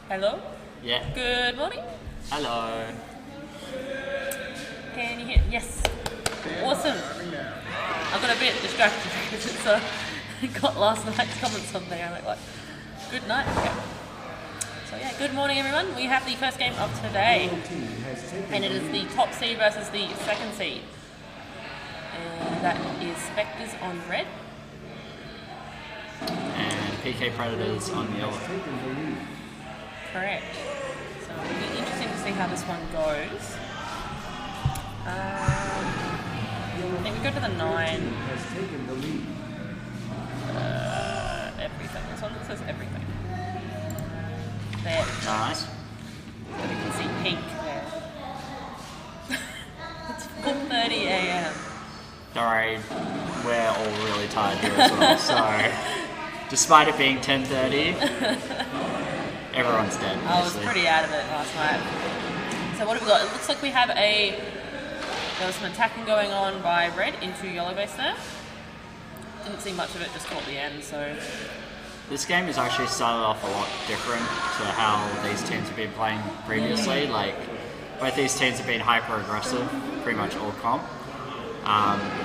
Hello? Yeah. Good morning. Hello. Can you hear? Yes. Awesome. I got a bit distracted because got last night's comments on there. I'm like, what? Good night. Okay. So yeah, good morning everyone. We have the first game of today. And it is the top seed versus the second seed. And that is Spectres on red. And PK Predators on yellow. Correct. So it'll be interesting to see how this one goes. I think we go to the 9. Everything. This one says everything. There. Nice. So we can see pink there. It's 4:30 a.m. Sorry, we're all really tired here as well. So, despite it being 10:30, everyone's dead. I was pretty out of it last night. So what have we got? It looks like we have there was some attacking going on by red into yellow base there. Didn't see much of it, just caught the end, so... This game has actually started off a lot different to how these teams have been playing previously. Like, both these teams have been hyper-aggressive, pretty much all comp.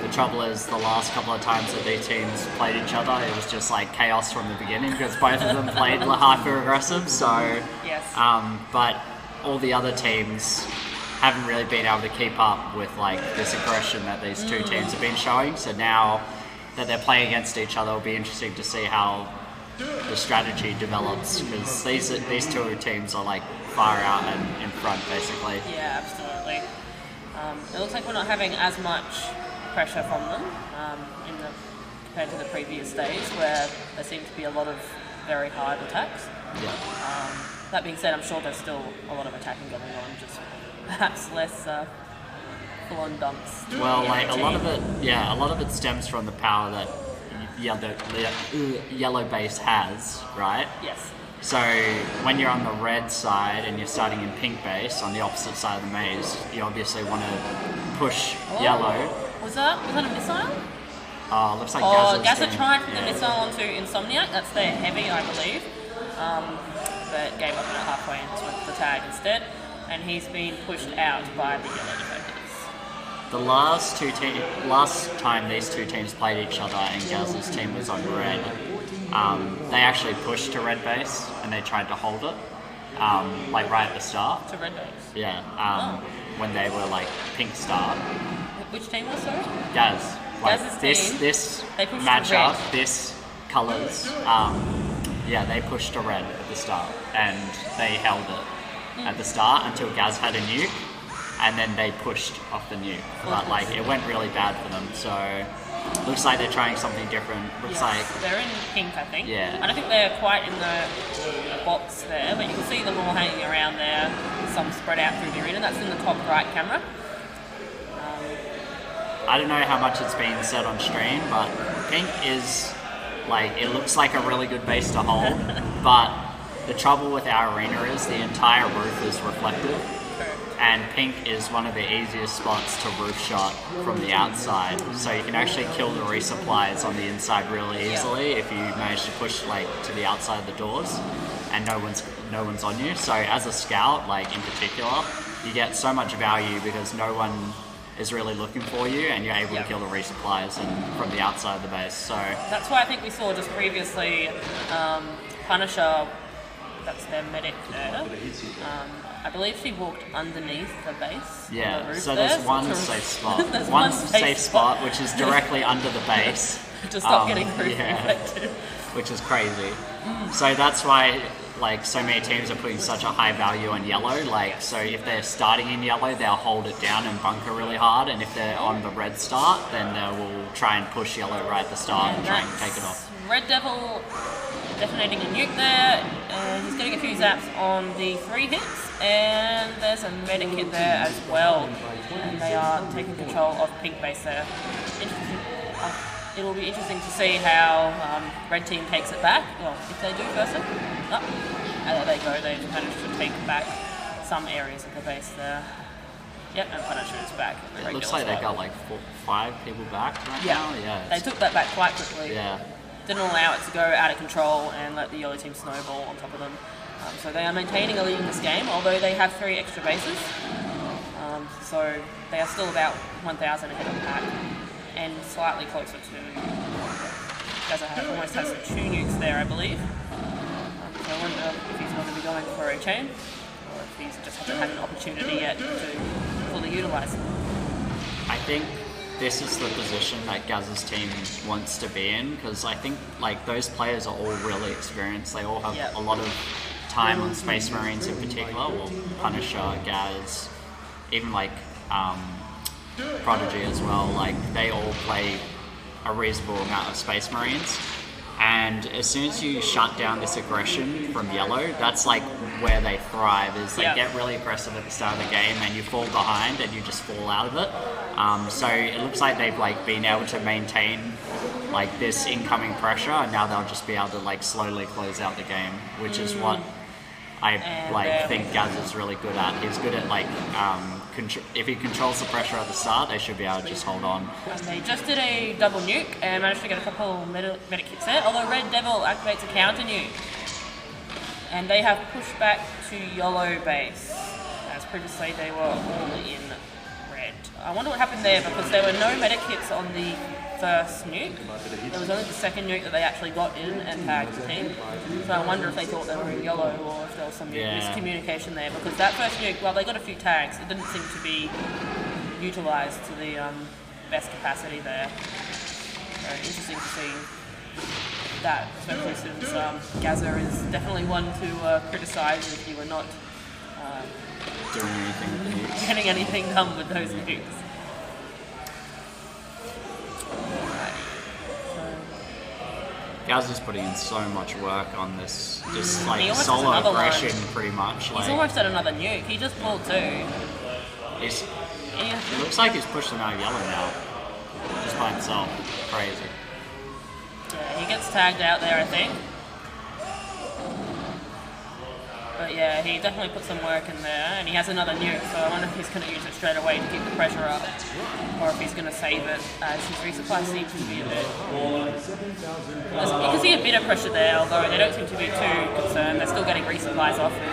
The trouble is, the last couple of times that these teams played each other, it was just like chaos from the beginning because both of them played hyper-aggressive, so... Yes. But all the other teams haven't really been able to keep up with like this aggression that these two teams have been showing. So now that they're playing against each other, it'll be interesting to see how the strategy develops because these two teams are like far out and in front basically. Yeah, absolutely. It looks like we're not having as much pressure from them compared to the previous days where there seemed to be a lot of very hard attacks. Yeah. That being said, I'm sure there's still a lot of attacking going on, just perhaps less full-on dumps. Well, like a lot of it stems from the power that yellow base has, right? Yes. So when you're on the red side and you're starting in pink base on the opposite side of the maze, you obviously want to push yellow. Was that a missile? Looks like Gazza tried the missile onto Insomniac. That's their heavy, I believe. But gave up on it halfway and just went for the tag instead. And he's been pushed out by the yellow defenders. The last time these two teams played each other and Gazza's team was on red, they actually pushed to red base and they tried to hold it, like right at the start. To red base? Yeah, when they were like pink start. Which team was so? Gaz. Like Gaz's this matchup, this colours, they pushed to red at the start and they held it at the start until Gaz had a nuke and then they pushed off the nuke. But like it went really bad for them, so looks like they're trying something different. Looks like they're in pink, I think. Yeah. I don't think they're quite in the box there, but you can see them all hanging around there, some spread out through the arena. That's in the top right camera. I don't know how much it's been said on stream, but pink is like, it looks like a really good base to hold, but the trouble with our arena is the entire roof is reflective, and pink is one of the easiest spots to roof shot from the outside, so you can actually kill the resupplies on the inside really easily if you manage to push like to the outside of the doors and no one's on you. So as a scout, like in particular, you get so much value because no one is really looking for you and you're able to kill the resupplies and from the outside of the base. So that's why I think we saw just previously Punisher, that's their medic there. I believe she walked underneath the base. Yeah, the roof so there, there's one safe spot. There's one safe spot which is directly under the base. To stop getting roof infected. Which is crazy. So that's why like so many teams are putting such a high value on yellow. Like, so if they're starting in yellow, they'll hold it down and bunker really hard, and if they're on the red start, then they will try and push yellow right at the start and try and take it off. Red Devil detonating a nuke there. He's getting a few zaps on the 3 hits, and there's a medic hit there as well. And they are taking control of pink base there. It'll be interesting to see how red team takes it back. Well, if they do first. There they go. They've managed to take back some areas of the base there. Yep, and Punisher is back. It looks like they got like 5 people back right now. Yeah, they took that back quite quickly. Yeah. Didn't allow it to go out of control and let the yellow team snowball on top of them. So they are maintaining a lead in this game, although they have 3 extra bases. So they are still about 1,000 ahead of Pack, and slightly closer to Gaza almost has 2 nukes there, I believe. So I wonder if he's going to be going for a chain, or if he's just hasn't had an opportunity yet to fully utilise them. I think this is the position that Gaz's team wants to be in, because I think like those players are all really experienced. They all have a lot of time on Space Marines in particular, or Punisher, Gaz, even like Prodigy as well. Like they all play a reasonable amount of Space Marines. And as soon as you shut down this aggression from yellow, that's like where they thrive, is they get really aggressive at the start of the game and you fall behind and you just fall out of it. So it looks like they've like been able to maintain like this incoming pressure, and now they'll just be able to like slowly close out the game, which is what I think Gaz is really good at. He's good at like if he controls the pressure at the start, they should be able to just hold on. They just did a double nuke and managed to get a couple medic kits there, although Red Devil activates a counter nuke. And they have pushed back to yellow base, as previously they were all in red. I wonder what happened there, because there were no medic kits on the first nuke. There was only the second nuke that they actually got in and tagged the team. So I wonder if they thought they were in yellow, or if there was some miscommunication there, because that first nuke, well, they got a few tags, it didn't seem to be utilised to the best capacity there. So interesting to see that, especially since Gaza is definitely one to criticise if you were not doing anything, getting anything done with those nukes. Gaz is putting in so much work on this, just like solo aggression pretty much. He's almost at another nuke, he just pulled 2. It looks like he's pushed them out of yellow now, just by himself. Crazy. Yeah, he gets tagged out there, I think. But yeah, he definitely put some work in there, and he has another nuke, so I wonder if he's going to use it straight away to keep the pressure up, or if he's going to save it, as his resupply seems to be a bit... You can see a bit of pressure there, although they don't seem to be too concerned. They're still getting resupplies off him.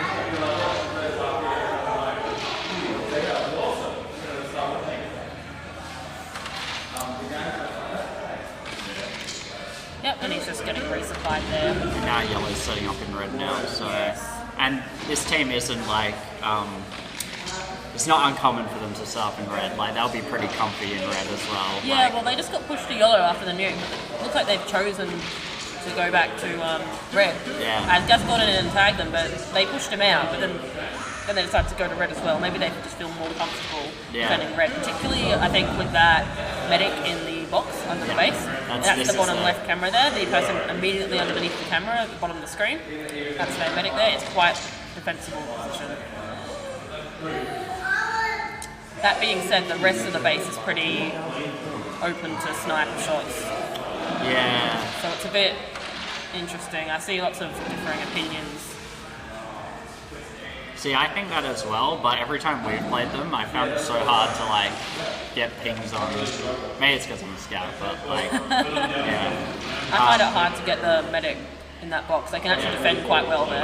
Yep, and he's just getting resupplied there. And now yellow's setting up in red now, so... And this team isn't like, it's not uncommon for them to set up in red. Like, they'll be pretty comfy in red as well. Yeah, well, they just got pushed to yellow after the nuke. It looks like they've chosen to go back to red. Yeah. And Gus got in and tagged them, but they pushed him out. But then they decided to go to red as well. Maybe they just feel more comfortable defending red, particularly, I think, with that medic in the box under the base. That's the bottom left camera there, the person immediately underneath the camera at the bottom of the screen. That's their medic there. It's quite a defensible position. That being said, the rest of the base is pretty open to sniper shots. Yeah. So it's a bit interesting. I see lots of differing opinions. See, I think that as well, but every time we've played them, I found it so hard to like get pings on. Maybe it's because I'm a scout, but like, yeah. I find it hard to get the medic in that box. They can actually defend quite well there.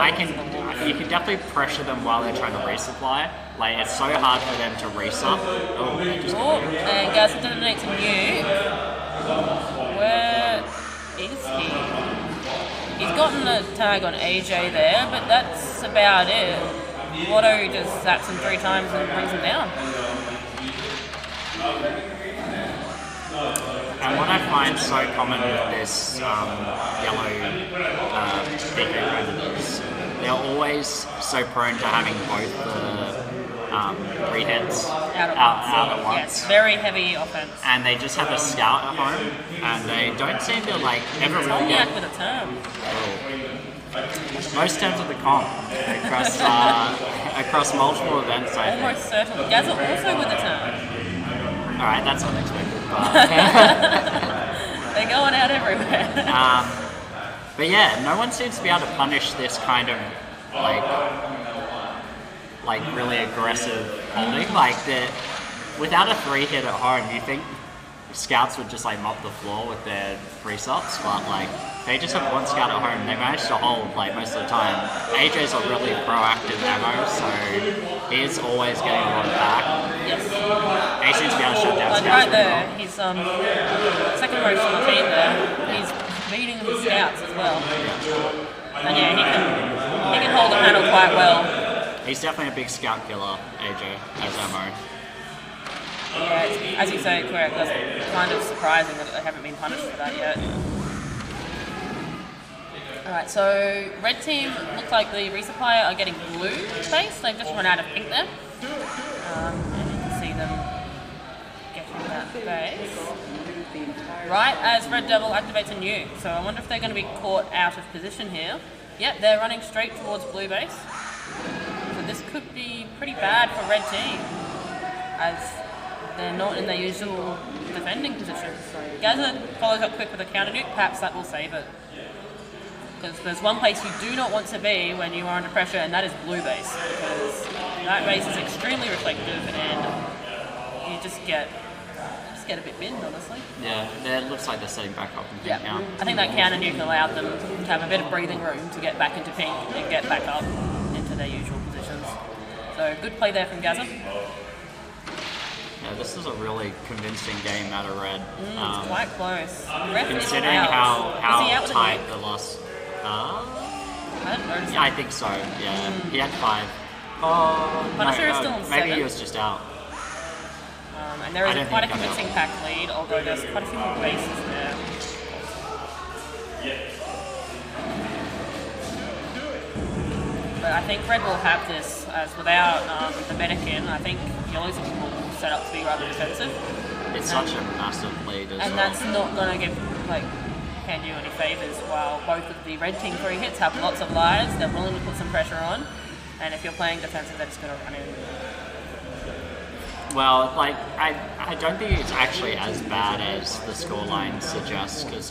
You can definitely pressure them while they're trying to resupply. Like, it's so hard for them to resup. And Gus detonates a nuke. Where is he? He's gotten a tag on AJ there, but that's about it. Watto just zaps him 3 times and brings him down. And what I find so common with this yellow PK predators, they're always so prone to having both the 3 hits out at once. Yes, very heavy offense. And they just have a scout at home, and they don't seem to like ever really get... with a term. Most terms of the comp across multiple events, I think. Almost certainly. Dazzle also with a turn. Alright, that's unexpected. They're going out everywhere. But yeah, no one seems to be able to punish this kind of like really aggressive holding. Like without a 3 hit at home, you think scouts would just like mop the floor with their presups, but like they just have one scout at home. They manage to hold like most of the time. AJ's a really proactive ammo, so he's always getting a lot back. Yes. He seems to be able to shut down Like scouts right really there, well. he's second most on the team there. He's beating the scouts as well. And yeah, he can hold the panel quite well. He's definitely a big scout killer, AJ, as ammo. Yeah, as you say, correct. That's kind of surprising that they haven't been punished for that yet. Alright, so red team looks like the resupply are getting blue base. They've just run out of pink there. And you can see them getting that base. Right as Red Devil activates a nuke. So I wonder if they're going to be caught out of position here. Yep, they're running straight towards blue base. So this could be pretty bad for red team, as they're not in their usual defending positions. So Gaza follows up quick with a counter nuke. Perhaps that will save it. Because there's one place you do not want to be when you are under pressure, and that is blue base. Because that base is extremely reflective, and you just get a bit binned, honestly. Yeah, it looks like they're setting back up in pink now. I think that counter nuke allowed them to have a bit of breathing room to get back into pink and get back up into their usual positions. So good play there from Gaza. Yeah, this is a really convincing game out of red. It's quite close. Ref is Considering out. how Is he out with a tight nuke? the loss. I didn't notice Yeah, I that. think so. Yeah, he had 5. Oh, Punisher no, is still on maybe 7. he was just out. And there is I don't quite a think he got convincing pack lead, although there's quite a few more bases there. But I think red will have this, as without the Medikin, I think yellow's will set up to be rather defensive. It's such a massive lead as well. And that's not going to give, can do any favours, while both of the red team 3 hits have lots of lives, they're willing to put some pressure on, and if you're playing defensive, they're just going to run in. Well, I don't think it's actually as bad as the scoreline suggests, because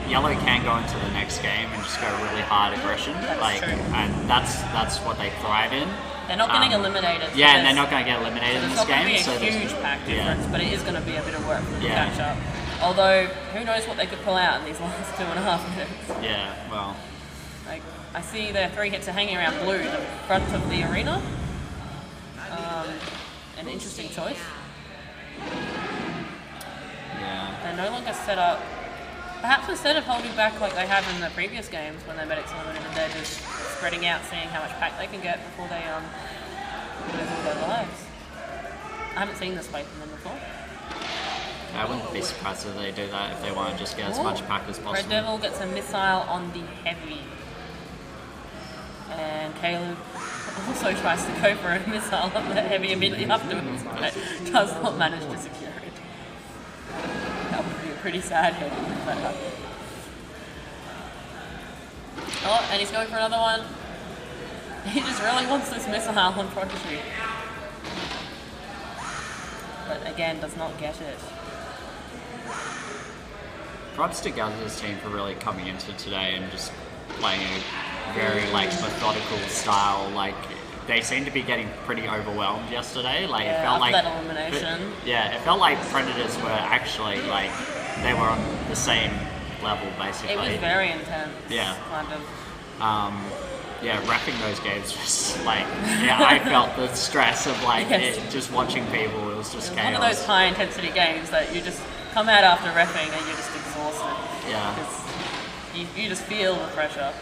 yellow can go into the next game and just go really hard aggression, That's true. and that's what they thrive in. They're not getting eliminated. Yeah, and they're not going to get eliminated in There's this not going game. to be a huge pack difference, but it is going to be a bit of work for them to Yeah. catch up. Although, who knows what they could pull out in these last 2.5 minutes. Yeah, well, I see their 3 hits are hanging around blue, the front of the arena. An interesting choice. yeah. They're no longer set up. Perhaps instead of holding back like they have in the previous games when their medics are limited, they're just spreading out, seeing how much pack they can get before they lose all their lives. I haven't seen this play from them before. I wouldn't be surprised if they do that, if they want to just get as much pack as possible. Red Devil gets a missile on the heavy. And Caleb also tries to go for a missile on the heavy immediately afterwards, but does not manage to secure it. That would be a pretty sad hit if that happened. Oh, and he's going for another one. He just really wants this missile on Prodigy. But again, does not get it. Props to Gaz's team for really coming into today and just playing a very methodical style. They seemed to be getting pretty overwhelmed yesterday. It felt after that elimination. It felt like Predators were actually they were on the same level basically. It was very intense. Yeah. Kind of. Wrapping those games was I felt the stress of Yes. just watching people. It was just chaos. One of those high intensity games that you just come out after reffing and you're just exhausted. Yeah. Because you just feel the pressure.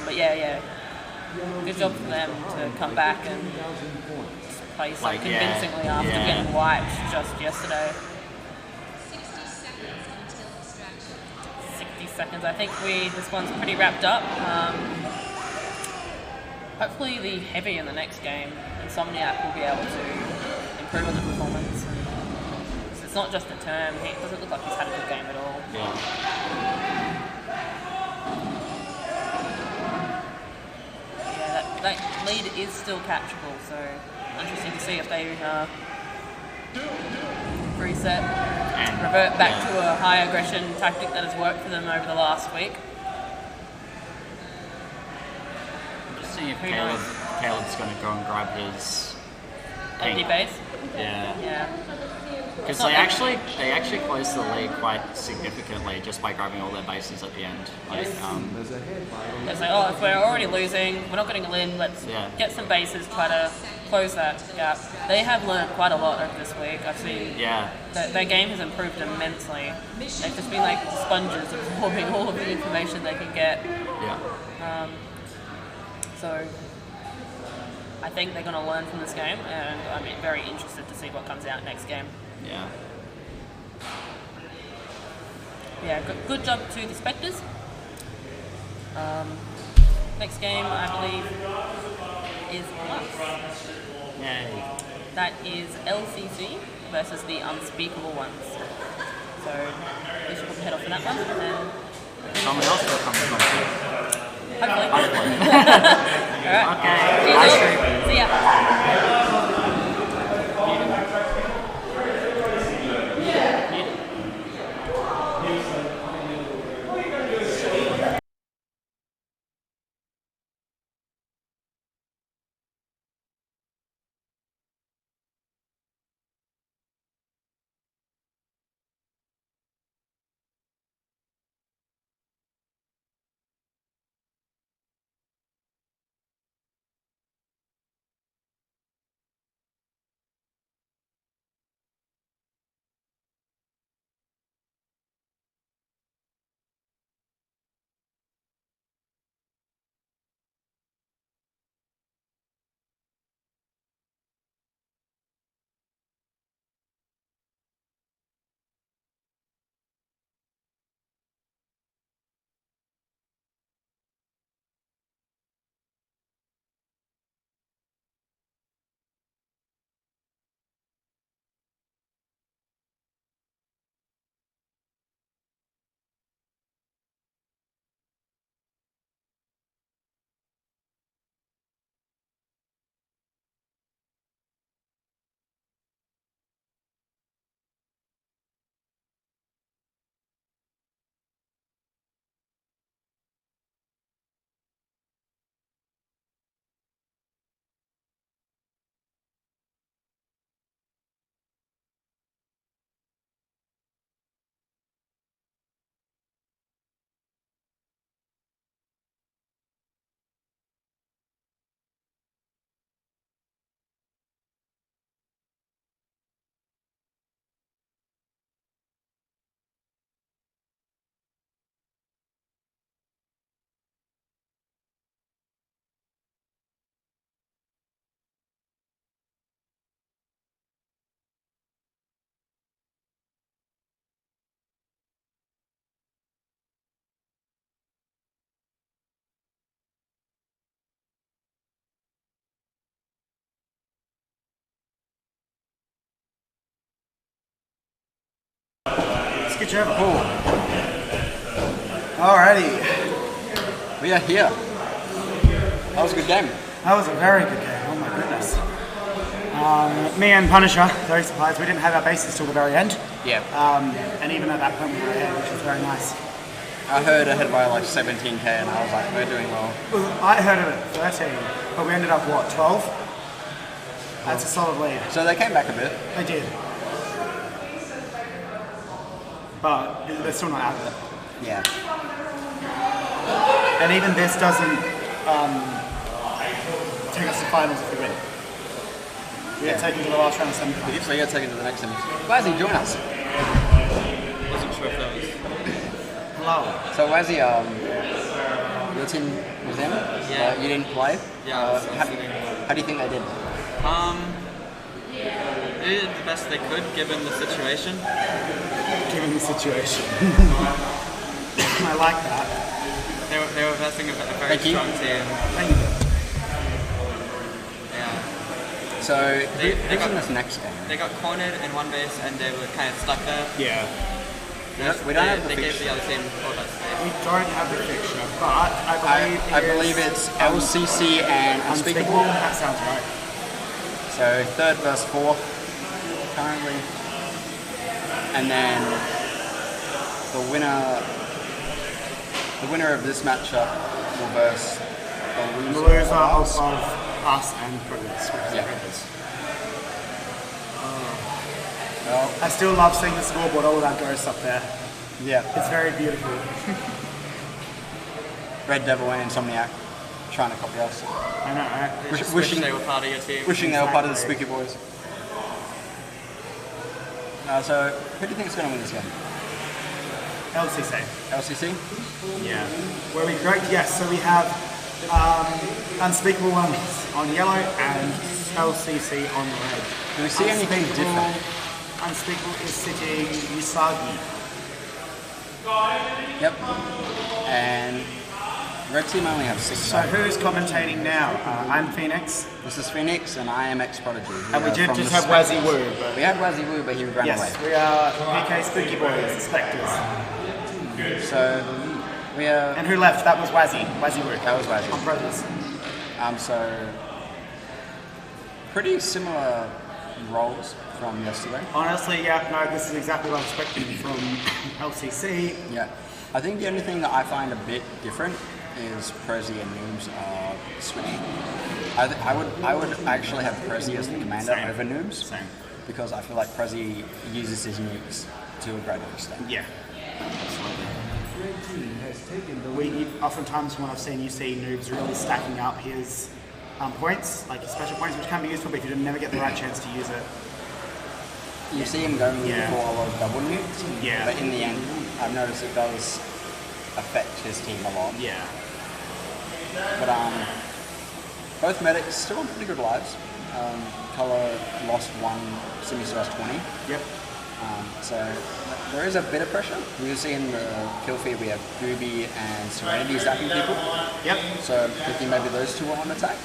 But yeah. Good job for them to come back and play so convincingly after getting wiped just yesterday. 60 seconds. I think this one's pretty wrapped up. Hopefully the heavy in the next game, Insomniac will be able to improve on the performance. And it's not just a term. He doesn't look like he's had a good game at all. That lead is still catchable, so interesting to see if they reset and revert back to a high aggression tactic that has worked for them over the last week. Just seeing if Caleb's going to go and grab his Empty base? Yeah. Because they actually closed the lead quite significantly just by grabbing all their bases at the end. Like, It's like, oh, if we're already losing, we're not getting a win, let's get some bases, try to close that gap. They have learned quite a lot over this week. I've seen their game has improved immensely. They've just been like sponges absorbing all of the information they can get. Yeah. So I think they're going to learn from this game, and I'm very interested to see what comes out next game. Yeah. Yeah, good job to the Spectres. Next game, I believe, is us. Yay. That is LCC versus the Unspeakable Ones. So we should probably head off in that one. And Someone else will come from hopefully. Alright. Okay. See ya. Let's get you over. Cool. Alrighty. We are here. That was a good game. That was a very good game. Oh my goodness. Me and Punisher, very surprised. We didn't have our bases till the very end. Yeah. And even at that point we were ahead, which was very nice. I heard ahead by like 17k and I was like, we're doing well. I heard it at 13, but we ended up, what, 12? That's a solid lead. So they came back a bit. They did. But they're still not out of it. Yeah. And even this doesn't take us to finals if we win. We get taken to the last round of semi-finals. So you got taken to the next semi. Wazzy, join us. Wasn't sure if that was. Hello. So Wazzy, your team was them? Yeah. You didn't play? Yeah. How do you think they did? They did the best they could given the situation. Given the situation. I like that. They were versing a very strong team. Thank you. Yeah. So They who's got- in this next game? They got cornered in one base and they were kind of stuck there. Yeah. We don't have the They gave fixture. the other team all that space. We don't have the fixture, but I believe it's LCC and Unspeakable. That sounds right. So third versus fourth currently, and then the winner of this matchup will verse the The loser loser of of us. us and Predators. Yeah. Well, I still love seeing the scoreboard, all of our ghosts up there. yeah. It's very beautiful. Red Devil and Insomniac trying to copy us. I know, right? Wishing they were part of your team. Wishing they were part of the Exactly. Spooky Boys. So, who do you think is going to win this game? LCC. LCC? Yeah. Were we correct? Yes. So we have Unspeakable Ones on yellow and LCC on red. Do we see anything different? Unspeakable is sitting Usagi. Yep. And Red Team only have 6. So who's commentating now? I'm Phoenix. This is Phoenix and I am Ex-Prodigy. And we are did from just the have Spectres. Wazzy Woo. But We had Wazzy Woo, but he ran yes, away. we are PK Spooky Boys, the Spectres. So, we are... And who left? That was Wazzy. Wazzy Woo. That was Wazzy. On Brothers. So, pretty similar roles from yesterday. Honestly, yeah, no, this is exactly what I expected from LCC. Yeah. I think the only thing that I find a bit different is Prezi and Noobs are switching. I would actually have Prezi as the commander Same. over Noobs. Same. Because I feel like Prezi uses his nukes to a greater extent. Yeah. Oftentimes when I've seen you see Noobs really stacking up his points, like his special points, which can be useful, but if you never get the right chance to use it. You see him going Yeah. for a lot of double nukes, Yeah. but in the end, I've noticed it does affect his team a lot. Yeah. But both medics still on pretty good lives. Color lost 1, Simi's lost 20. Yep. So there is a bit of pressure. You see in the kill feed we have Booby and Serenity zapping people. Yep. So thinking maybe those two are on attack.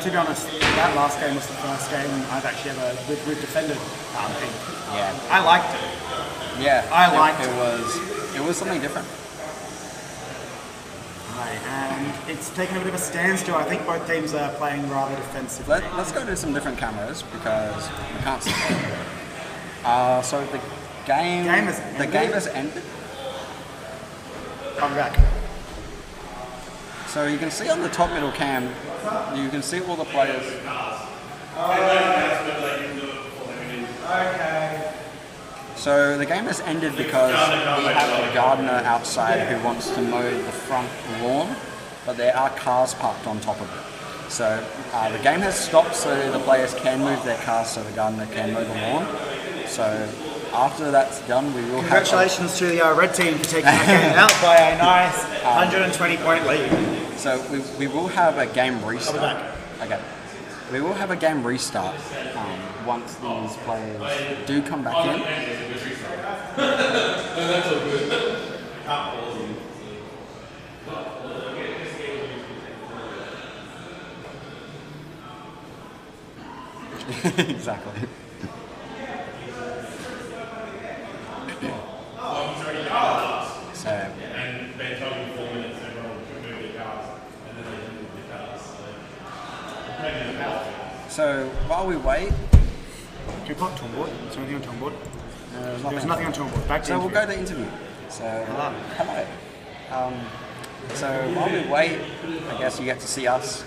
To be honest, that last game was the first game I've actually ever we've defended Pink. Yeah. I liked it. Yeah. I liked it was something different. And it's taken a bit of a standstill. I think both teams are playing rather defensively. Let's go to some different cameras because we can't see. So the game has ended. Come back. So you can see on the top middle cam, you can see all the players. So the game has ended because we have a gardener outside who wants to mow the front lawn, but there are cars parked on top of it. So the game has stopped so the players can move their cars so the gardener can mow the lawn. So after that's done, we will Congratulations to the red team for taking that game out by a nice 120-point lead. So we will have a game restart. Okay. We will have a game restart once these players do come back in. Exactly. So, And they told me 4 minutes, everyone would move their cars, and then they didn't move their cars. so while we wait, Can we put Toonboard? Is there anything on Toonboard? There's nothing on Toonboard. Back to so we'll interview. go to interview. So hello. So while we wait, I guess you get to see us.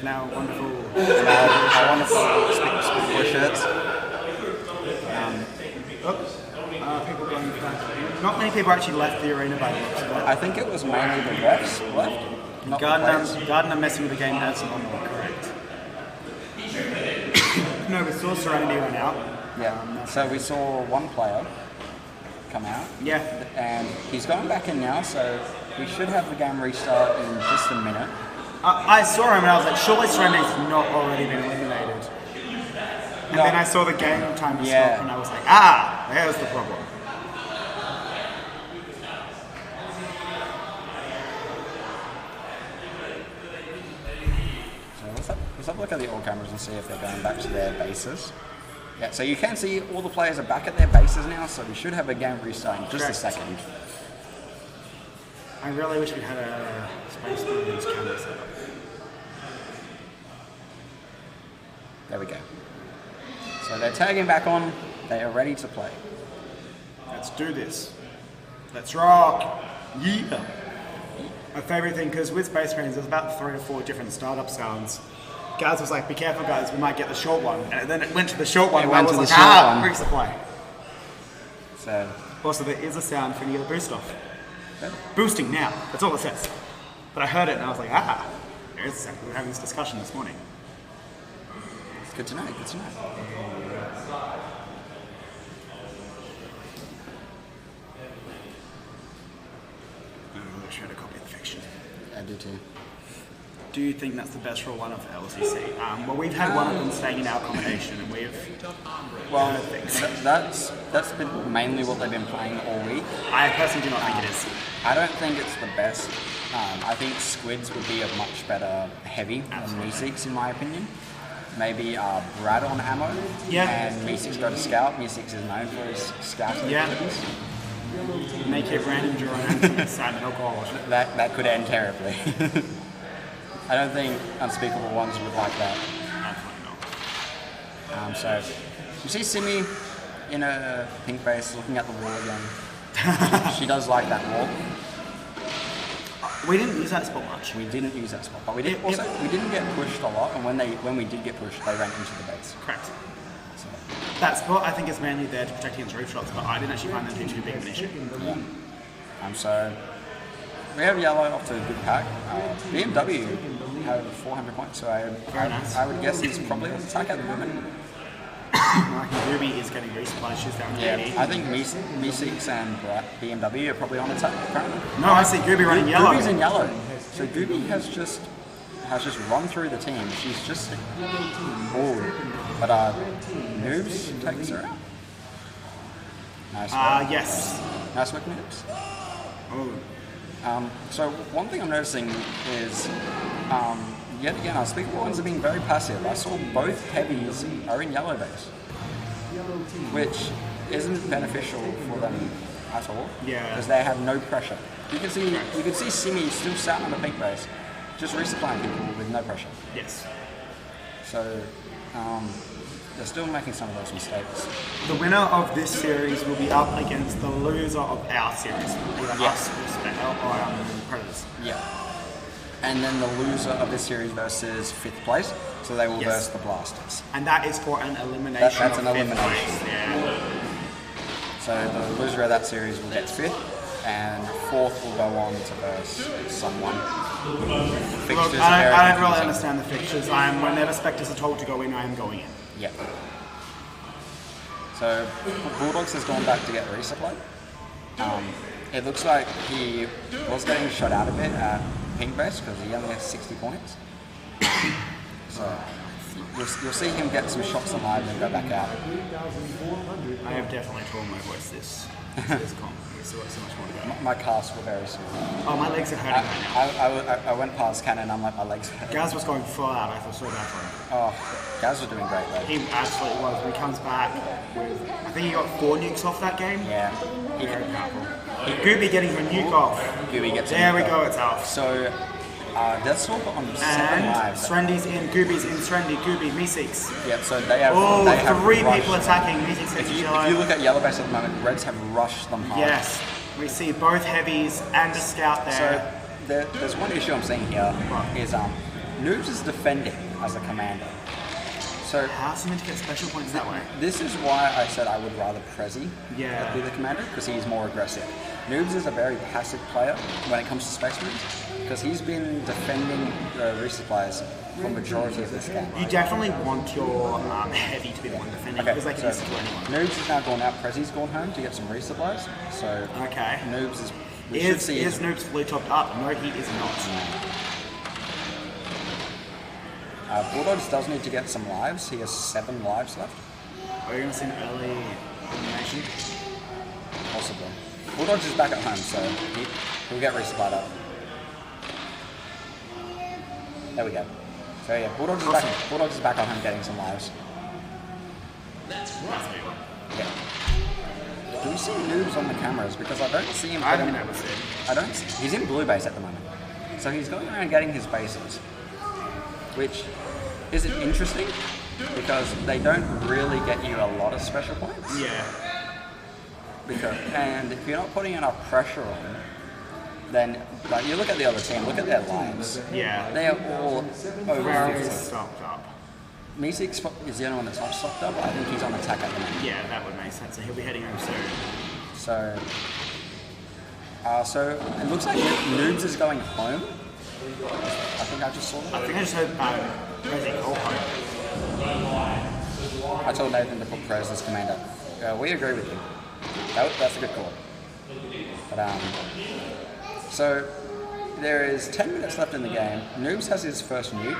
Now, wonderful. Our wonderful Spooky shirts. People going back. Not many people actually left the arena by the looks of it. I think it was mainly the refs left, not the players. Gardner messing with the game as normal, correct. No, we saw Serenity run out. Yeah. So we saw one player come out, Yeah. and he's going back in now. So we should have the game restart in just a minute. I saw him and I was like, surely Serenity's not already been eliminated. And No. then I saw the game time to Yeah. stop and I was like, there's the problem. So let's have a look at the all cameras and see if they're going back to their bases. Yeah, so you can see all the players are back at their bases now, so we should have a game restart in just a Correct. second. I really wish we had a space for these cameras set up. There we go. So they're tagging back on, they are ready to play. Let's do this. Let's rock. Yeah. My favourite thing, because with Space Marines, there's about 3 or 4 different startup sounds. Gaz was like, be careful guys, we might get the short one. And then it went to the short one. It and I went was to like, the short one. resupply. So, Also, there is a sound for any of the boost off. Boosting now. That's all it says. But I heard it and I was like, there is a sound. We were having this discussion this morning. it's good to know, good to know. I wish I had a copy of the fiction. I do too. Do you think that's the best rule one of LCC? Well, we've had one of them staying in our accommodation, and we've. Well, that's been mainly what they've been playing all week. I personally do not think it is. I don't think it's the best. I think Squids would be a much better heavy than Meeseeks in my opinion. Maybe Brad on ammo. Yeah. And Meeseeks go to Scout. Meeseeks is known for his scouting Yeah. abilities. Make it random during Simon alcohol. That could end terribly. I don't think Unspeakable Ones would like that. So you see Simi in a pink base looking at the wall again. She does like that wall. We didn't use that spot much. We didn't use that spot, but we did also we didn't get pushed a lot. And when we did get pushed, they ran into the base. Correct. So, That spot I think is mainly there to protect against roof shots, but I didn't actually find them too big of an issue. yeah. So we have yellow off to a good pack. BMW have 400 points, so I would guess he's probably on attack at the moment. Ruby is getting resupplied, she's down to 80. I think Meeseeks and BMW are probably on attack currently. No, I see Gooby running yellow. Gooby's in yellow. So Gooby has just run through the team. She's just but Noobs takes her out. Nice work. Yes. Nice work, Noobs. Oh. So one thing I'm noticing is yet again Unspeakable Ones are being very passive. I saw both heavies are in yellow base, which isn't beneficial for them at all. Yeah. Because they have no pressure. You can see Simi still sat on the pink base, just resupplying people with no pressure. Yes. So they're still making some of those mistakes. The winner of this series will be up against the loser of our series. Either us or Predators. Yeah. And then the loser of this series versus 5th place, so they will verse the Blasters. And that is for an elimination. That's an of fifth elimination. place. Yeah. So the loser of that series will get 5th, and 4th will go on to verse someone. Look, I don't really understand the fixtures. Whenever Spectres are told to go in, I am going in. Yeah. So Bulldogs has gone back to get resupplied. It looks like he was getting shot out a bit at pink base because he only has 60 points. So you'll see him get some shots on live and go back out. I have definitely torn my voice this comp. There's still so much more to go. My calves were very sore. Oh, my legs are hurting right now. I went past Cannon and I'm like, my legs hurt. Gaz was going full out. I feel so bad for him. Oh, Gaz was doing great though. He absolutely was. When he comes back with, I think he got 4 nukes off that game. Yeah. Very powerful. Gooby getting her nuke off. Gooby gets There we go, it's off. So, Deathstalker on 7 And lives. Srendy's in, Gooby's in, Srendy, Gooby, Meeseeks. Yeah, so they have. Oh, they have 3 rushed. people attacking, Meeseeks If and you yellow. look at yellow base at the moment, Reds have rushed them hard. Yes, we see both heavies and a scout there. So there's one issue I'm seeing here is Noobs is defending as a commander. So How's he meant to get special points that way? this is why I said I would rather Prezi Yeah. be the commander, because he's more aggressive. Noobs is a very passive player when it comes to space moves, because he's been defending the resupplies for the majority of this game. You definitely want your heavy to be the one defending because they can use it to anyone. Noobs is now gone out, Prezi's gone home to get some resupplies. So Okay. Noobs is. We should see Is Noobs fully topped up? No, he is not. Bulldogs does need to get some lives. He has 7 lives left. Are you going to see an early elimination? Possibly. Bulldogs is back at home, so he'll get resupplied up. There we go. So yeah, Bulldogs is back at home getting some lives. Yeah. Do we see Noobs on the cameras? Because I don't see him. I haven't been able to see him. I don't. He's in blue base at the moment, so he's going around getting his bases, which is interesting because they don't really get you a lot of special points. Yeah. And if you're not putting enough pressure on, then like you look at the other team, look at their lives. Yeah. They are all over Very 50. stocked up. Meeseeks is the only one that's not stocked up. I think he's on attack at the moment. Yeah, that would make sense. So he'll be heading home soon. So, so it looks like Noobs is going home. I think I just saw that. I think I just heard Prezi call home. I told Nathan to put Prez as commander. We agree with you. That's a good call. But so there is 10 minutes left in the game. Noobs has his first nuke.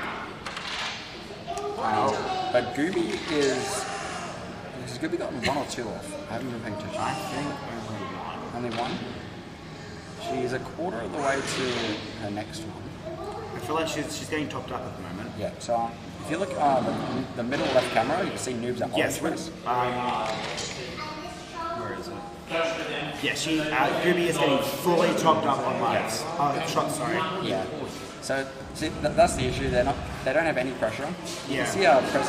But Gooby has Gooby gotten 1 or 2 off? I haven't been paying attention. I think only one. Only 1? She's a quarter of the way to her next one. I feel like she's getting topped up at the moment. Yeah, so if you look at the middle left camera, you can see Noobs at Yes, orange. where is it? Yeah, Gooby is getting fully topped up on lives. Shots, sorry. Yeah. So see, that's the issue. They don't have any pressure. You Yeah. can see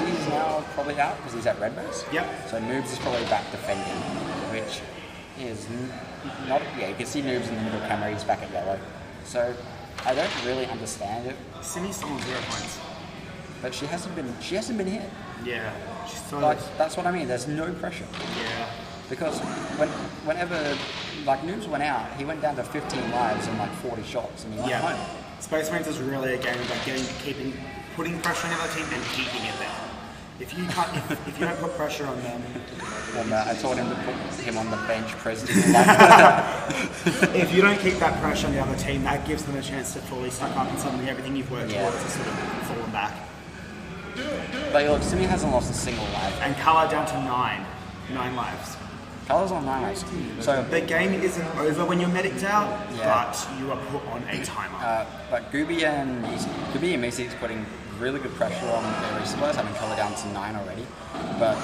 Prezi is now probably out because he's at red base. Yep. So Noobs is probably back defending, which is not. Yeah, you can see Noobs in the middle camera. He's back at yellow. So I don't really understand it, Simi's still on 0 points. but she hasn't been hit. Yeah. She's so That's what I mean. There's no pressure. yeah. Because whenever Noobs went out, he went down to 15 lives and 40 shots, and he went Yeah. home. Space Marines is really a game about putting pressure on the other team and keeping it there. If you don't put pressure on them, Well, I told him to put him on the bench, president. if you don't keep that pressure on the other team, that gives them a chance to fully suck up and suddenly everything you've worked Yeah. towards is sort of fallen back. But look, Simi hasn't lost a single life. And Color down to 9 lives. Color's on 9 lives. So, The game isn't over when your medic's out, Yeah. but you are put on a timer. but Gooby and Meeseeks is putting really good pressure on their resupplies, having Color down to 9 already. But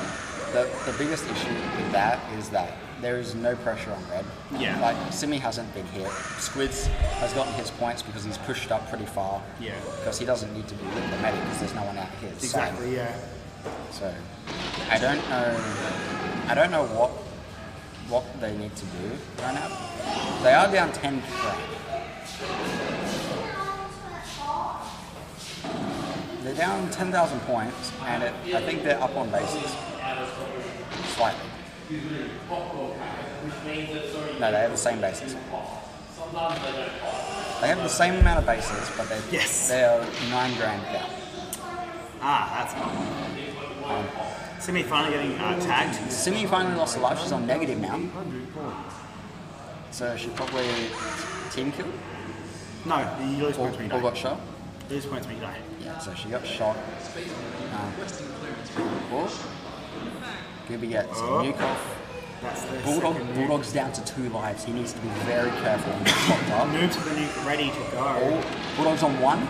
the biggest issue with that is that there is no pressure on red. Yeah. Simi hasn't been hit. Squids has gotten his points because he's pushed up pretty far. Yeah. Because he doesn't need to be with the medic because there's no one out his Exactly, yeah. So I don't know what they need to do right now. They are down 10 grand. They're down 10,000 points, and I think they're up on bases. Slightly. No, they have the same bases. They have the same amount of bases, but they're 9 grand down. That's fun. Simi finally getting tagged. Simi finally lost a life. She's on negative now. So she probably team killed No, you lose points when you or die. got shot. You lose points when you die. Yeah, so she got shot. Gooby gets a nuke off. That's the second nuke. Bulldog's down to 2 lives. He needs to be very careful and get locked up. Move to the nuke, ready to go. Bulldog's on 1.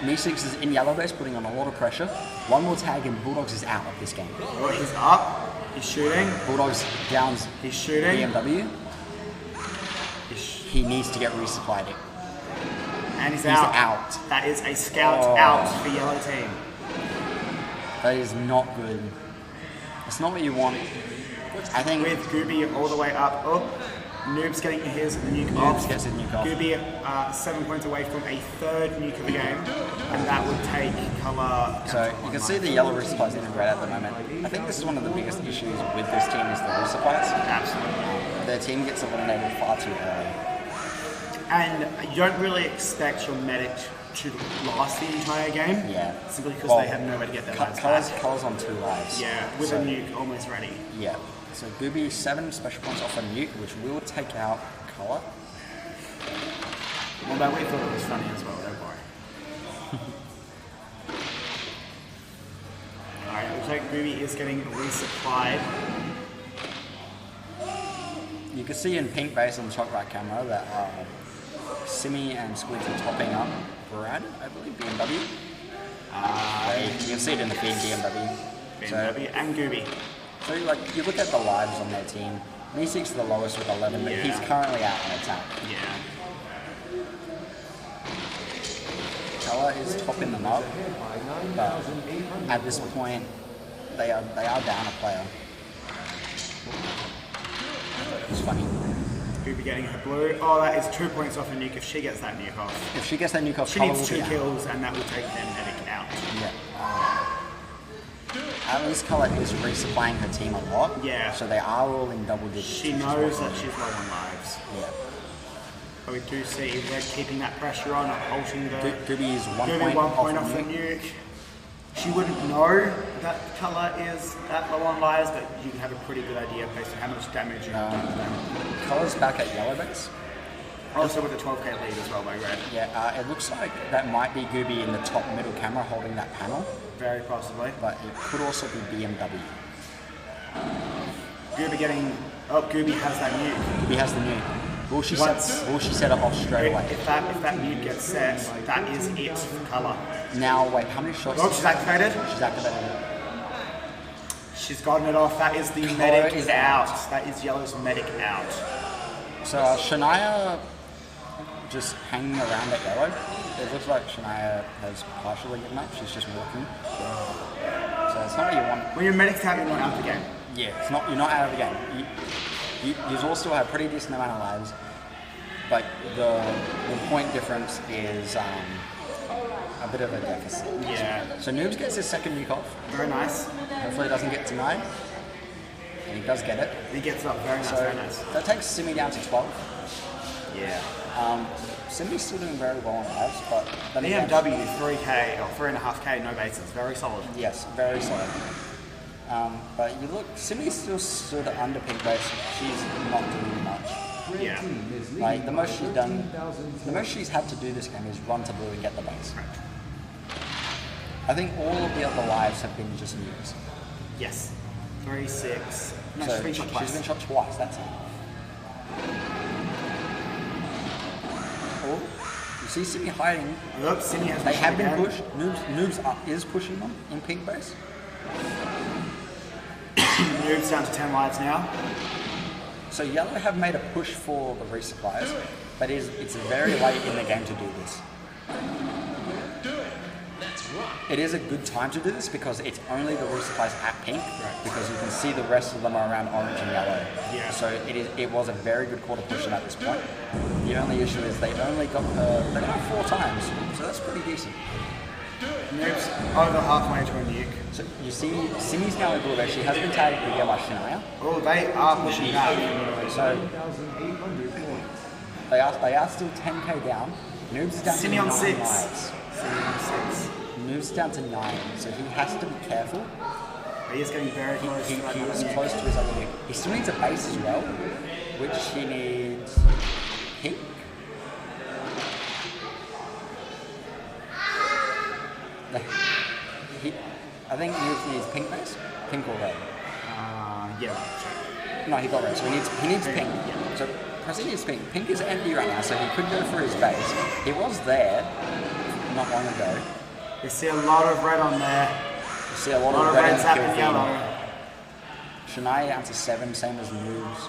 Meeseeks is in yellow base, putting on a lot of pressure. One more tag and Bulldogs is out of this game. Oh, he's up. He's shooting. Bulldogs downs He's shooting. BMW. He needs to get resupplied. And he's He's out. out. That is a scout Oh. out for yellow team. That is not good. It's not what you want. I think With Gooby all the way up. Oh, Noob's getting his nuke Noobs off. gets his nuke off. Gooby 7 points away from a 3rd nuke of the game. And that would take Color. so. You can see the yellow resupplies in red at the moment. I think this is one of the biggest issues with this team is the resupplies. Absolutely. Their team gets eliminated far too early. And you don't really expect your medic to last the entire game. Yeah. Simply because Well, they have nowhere to get their lives back. Color's on 2 lives. Yeah, with So- a nuke almost ready. Yeah. So Gooby 7 special points off a nuke, which will take out Color. Well, that we thought it was funny as well, don't worry. Alright, looks like Gooby is getting resupplied. You can see in pink base on the top right camera that Simi and Squids are topping up Brad, I believe, BMW. You can see it in the feed, BMW. BMW and Gooby. So you look at the lives on their team. Meeseeks is the lowest with 11, but he's currently out on attack. Yeah. Color is topping them up, but at this point, they are down a player. It's funny. Gooby getting her blue. Oh, that is 2 points off a nuke if she gets that nuke off. If she gets that nuke off, She Color needs will be 2 out. kills and that will take their medic out. Yeah. At least Color is resupplying her team a lot. Yeah. So they are all in double digits. She which is knows what that she's low on lives. Yeah. But we do see Red keeping that pressure on, halting the... Gooby is 1 Gooby point, 1 point off off the a nuke. nuke. She wouldn't know that Color is that low on lives, but you can have a pretty good idea based on how much damage you've done to them. Color's back at yellow base. Also with a 12k lead as well by Red. Yeah, it looks like that might be Gooby in the top middle camera holding that panel, Very possibly. but it could also be BMW. Gooby getting... Oh, Gooby has that nuke. Gooby has the nuke. Will she set it off straight away? If that nuke gets set, that is it for Color. Now, wait, how many shots? Oh, she's activated. She's activated it. She's gotten it off. That is the Color medic is out. out. That is Yellow's medic out. So Shania just hanging around at yellow. It looks like Shania has partially given up. She's just walking. So it's not what you want. When your medic's out, you're not out of the game. Yeah, it's not. You're not out of the game. You all still have a pretty decent amount of lives, but the point difference is a bit of a deficit. Yeah. So Noobs gets his second nuke off. Very nice. Hopefully it doesn't get denied. And he does get it. He gets it up. Very nice. So Very nice. that takes Simi down to 12. Yeah. Simi's still doing very well on lives, but then again- BMW 3k or 3.5k no bases. Very solid. Yes, very solid. But you look, Simi still stood under pink base. She's not doing much. Yeah. Like the most she's done, the most she's had to do this game is run to blue and get the base. I think all of the other lives have been just nukes. Yes. 3, 6. No, So she's been shot twice. She's been shot twice. That's it. Oh, you see Simi hiding. Look, Simi has They been have shot been again. pushed. Noobs is pushing them in pink base. Noob's down to 10 lives now. So Yellow have made a push for the resupplies, but it's very late in the game to do this. It is a good time to do this because it's only the resupplies at pink, because you can see the rest of them are around orange and yellow. Yeah. So it was a very good call to push them at this point. The only issue is they only got they got 4 times, so that's pretty decent. Noob's over halfway to a nuke. So you see, Simi's now in blue base. She has been tagged again by Shania. Oh, they are pushing back. So they are still 10k down. Noobs is down Simi to on 9 6. lives. Simi on 6. Noobs down to 9, so he has to be careful. He is getting very close He to that is nuke. close to his other nuke. He still needs a base as well, which he needs pink. I think Noobs needs pink base, pink or red. Yeah. No, he got red, so he needs pink. So Prezi needs pink. Pink is empty right now, so he could go for his base. He was there not long ago. You see a lot of red on there. You see a lot A lot of of red reds in the kill happening feed. yellow. Shania down to 7, same as Noobs.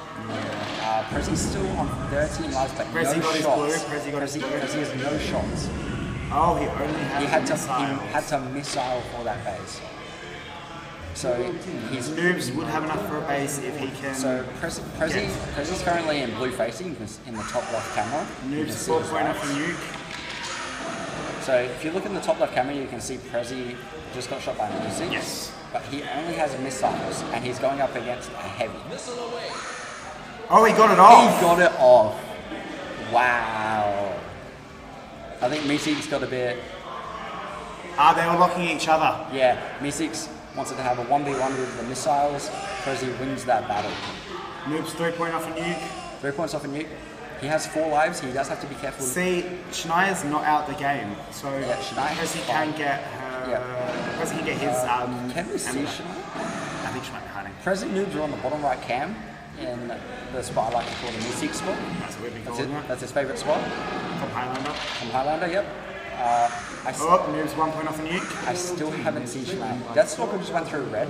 Prezi's still on 13 lives, but Prezi no got his shots. blue, Prezi got his blue. Prezi has no shots. Oh, he only has He had missiles. to missile for that base. So he's Noobs would have enough for a base if he can. so Prezi's currently in blue facing in the top left camera. You can Noobs see 4 his point lives. off a nuke. So if you look in the top left camera, you can see Prezi just got shot by a music. Yes. But he only has missiles, and he's going up against a heavy. Oh, he got it off. He got it off. Wow. I think Meeseek's got a bit. They were locking each other. Yeah, Meeseek's wanted to have a 1v1 with the missiles. Prezi wins that battle. Noobs 3 point off a nuke. 3 points off a nuke. He has 4 lives. He does have to be careful. See, Shania's not out the game, so Yeah, Shania has Prezi fine. can get her. Yeah. Prezi can get his. Can we see ammo. Shania? I think she might be hiding. Prezi noobs are on the bottom right cam in the spot I like to call the Meeseek spot. That's what we've been That's, calling it, her. that's his favourite spot. From Highlander. From Highlander, yep. Oh, Noobs 1 point off a nuke. I still haven't seen Shania. Deathstalker just went through red.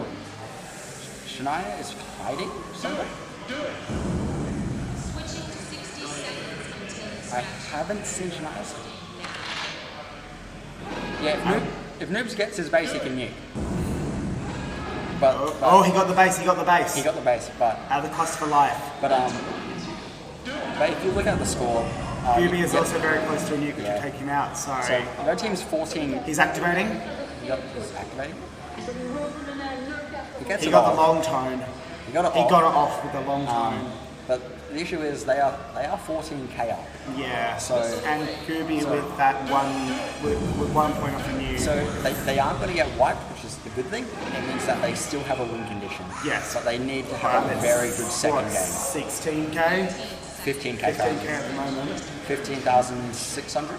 Shania is hiding somewhere. I haven't seen Shania. Yeah, if Noobs gets his base, he can nuke. But Oh, he got the base. He got the base. he got the base, but At the cost for life. But if you look at the score, Gooby is yeah, also very close to a nuke, which Yeah. will take him out. So, so your team's 14. he's activating. Yep, he's activating. He gets He it got off. the long tone. He got it He off. got it off with the long tone. But the issue is they are 14k up. Yeah. So- and Gooby with that with 1 point off the nuke. So they aren't going to get wiped, which is the good thing. It means that they still have a win condition. Yes. But they need to have a very good second game. 16k. 15k 15k currently. at the moment. 15,600.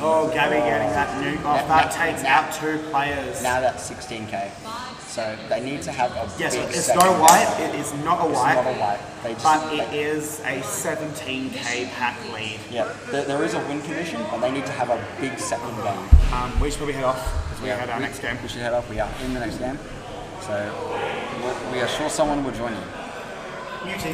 Oh, Gabby getting that nuke off. That takes out 2 players. Now that's 16k. So they need to have a Yes, big it's second not a game. wipe. It is not a It's wipe. not a wipe. They just, But it is a 17k pack lead. yeah, there is a win condition, but they need to have a big second game. We should probably head off because we had our next game. We should head off. We are in the next game. So we are sure someone will join you. New team.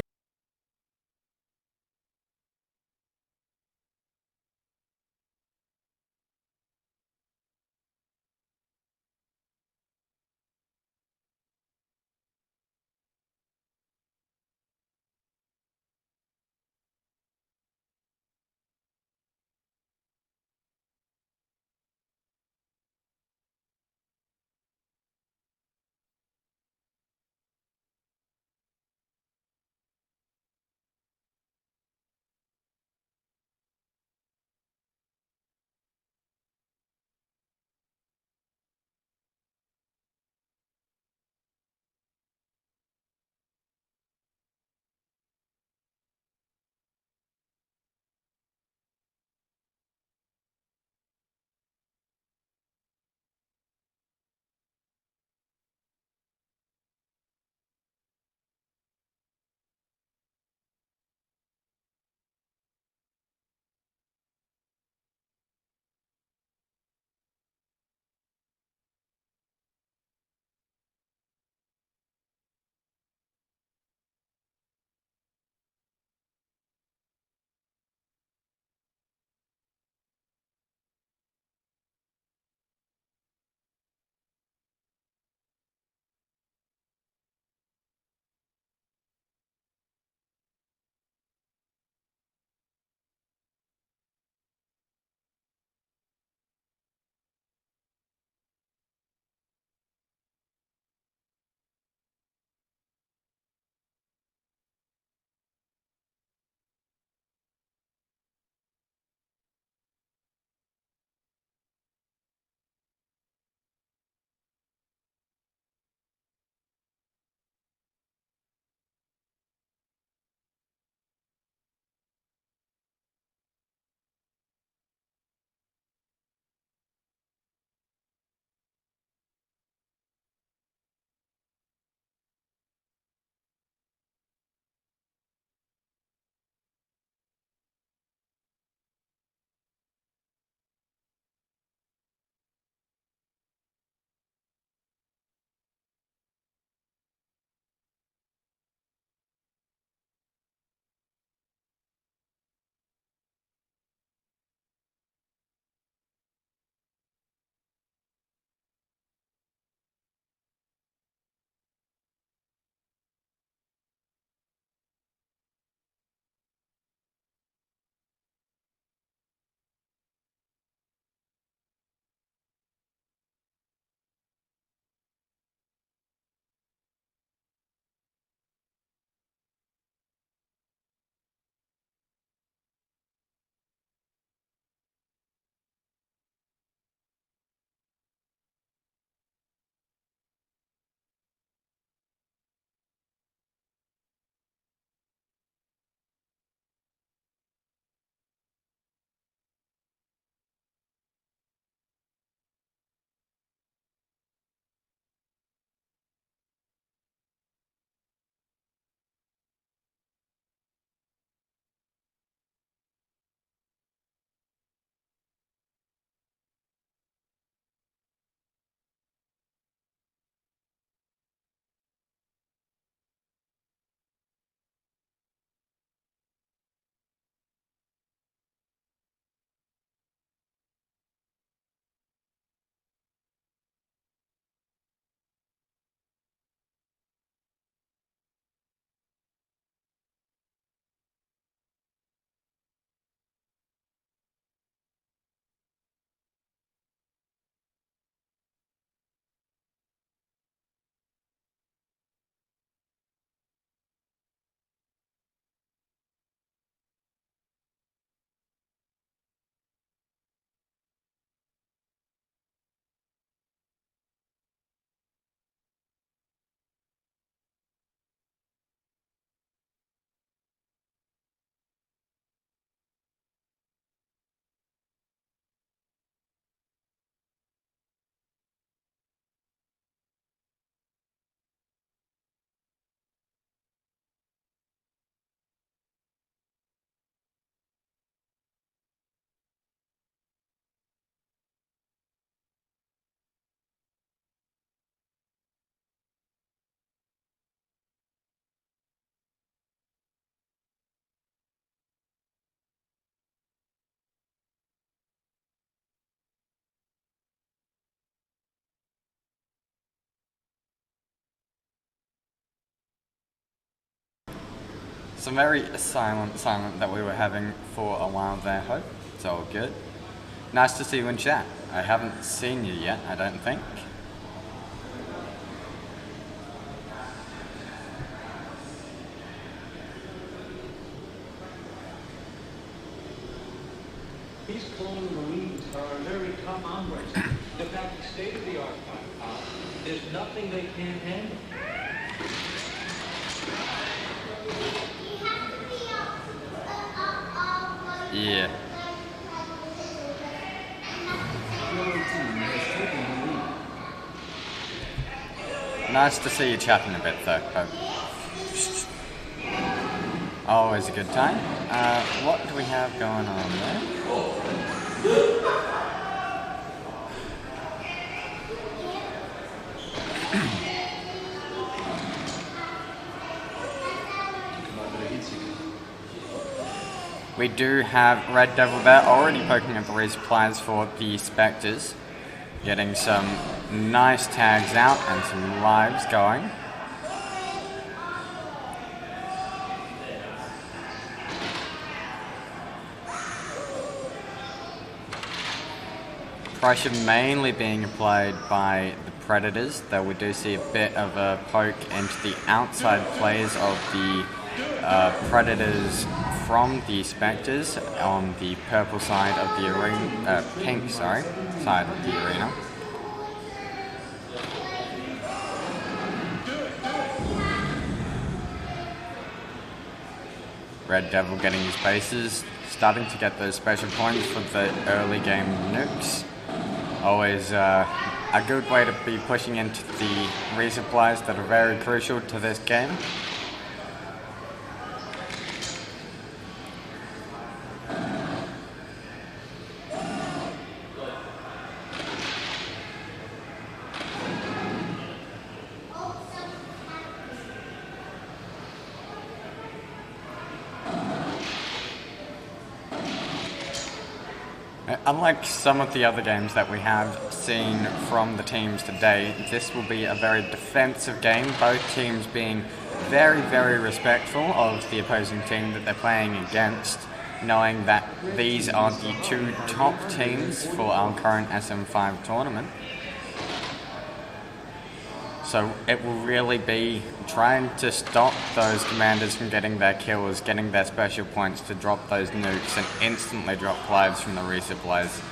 Some very silent that we were having for a while there, Hope. It's all good. Nice to see you in chat. I haven't seen you yet, I don't think. These clone Marines are a very tough hombres. In fact, state-of-the-art firepower. There's nothing they can't handle. Yeah. Nice to see you chatting a bit though. Always a good time. What do we have going on there? We do have Red Devil there already poking at the resupplies for the Spectres. Getting some nice tags out and some lives going. Pressure mainly being applied by the Predators, though we do see a bit of a poke into the outside plays of the Predators from the Spectres on the purple side of the arena, pink, sorry, side of the arena. Red Devil getting his bases, starting to get those special points for the early game nukes. Always a good way to be pushing into the resupplies that are very crucial to this game. Unlike some of the other games that we have seen from the teams today, this will be a very defensive game, both teams being very, very respectful of the opposing team that they're playing against, knowing that these are the two top teams for our current SM5 tournament. So it will really be trying to stop those commanders from getting their kills, getting their special points to drop those nukes and instantly drop lives from the resupplies.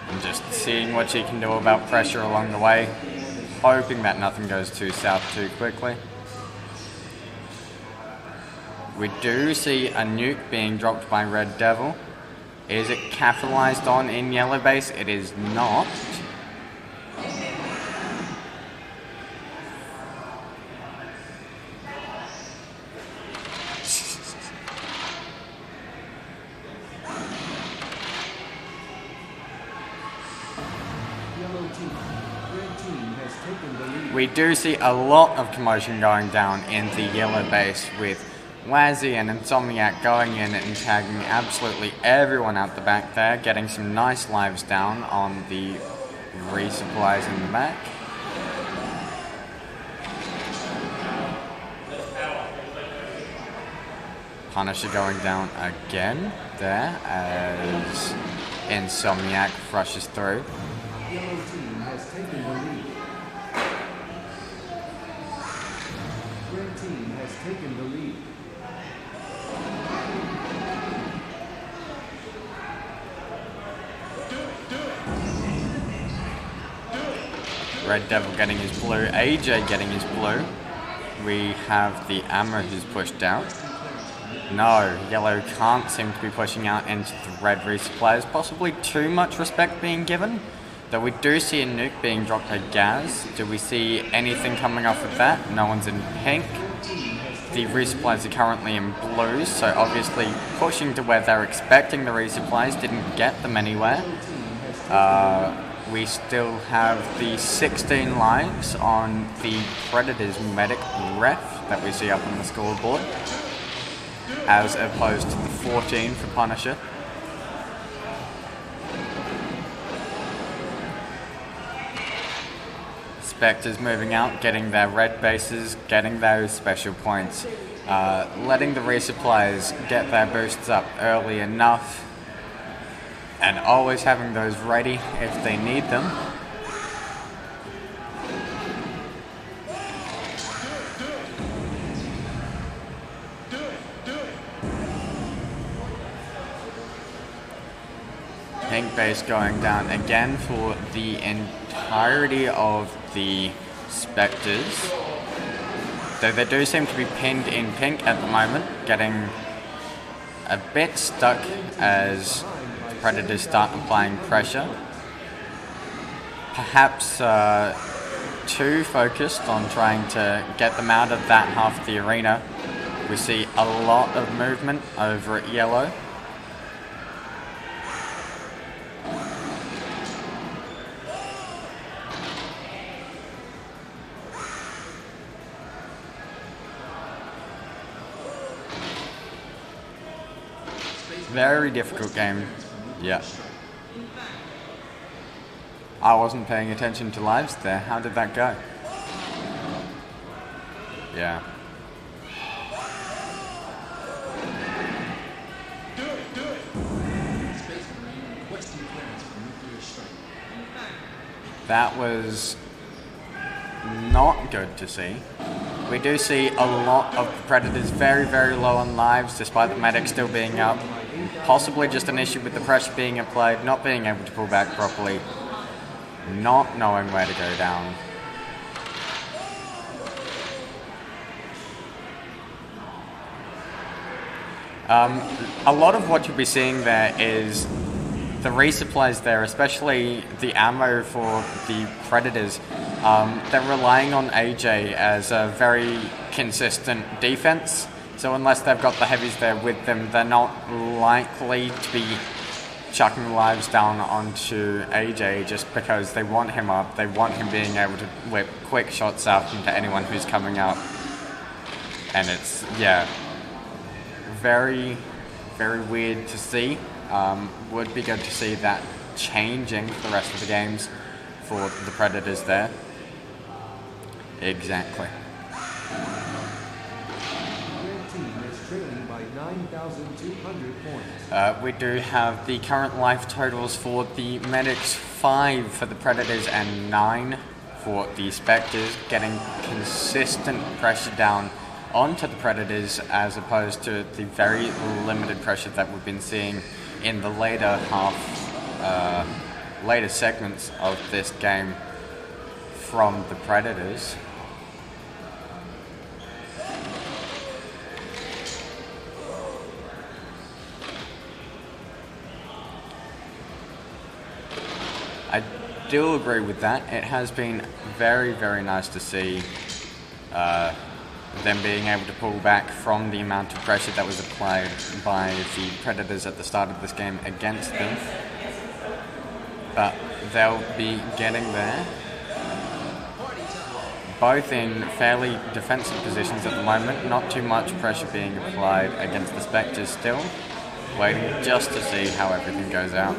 And just seeing what you can do about pressure along the way, hoping that nothing goes too south too quickly. We do see a nuke being dropped by Red Devil. Is it capitalized on in yellow base? It is not. We do see a lot of commotion going down in the yellow base with Wazzy and Insomniac going in and tagging absolutely everyone out the back there, getting some nice lives down on the resupplies in the back. Punisher going down again there as Insomniac rushes through. Yellow team has taken the lead. Red team has taken the lead. Red Devil getting his blue, AJ getting his blue. We have the ammo who's pushed out. No, yellow can't seem to be pushing out into the red resupplies. Possibly too much respect being given. Though we do see a nuke being dropped by Gaz. Do we see anything coming off of that? No one's in pink. The resupplies are currently in blues, so obviously pushing to where they're expecting the resupplies, didn't get them anywhere. We still have the 16 lives on the Predator's medic ref that we see up on the scoreboard, as opposed to the 14 for Punisher. Spectres moving out, getting their red bases, getting those special points. letting the resupplies get their boosts up early enough, and always having those ready if they need them. Pink base going down again for the entirety of the Spectres. Though they do seem to be pinned in pink at the moment, getting a bit stuck as the Predators start applying pressure. Perhaps too focused on trying to get them out of that half of the arena. We see a lot of movement over at yellow. Very difficult game. Yeah. I wasn't paying attention to lives there. How did that go? Yeah. That was not good to see. We do see a lot of the Predators very, very low on lives, despite the medic still being up. Possibly just an issue with the pressure being applied, not being able to pull back properly, not knowing where to go down. A lot of what you'll be seeing there is the resupplies there, especially the ammo for the Predators. They're relying on AJ as a very consistent defense. So unless they've got the heavies there with them, they're not likely to be chucking lives down onto AJ just because they want him up. They want him being able to whip quick shots out into anyone who's coming up. And it's, yeah, very, very weird to see. Would be good to see that changing for the rest of the games for the Predators there. Exactly. By 9,200 points. We do have the current life totals for the Medics: 5 for the Predators and 9 for the Spectres, getting consistent pressure down onto the Predators as opposed to the very limited pressure that we've been seeing in the later later segments of this game from the Predators. I do agree with that. It has been very, very nice to see them being able to pull back from the amount of pressure that was applied by the Predators at the start of this game against them. But they'll be getting there. Both in fairly defensive positions at the moment. Not too much pressure being applied against the Spectres still. Waiting just to see how everything goes out.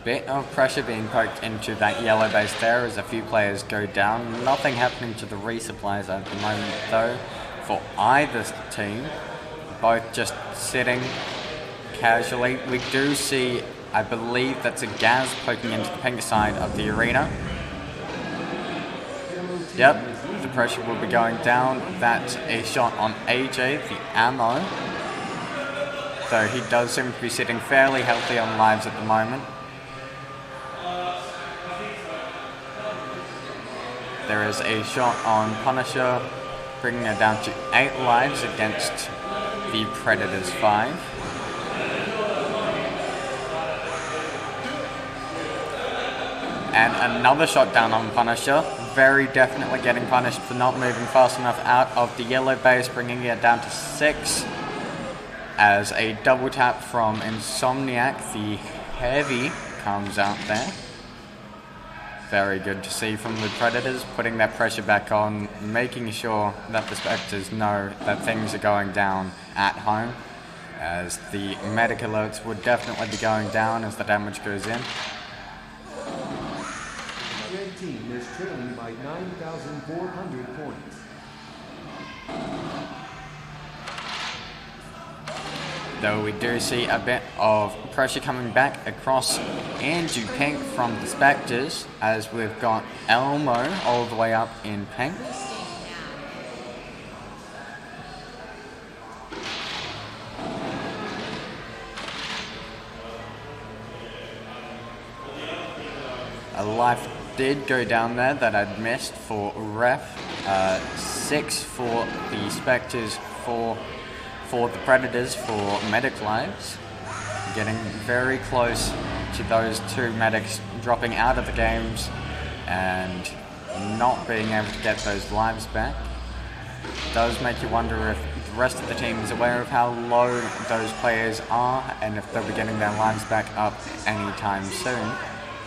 Bit of pressure being poked into that yellow base there as a few players go down. Nothing happening to the resupplies at the moment though for either team. Both just sitting casually. We do see, I believe that's a gas poking into the pink side of the arena. Yep, the pressure will be going down. That's a shot on AJ, the ammo. Though he does seem to be sitting fairly healthy on lives at the moment. There is a shot on Punisher, bringing her down to 8 lives against the Predators 5. And another shot down on Punisher. very definitely getting punished for not moving fast enough out of the yellow base, bringing it down to 6. As a double tap from Insomniac, the heavy comes out there. Very good to see from the Predators, putting that pressure back on, making sure that the Spectres know that things are going down at home, as the medic alerts would definitely be going down as the damage goes in. The red team is trailing by 9,400 points. Though we do see a bit of pressure coming back across into pink from the Spectres, as we've got Elmo all the way up in pink. A life did go down there that I'd missed for ref. 6 for the Spectres, for the Predators for medic lives. Getting very close to those two medics dropping out of the games and not being able to get those lives back. Does make you wonder if the rest of the team is aware of how low those players are and if they'll be getting their lives back up anytime soon.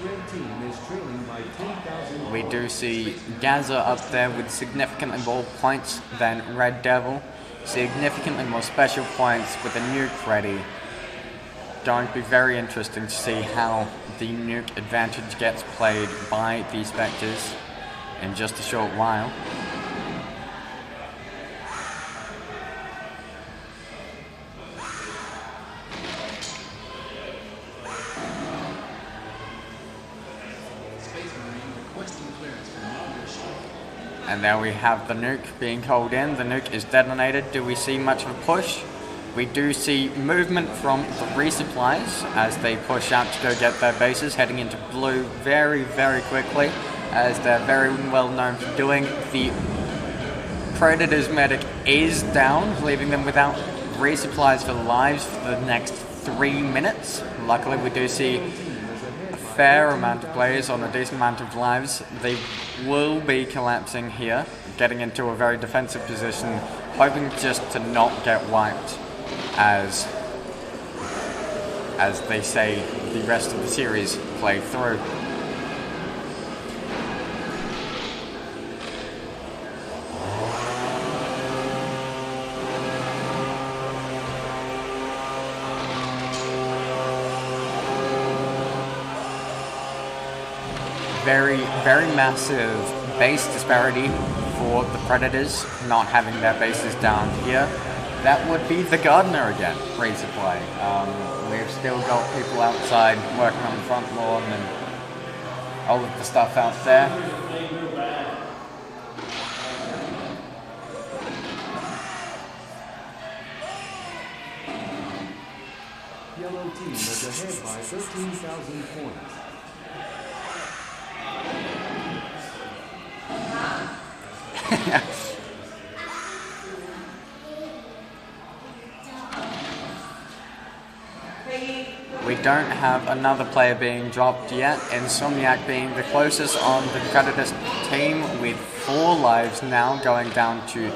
Red team is trailing by 10,000. We do see Gaza up there with significantly more points than Red Devil. Significantly more special points with a nuke ready. Going to be very interesting to see how the nuke advantage gets played by the Spectres in just a short while. And there we have the nuke being called in. The nuke is detonated. Do we see much of a push? We do see movement from the resupplies as they push out to go get their bases, heading into blue very, very quickly, as they're very well known for doing. The Predators medic is down, leaving them without resupplies for lives for the next 3 minutes. Luckily, we do see a fair amount of players on a decent amount of lives. They will be collapsing here, getting into a very defensive position, hoping just to not get wiped as they say the rest of the series play through. Very, very massive base disparity for the Predators, not having their bases down here. That would be the Gardener again, resupply. We've still got people outside working on the front lawn and all of the stuff out there. Yellow team is ahead by 13,000 points. We don't have another player being dropped yet. Insomniac being the closest on the Predators team with 4 lives now, going down to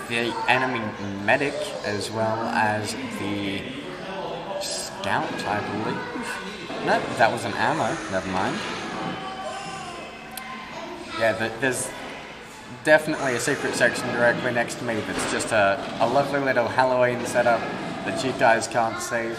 the enemy medic as well as the scout, I believe. No, that was an ammo, never mind. Yeah, there's definitely a secret section directly next to me that's just a lovely little Halloween setup that you guys can't see.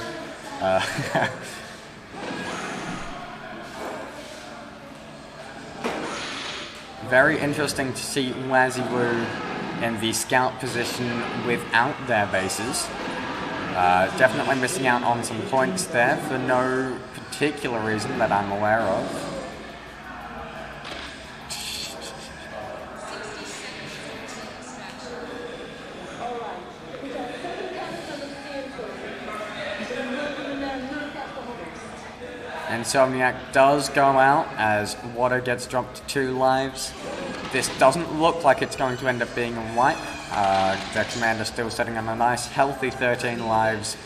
Very interesting to see Wazzy Woo in the scout position without their bases. Definitely missing out on some points there for no particular reason that I'm aware of. Insomniac does go out as Water gets dropped to 2 lives. This doesn't look like it's going to end up being a wipe. The commander still sitting on a nice healthy 13 lives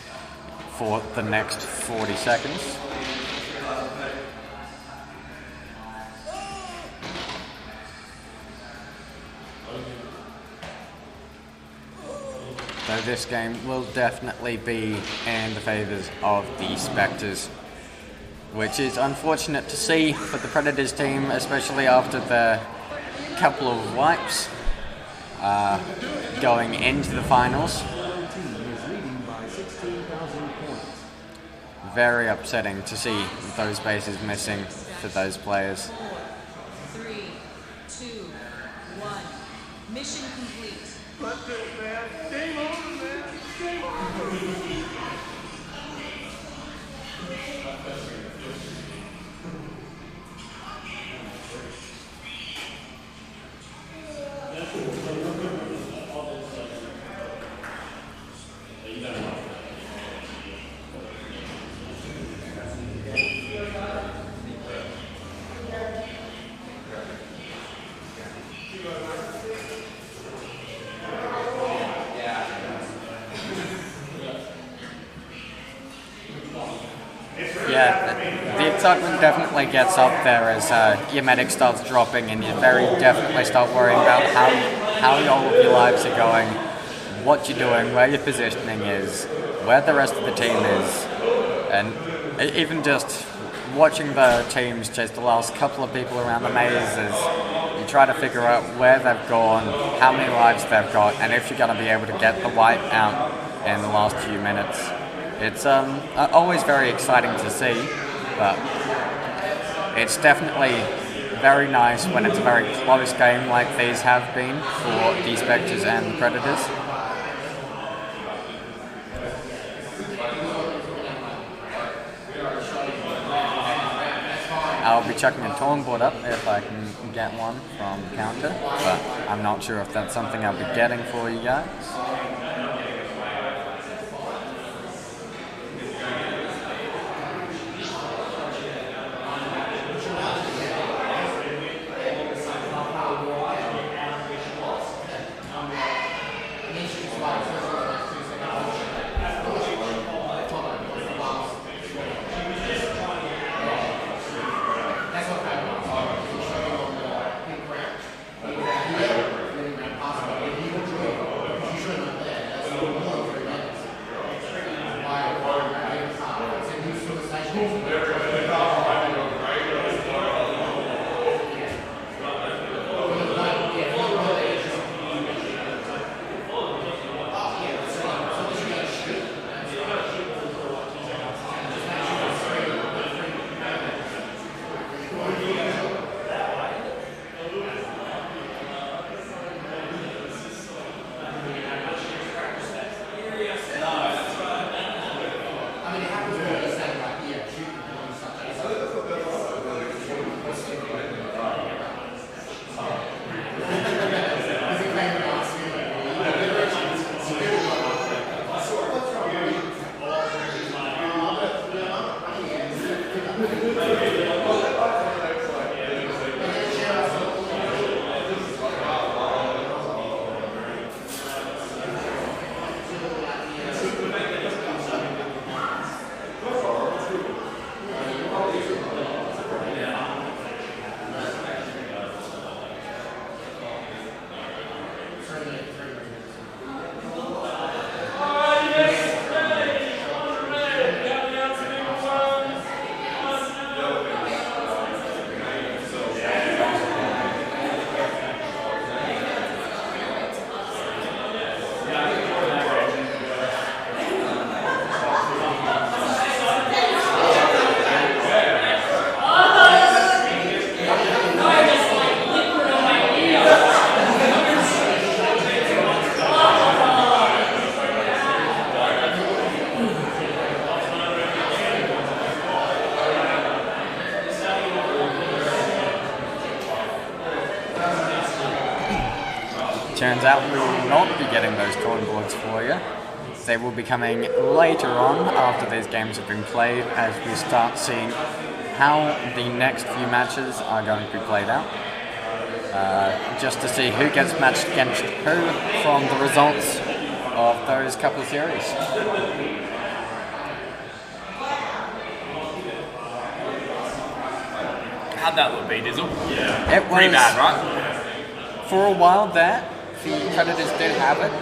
for the next 40 seconds. So this game will definitely be in the favours of the Spectres, which is unfortunate to see for the Predators team, especially after the couple of wipes going into the finals. Yellow team is leading by 16,000 points. Very upsetting to see those bases missing for those players. 4, 3, 2, 1. Mission complete. That's it, man. Game over, man. Game over. Yeah, the excitement definitely gets up there as your medic starts dropping and you very definitely start worrying about how all of your lives are going, what you're doing, where your positioning is, where the rest of the team is, and even just watching the teams chase the last couple of people around the maze as you try to figure out where they've gone, how many lives they've got, and if you're going to be able to get the wipe out in the last few minutes. It's always very exciting to see, but it's definitely very nice when it's a very close game like these have been for the Spectres and the Predators. I'll be chucking a torn board up if I can get one from the counter, but I'm not sure if that's something I'll be getting for you guys. Turns out we will not be getting those torn boards for you. They will be coming later on after these games have been played as we start seeing how the next few matches are going to be played out. Just to see who gets matched against who from the results of those couple of series. How'd that look, B-Dizzle? Yeah. It was pretty bad, right? For a while there, the Predators did have it,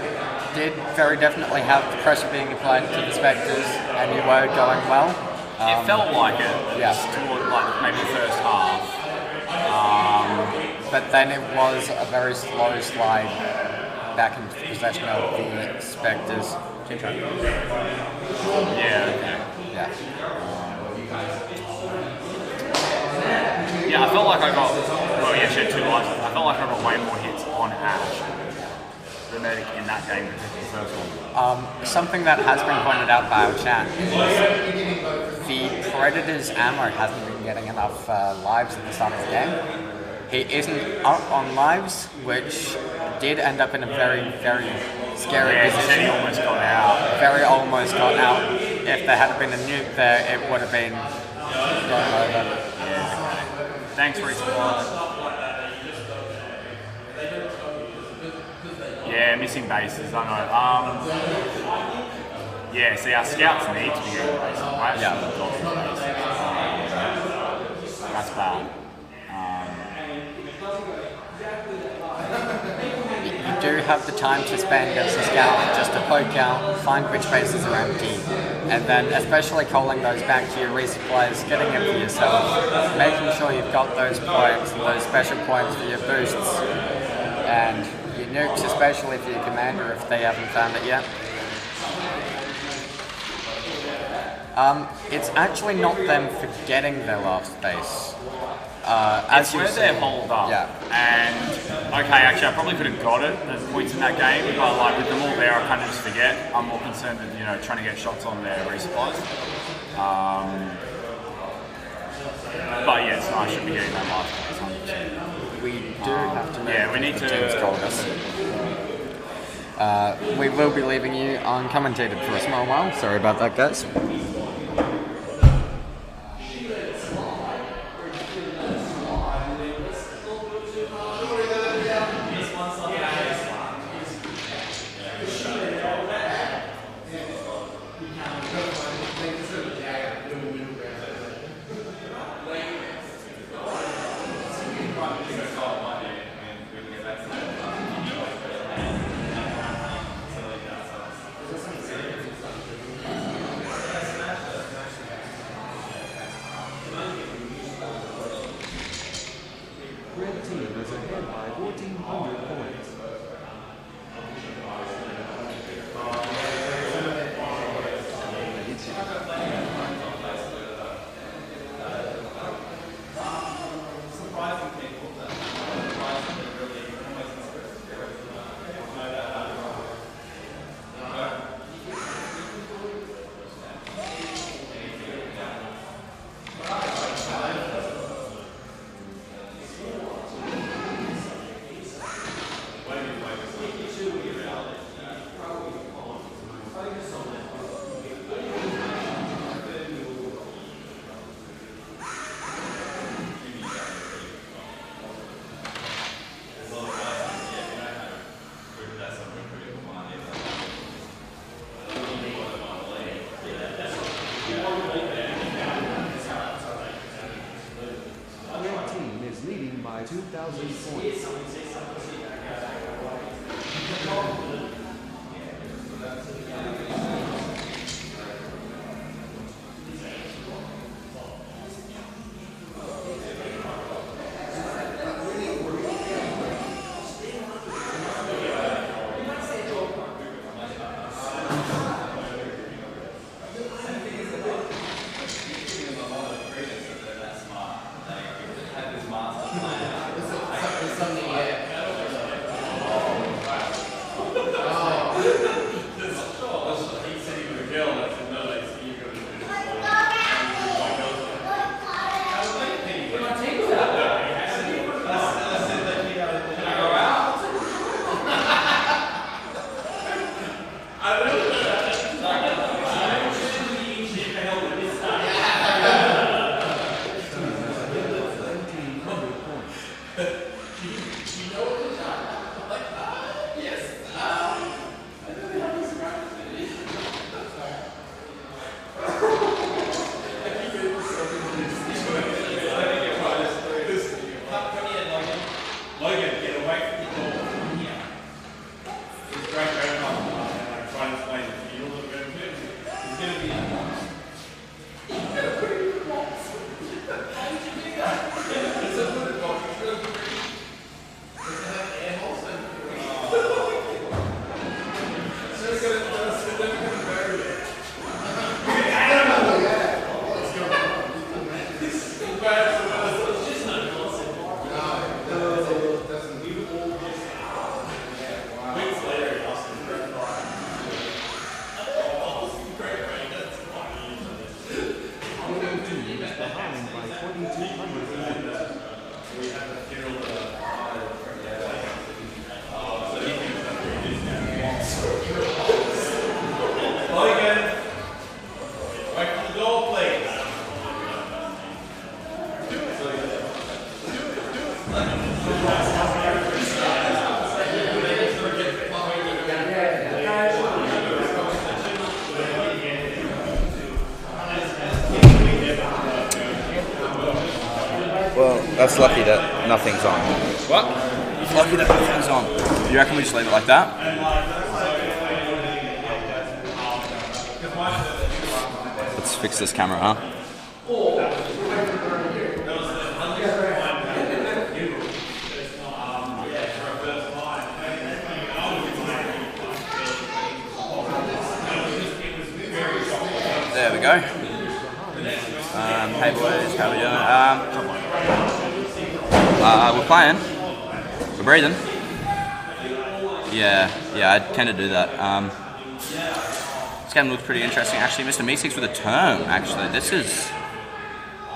did very definitely have the pressure being applied to the Spectres, and you were going well. It felt like it. Yeah. Toward like maybe the first half. But then it was a very slow slide back into possession of the Spectres. Yeah. Okay. Yeah. Yeah, I felt like I got. Well, yeah, she had 2 lives. I felt like I got way more hits on Ash than medic in that game than the first one. Something that has been pointed out by our chat is the Predator's ammo hasn't been getting enough lives at the start of the game. He isn't up on lives, which did end up in a very, very scary Yeah, position. he almost got out. Very almost got out. If there had been a nuke there, it would have been going over. Yeah, okay. Thanks, Resupply. Yeah, missing bases, I know. Yeah, see, our scouts need to be getting bases. I actually got some bases. That's bad. You do have the time to spend as a scout just to poke out, find which bases are empty, and then especially calling those back to your resupplies, getting it for yourself, making sure you've got those points, those special points for your boosts, and your nukes, especially for your commander if they haven't found it yet. It's actually not them forgetting their last base. As where they're holed up. Yeah. And, okay, actually, I probably could have got it at points in that game, but like with them all there, I kind of just forget. I'm more concerned with, trying to get shots on their resupplies. But yeah, so I should be getting that last place, 100%. We do have to move. Yeah, we need to. Teams called us. We will be leaving you uncommented for a small while. Sorry about that, guys. Red team is ahead by 1,400 points. Red team is leading by 2,000 points. That's lucky that nothing's on. What? It's lucky that nothing's on. You reckon we just leave it like that? Let's fix this camera, huh? There we go. Hey boys, how we doing? We're playing. We're breathing. Yeah, I tend to do that. This game looks pretty interesting. Actually, Mr. Meeseeks with a term. Actually, this is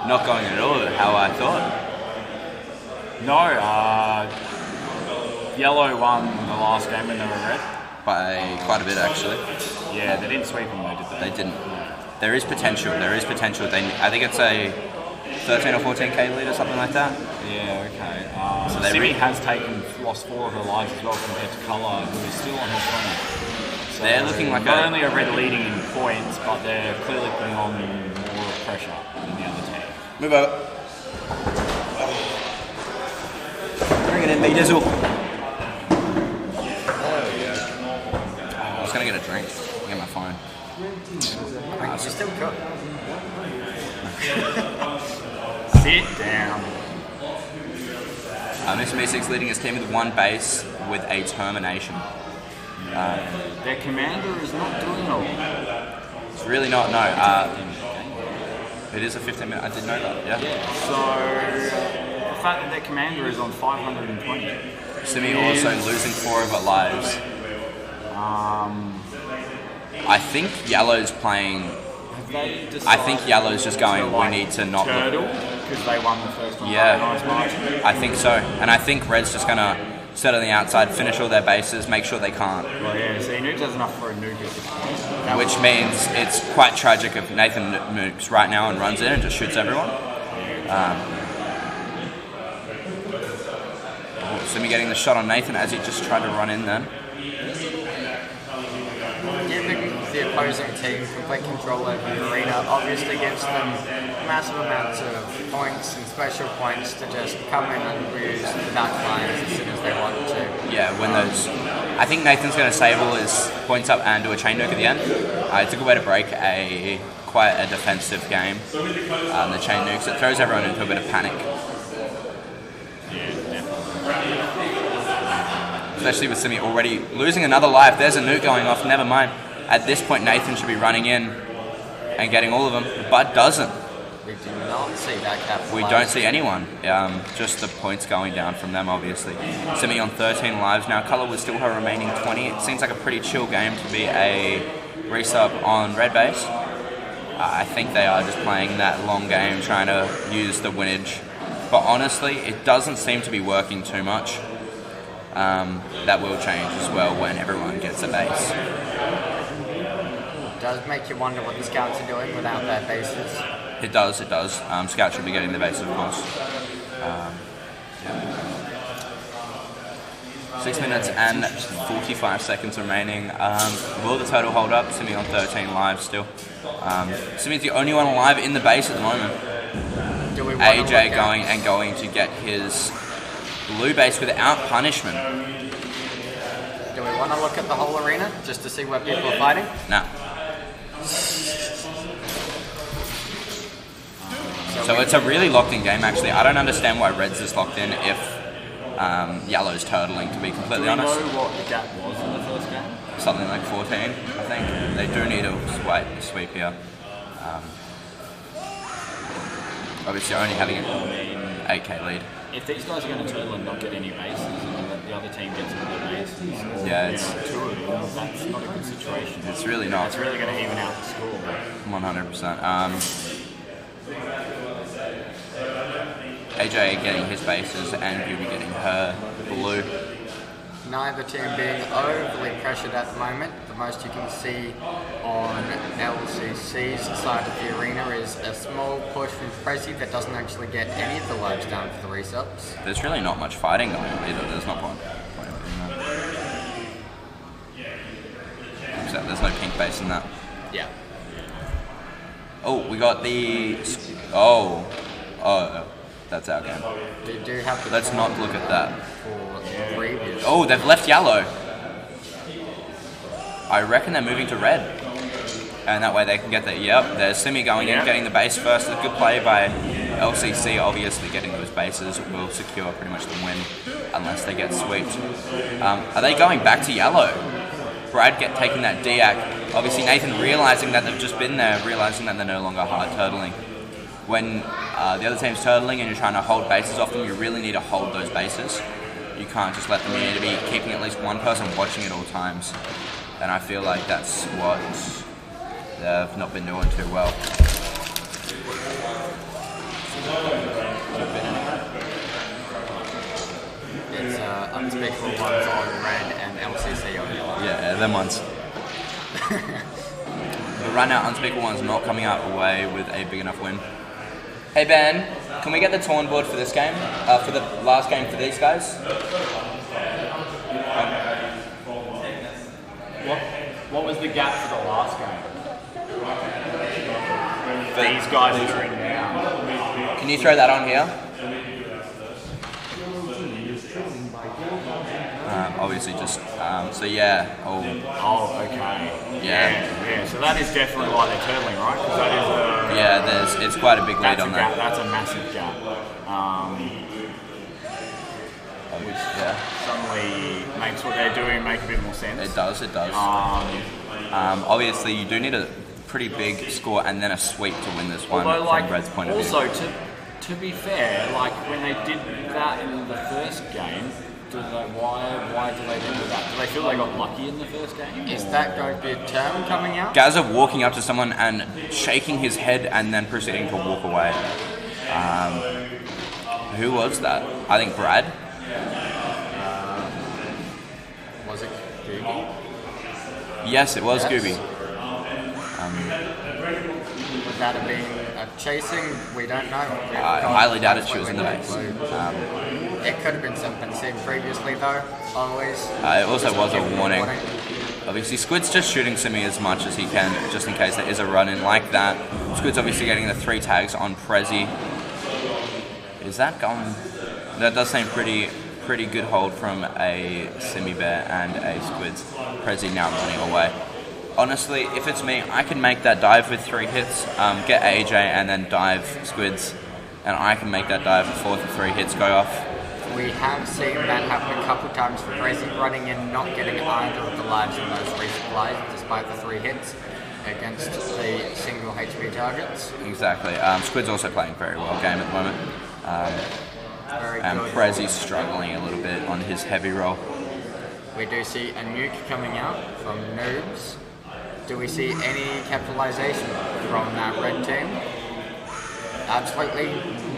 not going at all how I thought. No, yellow won the last game when they were red. By quite a bit, actually. Yeah, they didn't sweep them though, did they? They didn't. There is potential. I think it's a 13 or 14k lead or something like that. Yeah, okay. So Simi has lost 4 of her lives as well compared to Colour, who is still on her 20. So they're looking like not only are red leading in points, but they're clearly putting on more pressure than the other team. Move over. Bring it in, B-Dizzle. I was going to get a drink. Get my phone. You're still good. Sit down. Mr. Meeseeks leading his team with 1 base with a termination. Their commander is not doing a lot. It's really not, no. It is a 15-minute, I did know that, yeah. So, the fact that their commander is on 520. Simi also losing 4 of her lives. I think Yellow's playing. I think Yellow's just going, we need to not Turtle, because they won the first one. Yeah, Nice margin. I think so. And I think Red's just going to sit on the outside, finish all their bases, make sure they can't. Well, yeah, so Nuke does enough for a nuke at this point. Which means it's quite tragic if Nathan nukes right now and runs in and just shoots everyone. Simi getting the shot on Nathan as he just tried to run in then. Giving the opposing team complete control over the arena obviously gives them massive amounts of points and special points to just come in and use the dark lines as soon as they want to. Yeah, when those... I think Nathan's going to save all his points up and do a chain nuke at the end. It's a good way to break quite a defensive game. The chain nukes, it throws everyone into a bit of panic. Especially with Simi already losing another life. There's a nuke going off, never mind. At this point, Nathan should be running in and getting all of them, but doesn't. We do not see that capitalize. We don't see anyone. Just the points going down from them, obviously. Simi on 13 lives now. Colour was still her remaining 20. It seems like a pretty chill game to be a resub on red base. I think they are just playing that long game, trying to use the winnage. But honestly, it doesn't seem to be working too much. That will change as well when everyone gets a base. It does make you wonder what the scouts are doing without their bases. It does. Scout should be getting the base, of course. 6 minutes and 45 seconds remaining. Will the total hold up? Simi on 13 lives still. Simi's the only one alive in the base at the moment. AJ going to get his blue base without punishment. Do we want to look at the whole arena just to see where people are fighting? No. So it's a really locked in game actually. I don't understand why Red's is locked in if Yellow's turtling, to be completely honest. Do you know what the gap was in the first game? Something like 14, I think. They do need a sweep here. Obviously only having an 8k lead. If these guys are going to turtle and not get any bases, and the other team gets all their bases, yeah, it's 2 of them, that's not a good situation. It's really not. It's really going to even out the score. 100%. AJ getting his bases and Beauty getting her blue. Neither team being overly pressured at the moment. The most you can see on LCC's side of the arena is a small push from Prezi that doesn't actually get any of the lives down for the resubs. There's really not much fighting going on either. There's no point. Except there's no pink base in that. Yeah. Oh, we got the... That's our game. They do have to Let's not look at that. for the previous. Oh, they've left yellow. I reckon they're moving to red. And that way they can get the, yep, there's Simi going in, getting the base first. A good play by LCC, obviously getting those bases will secure pretty much the win unless they get swept. Are they going back to yellow? Brad taking that Diak. Obviously Nathan realizing that they've just been there, realizing that they're no longer hard turtling. When the other team's turtling and you're trying to hold bases off them, you really need to hold those bases. You can't just let them, you need to be keeping at least one person watching at all times. And I feel like that's what they've not been doing too well. It's unspeakable ones on red and LCC on yellow. Yeah, them ones. But right now, Unspeakable One's not coming out away with a big enough win. Hey Ben, can we get the torn board for this game? For the last game for these guys? What was the gap for the last game? These guys are in now. Can you throw that on here? Obviously just, so yeah. Oh, okay. Yeah. So that is definitely why they're turtling, right? Because that is Yeah, it's quite a big lead on that. That's a massive gap. Which suddenly makes what they're doing make a bit more sense. It does. Obviously, you do need a pretty big score and then a sweep to win this one from Red's point of view. Also, to be fair, like when they did that in the first game, why do they do that? Do they feel they got lucky in the first game? Is that going to be a term coming out? Gaza walking up to someone and shaking his head and then proceeding to walk away. Who was that? I think Brad. Was it Googie? Yes, it was Gooby. Would that have been a chasing? We don't know. I highly doubt it. She was in the base. It could have been something seen previously though, always. It also was a warning. Obviously, Squid's just shooting Simi as much as he can, just in case there is a run-in like that. Squid's obviously getting the 3 tags on Prezi. Is that going? That does seem pretty good hold from a Simi Bear and a Squids. Prezi now running away. Honestly, if it's me, I can make that dive with 3 hits, get AJ and then dive Squids, and I can make that dive before the 3 hits go off. We have seen that happen a couple times for Prezi, running in, not getting either of the lives in those resupplies, despite the 3 hits against the single HP targets. Exactly. Squid's also playing very well game at the moment. And Prezi's struggling a little bit on his heavy roll. We do see a nuke coming out from Noobs. Do we see any capitalization from that red team? Absolutely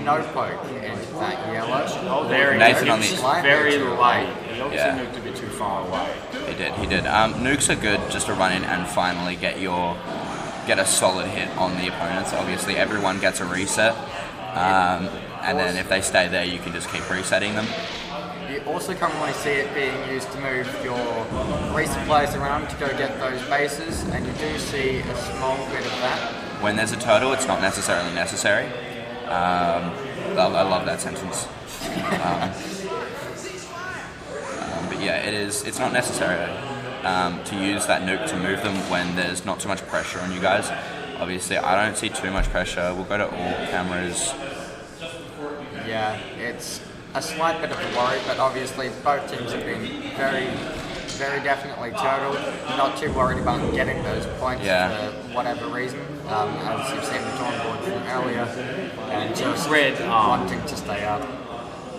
no poke into that yellow. Oh, there he Nathan goes. on the Very late. He obviously moved a bit too far away. He did. Nukes are good just to run in and finally get a solid hit on the opponents. Obviously, everyone gets a reset. And then if they stay there, you can just keep resetting them. You also commonly see it being used to move your resupplies around to go get those bases, and you do see a small bit of that. When there's a turtle, it's not necessarily necessary. I love that sentence. But yeah, it's not necessary to use that nuke to move them when there's not too much pressure on you guys. Obviously, I don't see too much pressure. We'll go to all cameras. Yeah, it's a slight bit of a worry, but obviously both teams have been very, very definitely turtled. Not too worried about getting those points for whatever reason, as you've seen the torn board from earlier, and just wanting to stay up.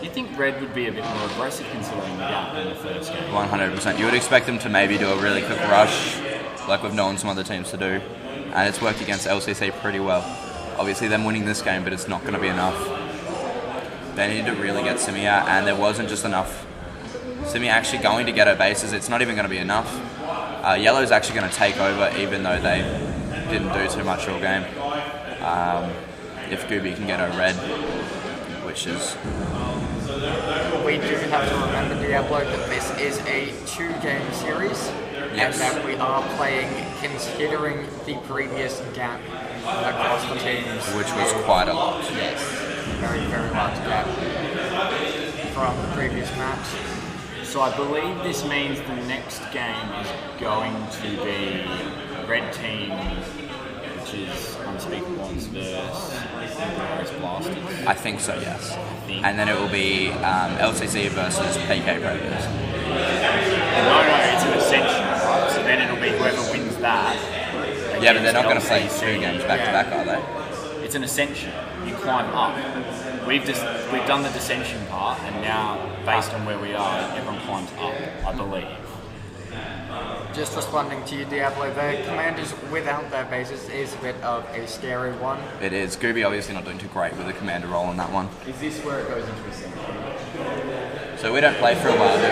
You think Red would be a bit more aggressive considering the gap in the first game? 100%. You would expect them to maybe do a really quick rush, like we've known some other teams to do, and it's worked against LCC pretty well. Obviously, them winning this game, but it's not going to be enough. They need to really get Simi out, and there wasn't just enough. Simi actually going to get her bases, it's not even going to be enough. Yellow's actually going to take over, even though they didn't do too much all game. If Gooby can get her red, which is... We do have to remember, Diablo, that this is a 2-game series, and that we are playing considering the previous gap across the teams. Which was quite a lot. Yes. a very, very large gap from the previous match. So I believe this means the next game is going to be Red Team, which is Unspeakables versus Glorious Blasters. I think so, yes. think. And then it will be LCC versus PK Predators. No, it's an ascension, right? So then it'll be whoever wins that. Yeah, but they're not going to play against 2 LCC. games back to back, are they? It's an ascension. You climb up. We've done the descension part, and now, based on where we are, everyone climbs up, I believe. Just responding to you, Diablo, the commanders without their bases is a bit of a scary one. It is. Gooby obviously not doing too great with the commander role on that one. Is this where it goes into ascension? So we don't play for a while, do we?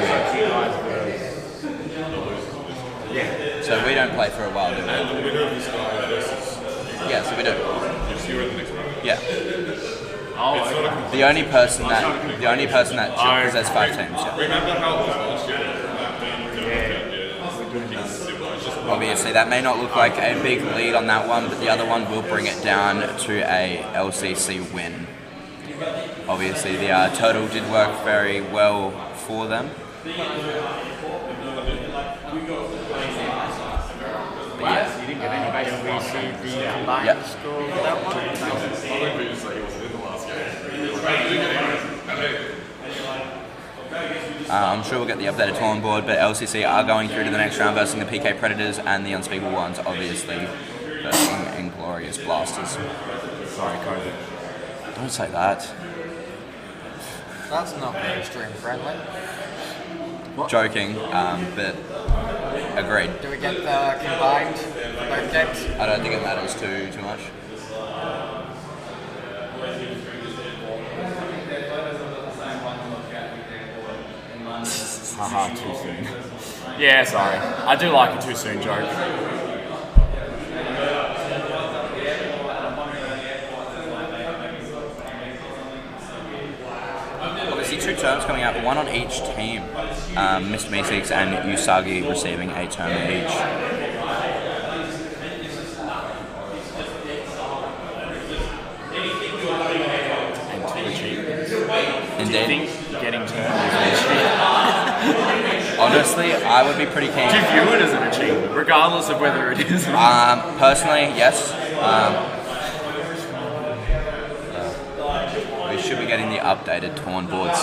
Yeah. So we don't play for a while, do we? And the winner of this guy versus Yeah, so we do. if you were in the next round. Yeah. Oh, It's not a complete. The only person that because there's 5 teams. Yeah. Remember how it was last year? Obviously, that may not look like a big lead on that one, but the other one will bring it down to a LCC win. Obviously, the total did work very well for them. But yeah. You didn't get anybody on VC, the combined Yep. score for that one. I'm sure we'll get the updated tour on board, but LCC are going through to the next round versus the PK Predators, and the Unspeakable Ones, obviously, versus Inglorious Blasters. sorry, COVID. Don't say that. That's not very stream friendly. Joking, but agreed. Do we get the combined for both games? I don't think it matters too much. Haha, too soon. Yeah, sorry. I do like a too soon joke. Obviously, 2 terms coming out, 1 on each team. Mr. Meeseeks and Usagi receiving a term each. And 2 achievements. Do you Indeed. think getting turned is an achievement? Honestly, I would be pretty keen. Do you view it as an achievement, regardless of whether it is or Personally, yes. We should be getting the updated torn boards.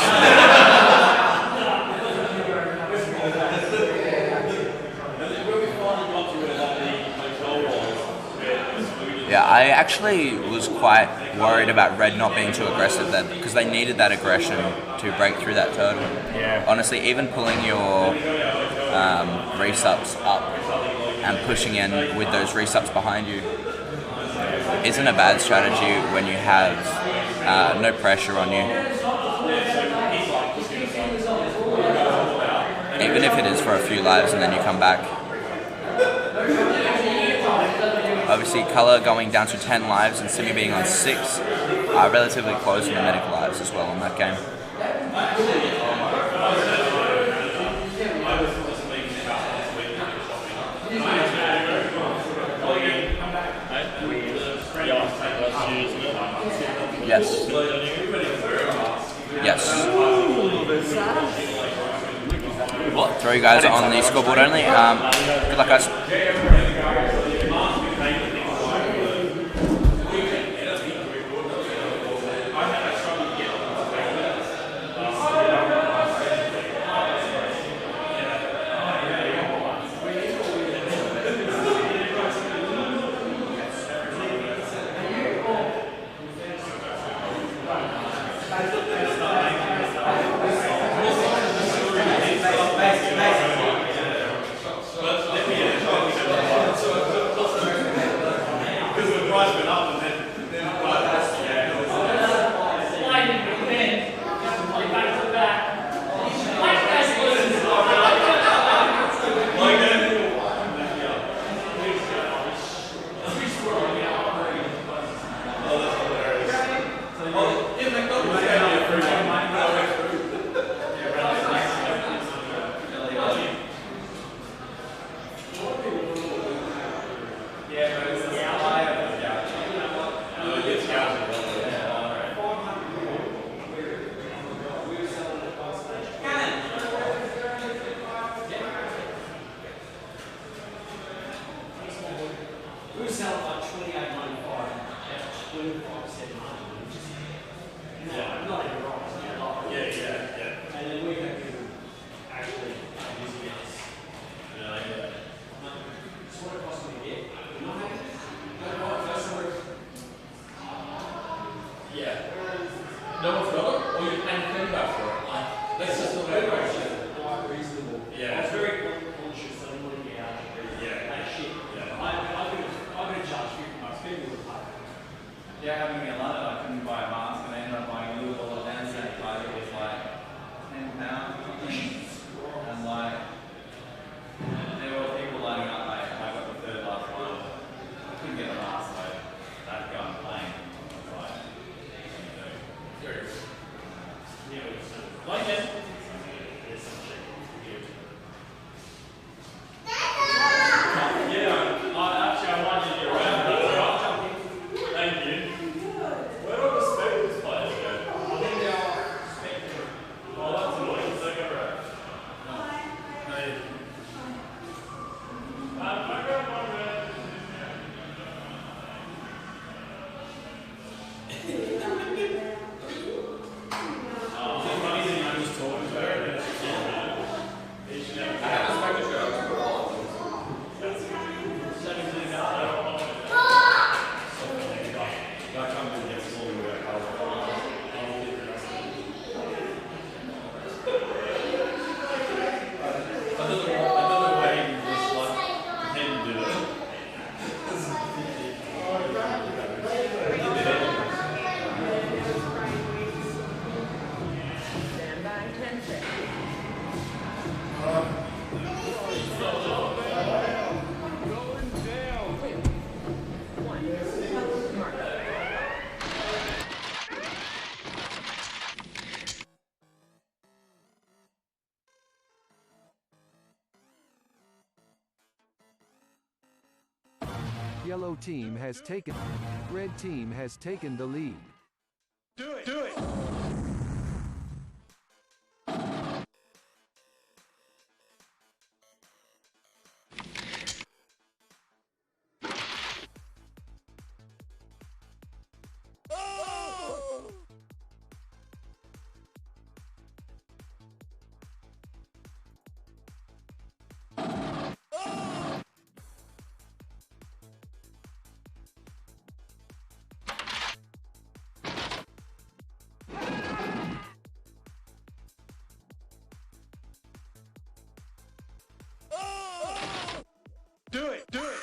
Yeah, I actually was quite worried about Red not being too aggressive then, because they needed that aggression to break through that turtle. Yeah. Honestly, even pulling your resubs up and pushing in with those resubs behind you isn't a bad strategy when you have no pressure on you. Even if it is for a few lives and then you come back. Obviously, Colour going down to 10 lives and Simi being on 6 are relatively close in the medical lives as well in that game. Yes. Yes. what? Throw you guys on the scoreboard only. Good luck, guys. We sell it like 28.95. That's 25% margin. Yeah. Not even right. Yeah. And then we have to actually using us. Yeah. So what it costs me to get? You're not happy? Yeah. No one's got it, or you're paying $30 for it. Like, that's just not very quite reasonable. Yeah. I was very conscious that I wanted to get out of it. Yeah. That shit. Yeah. I'm going to charge $50. People will pay. Yeah, having me in London, I couldn't buy a mask, and I ended up buying a little bottle of hand sanitizer. It was like £10 or something. And like, there were people lining up, like, I got the third last one. I couldn't get a mask, so I had to go on a plane. Like it. Actually, I wanted to get around. Thank you. Where do the spectacles players go? I think they are spectacles. Oh, that's annoying. Let's go right. Hey. I got one red. Yellow team has taken. Red team has taken the lead. Do it. Do it. Do it. Do it.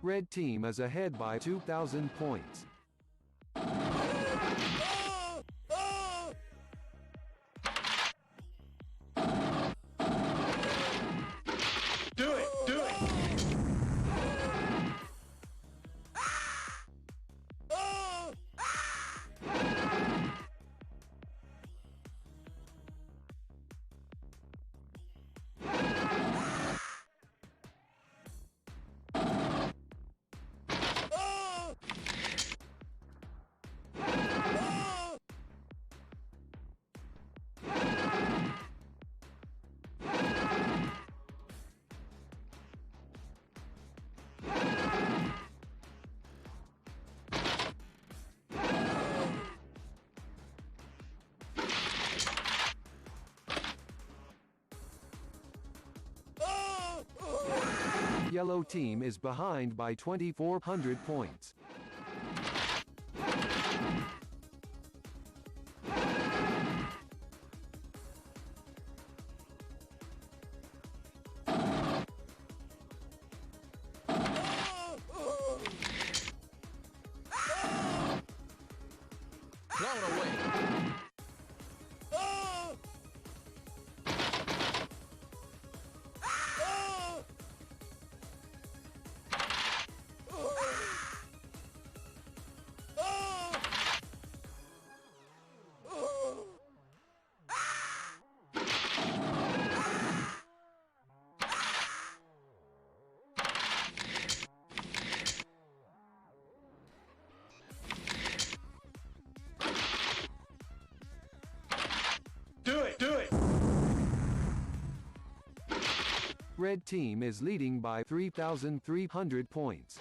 Red team is ahead by 2,000 points. Do it. Do it. Yellow team is behind by 2,400 points. Blown away. Red team is leading by 3,300 points.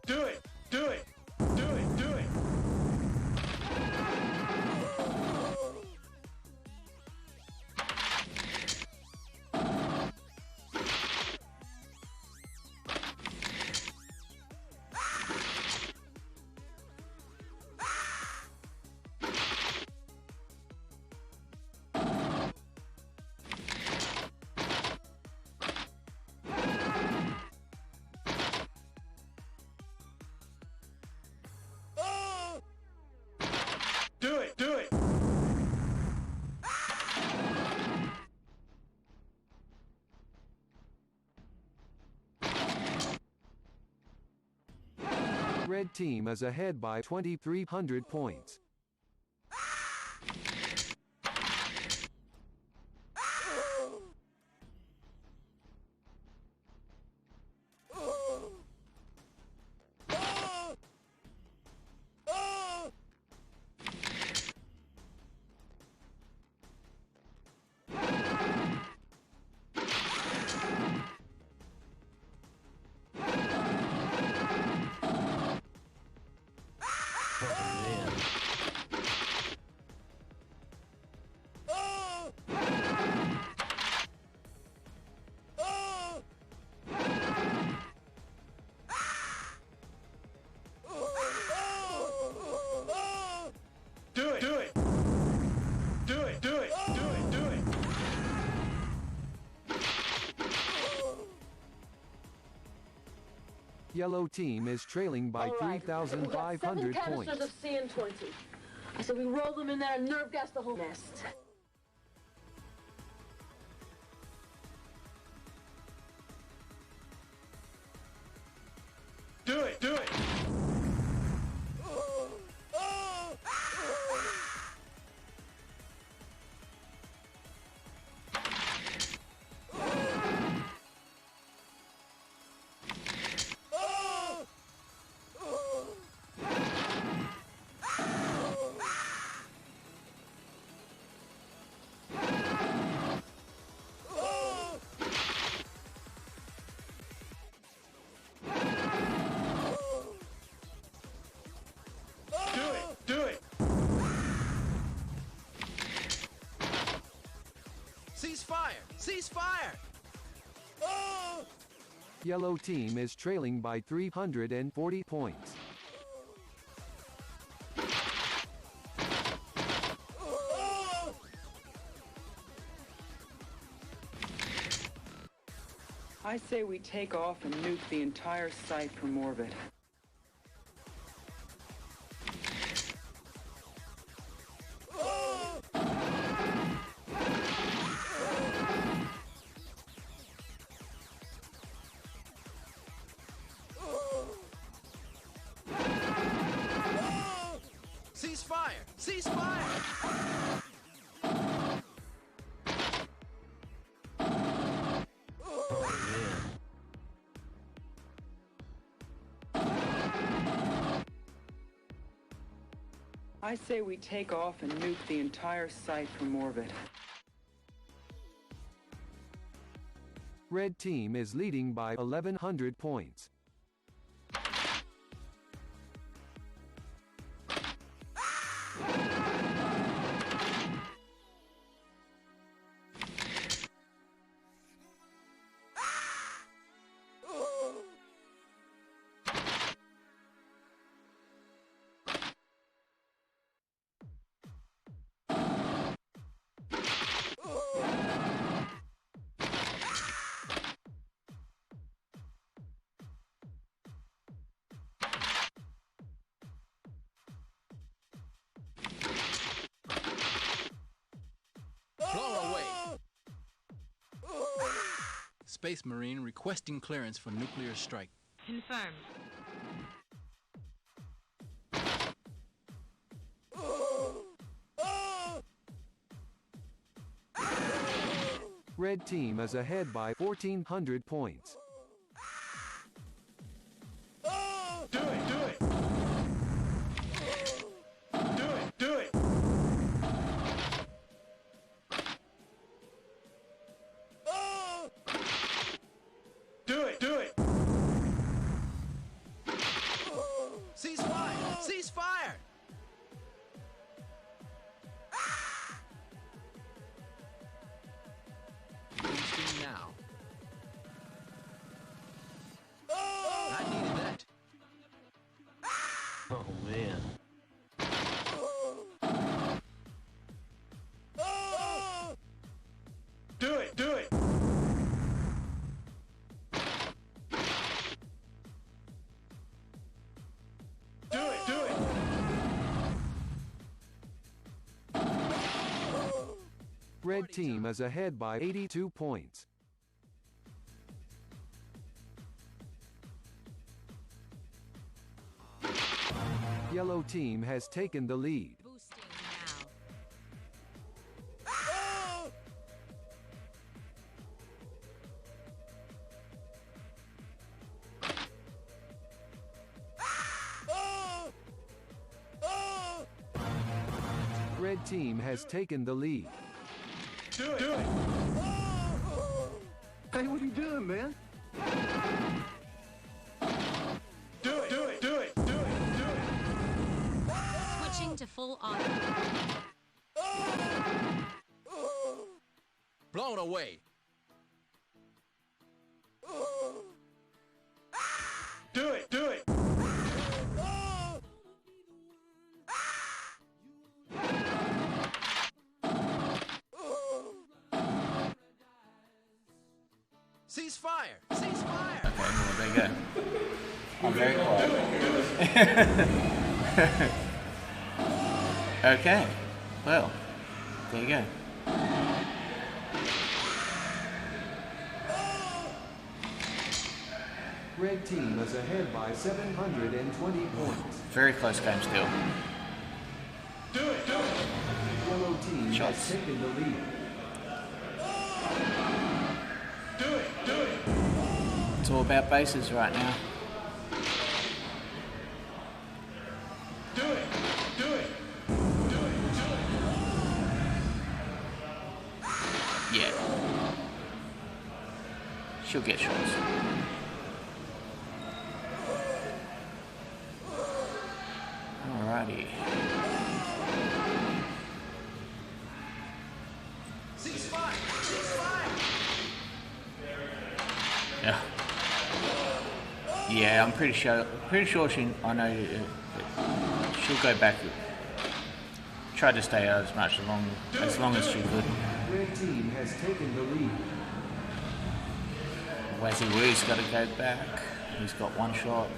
Do it! Do it! Do it! Do it! Do it! Do it! Red team is ahead by 2,300 points. Do it! Do it! Do it! Do it! Do it! Do it! Yellow team is trailing by 3,500 points. Canisters of CN20. I said we roll them in there and nerve gas the whole nest. Do it! Do it! Do it! Cease fire! Cease fire! Yellow team is trailing by 340 points. I say we take off and nuke the entire site from orbit. Cease fire! Cease fire! I say we take off and nuke the entire site from orbit. Red team is leading by 1,100 points. Space Marine requesting clearance for nuclear strike. Confirmed. Red team is ahead by 1,400 points. Do it! Do it! Red team is ahead by 82 points. Yellow team has taken the lead. Boosting now. Red team has taken the lead. Do it! Do it! Hey, what are you doing, man? Do it! Do it! Do it! Do it! Do it! Switching to full auto. Blown away. Do it! Do it! Ceasefire! Ceasefire! Okay, well, there you go. I'm very quiet. Okay, well, there you go. Red team is ahead by 720 points. Very close game still. Do it! Do it! Yellow team Shots. has taken the lead. Do it! Do it! It's all about bases right now. Do it! Do it! Do it! Do it! Yeah. She'll get shots. Alrighty. Ceasefire! Ceasefire! Yeah. Yeah, I'm pretty sure she. I know she'll go back. Try to stay out as long as she could. Red team has taken the lead. Wazzy Woo's got to go back. He's got one shot.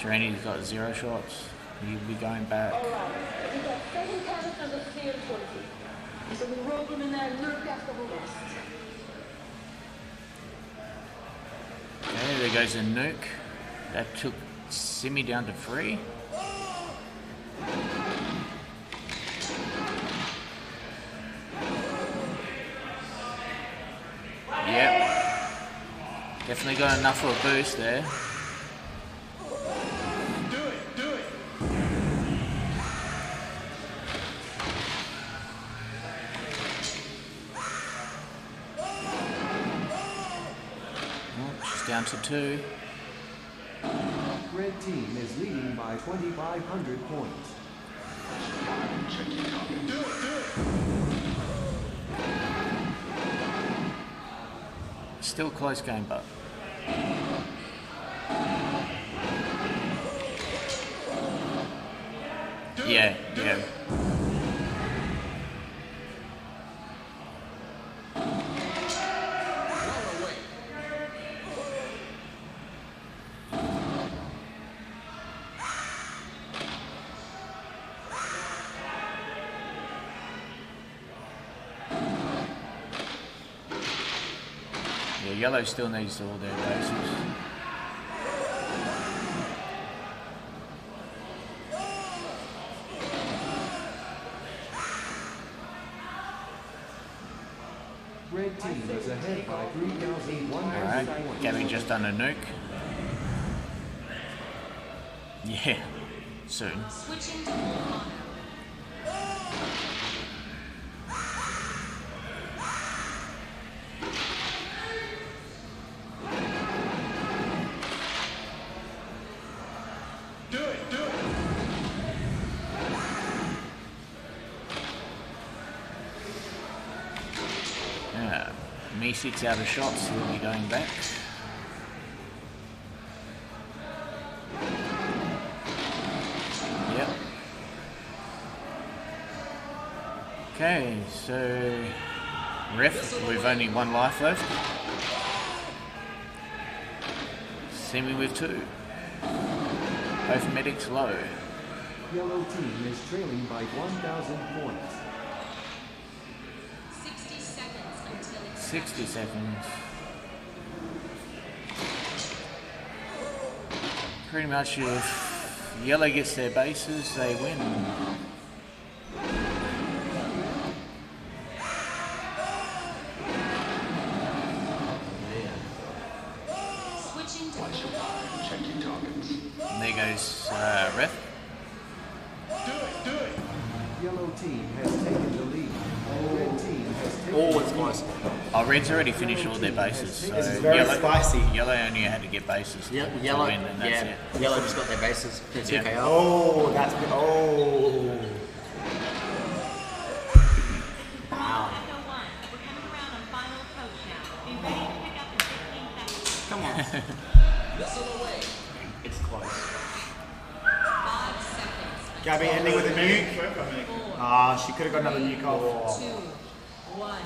Serenity's got 0 shots. He'll be going back. Alright, we got 7 canisters of CM20. So we roll them in there and nerf gas the whole nest. Okay, there goes a nuke. That took Simi down to 3. Yep. Definitely got enough for a boost there. Do it! Do it! Oh, she's down to 2. Red team is leading by 2,500 points. Do it! Do it! Still a close game, but yeah. Yeah, yellow still needs all their bases. Red team is ahead by 3,100 Alright, points. Gabby just done a nuke. Yeah, soon. Switching to full auto. Do it! Do it! Yeah, me 6 out of shots, he'll be going back. Yep. Okay, so ref, we've only 1 life left. Semi with 2. Both medics low. Yellow team is trailing by 1,000 points. 60 seconds. Pretty much if yellow gets their bases, they win. Switching to Checking targets. And there goes Ref. Yellow team has taken the lead. Red team has taken Oh, it's close. Oh, Red's already finished all their bases. So This is very spicy. Yellow only had to get bases to Yellow, win, and that's yeah, it. Yellow just got their bases. They're 2 Yeah. KO. Oh, that's good. Oh. Wow. Come on. It's close. Gabby ending with a nuke. Ah, she could have got another nuke off. 2, 1.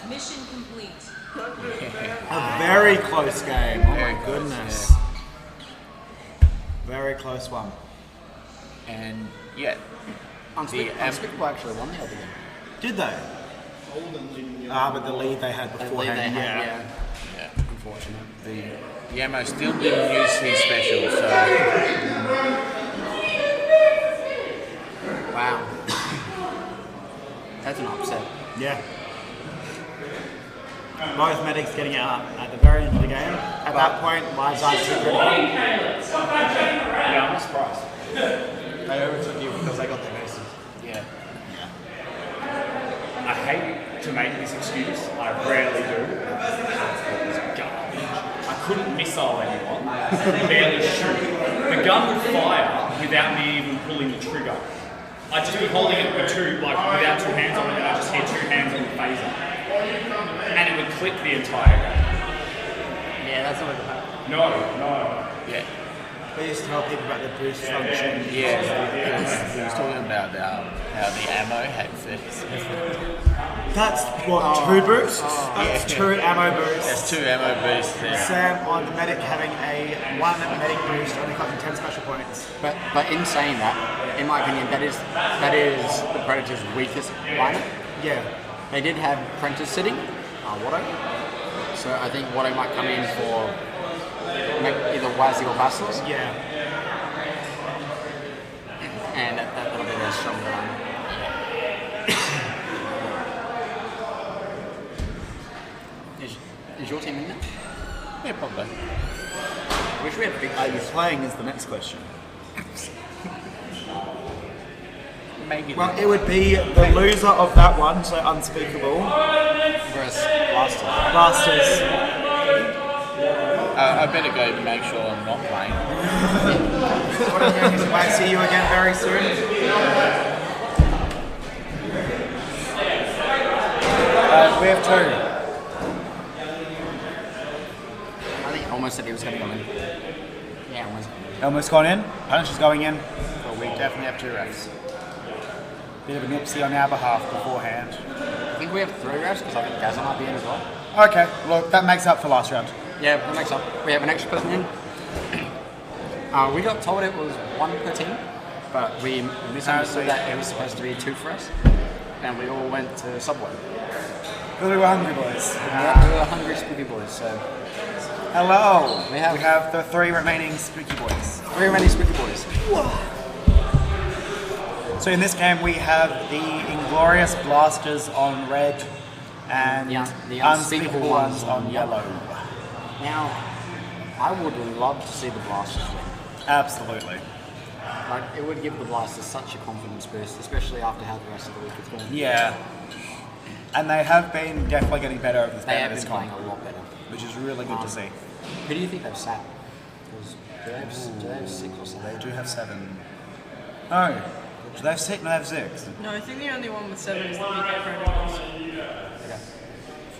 Mission complete. A very close game. Oh Very my close, goodness. Very close one. And yeah, Unspeakable actually won the other game. Did they? Ah, but the lead they had The lead beforehand. they had, yeah. yeah. Unfortunate. The Yamo still didn't use his special, so Wow. That's an upset. Yeah. Both medics getting out at the very end of the game. At that point, lives aren't too critical. Yeah, I'm not surprised. They overtook you because they got their bases. yeah. I hate to make this excuse. I rarely do. It was garbage. I couldn't missile anyone. I could barely shoot. The gun would fire without me even pulling the trigger. I'd just be holding it with without 2 hands on it, and I'd just hit 2 hands on the phaser. And it would click the entire game. Yeah, that's not a good part. No. Yeah. They used to tell people about the boost function. Yeah, he was talking about how the ammo had fits. That's what, 2 boosts? That's 2 ammo boosts. There's 2 ammo boosts there. Sam on the medic having a 1 medic boost, only costing 10 special points. But in saying that, in my opinion, that is the Predator's weakest lineup. Yeah. They did have Prentice sitting, Watto. So I think Watto might come in for either Wazzy or Basilisk. Yeah. And that'll be their stronger lineup. Is your team in there? Yeah, probably. I wish we had big. Are you playing is the next question. Maybe. Well, it would be the loser of that one, so Unspeakable. Versus Blasters. Blasters. I better go make sure I'm not playing. What I'm going to do is see you again very soon. We have 2. I think almost said he was going to come in. Yeah, almost. Elmo's gone in. Punch is going in. Well, we definitely have 2 refs. Bit of a nipsy on our behalf beforehand. I think we have 3 refs because I think Gazza might be in as well. Okay, look, that makes up for last round. Yeah, that makes up. We have an extra person in. We got told it was 1 per team, but we misunderstood that it was supposed to be 2 for us, and we all went to Subway. Because we were hungry boys. We were hungry spooky boys, so... Hello! We have the 3 remaining spooky boys. 3 remaining spooky boys. So in this game we have the Inglorious Blasters on red and the Unspeakable ones on yellow. Now, I would love to see the Blasters win. Absolutely. Like, it would give the Blasters such a confidence boost, especially after how the rest of the week has gone. Yeah. And they have been definitely getting better over this They game. have been playing a lot better. Which is really good to see. Who do you think they've sat? Because do they have 6 or 7? They do have 7. Oh. Do they have 6? No, they have 6. No, I think the only one with 7 is the PK Predators. Okay.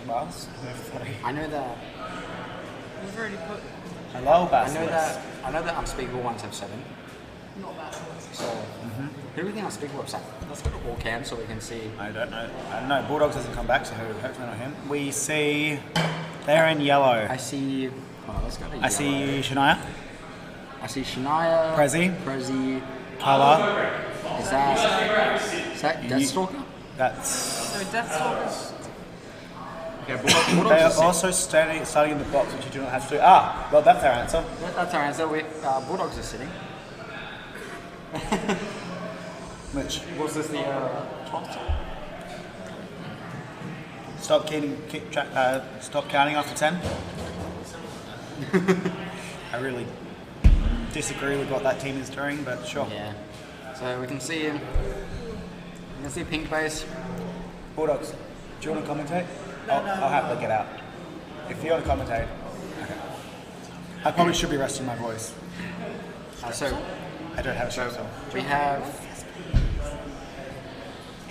From us? We have 3. I know that. We've already put. Hello, Basilisk. I know that Unspeakable ones have 7. Not Basilisk. So, who do we think Unspeakable have sat? Let's go to all cam so we can see. I don't know. Bulldogs hasn't come back, so hopefully not him. We see they're in yellow. I see. Oh, let's go to yellow. I see Shania. I see Shania. Prezi. Color. Is that Deathstalker? That's. No, Deathstalker's. Okay, they are also starting in the box, which you do not have to do. Ah, well, that's our answer. That's our answer. Bulldogs are sitting. Which? Was this the toss? Stop counting after 10. I really disagree with what that team is doing, but sure. Yeah. So we can see pink base. Bulldogs, do you want to commentate? I'll happily get out. If you want to commentate. Okay. I probably should be resting my voice. So I don't have a show, so. We have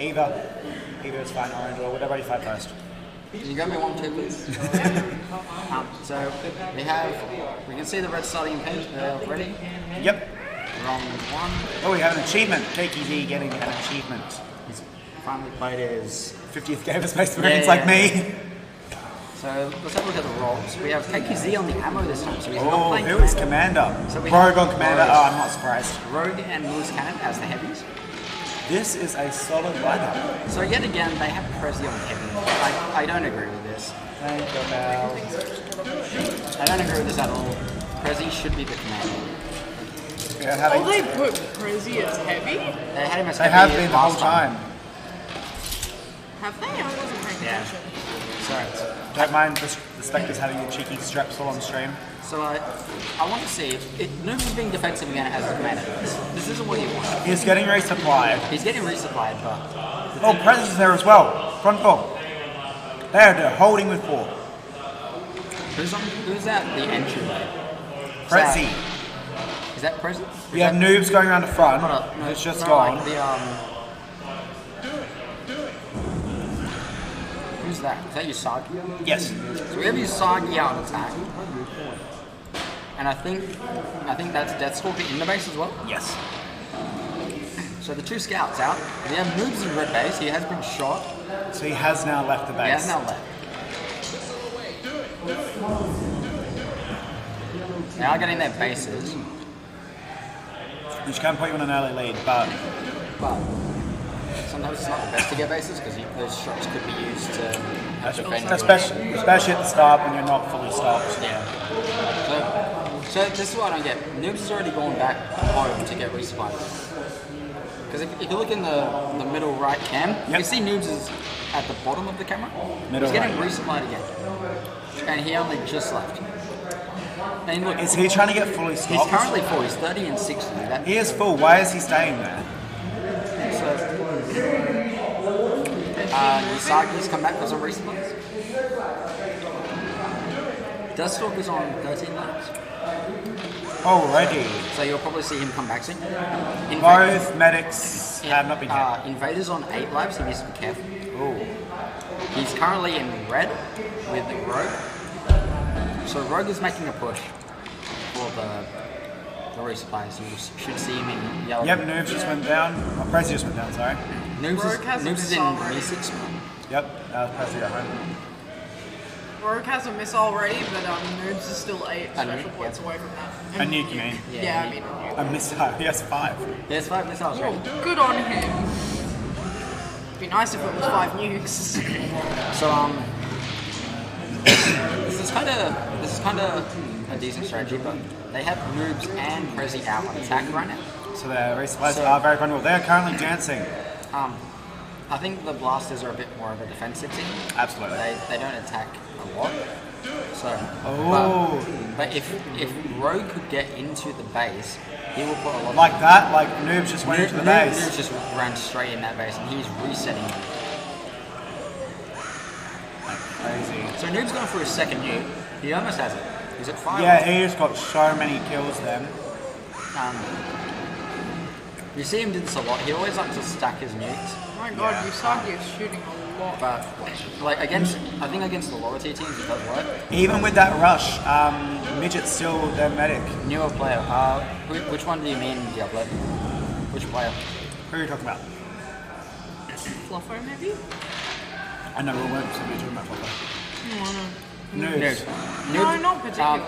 Eva. Eva is fine, orange, or whatever you fight first. Can you grab me 1, 2, please? So we can see the red starting in pink. Ready? Yep. Wrong one. Oh, we have an achievement. KKZ getting an achievement. He's finally played his 50th game of Space Marines like me. So let's have a look at the rolls. We have KQZ on the ammo this time, so he's not playing who is Commander? So Rogue on Commander. Oh, I'm not surprised. Rogue and Lewis Cannon as the heavies. This is a solid lineup. So yet again, they have Prezi on the heavy. I don't agree with this. Thank you, Mel. I don't agree with this at all. Prezi should be the commander. Oh, they put Prezi as heavy? They had him as heavy. They have been the whole time. Have they? I wasn't paying attention. Sorry. Don't mind the Spectres having a cheeky straps all on stream. So I want to see if Noobs is being defensive again as the commander. This isn't what he wants. He's getting resupplied. He's getting resupplied, but... Oh, Prez is there as well. Front four. They're holding with 4. Who's at the entryway? Prezi. Is that Prezi? We have noobs going around the front. No, it's just no, gone. Like who's that? Is that Usagi? Yes. So we have Usagi out on attack. And I think that's Deathstalker in the base as well? Yes. So the 2 scouts out. We have Noobs in red base. He has been shot. So he has now left the base. He has now left. They are getting their bases. Which can put you on an early lead, but sometimes it's not the best to get bases because those shots could be used to defend. Especially at the start when you're not fully stopped. Yeah. So this is what I don't get. Noobs has already gone back home to get resupplied. Because if you look in the middle right cam, you can see Noobs is at the bottom of the camera. He's getting resupplied again. And he only just left. And look, is he trying to get fully stopped? He's currently full. He's 30 and 60. He is full. Why is he staying there? Usagi's come back for some resupplies. Deathstalker's on 13 laps. Already. So you'll probably see him come back soon. Both medics have not been hit. Invader's on 8 laps. He needs to be careful. Ooh. He's currently in red with the Rogue. So Rogue is making a push for the resupplies. You should see him in yellow. Yep, Noobs just went down. Oh, Prezi just went down, sorry. Noobs is in V6. Yep, Prezi at home. Rogue has a miss already, but Noobs is still 8 special points away from that. A nuke, you mean? Yeah, I mean a nuke. A missile. He has 5. He has 5 missiles, right? Oh, good on him. It'd be nice if it was 5 nukes. So this is kind of a decent strategy, but they have Noobs and Prezi out on attack right now. So their resupplies are very vulnerable. They are currently dancing. I think the Blasters are a bit more of a defensive team. Absolutely. They don't attack a lot. So, but if Rogue could get into the base, he will put a lot. Like that, like Noobs just went into the base. Noobs just ran straight in that base, and he's resetting it. Crazy. So Noob's going for his second nuke. He almost has it. He's at 5. Yeah, he just got so many kills then. You see him do this a lot. He always likes to stack his nukes. Oh my god, Usagi is shooting a lot. But like I think against the lower tier teams it does work. Even with that rush, Midget's still their medic. Newer player. Which one do you mean, Diablo? Which player? Who are you talking about? Fluffo, maybe? I know we weren't talking about Fluffo. Noobs. No, not particularly.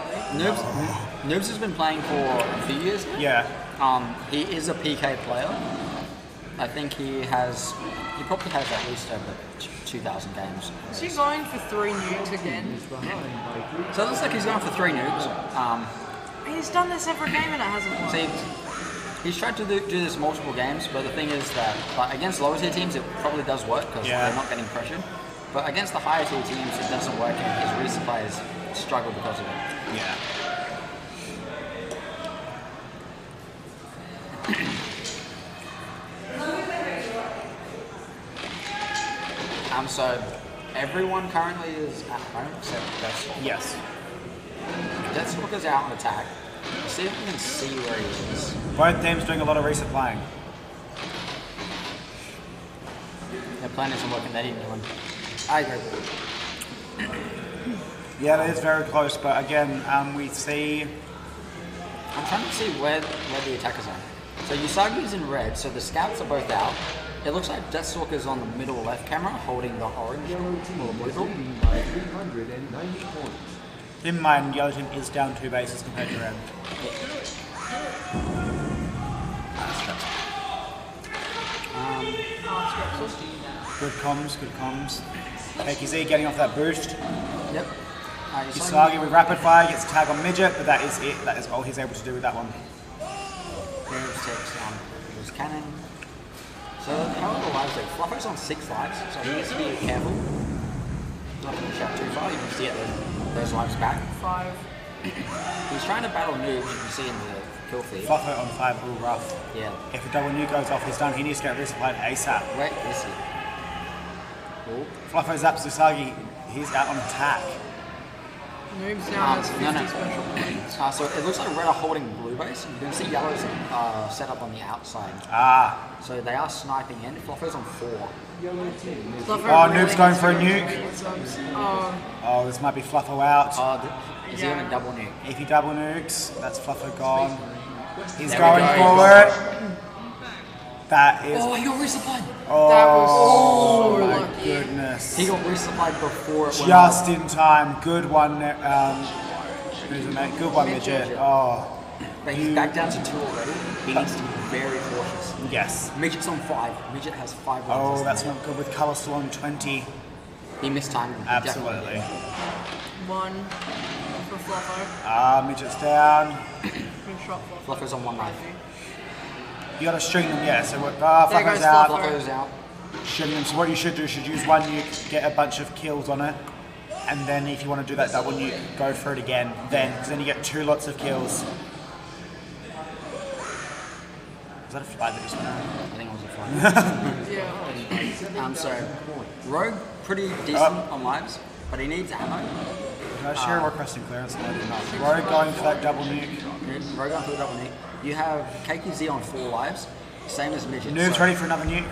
Noobs has been playing for a few years now. Yeah. He is a PK player. I think he probably has at least over 2,000 games. Is he going for 3 nukes again? So it looks like he's going for 3 nukes. He's done this every game and it hasn't worked. See, he's tried to do this multiple games, but the thing is that against lower tier teams it probably does work because they're not getting pressured. But against the higher tier teams it doesn't work and his resupplies struggle because of it. Yeah. So everyone currently is at home except Deathstalker. Yes. Deathstalker's out on attack. Let's see if we can see where he is. Both teams doing a lot of resupplying. Their plan isn't working, they didn't do one. I agree. Yeah, it is very close, but again, we see... I'm trying to see where the attackers are. So Usagi's in red, so the scouts are both out. It looks like Deathstalker's on the middle left camera, holding the orange or blue ball. In mind, yellow team is down 2 bases compared to red. Good comms, good comms. KKZ getting off that boost. Yep. Usagi with rapid fire gets a tag on Midget, but that is it. That is all he's able to do with that one. There's his cannon. So how are the lives there? Fluffer's on 6 lives, so he needs to be careful. Not going to shout too far, you can see it those lives back. 5. He's trying to battle noobs, you can see in the kill feed. Fluffer on 5, real rough. Yeah. If a double nuke goes off, he's done. He needs to get resupplied ASAP. Wait, is he? Cool. Fluffer zaps Usagi. He's out on attack. Noobs now has 50 special points. So it looks like red are holding blue base. You can see yellow's set up on the outside. So they are sniping in. Fluffer's on 4. Noob's going for a nuke. Oh, this might be Fluffer out. Is he going to double nuke? If he double nukes, that's Fluffer gone. He's going for it. That is... Oh, he got resupplied. Oh, my goodness. He got resupplied before it went just in time. Good one. Who's the mate? Good one, Midget. Oh. But he's back down to 2 already. He needs to be very cautious. Yes. Midget's on 5. Midget has 5 rounds. Oh, that's not good with Colour still on 20. He missed time. Absolutely. 1 for Fluffer. Midget's down. Good shot, Fluffer's on 1 life. You gotta string them, yeah. So Fluffer's out. Fluffer's out. String them. So what you should do is use 1 nuke, get a bunch of kills on it, and then if you want to do that double nuke, go for it again. Because then you get 2 lots of kills. Is that a fly that just went out? I think it was a fly. So Rogue pretty decent on lives, but he needs ammo. Can I share requesting clearance? No, enough. Rogue going for that double nuke. Rogue going for the double nuke. You have KQZ on 4 lives, same as Midget. Noob's ready for another nuke.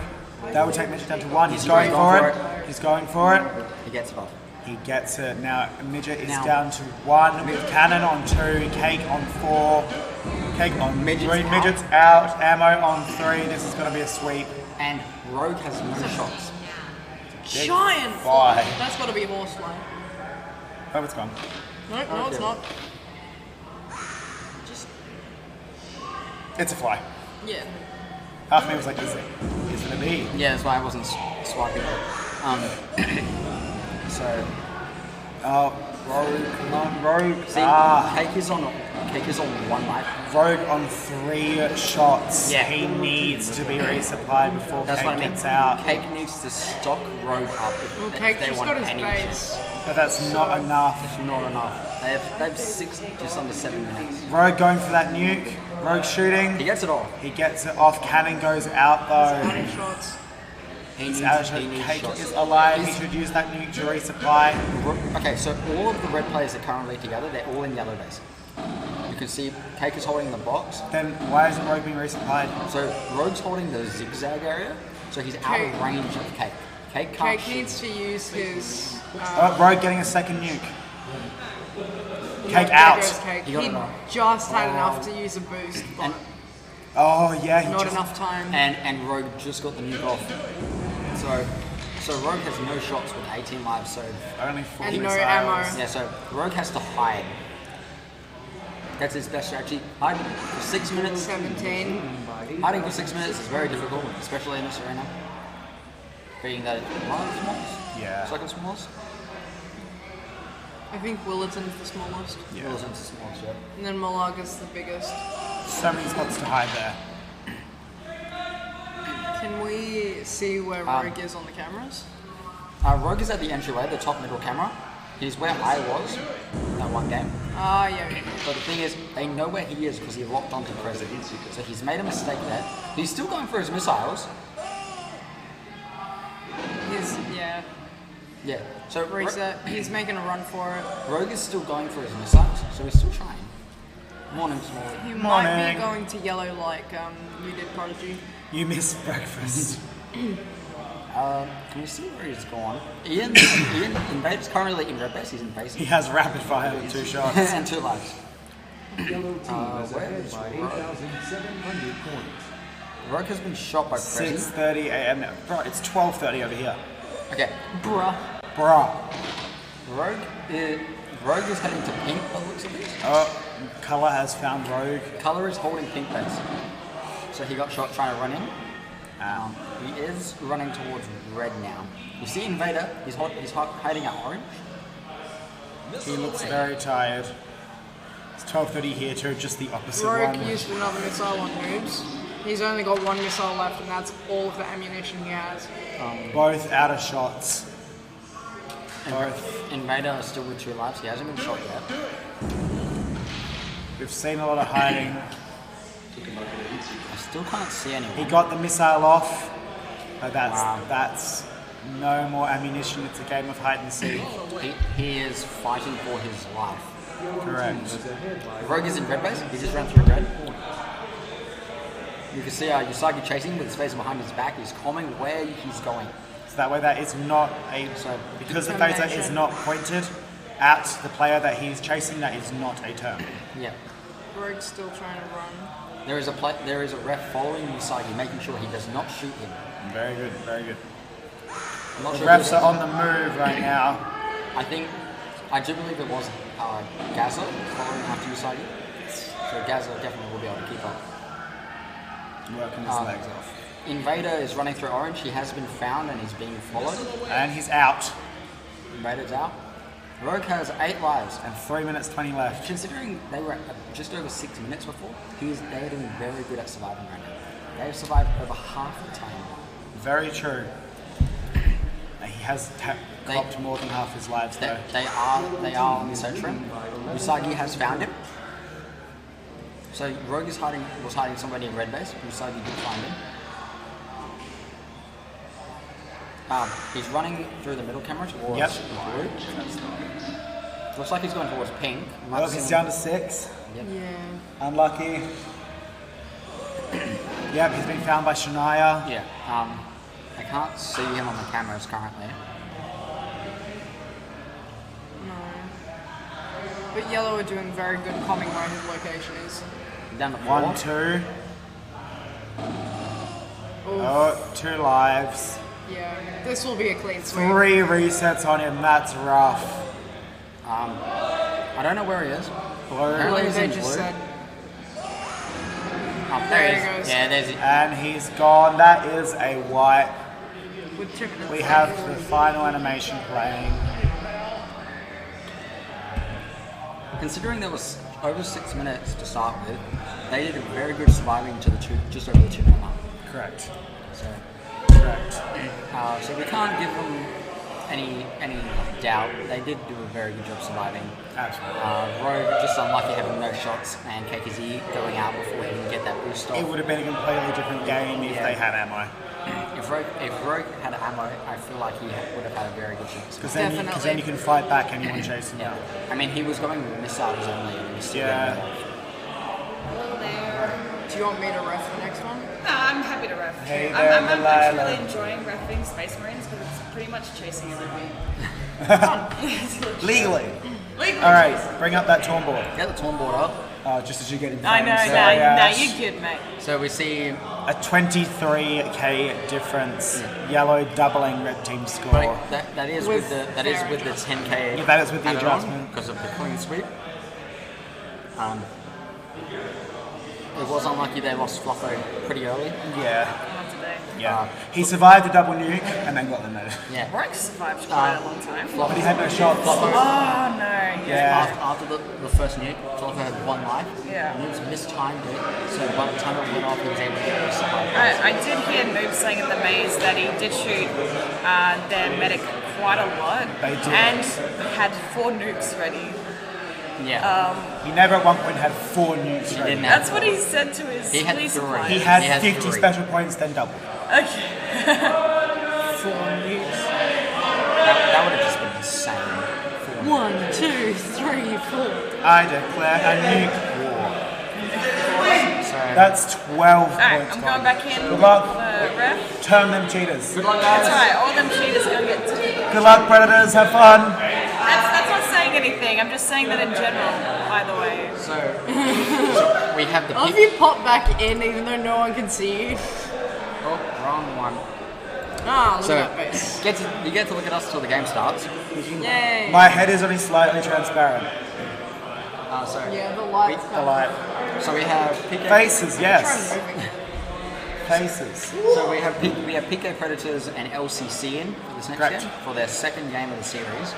That would take Midget down to 1. He's going for it. He's going for it. He gets it off. He gets it. Now Midget is down to 1 with Cannon on 2, Cake on 4, Cake on 3, Midget's out, Ammo on 3. This is going to be a sweep. And Rogue has no shots. Giant fly. That's got to be horse fly. Oh, it's gone. No, it's not. It's a fly. Yeah. Half me was like, is it a bee? Yeah, that's why I wasn't swiping it. Rogue, come on, Rogue. See, Cake is on 1 life. Rogue on 3 shots. Yeah. He needs to be resupplied before Cake gets out. Cake needs to stock Rogue up if Cake they just want got his any base. But that's not enough. It's not enough. They have 6, just under 7 minutes. Rogue going for that nuke. Rogue shooting. He gets it off. He gets it off. Cannon goes out though. He's out of shots. He's out of shots. Cake is alive. He should use that nuke to resupply. Okay, so all of the red players are currently together. They're all in yellow base. You can see Cake is holding the box. Then why isn't Rogue being resupplied? So Rogue's holding the zigzag area, so he's out of range of Cake. Cake needs to use his... Rogue getting a second nuke. Cake out. Cake. He just had enough to use a boost, but he not enough time. And Rogue just got the nuke off. So Rogue has no shots with 18 lives, so only 4 and no ammo. Yeah, so Rogue has to hide. That's his best strategy. Hide for 6 minutes. 17. Hiding for 6 minutes is very difficult, especially in this arena. Being that it's one of the smallest. Yeah. Second smallest. I think Willerton's the smallest. Yeah. Wilson's the smallest, yeah. And then Malaga's the biggest. So many spots to hide there. Can we see where Rogue is on the cameras? Rogue is at the entryway, the top middle camera. He's where I was that one game. Ah, yeah. But the thing is, they know where he is because he locked onto Prezi. So he's made a mistake there. He's still going for his missiles. Yeah. Yeah. So Reset. He's making a run for it. Rogue is still going for his missiles, so he's still trying. Morning, Smalley. He might be going to yellow like we did Prodigy. You missed breakfast. Can we see where he's gone? Ian Invader's currently in red base. He's in base. He has rapid fire with 2 shots. And 2 lives. Yellow team is where ahead is by Rogue? 8,700 points. Rogue has been shot by Prezi. 6:30 a.m. Bro, it's 12:30 over here. Okay. Bruh. Rogue is heading to pink by the looks of this. Oh, Color has found Rogue. Color is holding pink base. So he got shot trying to run in. He is running towards red now. You see Invader, he's hiding at orange. He looks very tired. It's 12:30 here too, just the opposite Rogue one. used another missile on Noobs. He's only got 1 missile left, and that's all of the ammunition he has. Both out of shots. Invader is still with 2 lives. He hasn't been shot yet. We've seen a lot of hiding. I still can't see anyone. He got the missile off, but that's no more ammunition. It's a game of hide and seek. He is fighting for his life. Correct. Rogue is in red base. He just ran through red. You can see Usagi chasing with his face behind his back. He's calming where he's going. So that way that is not a... because the phaser is not pointed at the player that he's chasing, that is not a turn. Yeah. Rogue's still trying to run. There is a ref following Usagi, making sure he does not shoot him. Very good, very good. I'm not The sure refs are on the move right now. I do believe it was Gaza following after Usagi. So Gaza definitely will be able to keep up. Working his legs off. Invader is running through orange. He has been found and he's being followed. And he's out. Invader's out. Rogue has 8 lives. And 3 minutes 20 left. Considering they were just over 6 minutes before, they're doing very good at surviving right now. They've survived over half the time. Very true. He has copped more than half his lives though. They are on the search for him. Usagi has found him. So Rogue was hiding somebody in red base. Usagi did find him. He's running through the middle camera towards blue. Looks like he's going towards pink. Well, he's down to 6. Yep. Yeah. Unlucky. Yep, he's been found by Shania. Yeah. I can't see him on the cameras currently. No. But yellow are doing very good calming where his location is. Down to 4. 1, 2. Oh, 2 lives. Yeah, this will be a clean sweep. 3 resets on him, that's rough. I don't know where he is. Blue. Apparently he's in They just blue. said There he he goes. Yeah, there's it. And he's gone. That is a wipe. with 2 minutes. We have the final animation playing. Considering there was over 6 minutes to start with, they did a very good surviving to the just over the 2 minute mark. Correct. So, Correct. so we can't give them any doubt. They did do a very good job surviving. Absolutely. Rogue just unlucky having no shots and KKZ going out before he can get that boost off. It would have been a completely different game if they had ammo. If Rogue had ammo, I feel like he would have had a very good chance. Because then you can fight back anyone chasing you. I mean, he was going missiles only. And he was still getting it off. Hello there. Do you want me to ref the next one? No, I'm happy to ref. Hey there, I'm actually Delilah. really enjoying refing Space Marines because it's pretty much chasing an enemy. Legally. Legally. Alright, bring up that torn board. Get the torn board up. Just as you get in I know, no, you're good, mate. So we see a 23k difference. Yellow doubling red team score. Right, that is with the 10k. Yeah, that is with the added on adjustment. because of the clean sweep. it was unlucky they lost Floppo pretty early. Yeah. Not today. Yeah. He survived the double nuke and then got the node. Yeah. Rex survived for quite a long time. But he had no shots. Oh no. Yeah. After the first nuke, Floppo had 1 life. Yeah. And it was mistimed it, so by the time it went off, he was able to get the survive. I did hear Noob saying in the maze that he did shoot their medic quite a lot. They did. And had 4 nukes ready. Yeah. He never at one point had 4 nukes ready. That's what he said to his He had police 3. suppliers. He had He had 50 3. special points, then double. Okay. 4 nukes. That would have just been insane. 1, 2, 3, 4. I declare a nuke war. So, That's 12 Alright, points. I'm going back in. Good luck. Ref. Turn them cheaters. good luck, That's guys. right, all them cheaters gonna get to. Good luck, Predators. Have fun. That's not saying anything, I'm just saying that in general, either way. So we have the Oh, if you pop back in even though no one can see you. Oh, wrong one. Ah, look So at that face. you get to look at us till the game starts. Yay. My head is only slightly transparent. So Yeah, the lights. The light. so we have PK. Faces, Try yes. moving. Faces. So we have PK Predators and LCC in for this next Correct. game for their second game of the series.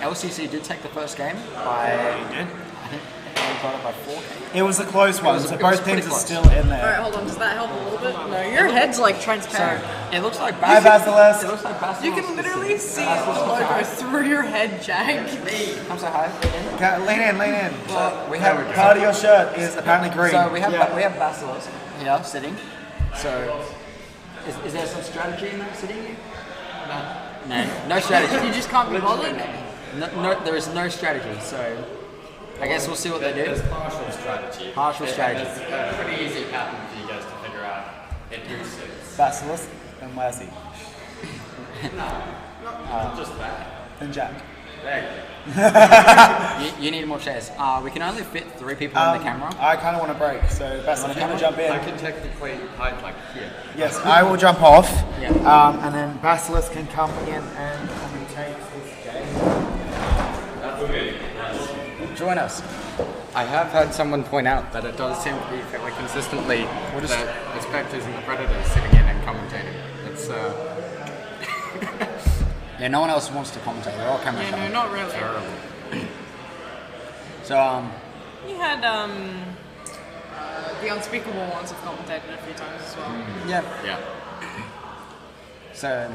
LCC did take the first game by They did. I think they got it by 4. It was a close one, so it was both pretty teams are close. still in Alright, there. hold on. Does that help a little bit? No, your head's like transparent. It looks like Hi, Basilisk. It looks like Basilisk. You can literally see the logo through your head, Jack. Come say hi. Lean in, lean in. We have Part of your shirt is apparently green. So we have Yeah. we have Basilisk here sitting. So is there some strategy in that sitting here? No strategy. You just can't be bothered? No, there is no strategy. So I guess we'll see what they do. There's partial strategy. Partial strategy. It's a pretty easy pattern for you guys to figure out. It boosts. Basilisk and where's he? Just that. And Jack. There you go. You need more chairs. We can only fit 3 people in the camera. I kind of want to break, so Basilisk, you want to jump in? I can technically hide like here. Yes, I will jump off. Yeah. And then Basilisk can come in and commentate this game. Join us. I have had someone point out that it does seem to be fairly consistently the Spectres and the Predators sitting in and commentating. It's Yeah, no one else wants to commentate. They're all camera Yeah, shy. no, not really. terrible. So You had the unspeakable ones have commentated a few times as well. yeah. Yeah. So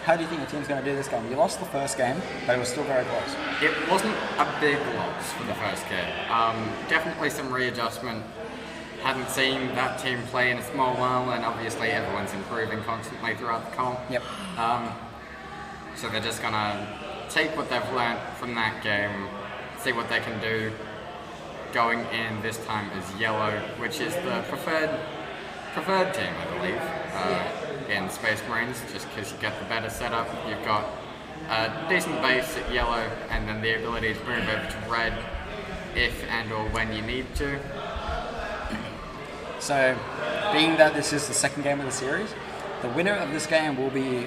how do you think the team's going to do this game? You lost the first game, but it was still very close. It wasn't a big loss for the first game. Definitely some readjustment. Hadn't seen that team play in a small while, and obviously everyone's improving constantly throughout the comp. Yep. So they're just gonna take what they've learnt from that game, see what they can do. Going in this time is yellow, which is the preferred team, I believe, in Space Marines, just because you get the better setup. You've got a decent base at yellow, and then the ability to move over to red if and or when you need to. So, being that this is the second game of the series, the winner of this game will be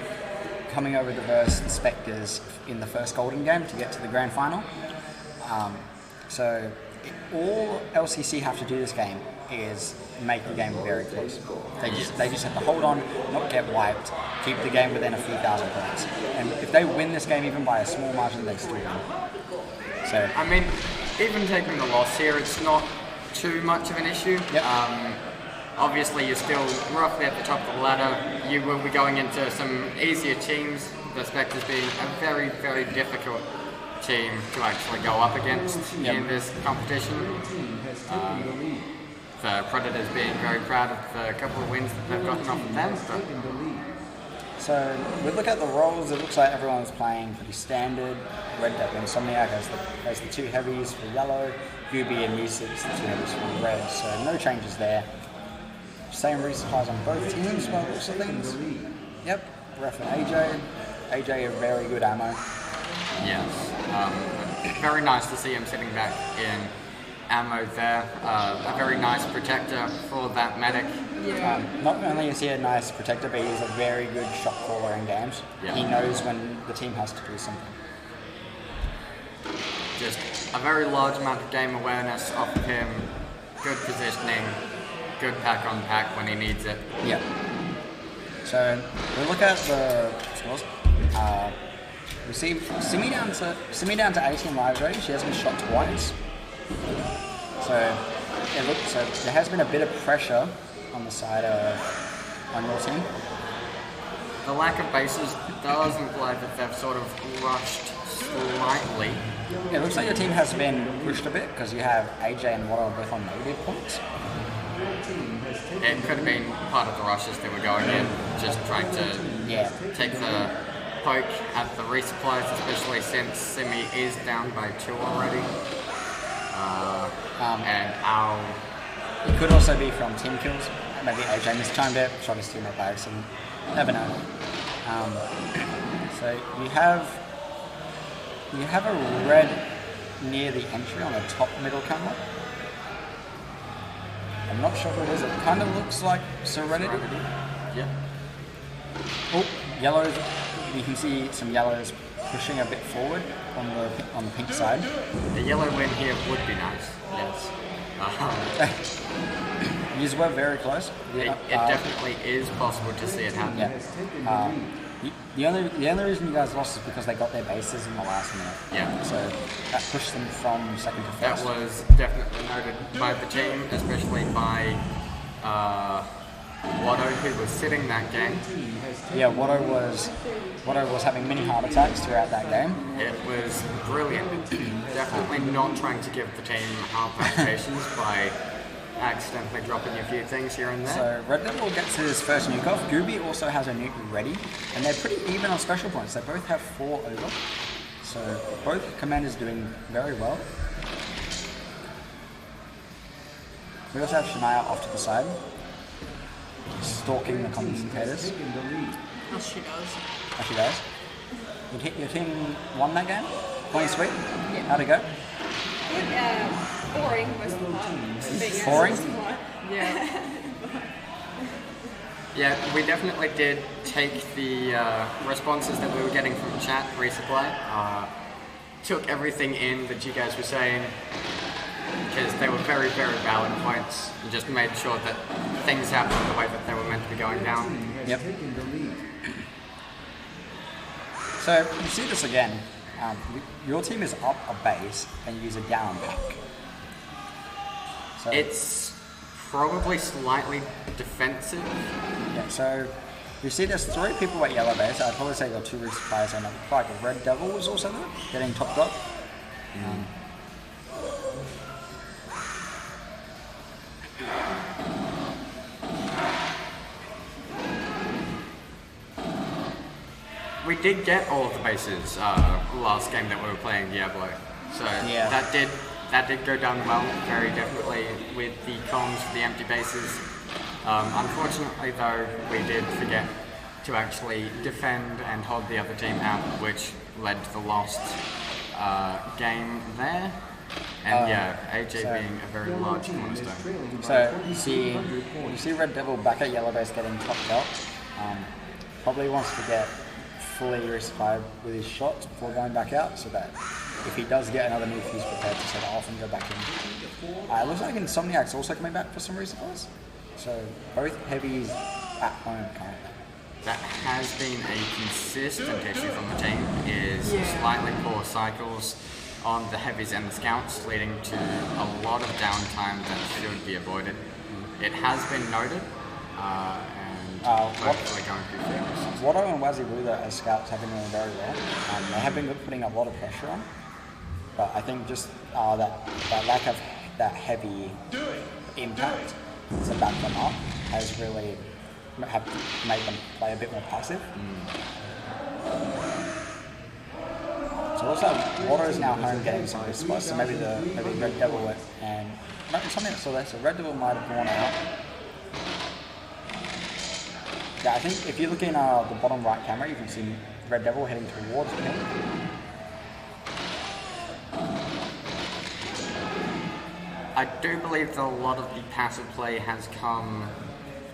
coming over to verse Spectres in the first Golden game to get to the grand final. So, all LCC have to do this game is make the game very close. They just have to hold on, not get wiped, keep the game within a few thousand points. And if they win this game even by a small margin, they still win. So, I mean, even taking the loss here, it's not too much of an issue. Yep. Obviously, you're still roughly at the top of the ladder. You will be going into some easier teams, the Spectres being a very, very difficult team to actually go up against in this competition. The Predators being very proud of the couple of wins that they've gotten off of them. So we look at the roles, it looks like everyone's playing pretty standard. Red Dead Insomniac has the 2 heavies for yellow, UB and U6, the 2 heavies for red, so no changes there. Same resupplies on both teams by the looks of things. Yep, Ref and AJ have very good ammo. Yes. Very nice to see him sitting back in ammo there. A very nice protector for that medic. Not only is he a nice protector, but he's a very good shot caller in games. Yeah. He knows when the team has to do something. Just a very large amount of game awareness off of him. good positioning, good pack on pack when he needs it. Yeah. So we look at the scores. We see Simi down to 18 lives already. She has been shot twice. So there has been a bit of pressure on the side on your team. The lack of bases does imply that they've sort of rushed slightly. It looks like your team has been pushed a bit because you have AJ and Waddle both on negative points. It could have been part of the rushes that were going in, just trying to take the poke at the resupplies, especially since Simi is down by 2 already. And Al... It could also be from team kills. Maybe AJ mistimed it, shot his teammate by accident. Never know. So you have a red near the entry on the top middle camera. I'm not sure who it is. It kind of looks like Serenity. Yeah. Oh, yellows. You can see some yellows pushing a bit forward on the pink side. A yellow win here would be nice. Yes. These were very close. It definitely is possible to see it happen. Yeah. The only reason you guys lost is because they got their bases in the last minute. Yeah. So that pushed them from second to first. That was definitely noted by the team, especially by Watto, who was sitting that game. Yeah, Watto was having mini heart attacks throughout that game. It was brilliant. Definitely not trying to give the team heart palpitations by accidentally dropping a few things here and there. So Red Devil gets his first nuke off. Gooby also has a nuke ready, and they're pretty even on special points. They both have 4 over. So both commanders doing very well. We also have Shania off to the side, stalking the commentators. As she does. As she does. Your team won that game? Point sweet? Yeah. How'd it go? Boring most of the time. Boring? Yeah. Yeah, we definitely did take the responses that we were getting from chat resupply, took everything in that you guys were saying, because they were very, very valid points, and just made sure that things happened the way that they were meant to be going down. Yep. So, you see this again. Your team is up a base and use a down pack. So, it's probably slightly defensive. Yeah, so you see there's 3 people at yellow base. I'd probably say there are 2 resupplies and like a Red Devil was also there, getting topped up. We did get all of the bases last game that we were playing Diablo, so yeah. that did go down well, very definitely with the comms for the empty bases. Unfortunately though, we did forget to actually defend and hold the other team out, which led to the lost game there. And AJ being a very large cornerstone. So you see Red Devil back at yellow base getting topped up. Probably wants to get fully resupplied with his shots before going back out, so that if he does get another nuke, he's prepared to set it off and go back in. It looks like Insomniac's also coming back for some resupplies. So both heavies at home currently. That has been a consistent issue from the team, is slightly poor cycles on the heavies and the scouts, leading to a lot of downtime that should be avoided. It has been noted, and hopefully going through things. Watto and Wazzy Ruler as scouts have been doing very well. They have been putting a lot of pressure on, but I think just that lack of that heavy impact to back them up has really made them play a bit more passive. So also, Watto is now home getting some of his spots, so maybe Red Devil and something that's still there. So Red Devil might have gone out. Yeah, I think if you look in the bottom right camera, you can see Red Devil heading towards pink. I do believe that a lot of the passive play has come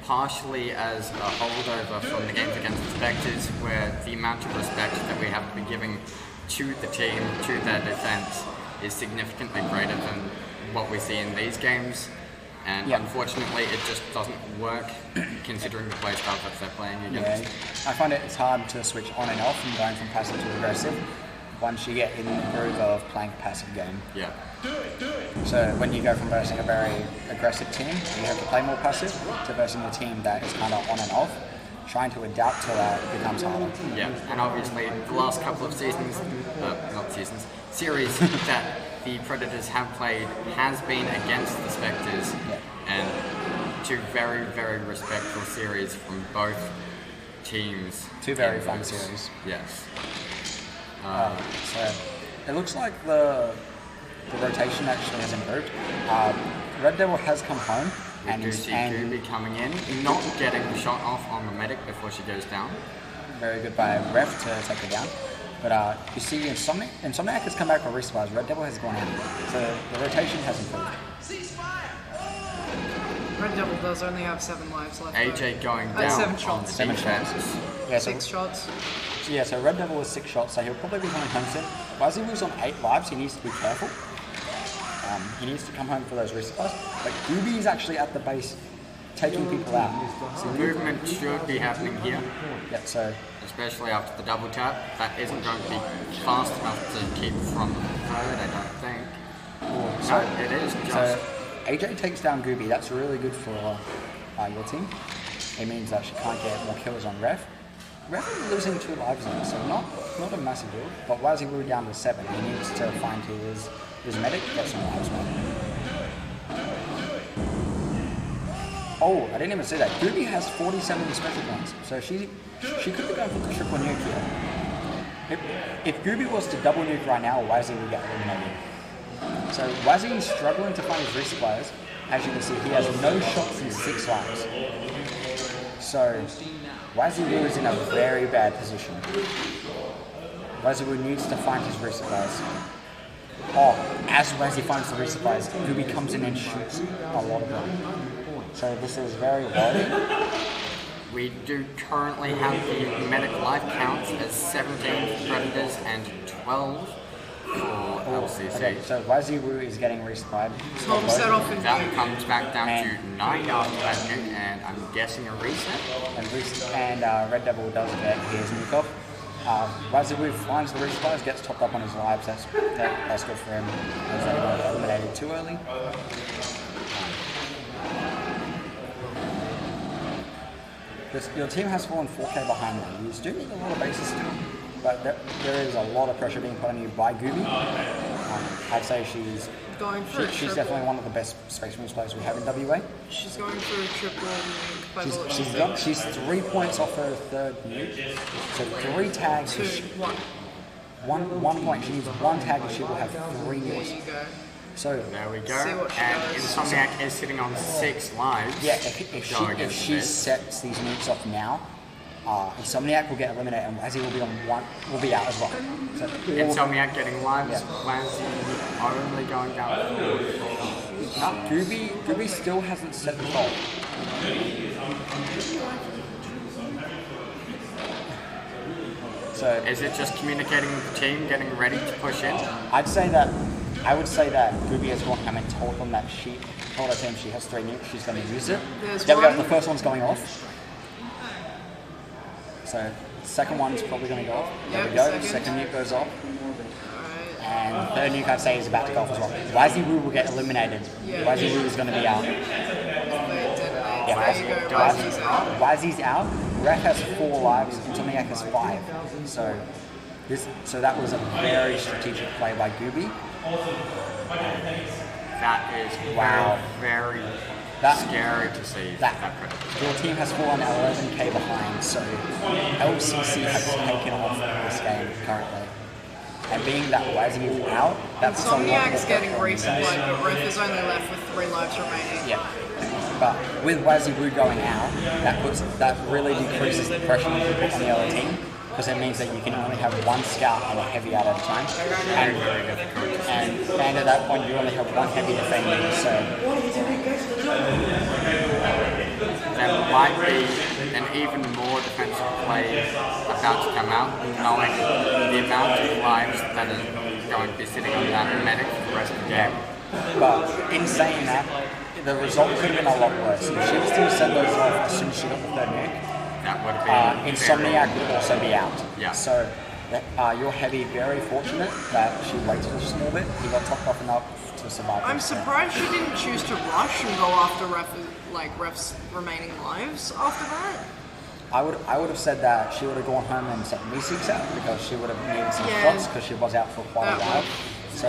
partially as a holdover from the games against the Spectres, where the amount of respect that we have been giving to the team, to their defense, is significantly greater than what we see in these games. And unfortunately, it just doesn't work considering the playstyle that they're playing against. I find it's hard to switch on and off from going from passive to aggressive once you get in the groove of playing a passive game. Yeah. So when you go from versing a very aggressive team, you have to play more passive, to versing a team that is kind of on and off. Trying to adapt to that becomes harder. Yeah, and obviously the last couple of seasons, series that the Predators have played has been against the Spectres, and two very, very respectful series from both teams. Two very fun series. Yes. So it looks like the rotation actually has improved. Red Devil has come home. And you see Gooby coming in, not getting the shot off on the medic before she goes down. Very good by Ref to take her down. But you see Insomniac has come back for respawns, Red Devil has gone out. So the rotation has improved. Red Devil does only have 7 lives left. AJ going down 7 shots. 7 shots. Yeah, 6 shots. Yeah, so Red Devil was 6 shots, so he'll probably be coming home soon. While he was on 8 lives, he needs to be careful. He needs to come home for those resupplies. But Gooby is actually at the base taking people out. So movement should be happening here. Yeah, so especially after the double tap, that isn't going to be fast enough to keep from the third, I don't think. No, it is just. So AJ takes down Gooby. That's really good for your team. It means that she can't get more kills on Ref. Ref is losing 2 lives now, so not a massive deal. But Wazzy Wu down to 7. He needs to find his medic, get some lives back. Oh, I didn't even say that. Gooby has 47 special points, so she could be going for the triple nuke here. If Gooby was to double nuke right now, Wazzy would get eliminated. So Wazzy is struggling to find his resupplies. As you can see, he has no shots in 6 lives. So Wazzy Wu is in a very bad position. Wazzy Wu needs to find his resupplies. Oh, as Wazzy finds the resupplies, Gooby comes in and shoots a lot of them. So this is very low. We do currently have the medic life counts as 17 for Predators and 12 for LCC. Okay, so Wazzy Wu is getting resupplied. That comes back down to 9 after that nuke, and I'm guessing a reset. And Red Devil does get his nuke off. Wazzy Wu finds the resupplies, gets topped up on his lives. That's good for him. As they got eliminated too early. Your team has fallen 4k behind them. You do need a lot of bases still, but there is a lot of pressure being put on you by Gooby. I'd say she's definitely one of the best Space Marines players we have in WA. She's going for a triple nuke. She's 3 points off her 3rd nuke. So 3 tags. 2, 1. One point. She needs 1 tag and she will have 3 nukes. There you go. So there we go. And Insomniac is sitting on 6 lives. Yeah, if she sets these nukes off now, Insomniac will get eliminated and Wazzy will be on 1. Will be out as well. So Insomniac getting lives. Wazzy only going down 4. Gooby still hasn't set the goal. So is it just communicating with the team, getting ready to push in? I would say that Gooby has gone home and told them that told her team she has 3 nukes, she's going to use it. There we go, the first one's going off. So the second one's probably going to go off. There we go, second nuke goes off. And the third nuke I'd say is about to go off as well. Wazzy Wu will get eliminated. Wazzy Wu is going to be out. Wazzy's out. Ref has 4 lives, Insomniac has 5. So that was a very strategic play by Gooby. That is very scary to see. Your team has fallen 11k behind, so LCC has taken off this game currently. And being that Wazzy is out, that's Insomniac's getting resupplied, but Ref is only left with 3 lives remaining. Yeah. But with Wazzy Wu going out, that really decreases the pressure you can put on the other team. Because it means that you can only have 1 scout and a heavy out at a time. And at that point, you only have 1 heavy defending. So there might be an even more defensive play about to come out, knowing the amount of lives that are going to be sitting on that medic for the rest of the game. But in saying that, the result could have been a lot worse. If she was to send those off as soon as she got the third nuke, that would have been Insomniac would also be out. Yeah. So you're Heavy very fortunate that she waited a small bit. He got topped off enough to survive. I'm surprised she didn't choose to rush and go after ref's remaining lives after that. I would have said that she would have gone home and set Meeseeks out because she would have needed some shots because she was out for quite a while. So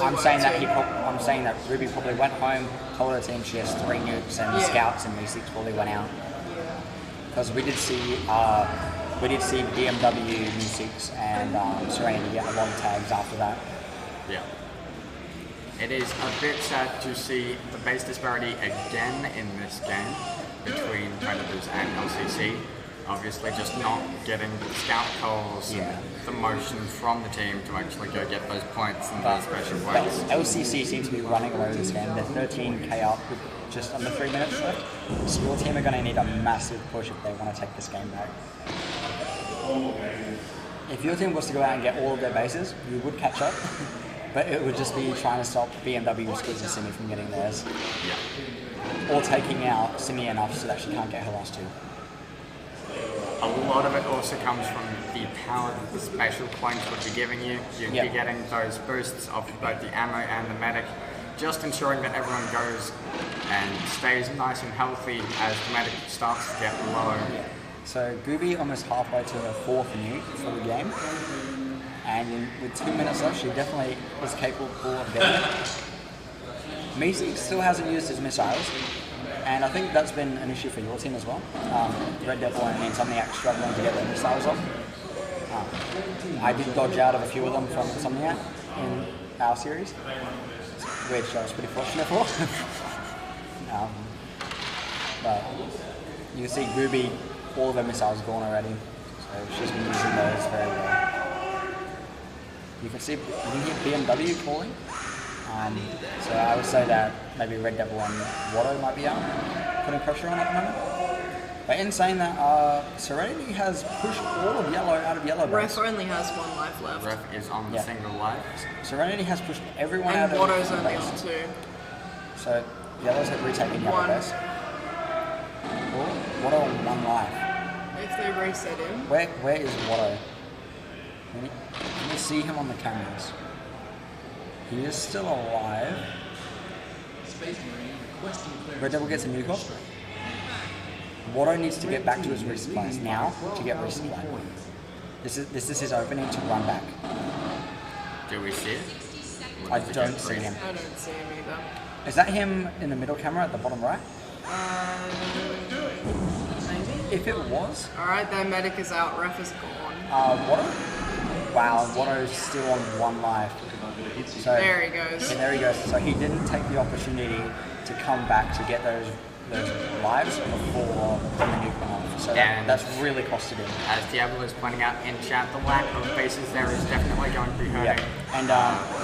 I'm saying that I'm saying that Ruby probably went home, told her team she has 3 nukes and Scouts and Meeseeks probably went out. Because we did see BMW, Meeseeks and Serenity get a lot of tags after that. Yeah. It is a bit sad to see the base disparity again in this game between Predators and LCC. Obviously just not getting the scout calls and the motion from the team to actually go get those points and those special points. LCC seems to be running away with this game. They're 13k up with just under 3 minutes left. So your team are going to need a massive push if they want to take this game back. If your team was to go out and get all of their bases, you would catch up. But it would just be trying to stop BMW, Squeeze and Simi from getting theirs. Yeah. Or taking out Simi enough so that she can't get her last 2. A lot of it also comes from the power that the special points would be giving you. You'd be getting those boosts of both the ammo and the medic, just ensuring that everyone goes and stays nice and healthy as the medic starts to get low. Yeah. So Gooby almost halfway to her 4th nuke for the game. And with 2 minutes left, she definitely is capable of getting it. Meeseeks still hasn't used his missiles, and I think that's been an issue for your team as well. Red Devil and Insomniac struggling to get their missiles off. I did dodge out of a few of them from Insomniac in our series, which I was pretty fortunate for. But you can see Gooby, all of her missiles gone already, so she's been using those very well. You can hear BMW calling. So I would say that maybe Red Devil and Watto might be out, putting pressure on at the moment. But in saying that, Serenity has pushed all of Yellow out of Yellow base. Ref only has 1 life left. Ref is on the single life. Serenity has pushed everyone and out of Watto's Yellow only base. on 2. So Yellow's have retaken Yellow base. Watto on 1 life. If they reset him. Where is Watto? Can you see him on the cameras? He is still alive. Red Devil gets a nuke off. Watto needs to get back to his resupplies now to get resupply. This is his opening to run back. Do we see it? I don't see him. I don't see him either. Is that him in the middle camera at the bottom right? Maybe. If it was. Alright, their medic is out, ref is gone. Watto? Wow, Watto's still on 1 life. So, there he goes. Yeah, there he goes. So he didn't take the opportunity to come back to get those lives before the nuke went off. So that's really costed him. As Diablo is pointing out in chat, the lack of bases there is definitely going to be hurting. Yeah. And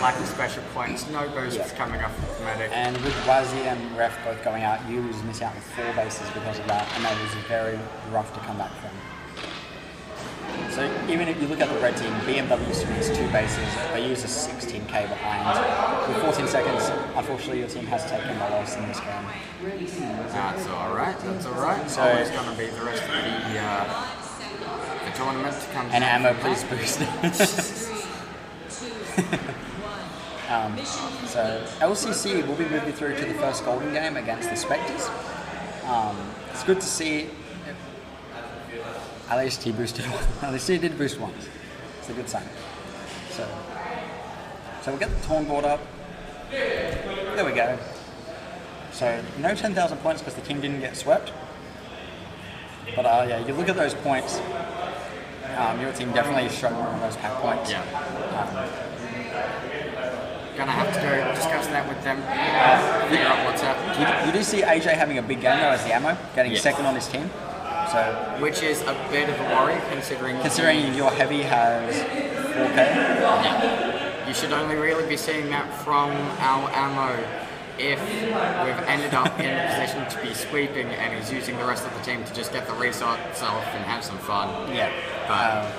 lack of special points, no boosts coming up with the medic. And with Wazzy and Ref both going out, you miss out on 4 bases because of that, and that was very rough to come back from. So even if you look at the red team, BMW swings 2 bases, they use a 16k behind. With 14 seconds, unfortunately your team has taken the loss in this game. That's alright, that's alright. So always going to be the rest of the tournament to come. And ammo please boost. So LCC will be moving through to the first golden game against the Spectres. It's good to see. At least he boosted one. At least he did boost once. It's a good sign. So we'll get the Torn board up. There we go. So no 10,000 points because the team didn't get swept. But yeah, you look at those points. Your team definitely struggling on those pack points. Yeah. Gonna have to go discuss that with them. Figure out what's up. You do see AJ having a big game though as the ammo, getting second on his team. So, which is a bit of a worry considering your heavy has 4k. Yeah. You should only really be seeing that from our ammo if we've ended up in a position to be sweeping and he's using the rest of the team to just get the resource off and have some fun. Yeah. But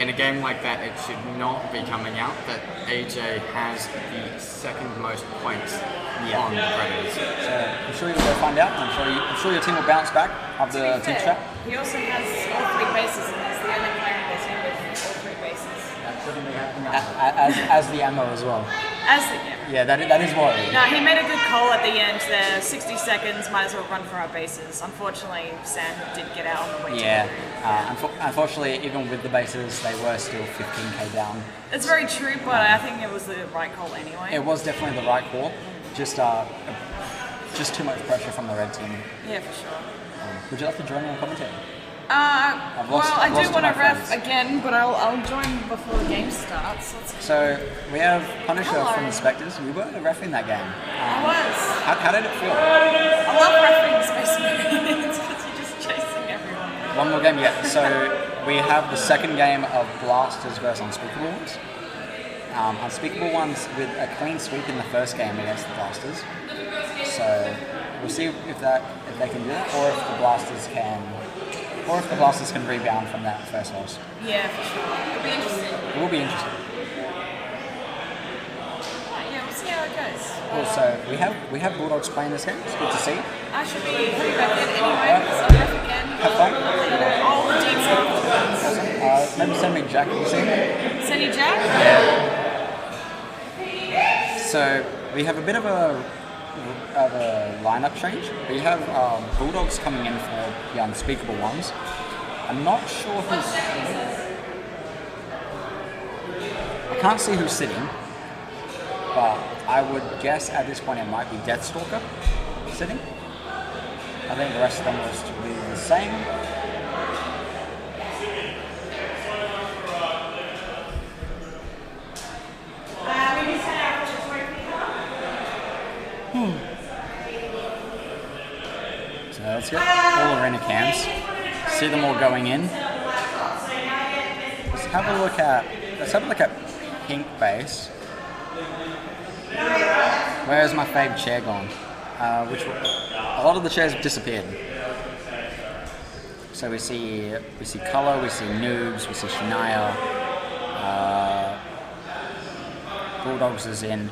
in a game like that, it should not be coming out that AJ has the second most points on the Predators. So I'm sure you'll find out. I'm sure your team will bounce back after the team chat. He also has all 3 bases, and he's the only player in the team with all 3 bases. As the ammo as well. Yeah, that is worrying. No, he made a good call at the end there. 60 seconds, might as well run for our bases. Unfortunately, Sam did get out on the way. Yeah, unfortunately, even with the bases, they were still 15k down. It's very true, but I think it was the right call anyway. It was definitely the right call. Just too much pressure from the red team. Yeah, for sure. Would you like to join in on commentary? I do want to ref again, but I'll join before the game starts. So we have Punisher from the Spectres. We were reffing that game. I was. How did it feel? I love reffing Space Marines because you're just chasing everyone. One more game yet. So we have the second game of Blasters versus Unspeakable Ones. Unspeakable Ones with a clean sweep in the first game against the Blasters. So we'll see if they can do that, or if the Blasters can rebound from that first loss. Yeah, for sure. It'll be interesting. It will be interesting. Yeah, we'll see how it goes. Also, we have Bulldogs playing this game. It's good to see. I should be heading back in anyway, because I'm ref again. Have fun. All the details. Awesome. Maybe send me Jack if you see him. Send you Jack? Yeah. So we have a bit of a lineup change. We have Bulldogs coming in for the Unspeakable Ones. I'm not sure who's sitting. I can't see who's sitting, but I would guess at this point it might be Deathstalker sitting. I think the rest of them will still be the same. So let's get all arena cams. See them all going in. Let's have a look at Pink Base. Where's my fave chair gone? A lot of the chairs have disappeared. So we see Color, we see Noobs, we see Shania. Bulldogs is in.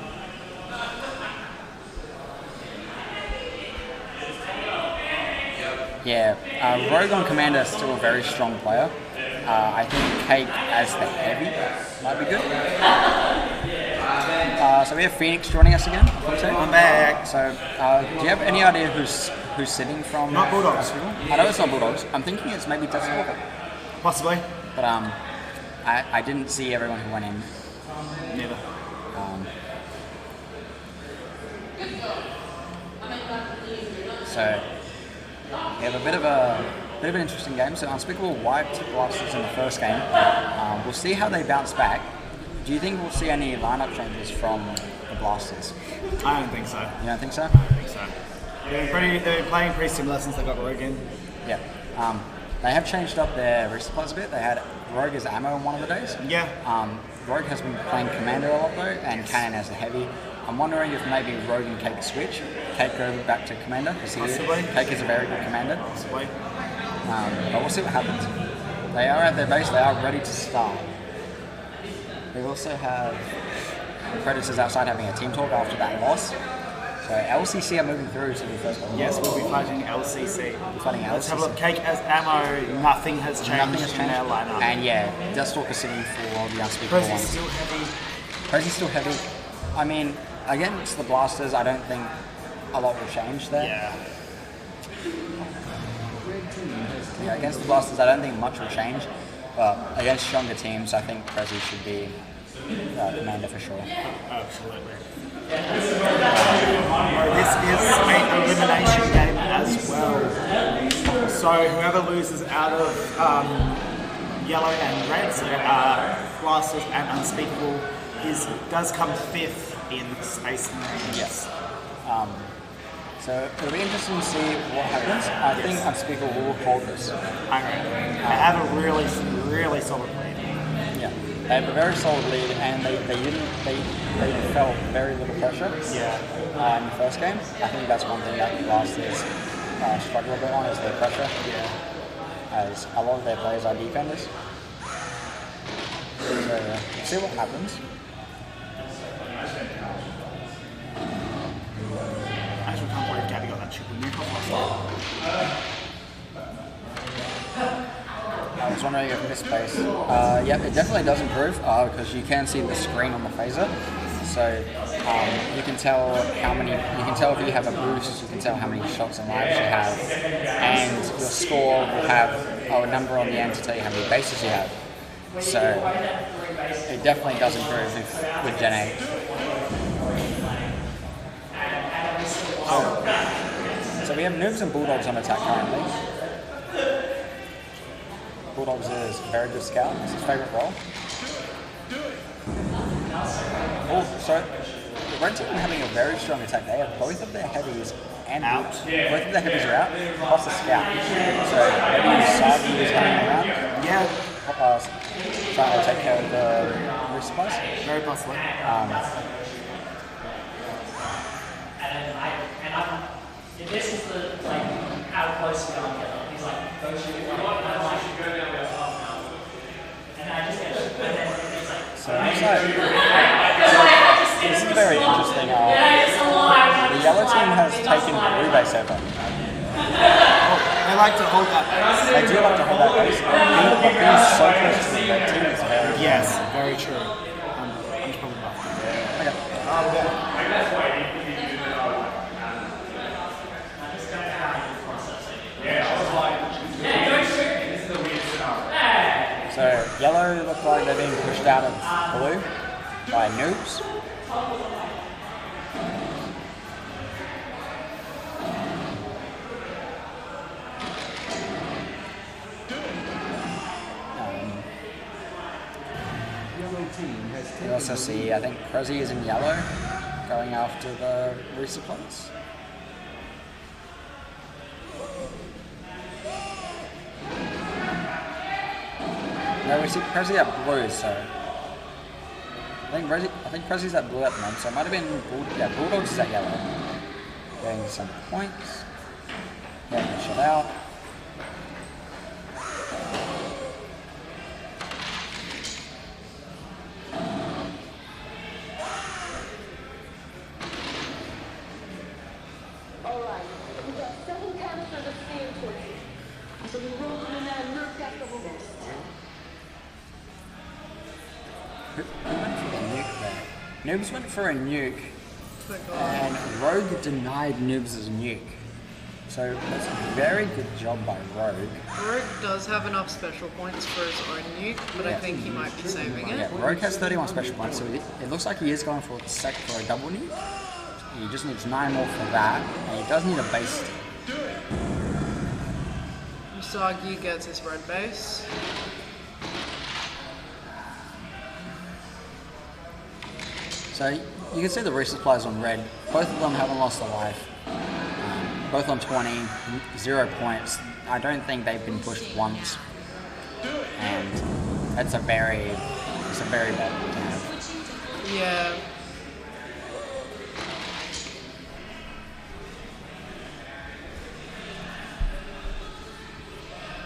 Yeah, Rogue on Commander is still a very strong player. I think Cake as the heavy might be good. So we have Phoenix joining us again. I'm back. So, do you have any idea who's sitting from? Not Bulldogs. I know it's not Bulldogs. I'm thinking it's maybe Deathstalker. Possibly. But I didn't see everyone who went in. Neither. So we have a bit of an interesting game. So Unspeakable wiped Blasters in the first game. We'll see how they bounce back. Do you think we'll see any lineup changes from the Blasters? I don't think so. You don't think so? I don't think so. They've been playing pretty similar since they got Rogue in. Yeah. They have changed up their resupplies a bit. They had Rogue as ammo on one of the days. Yeah. Rogue has been playing Commander a lot though, and Cannon as a heavy. I'm wondering if maybe Rogue and Cake switch. Cake go back to Commander. Possibly. Cake is a very good Commander. Possibly. But we'll see what happens. They are at their base. They are ready to start. We also have the Predators outside having a team talk after that loss. So LCC are moving through to the first one. Yes, we'll be fighting LCC. We'll be fighting LCC. Let's have a look. Cake as ammo. Nothing has changed in their lineup. And yeah, Deathstalker sitting for the Unspeakable Ones. Prezi's still heavy. Prezi's still heavy. I mean, against the Blasters, I don't think a lot will change there. Yeah, against the Blasters, I don't think much will change. But against stronger teams, I think Prezi should be Commander for sure. Absolutely. This is an elimination game as well. So whoever loses out of yellow and red, so Blasters and Unspeakable, does come fifth in Space Marines. Yes. So it'll be interesting to see what happens. I think Unspeakable will hold this. I reckon. They have a really solid lead. Yeah, they have a very solid lead, and they felt very little pressure. Yeah. In the first game, I think that's one thing that the Blasters struggle a bit on is their pressure. Yeah. As a lot of their players are defenders. So we'll see what happens. I actually can't believe Gabby got that triple nuke off last I was wondering if this base, yeah, it definitely does improve because you can see the screen on the phaser. So you can tell how many, you can tell if you have a boost, you can tell how many shots and lives you have, and your score will have a number on the end to tell you how many bases you have. So it definitely does improve with Gen 8. So we have Noobs and Bulldogs on attack currently. Bulldogs is a very good scout, it's his favourite role. Oh, so the red team are having a very strong attack. They have both of their heavies and out. Both of their heavies are out, plus a scout. So maybe Sagi is coming around. Yeah. Trying to take care of the resupplies. Very possibly. This is the how close we are together. He's like, go shoot it. And I just get it. And then he's like, so this is very interesting. The yellow team has taken blue base over. They like to hold that base. They do like to hold that base. But being so close to the red team is very Yes, very true. I'm probably right. Okay. So yellow look like they're being pushed out of blue by Noobs. You also see, I think Prezi is in yellow, going after the resupplies. No, we see Prezi at blue, so I think Prezi's at blue at the moment, so it might have been Bulldogs is at yellow. Getting some points. Getting shut out. Alright, we've got 7 canisters of steel torches. So we roll them in there and look at the nest. Who went for the nuke there? Noobs went for a nuke, and Rogue denied Noobs' nuke. So that's a very good job by Rogue. Rogue does have enough special points for his own nuke, but I think he might be saving it. Yeah, Rogue has 31 special points, so it looks like he is going for a double nuke. He just needs 9 more for that, and he does need a base. Usagi gets his red base. So you can see the resupplies on red. Both of them haven't lost a life. Both on 20, 0 points. I don't think they've been pushed once, and it's a very bad thing to have. Yeah.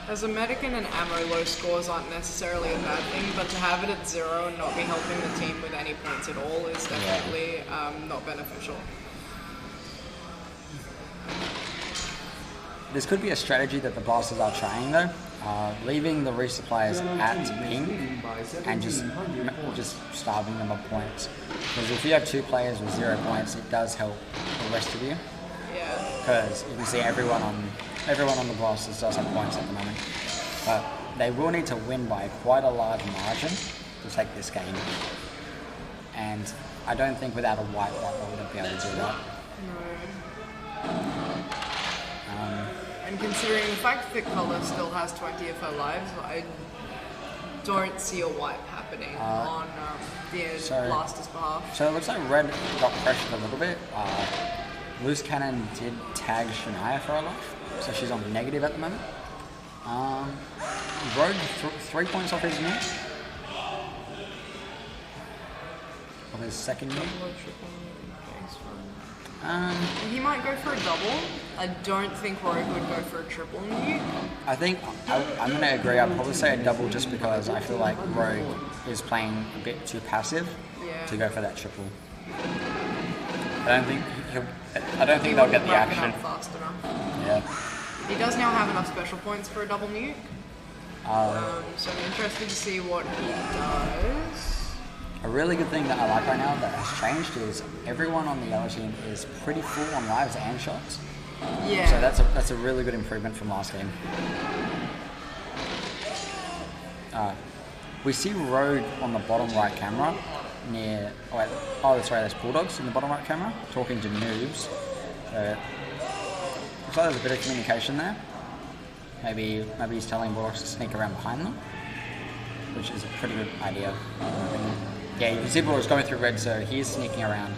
As a medic and an ammo, low scores aren't necessarily a bad thing, but to have it at 0 and not be helping the team with any points at all is definitely not beneficial. This could be a strategy that the bosses are trying though, leaving the resuppliers at pink and just starving them of points. Because if you have 2 players with 0 points, it does help the rest of you. Yeah. Because you can see everyone on the bosses does have points at the moment, but they will need to win by quite a large margin to take this game. And I don't think without a white light they wouldn't be able to do that. No. And considering the fact that Colour still has 20 of her lives, I don't see a wipe happening on the Blaster's behalf. So it looks like Red got pressured a little bit. Loose Cannon did tag Shania for a life, so she's on negative at the moment. Rogue 3 points off his nuke. Of his second nuke. He might go for a double. I don't think Rogue would go for a triple nuke. I think I'm going to agree. I'd probably say a double just because I feel like Rogue is playing a bit too passive Yeah. to go for that triple. I don't think they'll get the Back it action. up fast enough. Yeah. He does now have enough special points for a double nuke. Uh, So I'm interested to see what he does. A really good thing that I like right now that has changed is everyone on the yellow team is pretty full on lives and shots. Yeah. So that's a really good improvement from last game. We see Rogue on the bottom right camera near. That's right. There's Bulldogs in the bottom right camera talking to noobs. So looks like there's a bit of communication there. Maybe he's telling Bulldogs to sneak around behind them, which is a pretty good idea. Yeah, you can see Bulldogs going through red, so he is sneaking around,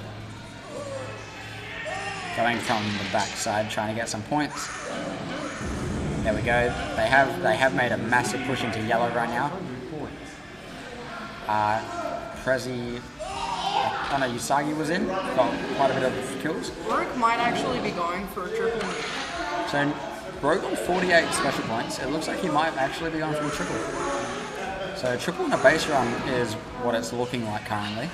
going from the back side, trying to get some points. There we go. They have made a massive push into yellow right now. Prezi, Usagi was in, got quite a bit of kills. Rogue might actually be going for a triple nuke. So Rogue on 48 special points. It looks like he might actually be going for a triple. So triple in a base run is what it's looking like currently.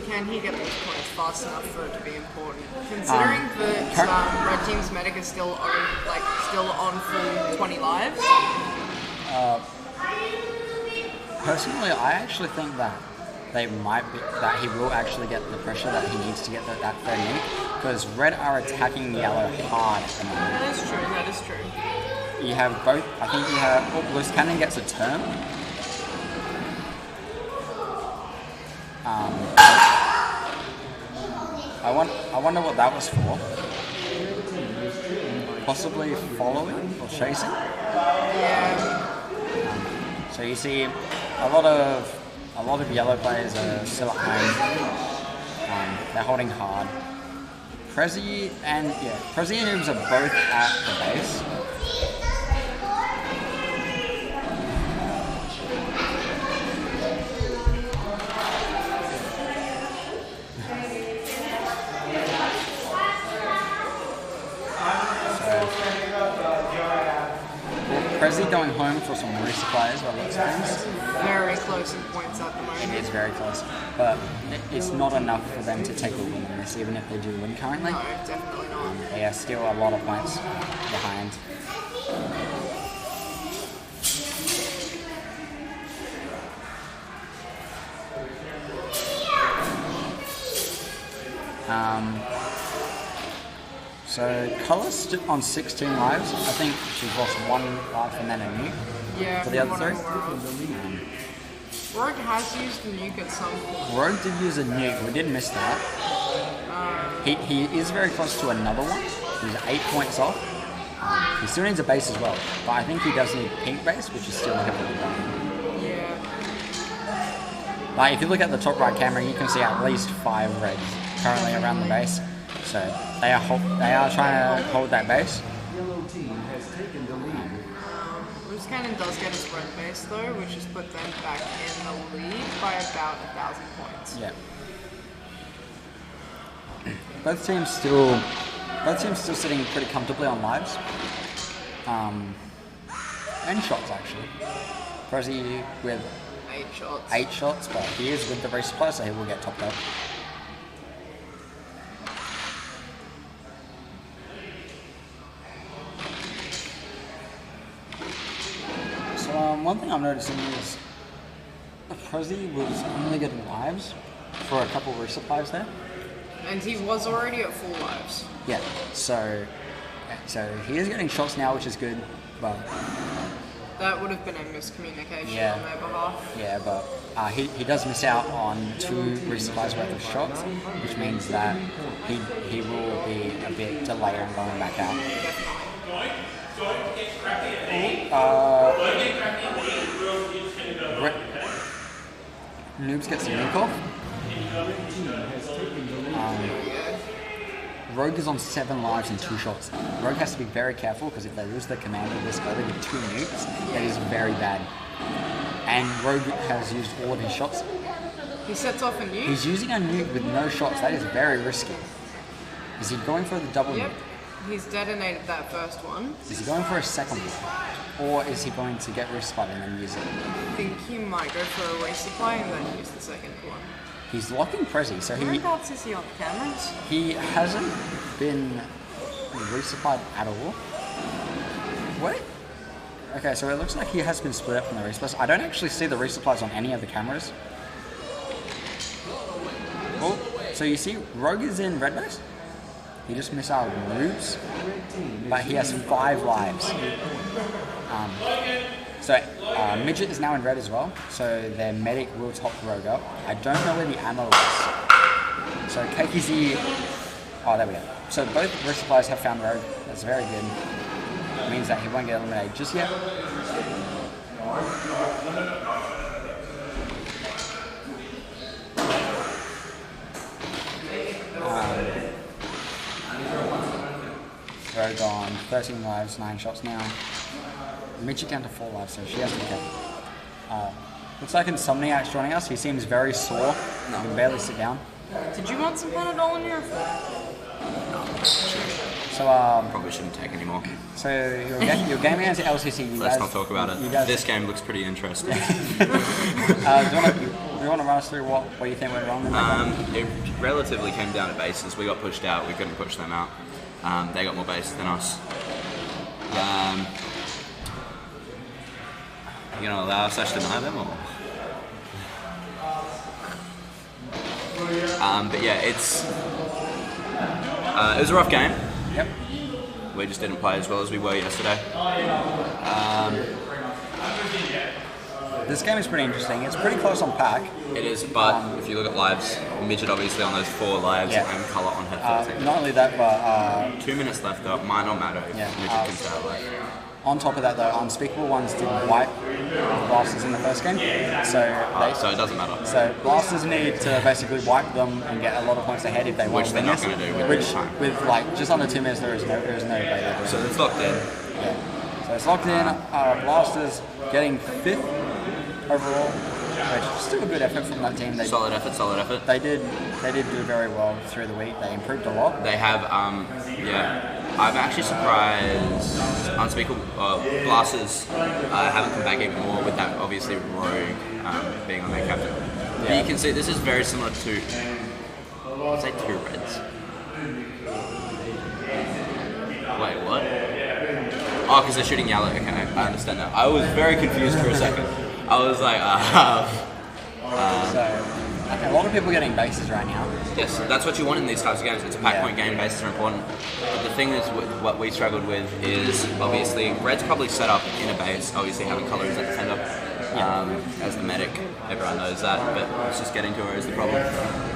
Can he get those points fast enough for it to be important? Considering that Red Team's medic is still on full 20 lives. Personally, I actually think that he will actually get the pressure that he needs to get that third nuke, because red are attacking yellow hard at the moment. That is true. You have both. I think you have. Loose Cannon gets a turn. I wonder what that was for. Possibly following or chasing. Yeah. So you see a lot of yellow players are still at home. They're holding hard. Prezi and Noobs are both at the base. Prezi going home for some resupplies by looks of things. Very close in points at the moment. It is very close, but it's not enough for them to take a win in this, even if they do win currently. No, definitely not. They are still a lot of points behind. So Colour's on 16 lives. I think she's lost 1 life and then a nuke. Yeah, for the other three. Rogue has used the nuke at some point. Rogue did use a nuke. We did miss that. He is very close to another one. He's 8 points off. He still needs a base as well, but I think he does need pink base, which is still heavily done. Yeah. Like if you look at the top right camera, you can see at least 5 reds currently around the base. So they are trying to hold that base. Yellow team has taken the lead. Loose Cannon does get a spread base though, which has put them back in the lead by about 1,000 points. Yeah. Both teams still sitting pretty comfortably on lives. And shots actually. Prezi with 8 shots. 8 shots, but he is with the resupply, so he will get topped up. One thing I'm noticing is Prezi was only getting lives for a couple of resupplies there. And he was already at full lives. Yeah, so he is getting shots now, which is good, but that would have been a miscommunication yeah, on their behalf. Yeah, but he does miss out on 2 resupplies worth of shots, which means that he will be a bit delayed on going back out. Noobs gets the nuke off. Rogue is on 7 lives and 2 shots. Rogue has to be very careful because if they lose the command of this early with 2 nukes, that is very bad. And Rogue has used all of his shots. He sets off a nuke? He's using a nuke with no shots. That is very risky. Is he going for the double nuke? He's detonated that first one. Is he going for a second one? or is he going to get resupply and then use it? I think he might go for a resupply and then use the second one. He's locking Prezi, so Whereabouts is he on cameras? he hasn't been resupplied at all. Wait. Okay, so it looks like he has been split up from the resupplies. I don't actually see the resupplies on any of the cameras. Oh, so you see Rogue is in red base? He just missed out moves, but he has 5 lives. Midget is now in red as well, so their medic will top Rogue up. I don't know where the ammo is. So KKZ, oh there we go. So both resupplies have found Rogue, that's very good. It means that he won't get eliminated just yet. Rogue on 13 lives, 9 shots now. Midget down to 4 lives, so she has to be careful. Looks like Insomniac's joining us. He seems very sore. He can barely sit down. Did you want some Panadol in your food? So probably shouldn't take any more. So your game against LCC. Let's not talk about it. This game looks pretty interesting. Do you want to run us through what you think went wrong? It relatively came down to bases. We got pushed out. We couldn't push them out. They got more bases than us. You gonna allow us to deny them, or? But yeah, it was a rough game. Yep. We just didn't play as well as we were yesterday. This game is pretty interesting. It's pretty close on pack. It is, but if you look at lives, Midget obviously on those 4 lives and Colour on her 13. Not only that, but 2 minutes left though, it might not matter if Midget can stay alive. On top of that though, Unspeakable Ones did wipe Blasters in the first game, so it doesn't matter. So Blasters need to basically wipe them and get a lot of points ahead if they want to win this. Which they're not going to do with time. With like just under 2 minutes, there is no way. So it's locked in. Yeah. So it's locked in. Blasters getting 5th overall, which is still a good effort from that team. Solid effort. They did do very well through the week. They improved a lot. They have, I'm actually surprised Unspeakable Blasters haven't come back even more with that, obviously, Rogue being on their captain. Yeah. But you can see this is very similar to, let's say 2 Reds. Wait, what? Oh, because they're shooting yellow. Okay, I understand that. I was very confused for a second. I was like, a lot of people getting bases right now. Yes, that's what you want in these types of games. It's a pack point game, bases are important. But the thing is, what we struggled with is, obviously, Red's probably set up in a base, obviously having Colour as a defender, as the medic. Everyone knows that, but it's just getting to her is the problem.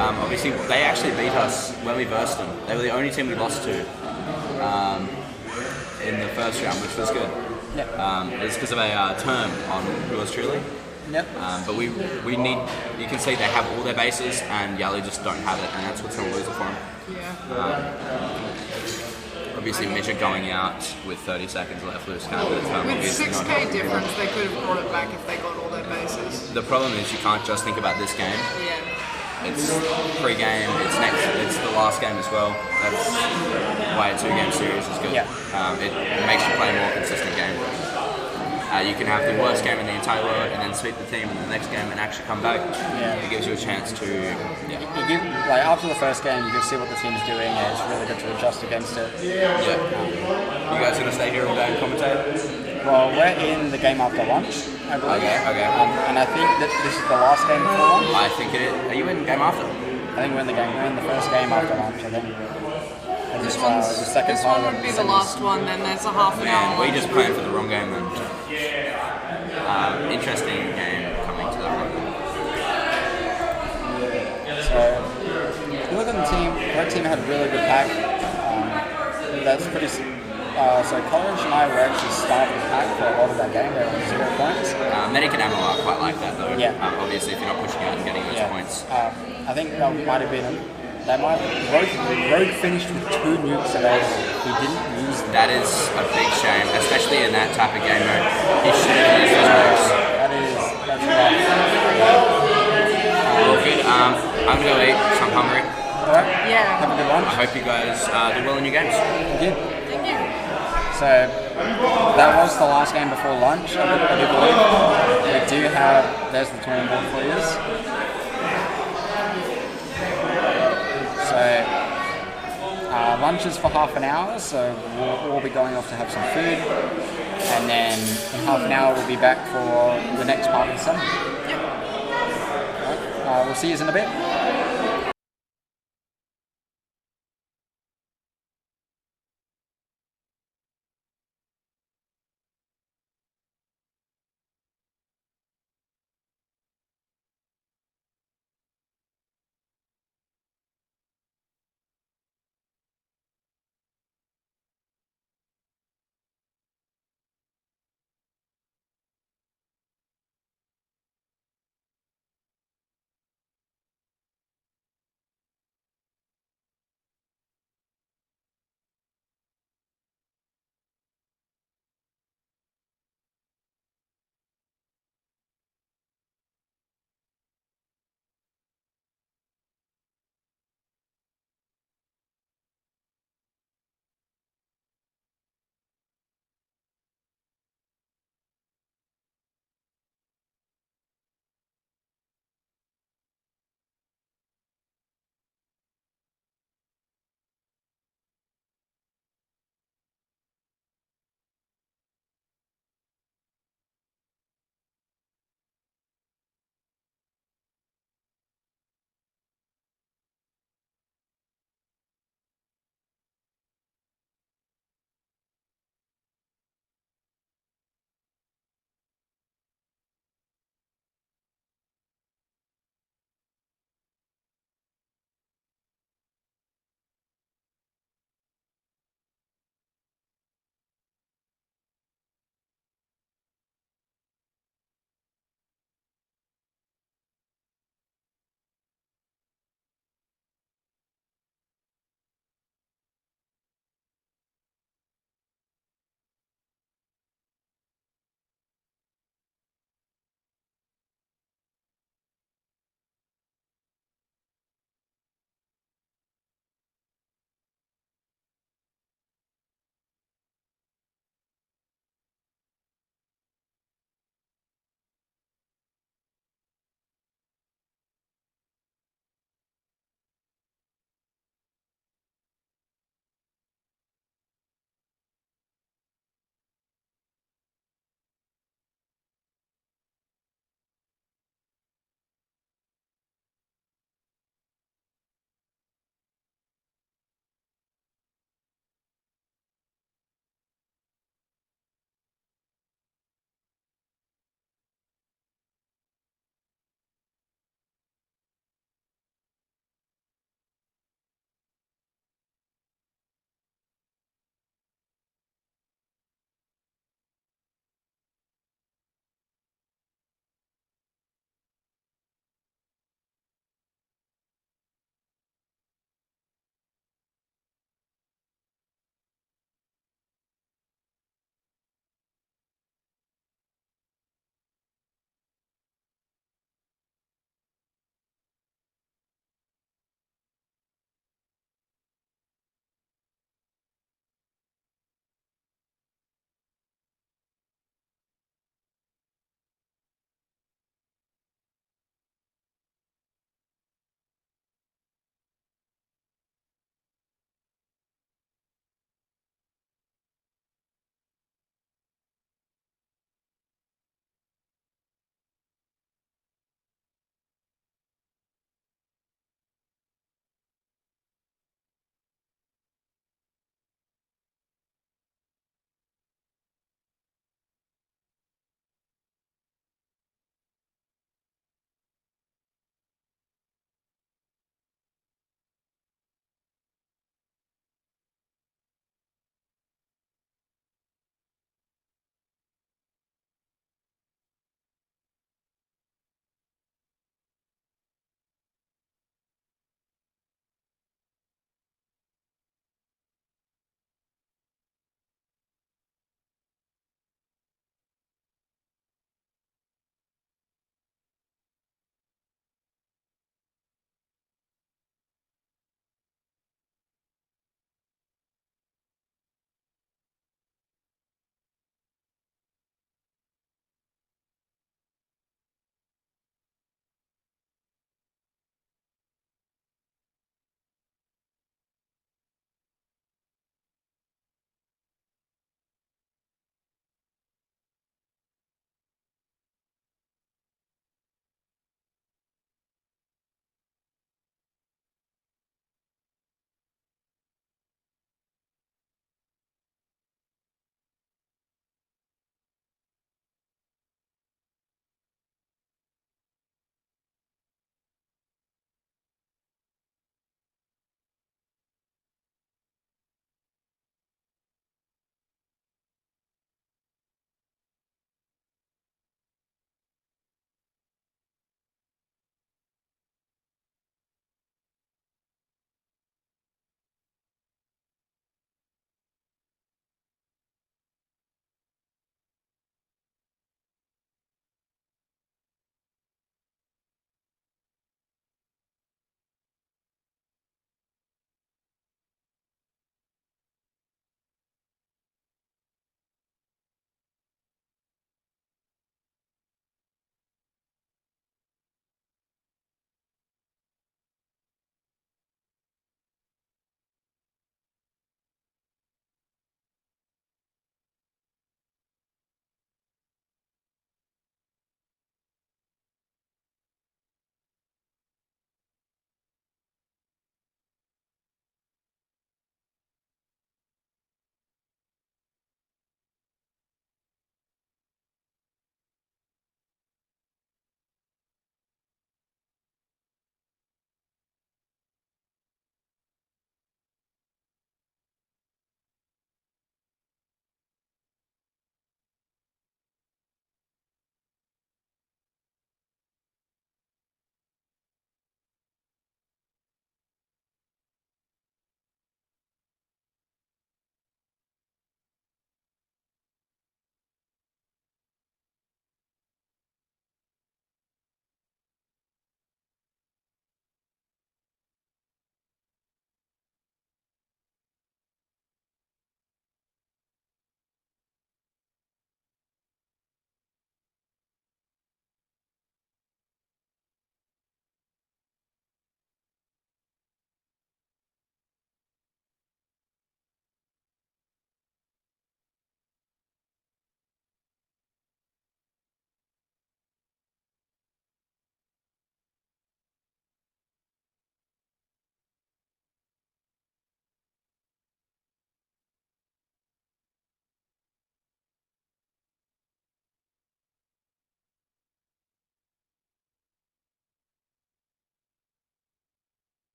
Obviously, they actually beat us when we versed them. They were the only team we lost to in the first round, which was good. It was because of a term on yours truly. Yep. But we need, you can see they have all their bases and Yellow just don't have it, and that's what's going to lose it for them. Obviously Midget going out with 30 seconds left lose count, but with 6k difference they could have brought it back if they got all their bases. The problem is you can't just think about this game. It's pre-game, it's the last game as well. That's why a 2-game series is good. It makes you play a more consistent game. You can have the worst game in the entire world and then sweep the team in the next game and actually come back. It gives you a chance to... after the first game, you can see what the team's doing, and it's really good to adjust against it. You guys going to stay here all day and commentate? Well, we're in the game after lunch, I believe. Okay. And I think that this is the last game before lunch. I think it is. Are you in game after? I think we're in the first game after lunch, I think. This one would be the last one, then there's a half an hour. We just playing for the wrong game then. Interesting game coming to that one. So, if you look at the team, the red team had a really good pack. That's pretty... so Coleridge and I were actually starting the pack for a lot of that game. They were on 0 points. Medic and ammo are quite like that though. Obviously if you're not pushing out and getting those points. I think that might have been... Rogue finished with 2 nukes available. He didn't use them. That is a big shame, especially in that type of game mode. He should have used those nukes. That's rough. Good. I'm going to go eat, so I'm hungry. Alright. Yeah. Have a good lunch. I hope you guys do well in your games. Thank you. Thank you. So So that was the last game before lunch, I do believe. We do have, there's the touring board for you. So lunch is for half an hour, so we'll all be going off to have some food. And then in half an hour we'll be back for the next part of the summer. We'll see you in a bit.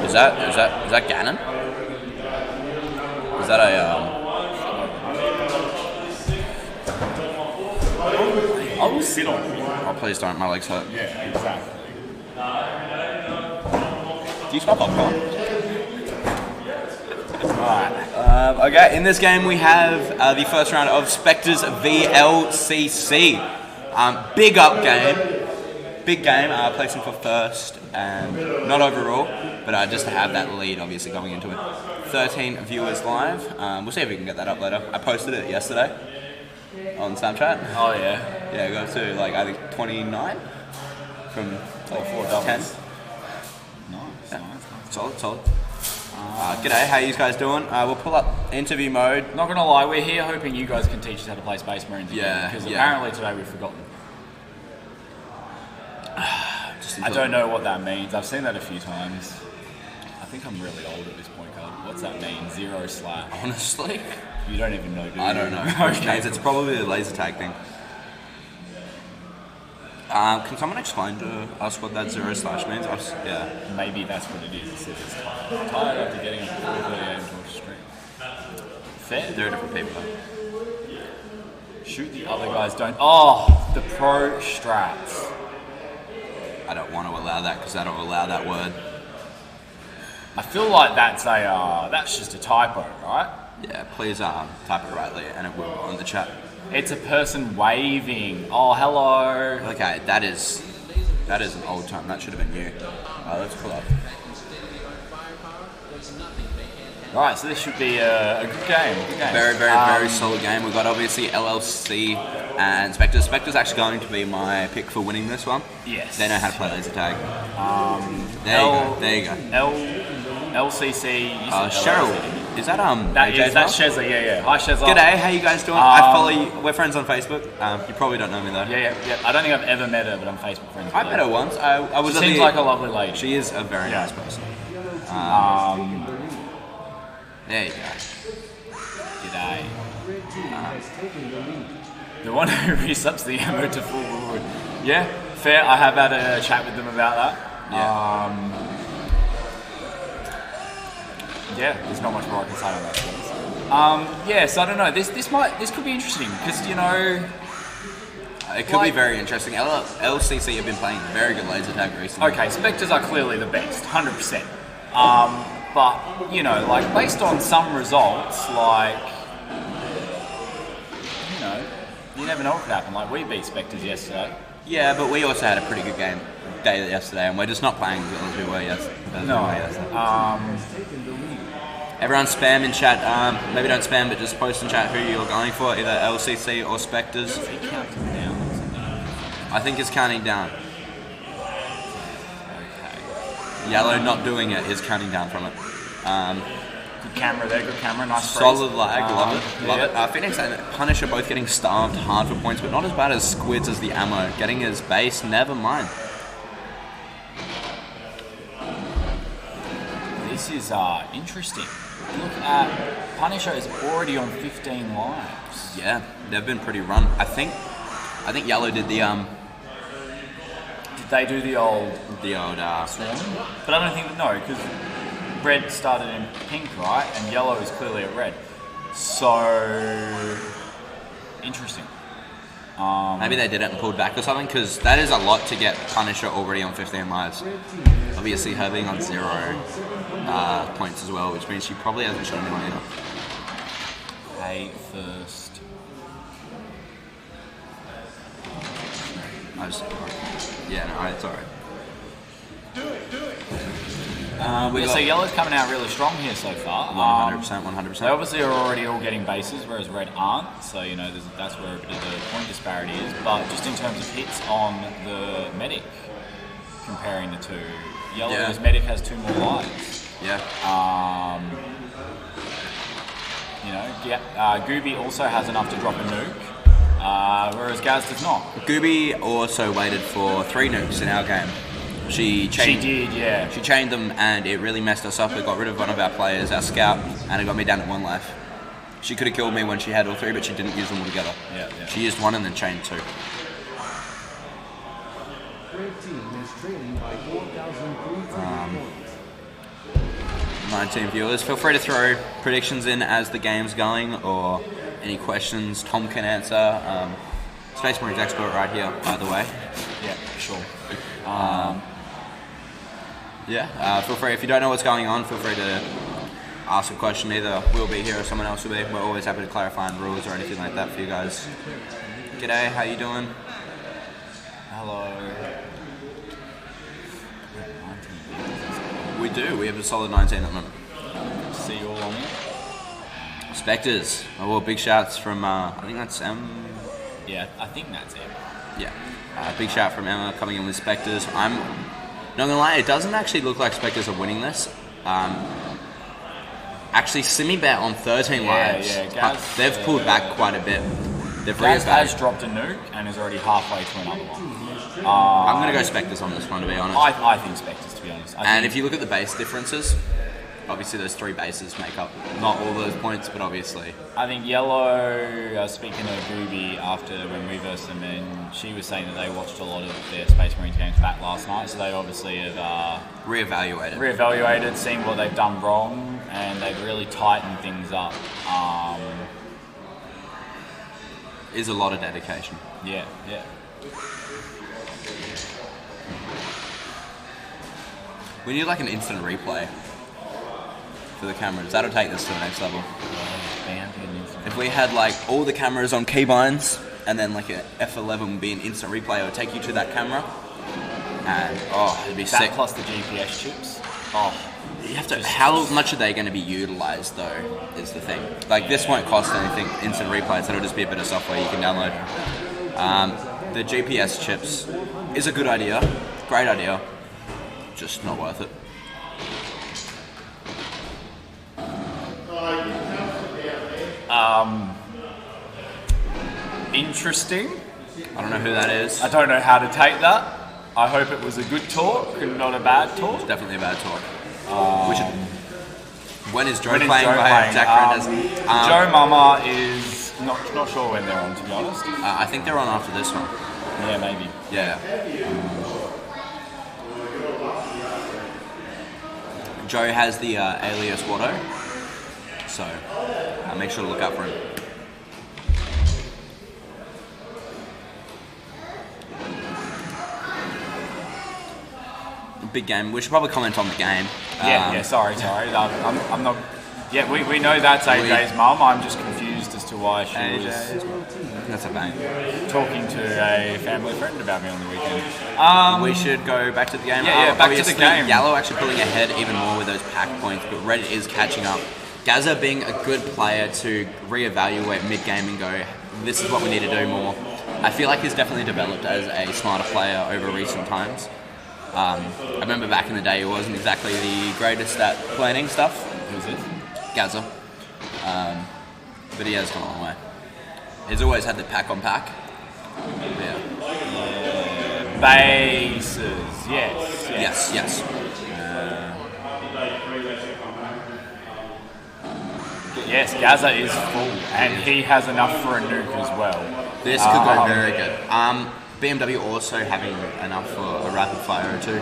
Is that Ganon? Is that a I will sit on it. Oh, please don't. My legs hurt. Yeah, exactly. Do you smell popcorn? Alright. Okay, in this game we have the first round of Spectres VLCC. Big up game. Big game, placing for first and not overall, but just to have that lead obviously going into it. 13 viewers live. We'll see if we can get that up later. I posted it yesterday on Snapchat. Oh yeah. Yeah, go to like I think 29 from like 4 10. Nice. Solid. G'day, how you guys doing? We'll pull up interview mode. Not gonna lie, we're here hoping you guys can teach us how to play Space Marines again, because apparently today we've forgotten. I don't know what that means. I've seen that a few times. I think I'm really old at this point, Carl. What's that mean? 0/? Honestly? You don't even know, do you? I don't know. Okay. It's probably a laser tag thing. Can someone explain to us what that 0/ means? Yeah. Maybe that's what it is. It says it's tired after getting up at 4:30 a.m. to watch stream. Fair. They're different people. Shoot the other guys, don't. Oh, the pro strats. I don't want to allow that because I don't allow that word. I feel like that's just a typo, right? Yeah, please type it rightly and it will on the chat. It's a person waving. Oh, hello. Okay, that is an old term. That should have been you. Let's pull up. Right, so this should be a good game. Very solid game. We've got obviously LLC and Spectres. Spectres actually going to be my pick for winning this one. Yes. They know how to play laser tag. There you go. LCC. Cheryl. Is that that's Shezza, yeah. Hi Shezza. G'day, how you guys doing? I follow you. We're friends on Facebook. You probably don't know me though. Yeah. I don't think I've ever met her, but I'm Facebook friends with I met her once. I was. She seems like a lovely lady. She is a very nice person. There you go. G'day. The one who resubs the ammo to full reward. Yeah, fair. I have had a chat with them about that. Yeah, there's not much more I can say on that. So I don't know. This could be interesting because it could be very interesting. LCC have been playing very good laser tag recently. Okay, Spectres are clearly the best, 100%. But based on some results, you never know what could happen. Like we beat Spectres yesterday. Yeah, but we also had a pretty good game day yesterday, and we're just not playing as well as we were yesterday. Everyone spam in chat. Maybe don't spam, but just post in chat who you're going for, either LCC or Spectres. I think it's counting down. Okay. Yellow not doing it is counting down from it. Good camera there, good camera, nice solid lag, love it. Phoenix and Punisher both getting starved hard for points, but not as bad as Squids as the ammo. Getting his base, never mind. This is interesting. Look at Punisher is already on 15 lives. Yeah, they've been pretty run. I think Yellow did the Did they do the old swarm? But I don't think because red started in pink, right? And yellow is clearly at red. So interesting. Maybe they did it and pulled back or something, because that is a lot to get Punisher already on 15 lives. Obviously her being on 0 points as well, which means she probably hasn't shown anyone either. Hey, first. It's alright. So yellow's coming out really strong here so far. 100%. They obviously are already all getting bases, whereas red aren't. So that's where a bit of the point disparity is. But just in terms of hits on the medic, comparing the two, yellow's medic has 2 more lives. Yeah. Gooby also has enough to drop a nuke, whereas Gaz does not. Gooby also waited for 3 nukes in our game. She chained them, and it really messed us up. It got rid of one of our players, our scout, and it got me down at 1 life. She could have killed me when she had all 3, but she didn't use them all together. Yeah. She used 1 and then chained 2. Red team is trailing by 4,300 points. 19 viewers. Feel free to throw predictions in as the game's going, or any questions Tom can answer. Space Marines expert right here, by the way. Yeah, sure. Feel free, if you don't know what's going on, feel free to ask a question. Either we'll be here or someone else will be. We're always happy to clarify on rules or anything like that for you guys. G'day, how you doing? Hello. We do. We have a solid 19 at the moment. See you all on it. Spectres. Oh, well, big shouts from, I think that's Yeah, I think that's it. Yeah. Big shout from Emma coming in with Spectres. I'm not gonna lie, it doesn't actually look like Spectres are winning this. Actually, Simi bet on 13 lives. Gaz, they've pulled back quite a bit. They've Gaz has dropped a nuke and is already halfway to another one. I'm going to go Spectres on this one, to be honest. I think Spectres, to be honest. And if you look at the base differences, obviously those 3 bases make up not all those points, but obviously. I think Yellow, speaking of Gooby, after when we versed them, and she was saying that they watched a lot of their Space Marines games back last night, so they obviously have reevaluated, seen what they've done wrong, and they've really tightened things up. Is a lot of dedication. Yeah. We need like an instant replay for the cameras. That'll take this to the next level. If we had like all the cameras on keybinds and then like a F11 would be an instant replay, it would take you to that camera. And it'd be sick. Plus the GPS chips. You have to. How much are they going to be utilised though? Is the thing. Like this won't cost anything. Instant replays. That'll just be a bit of software you can download. The GPS chips is a good idea. Great idea. Just not worth it. Interesting. I don't know who that is. I don't know how to take that. I hope it was a good talk and not a bad talk. It's definitely a bad talk. When is Joe playing? Jack Rendez? Joe Mama is not sure when they're on, to be honest. I think they're on after this one. Yeah, maybe. Yeah. Joe has the alias Watto, so make sure to look out for him. Big game. We should probably comment on the game. Sorry. I'm not. Yeah, we know that's AJ's mum. I'm just confused as to why she was. That's a bang. Talking to a family friend about me on the weekend. We should go back to the game. Back to the game. Yellow actually pulling ahead even more with those pack points, but Red is catching up. Gaza being a good player to reevaluate mid-game and go, this is what we need to do more. I feel like he's definitely developed as a smarter player over recent times. I remember back in the day he wasn't exactly the greatest at planning stuff. Who's it? Gaza. But he has gone a long way. He's always had the pack on pack. Yeah. Bases, yes. Yes, Gaza is full, and he has enough for a nuke as well. This could go very good. BMW also having enough for a rapid fire or two.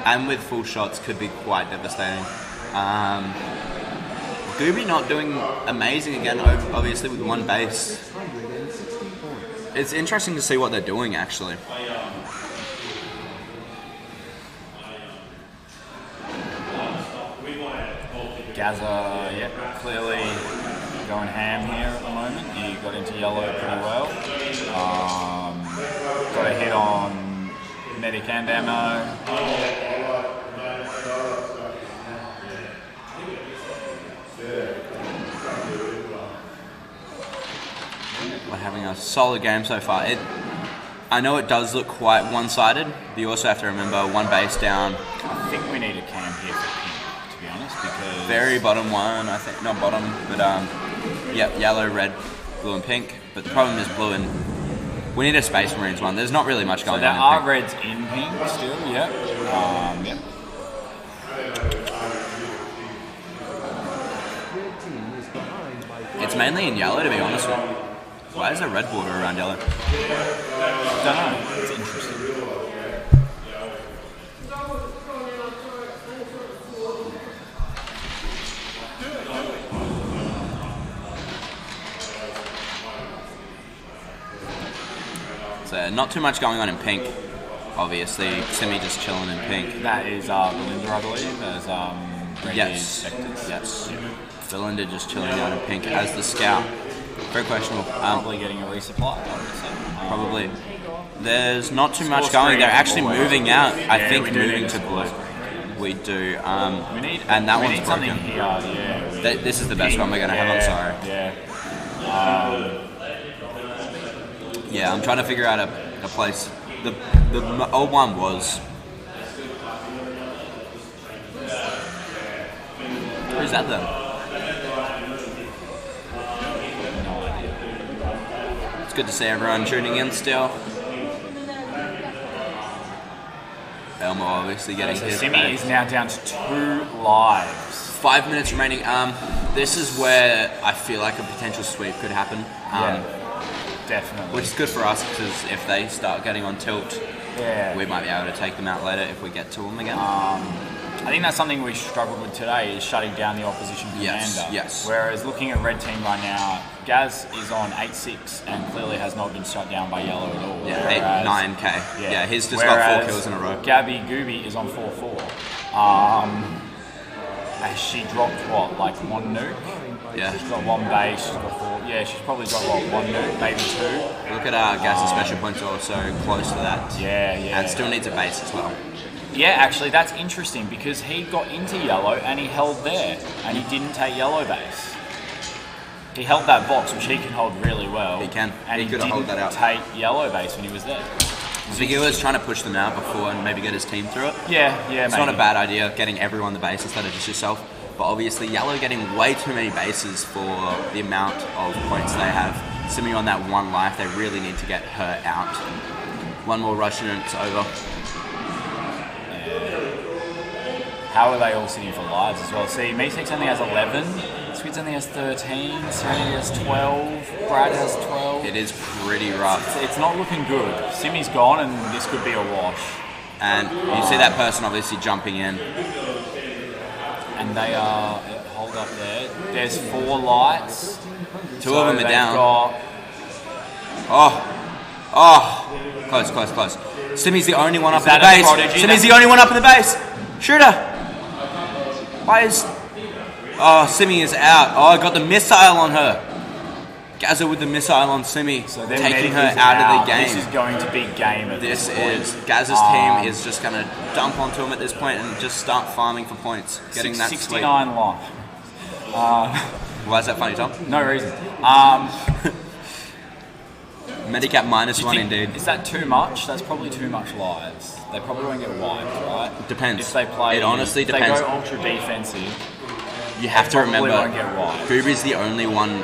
And with full shots could be quite devastating. Gooby not doing amazing again, obviously with one base. It's interesting to see what they're doing actually. Gaza, clearly going ham here at the moment. He got into yellow pretty well. Got a hit on medic and ammo. We're having a solid game so far. I know it does look quite one-sided, but you also have to remember one base down. I think we need a cam here for pink, to be honest, because... Very bottom one, I think. Not bottom, but yellow, red, blue and pink. But the problem is blue and... We need a Space Marines one. There's not really much going on. So there are reds in pink still, It's mainly in yellow, to be honest with you. Why is there red border around yellow? Don't know. It's interesting. Not too much going on in pink. Obviously, Simi just chilling in pink. That is Belinda, I believe. There's Yes. sectors. Yes. Belinda just chilling out in pink as the scout. Very questionable. Probably getting a resupply, I would say. Probably. There's not too much Score going. They're screen actually always. moving out. I Yeah, think we do moving need to a blue. score We do. We need, and that we one's need something broken. here. Yeah. This is the best one we're gonna have. I'm sorry. Yeah. Yeah, I'm trying to figure out a place. The old one was. Who's that then? It's good to see everyone tuning in still. Elmo obviously getting So his Simi back. is now down to 2 lives. 5 minutes remaining. This is where I feel like a potential sweep could happen. Definitely. Which is good for us because if they start getting on tilt, we might be able to take them out later if we get to them again. I think that's something we struggled with today, is shutting down the opposition commander. Yes. Whereas looking at red team right now, Gaz is on 8-6 and clearly has not been shut down by yellow at all. Yeah, Whereas- 9k. Yeah, he's just got 4 kills in a row. Gabby Gooby is on 4-4. Has she dropped what, like 1 nuke? Yeah. She's got 1 base, she's got 4. Yeah, she's probably got what, 1 nuke, maybe 2. Look at Gaz's special points also close to that. Yeah. And still needs a base as well. Yeah, actually, that's interesting because he got into yellow and he held there and he didn't take yellow base. He held that box, which he can hold really well. He can. And He he could have didn't held that out. take yellow base when he was there. I think he was trying to push them out before and maybe get his team through it. Yeah, It's not a maybe. bad idea getting everyone the base instead of just yourself. But obviously, yellow getting way too many bases for the amount of points they have. Simi on that 1 life, they really need to get her out. 1 more rush and it's over. How are they all sitting for lives as well? See, Meesex only has 11, Squids only has 13, Serenity has 12, Brad has 12. It is pretty rough. It's not looking good. Simi's gone and this could be a wash. And you see that person obviously jumping in. And they are, hold up there, there's 4 lights. 2 of them are they've down. got- Close. Simi's the only one up Is in the that a base. prodigy? Simi's the only one up in the base. Shoot her. Why is... Oh, Simi is out. Oh, I got the missile on her. Gaza with the missile on Simi, So they're taking her medicals out of the game. This is going to be game at This this point. is. Gaza's team is just going to dump onto him at this point and just start farming for points. Getting that 69 life. Why is that funny, Tom? No reason. Medicap minus Do you 1 think- indeed. Is that too much? That's probably too much lives. They probably won't get wiped, right? Depends. If they play, It honestly if depends. They go ultra defensive. You have to probably remember, won't get wiped. Gooby's the only one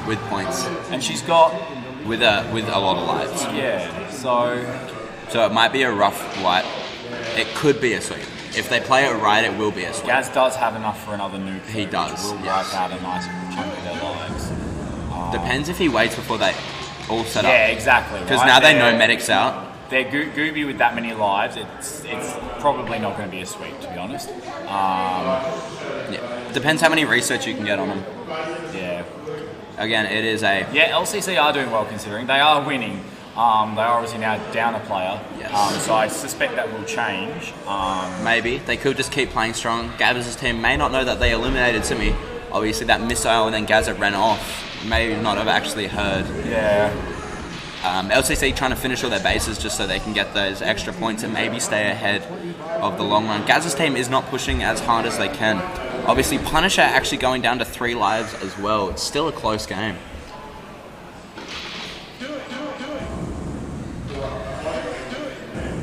with points. And she's got with a lot of lives. Yeah. So it might be a rough wipe. It could be a sweep. If they play it right, it will be a sweep. Gaz does have enough for another nuke. He does. Which will yes. wipe out a nice chunk of their lives. Depends if he waits before they all set up. Yeah, exactly. Because right? now they know Medic's out. They're Gooby with that many lives. It's probably not going to be a sweep, to be honest. Yeah. Depends how many research you can get on them. Yeah. Again, it is a... Yeah, LCC are doing well considering. They are winning. They are obviously now down a player. Yes. So I suspect that will change. Maybe. They could just keep playing strong. Gaz's team may not know that they eliminated Simi. Obviously that missile and then Gaza ran off. May not have actually heard. Yeah. LCC trying to finish all their bases just so they can get those extra points and maybe stay ahead of the long run. Gaz's team is not pushing as hard as they can. Obviously Punisher actually going down to 3 lives as well. It's still a close game.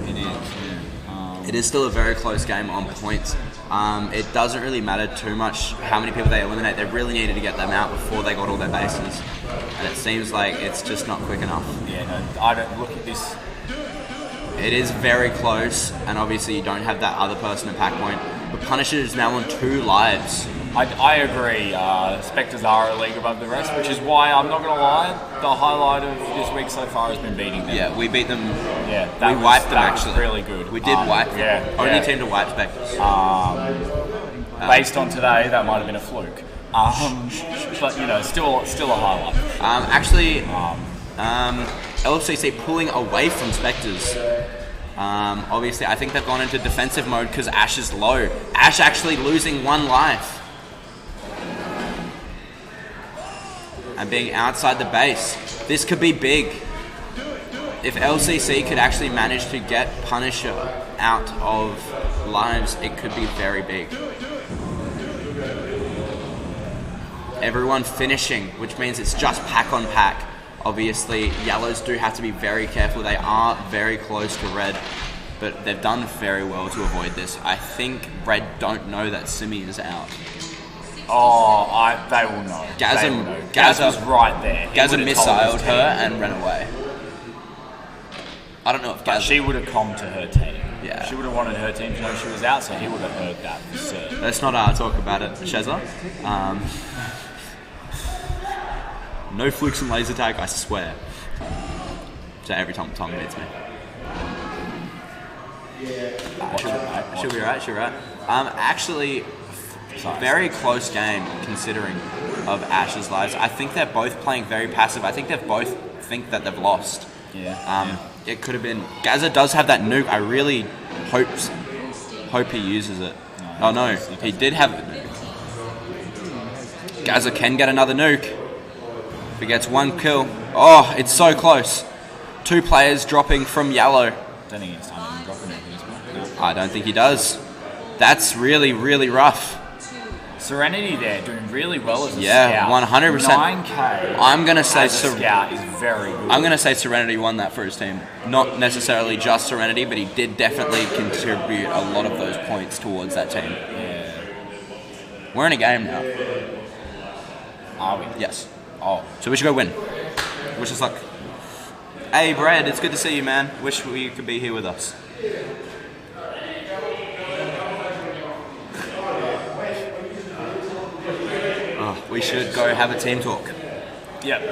It is. It is still a very close game on points. It doesn't really matter too much how many people they eliminate. They really needed to get them out before they got all their bases. And it seems like it's just not quick enough. Yeah, no, I don't look at this. It is very close, and obviously you don't have that other person at pack point. But Punisher is now on 2 lives. I agree. Spectres are a league above the rest, which is why I'm not going to lie. The highlight of this week so far has been beating them. Yeah, we beat them. Yeah, We wiped them that was actually. really good. We did wipe them. Yeah, Only team to wipe Spectres. Based on today, that might have been a fluke. But you know, still a highlight. LFCC pulling away from Spectres. Obviously, I think they've gone into defensive mode because Ash is low. Ash actually losing 1 life. And being outside the base. This could be big. If LCC could actually manage to get Punisher out of lives, it could be very big. Everyone finishing, which means it's just pack on pack. Obviously, yellows do have to be very careful. They are very close to red, but they've done very well to avoid this. I think red don't know that Simi is out. Oh, they will know. Gaz was right there. Gaz missiled her and ran away. I don't know if Gaz... She would have come to her team. Yeah. She would have wanted her team to know she was out, so he would have heard that for certain. Let's not talk about it, Shezza. No flukes and laser tag, I swear. So every time Tom beats me. She'll be right. Actually, very close game considering of Ash's lives. I think they're both playing very passive. I think they both think that they've lost. It could have been. Gaza does have that nuke. I really hope he uses it. Oh no, he did have the nuke. Gaza can get another nuke. If he gets 1 kill. Oh, it's so close. 2 players dropping from yellow. Don't think it's time to drop anything as well. I don't think he does. That's really, really rough. Serenity there doing really well as a scout. 100%. 9k. I'm gonna say as a scout is very good. I'm gonna say Serenity won that for his team. Not necessarily just Serenity, but he did definitely contribute a lot of those points towards that team. Yeah. We're in a game now. Are we? Yes. Oh. So we should go win. Wish us luck. Hey, Brad, it's good to see you, man. Wish you could be here with us. Oh, we should go have a team talk. Yep.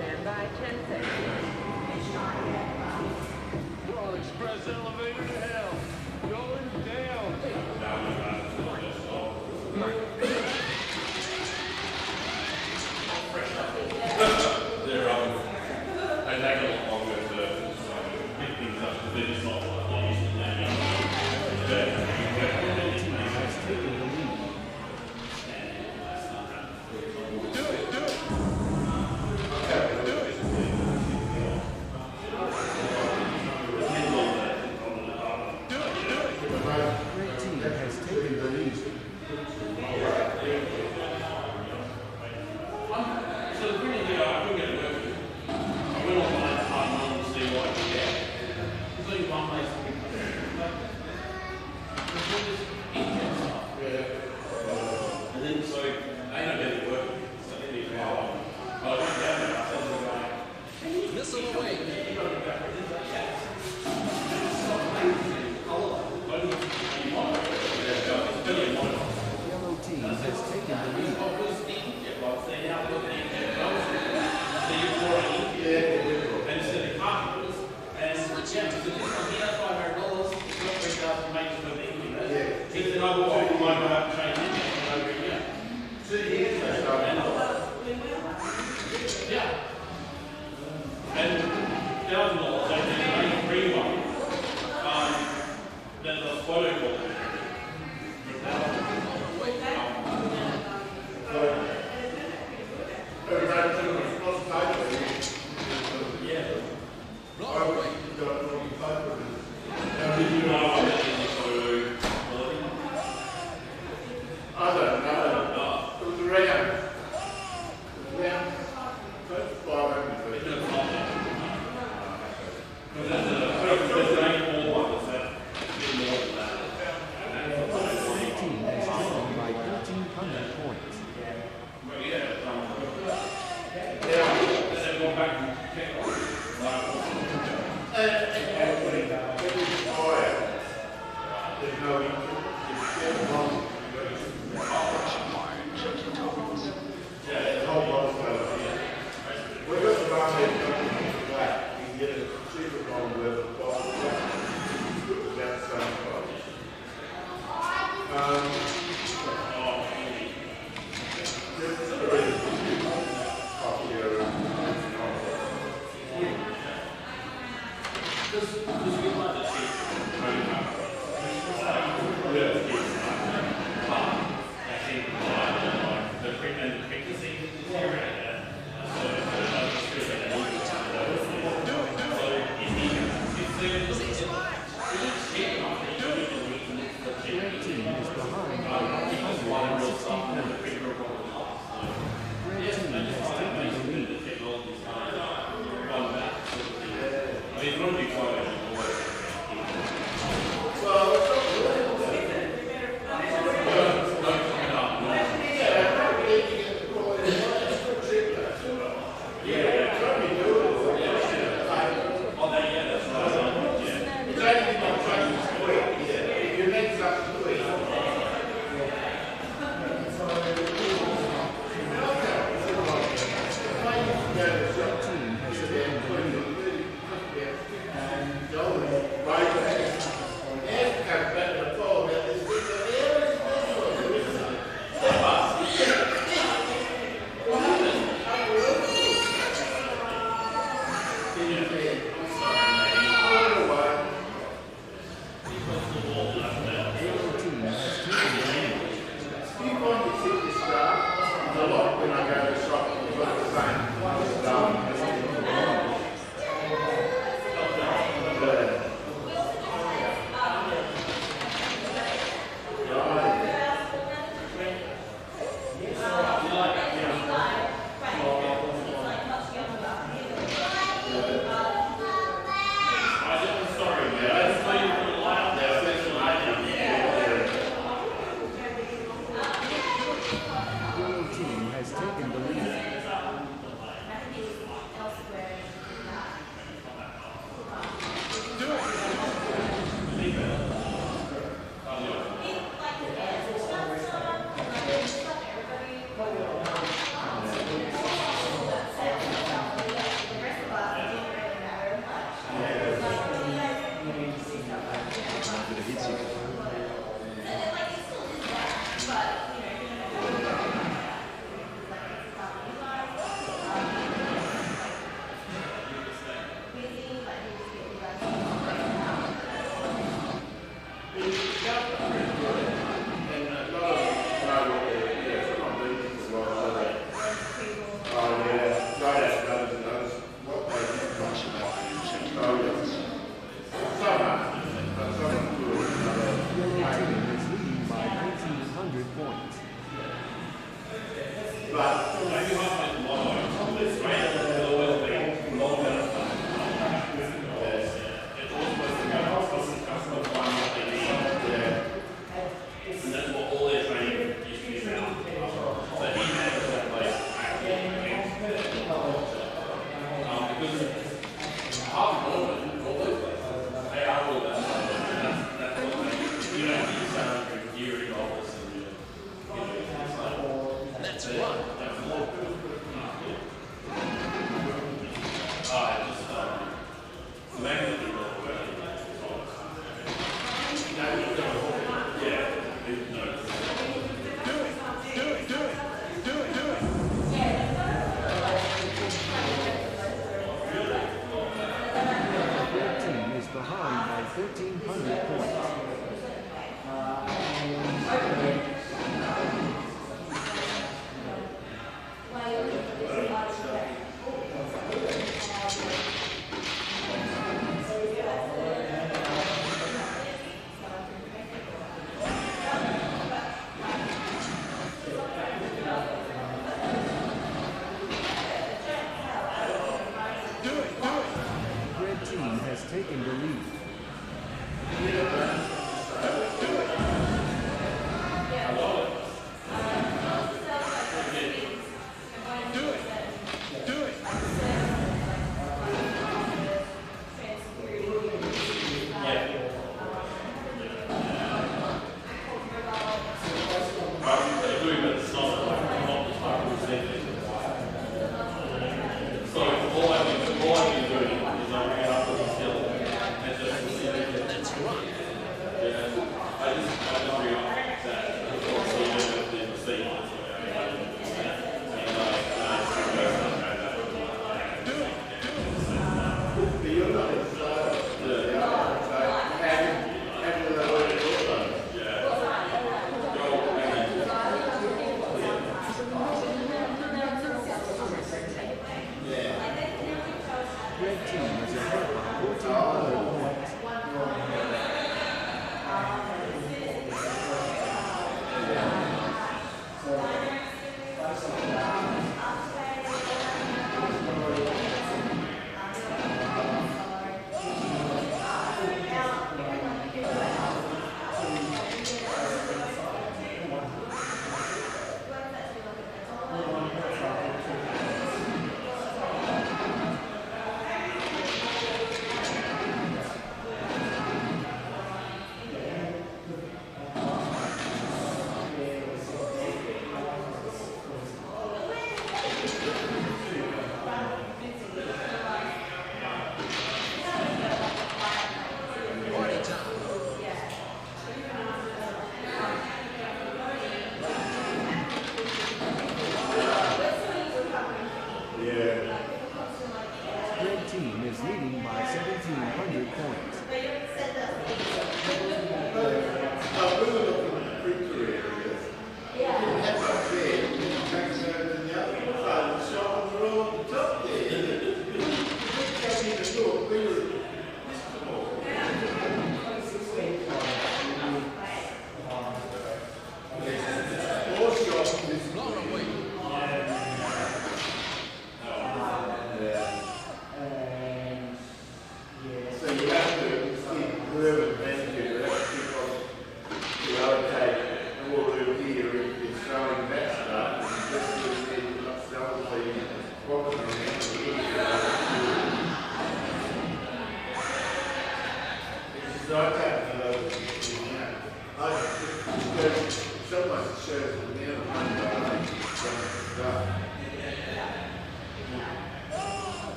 Stand by 10 seconds. Express elevator to hell. Going down. They take a lot longer to pick things up because they're just not used to Red team has taken the lead. So the thing is, I couldn't get it working. I went online to hard to see what I could get. There's only one place to pick it up. There's all this internet stuff. And then so they don't get it working. So they need to go on. I went down there, I said to the guy, missile away. Yellow team has taken the lead.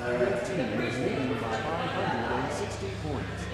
Red team is leading by 560 points.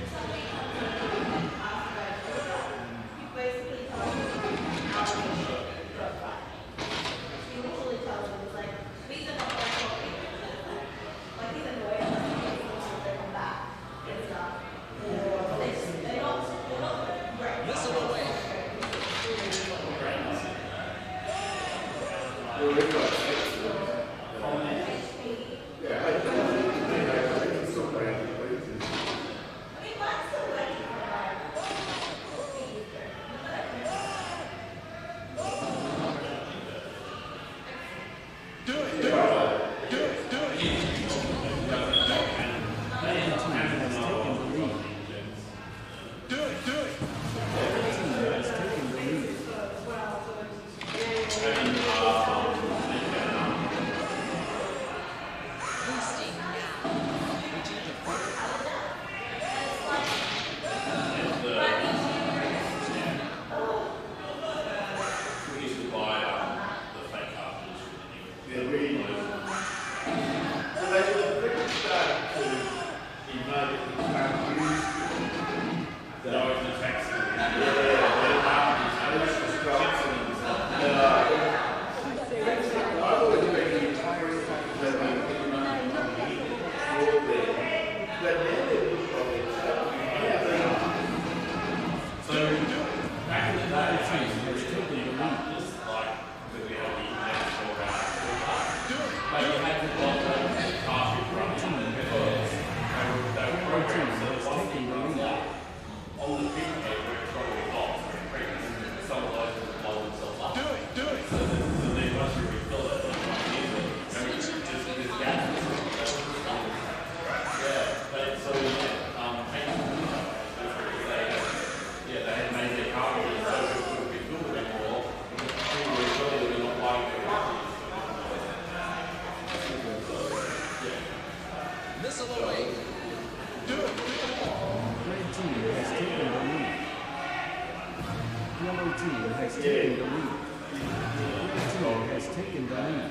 Yellow team has taken the lead. Red team has taken the lead.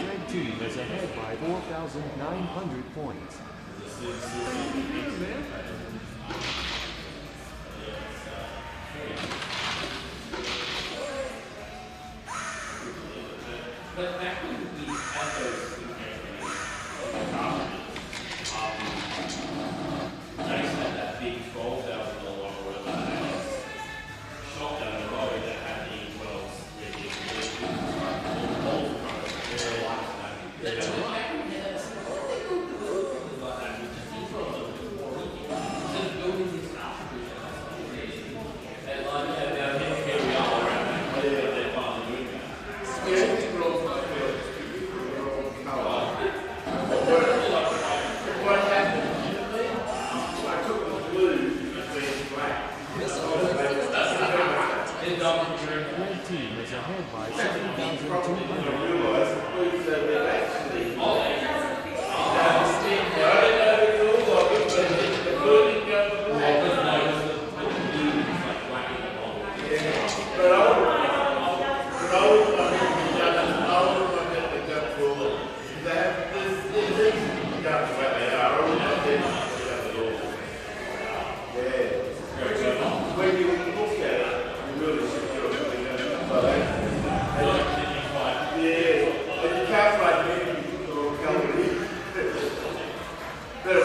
Red team is ahead by 4,900 points. But back when we had those Nice had that big $12,000 worth of shotgun in the road that had the 12s Red team is ahead by 7,200 Better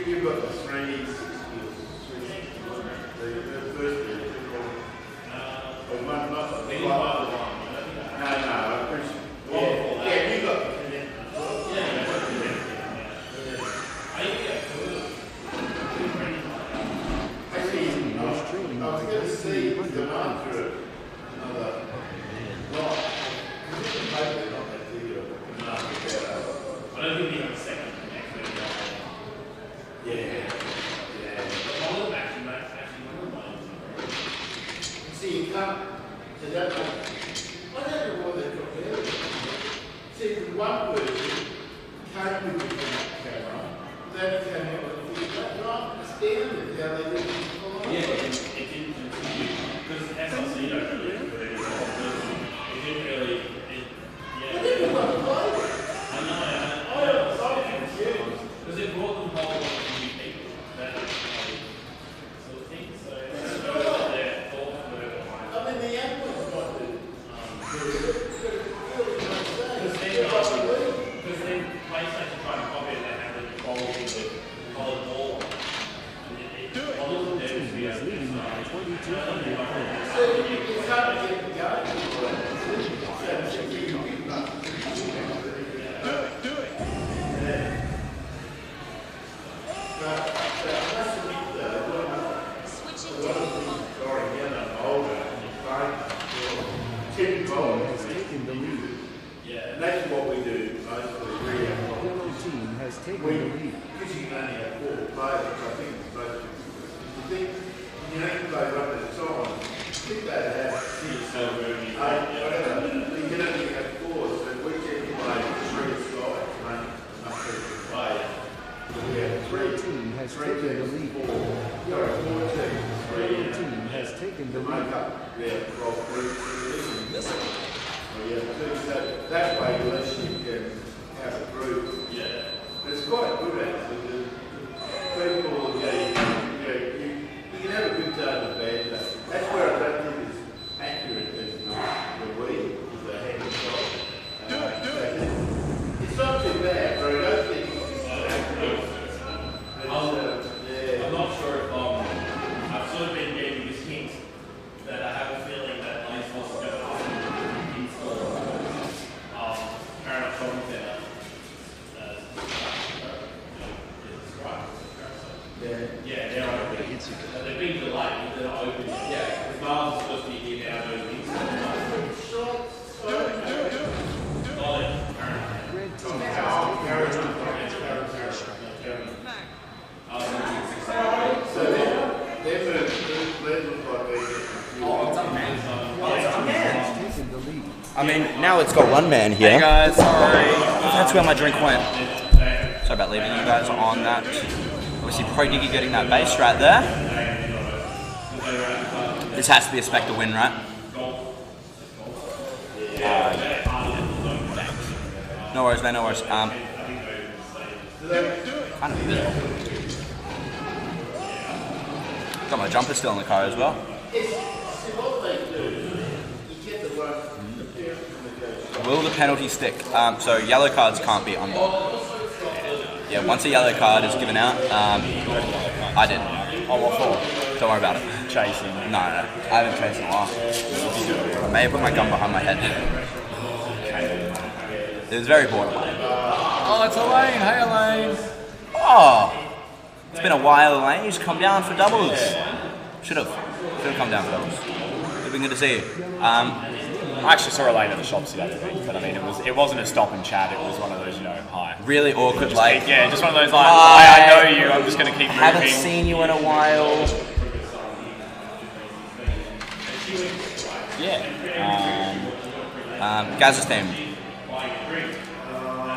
You've got the 360 the first bit. Yeah, you got I was going to see the after another lot. I don't think we have a second next week. Yeah. See, you can't. So that one, I don't know what they've got there. See, the one version came with the camera, then it came out with the full. I understand it, how they did it. Yeah, it didn't continue. Because SLC don't really do it. It didn't really. Yeah. I didn't want to play it. I know. I was confused. Because it brought them whole lot of new people. That sort of thing. So it's not their fault. I mean, the Apple's got the. Because then PlayStation tried to copy it, they have the quality of the colored ball. Do it. So you can't get the game. Do it. Yeah, and that's what we do mostly. Yellow team has taken the lead. Because you can only have 4 players, which I think is most of you think, you know, you play one at a time, I think they'd have 6 or 8, whatever. You can only have 4, so we tend to play 3 sides, mate. Enough people to play. We have 3 team has taken the lead. 4 teams, 3 team has taken the lead. make up their 12 groups. Well, yeah, so that way, unless you can have a group, it's quite good actually. The people, you can have a good day and a bad day. That's where I don't think it's accurate as the weed, is the hand and shot. It's not too bad, but I don't think it's accurate. I'm not sure if I've sort of been getting this hint that I have a feeling that Lace was going to install Parent Shopping Centre. Yeah, they're open. They've been delayed, they're not open yet. Yeah, the farm's supposed to be here now doing things. I mean, now it's got one man here. Hey guys, sorry. That's where my drink went. Sorry about leaving you guys on that. Obviously, Pro Diggy getting that base right there. This has to be a Spectre win, right? No worries, man, no worries. Kind of visible. Got my jumper still in the car as well. Will the penalty stick? So yellow cards can't be under. Yeah, once a yellow card is given out, I didn't. Oh, what for? Don't worry about it. Chasing? No, I haven't chased in a while. I may have put my gun behind my head. It was very borderline. Oh, it's Elaine. Hey, Elaine. Oh, it's been a while, Elaine. You should come down for doubles. Should have come down for doubles. It'd been good to see you. I actually saw Elaine at the shops the other week, but I mean, it wasn't a stop and chat. It was one of those, hi. Really awkward, just like just one of those like, I know you. I'm just going to keep moving. Haven't seen you in a while. Yeah. Gaz's team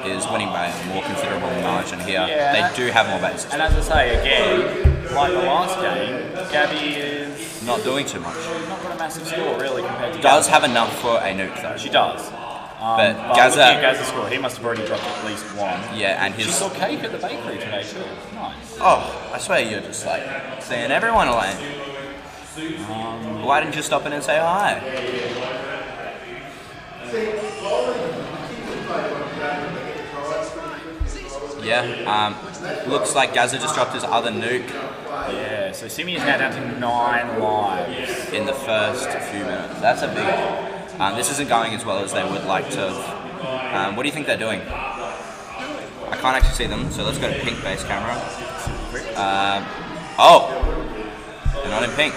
is winning by a more considerable margin here. Yeah, they do have more bases. And as I say again, like the last game, Gabby is not doing too much. Not got a massive score really compared to. Does have enough for a nuke though. She does. But Looking at Gazza's score, he must have already dropped at least one. Yeah, and She his. saw cake at the bakery today too. Nice. Oh, I swear you're just like seeing everyone Elaine. Why didn't you stop in and say hi? Yeah, looks like Gazza just dropped his other nuke. Yeah, so Simi is now down to 9 lives. In the first few minutes. That's a big... this isn't going as well as they would like to have. What do you think they're doing? I can't actually see them, so let's go to pink base camera. They're not in pink.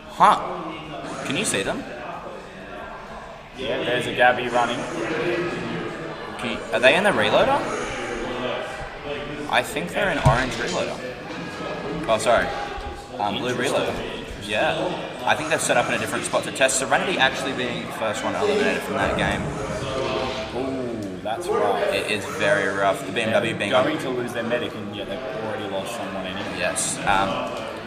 Huh. Can you see them? Yeah, there's a Gabby running. Are they in the reloader? I think they're in orange reloader. Oh, sorry. Blue reloader. Yeah. I think they've set up in a different spot to test. Serenity actually being the first one eliminated from that game. Ooh, that's rough. It is very rough. The BMW being going to lose their medic, and yet they've already lost someone anyway. Yes.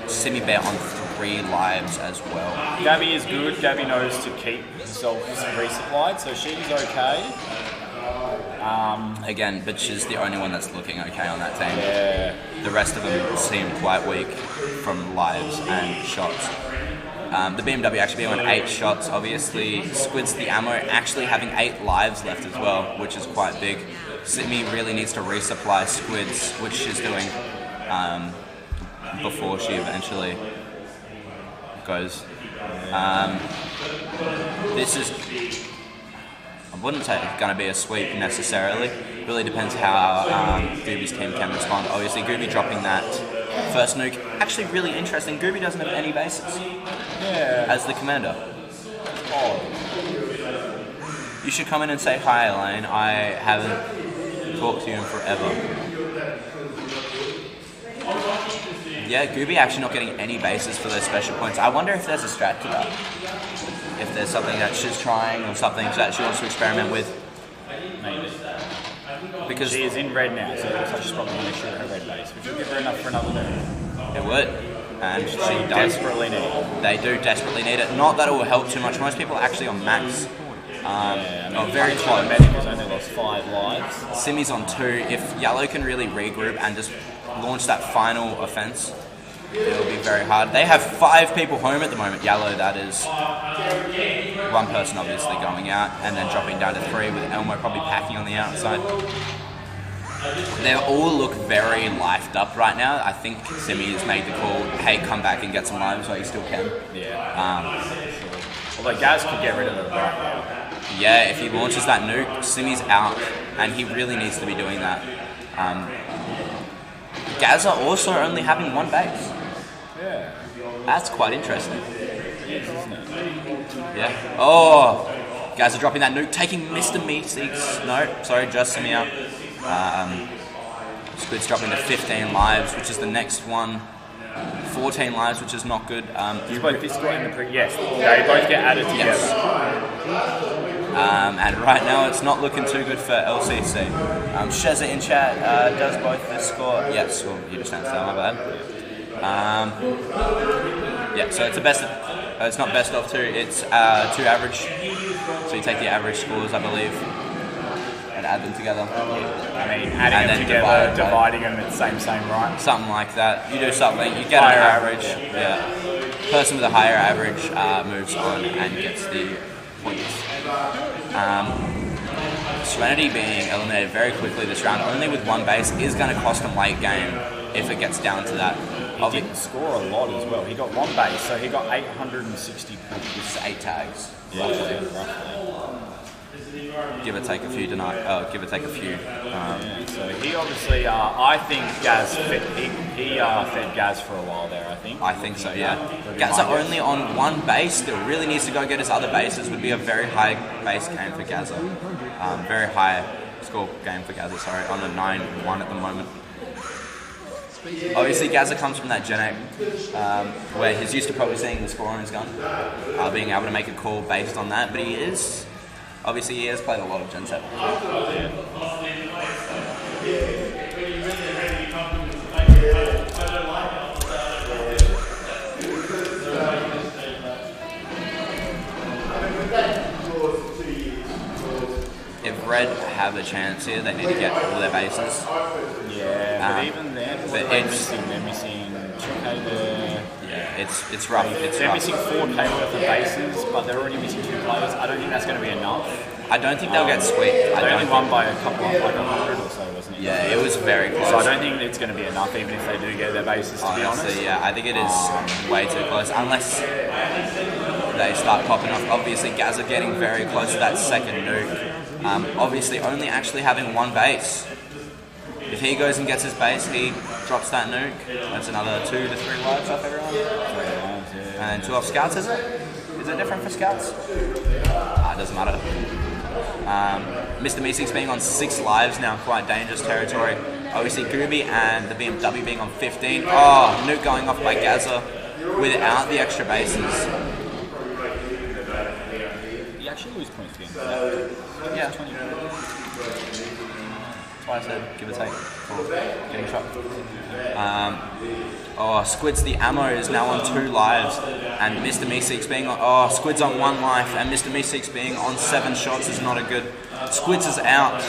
Simi Bear on 3 lives as well. Gabby is good. Gabby knows to keep herself resupplied, so she's okay. Again, but she's the only one that's looking okay on that team. Yeah. The rest of them seem quite weak from lives and shots. The BMW actually being on 8 shots, obviously. Squid's the ammo, actually having 8 lives left as well, which is quite big. Simi really needs to resupply Squid's, which she's doing before she eventually goes. This is... I wouldn't say it's going to be a sweep necessarily. Really depends how Gooby's team can respond. Obviously, Gooby dropping that first nuke. Actually, really interesting. Gooby doesn't have any bases. Yeah. As the commander. You should come in and say hi, Elaine. I haven't talked to you in forever. Yeah, Gooby actually not getting any bases for those special points. I wonder if there's a strat to that. If there's something that she's trying or something that she wants to experiment with. Maybe. Because she is in red now, so it looks like she's probably going to shoot her red base, which will give her enough for another move. It would. And she does. Desperately need it. They do desperately need it. Not that it will help too much. Most people are actually on max. Very close. Medic has only lost 5 lives. Simi's on 2. If Yellow can really regroup and just launch that final offense, it'll be very hard. They have 5 people home at the moment. Yellow, that is. 1 person obviously going out and then dropping down to 3 with Elmo probably packing on the outside. They all look very lifed up right now. I think Simi has made the call, hey, come back and get some lives while you still can. Yeah. Although Gaz could get rid of it right now. Yeah, if he launches that nuke, Simi's out, and he really needs to be doing that. Gaza also only having 1 base. Yeah. That's quite interesting. Yes, isn't it? Yeah. Oh! Gaza dropping that nuke, taking Mr. Meeseeks. No, sorry, just Simi out. Squid's dropping to 15 lives, which is the next one. 14 lives, which is not good. You both this guy in the pre. Yes, they both get added together. Yes. And right now it's not looking too good for LCC. Sheza in chat does both this score. Yes, well, you just answered that, my bad. Yeah, so it's a best. It's not best of 2. It's 2 average. So you take the average scores, I believe, and add them together. I mean, adding them together, dividing them, it's same, right? Something like that. You do something, you get an average. Yeah. Person with a higher average moves on and gets the points. Serenity being eliminated very quickly this round, only with 1 base, is going to cost him late game if it gets down to that. He didn't score a lot as well. He got 1 base, so he got 860 points. This is 8 tags. Yeah, roughly. Give or take a few tonight. Give or take a few. So he obviously, I think Gaz fed Gaz for a while there. I think so. Yeah. Gaz are only on 1 base. Still, really needs to go get his other bases. Would be a very high base game for Gaza. Very high score game for Gaza. Sorry, on a 9-1 at the moment. Obviously, Gaza comes from that Gen 8, where he's used to probably seeing the score on his gun, being able to make a call based on that. But he is. Obviously, he has played a lot of Gen 7. have a chance here. They need to get all their bases. Yeah, but even then, they're missing 2K there. Yeah, it's rough. They're missing 4K worth of bases, but they're already missing 2 players. I don't think that's going to be enough. I don't think they'll get swept. They only won by a couple, like 100 or so, wasn't it? Yeah, it was very close. So I don't think it's going to be enough, even if they do get their bases, to be honest. Yeah, I think it is way too close. Unless they start popping off. Obviously, Gaz are getting very close to that second nuke. Obviously, only actually having one base. If he goes and gets his base, he drops that nuke. That's another 2 to 3 lives off everyone. 3 lives, yeah. And 2 off scouts, is it? Is it different for scouts? It doesn't matter. Mr. Meeseeks being on 6 lives now, quite dangerous territory. Obviously, Gooby and the BMW being on 15. Oh, nuke going off by Gaza without the extra bases. You actually lose points again. Yeah. That's why I said give or take for getting shot. Squid's the ammo is now on 2 lives, and Mr. Meeseeks being on, Squid's on 1 life, and Mr. Meeseeks being on 7 shots is not a good. Squids is out,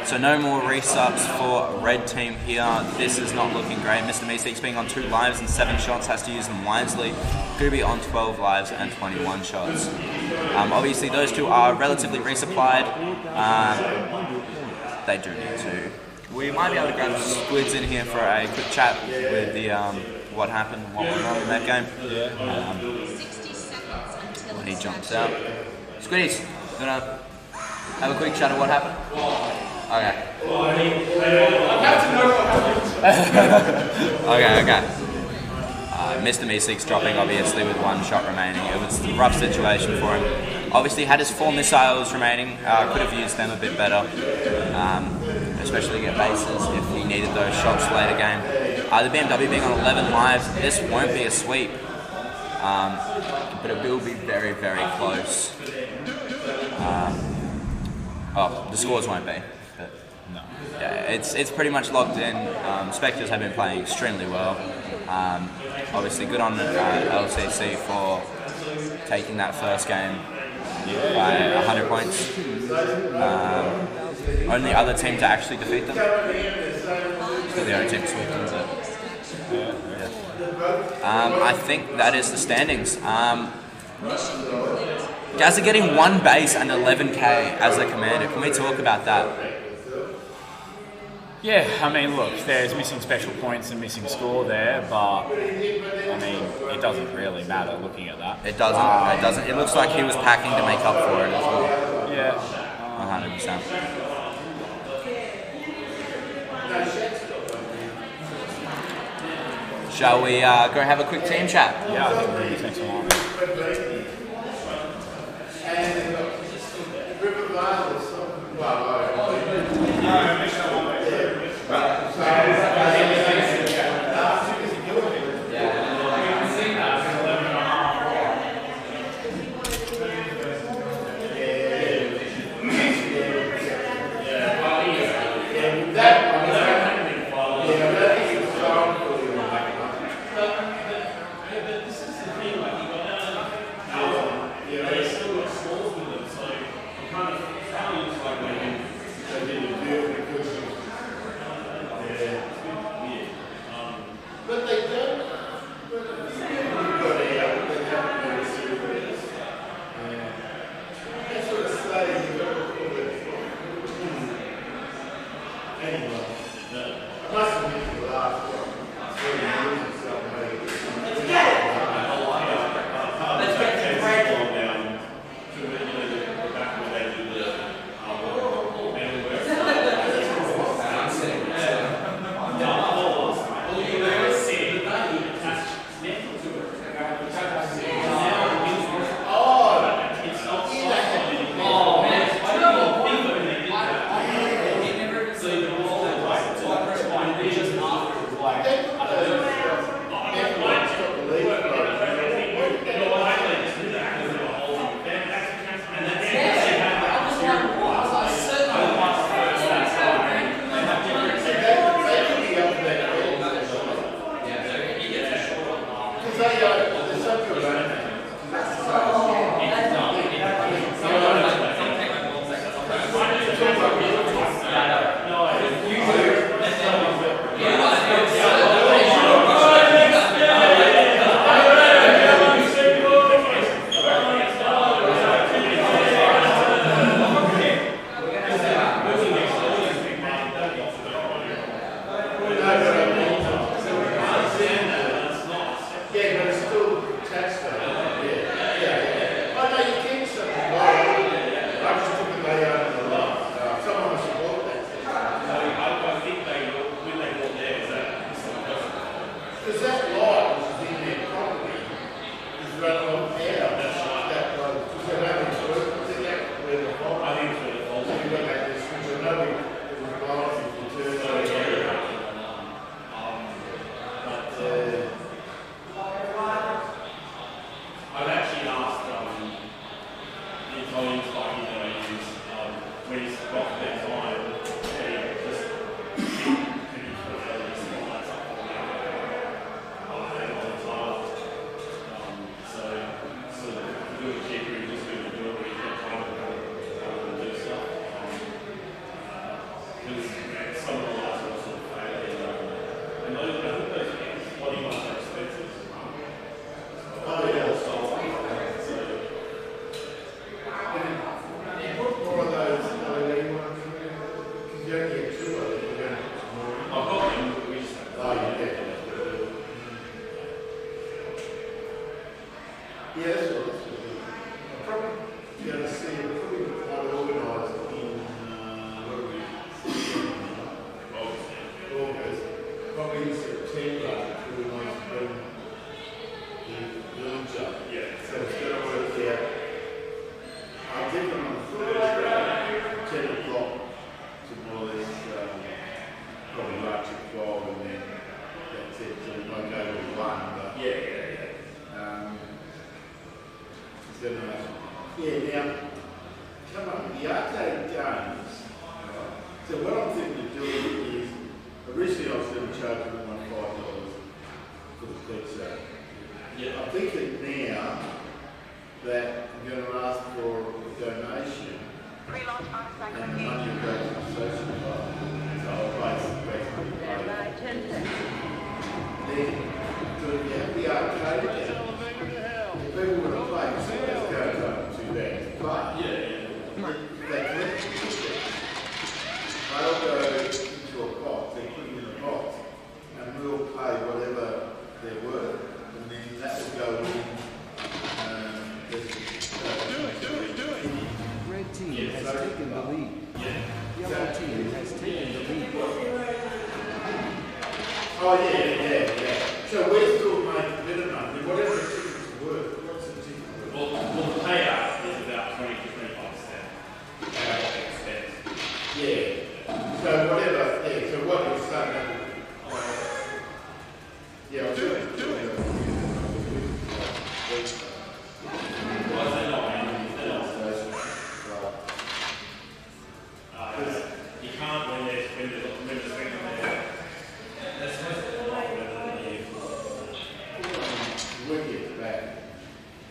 so no more resubs for red team here. This is not looking great. Mr. Meeseeks being on 2 lives and 7 shots, has to use them wisely. Gooby on 12 lives and 21 shots. Obviously those 2 are relatively resupplied. They do need to. We might be able to grab Squids in here for a quick chat with the what happened and what went on in that game. Yeah. When he jumps out. Squiddies, you gonna have a quick chat of what happened? Okay. Okay. Mr. Meeseeks dropping obviously with 1 shot remaining. It was a rough situation for him. Obviously had his 4 missiles remaining. Could have used them a bit better. Especially to get bases if he needed those shots later game. The BMW being on 11 lives, this won't be a sweep. But it will be very, very close. The scores won't be. But no. Yeah, it's pretty much locked in. Spectres have been playing extremely well. Obviously good on LCC for taking that first game by 100 points. Only other team to actually defeat them. So the only team to sweep them. I think that is the standings. Guys are getting 1 base and 11k as the commander. Can we talk about that? Yeah, I mean, look, there's missing special points and missing score there, but I mean, it doesn't really matter looking at that. It doesn't. It doesn't. It looks like he was packing to make up for it as well. Yeah. 100%. Shall we go have a quick team chat? Yeah, I think we're going to take some on. I've actually asked the Italian spiky that I use when he's got their time, can he just slides up for me on the tile. So if you do it cheaper, you're just going to do it when you've got time to do stuff. Because some of the lights are sort of faded. And I think those body ones are expensive. Oh, yeah. More of those LED ones, because you only get two of them, you're going to I've got them, but we just have oh, you get them. Yeah, that's what I'm probably going to see, we're probably quite organised in, what are we, August, probably in September, we're going to bring the launch up. Yeah. So it's going to work out. I'll take them on Thursday, 10 o'clock to more or less, probably lunch at 12, and then that's it. So we might go with one, but so now, come on, the arcade games. So what I'm thinking of doing is, originally I was going to charge them $5 for the pizza. Yeah. I'm thinking now that I'm going to ask for a donation, and the money will go to the social club. So I'll basically pay. Then, so if you have the arcade games, if people want to play, so let's go too bad. But they collect the tickets. They'll go into a box, they put them in a box, and we'll pay whatever they're worth, and then that will go in. Red team has taken the lead. Yellow team has taken the lead. Oh yeah. So we're still making better money, whatever the ticket's worth. What's the ticket worth? Well, the payout is about 20 to 25%. Yeah. So whatever, so what you're saying, yeah, do it. You can't when there's spending there. That's Wicked back.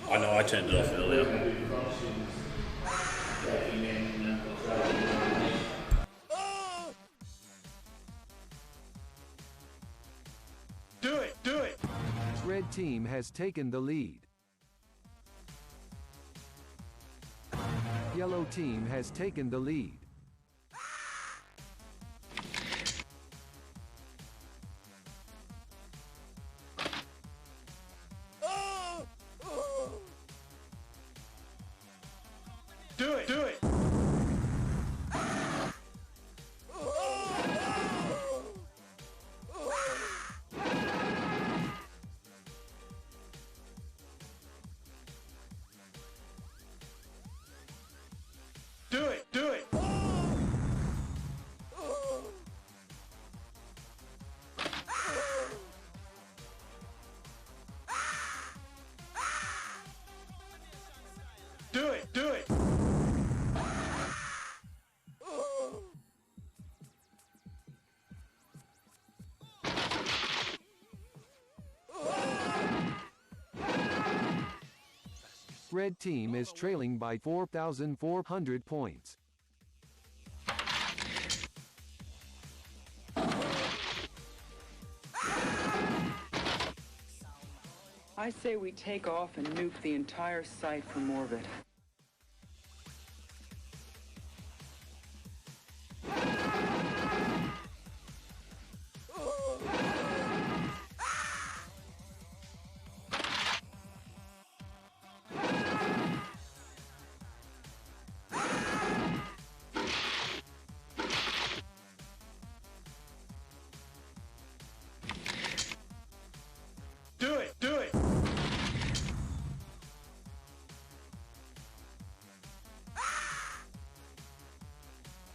I know, I turned it off earlier. Do it. Red team has taken the lead. Yellow team has taken the lead. Do it. Do it. Do it. Red team is trailing by 4,400 points. I say we take off and nuke the entire site from orbit. Do it.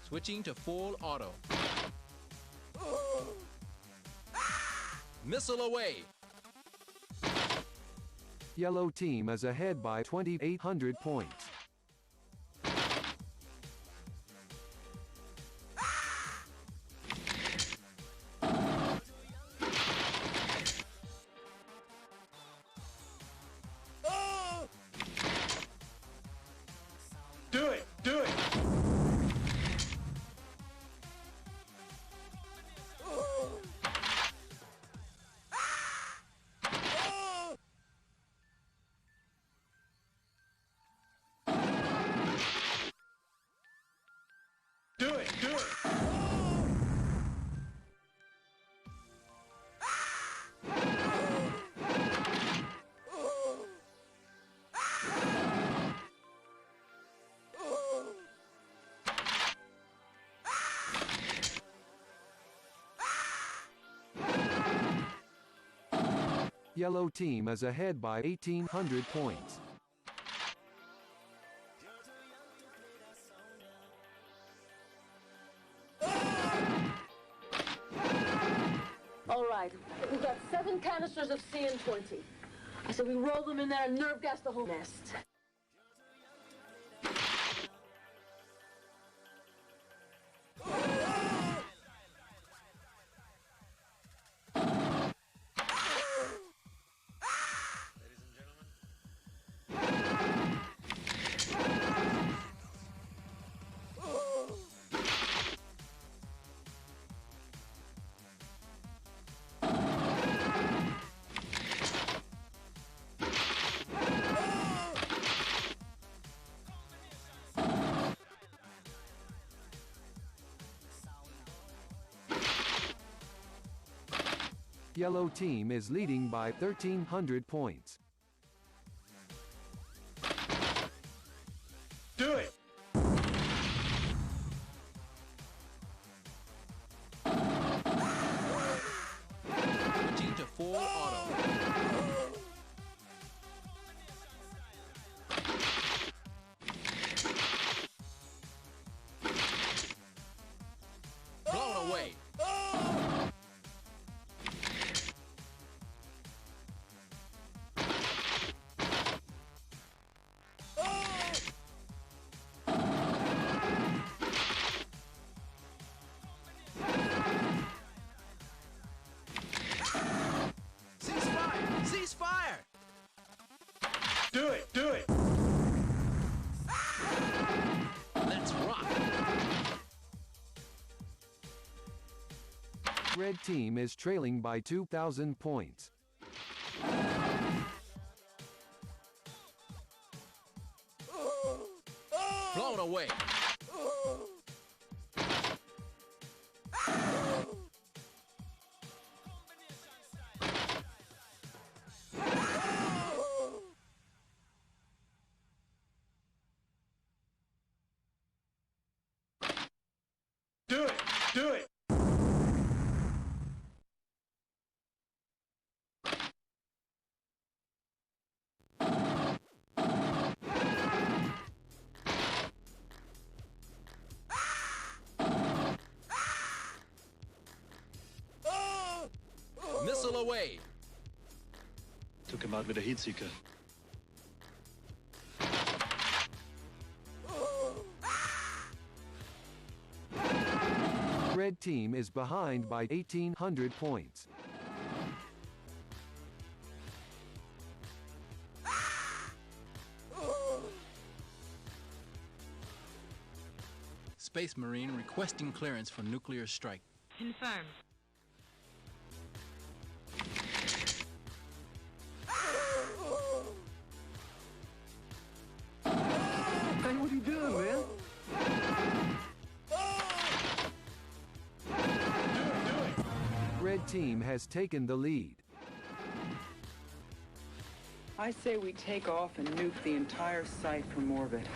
Switching to full auto. Missile away. Yellow team is ahead by 2,800 points. Do it! Do it! Do it! Do it! Yellow team is ahead by 1,800 points. All right, we've got 7 canisters of CN20. I said we roll them in there and nerve gas the whole nest. Yellow team is leading by 1,300 points. Do it! Switching to full auto. Blown away. Ceasefire! Do it! Do it! Let's rock! Red team is trailing by 2,000 points. Blown away. Do it! Do it! Missile away. Took him out with a heat seeker. Red team is behind by 1,800 points. Space Marine requesting clearance for nuclear strike. Confirmed. Hey, what are you doing, man? Red team has taken the lead. I say we take off and nuke the entire site from orbit.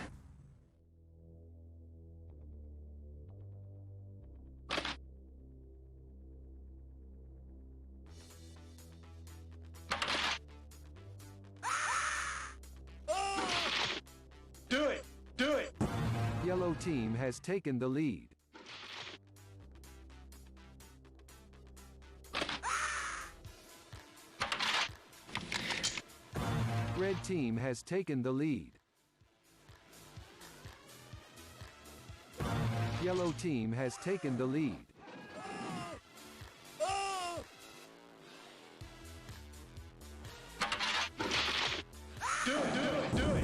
Do it! Do it! Yellow team has taken the lead. Red team has taken the lead. Yellow team has taken the lead. Do it, do it, do it.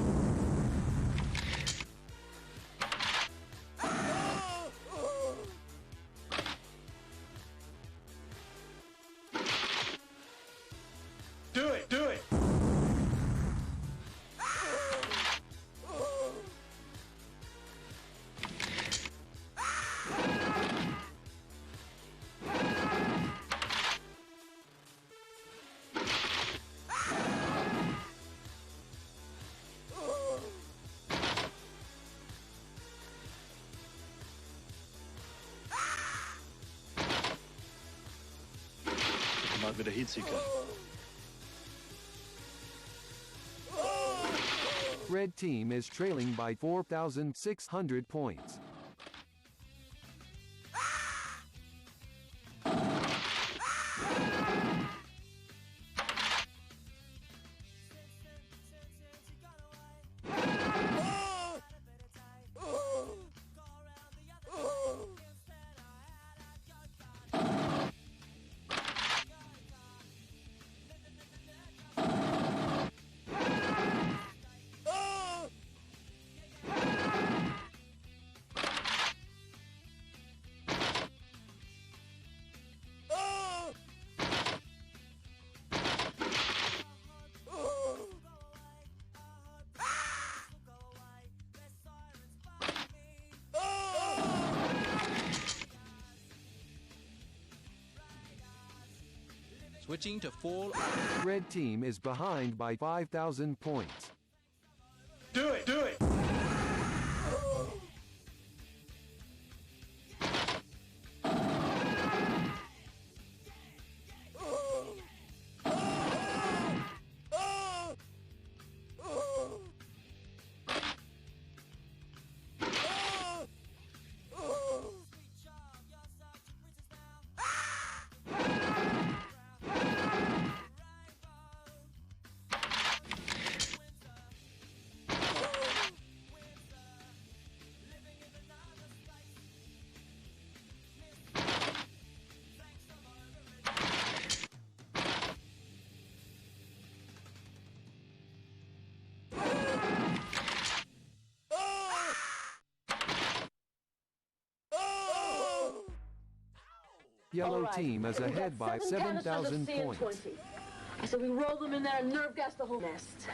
Do it, do it. Mal wieder Hitzika. Red team is trailing by 4,600 points. Switching to full. Red team is behind by 5,000 points. Do it, do it. Yellow All right. team is We got ahead by 7,000 points. CN20. I said we roll them in there and nerve gas the whole nest.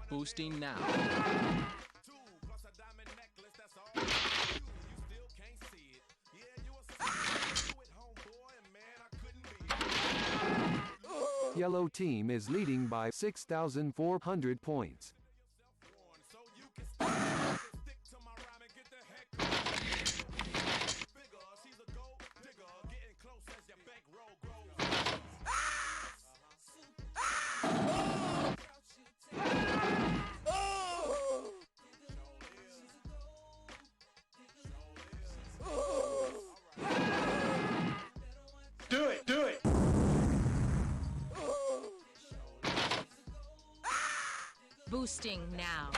Boosting now. Yellow team is leading by 6,400 points. Do it, do it. Boosting now.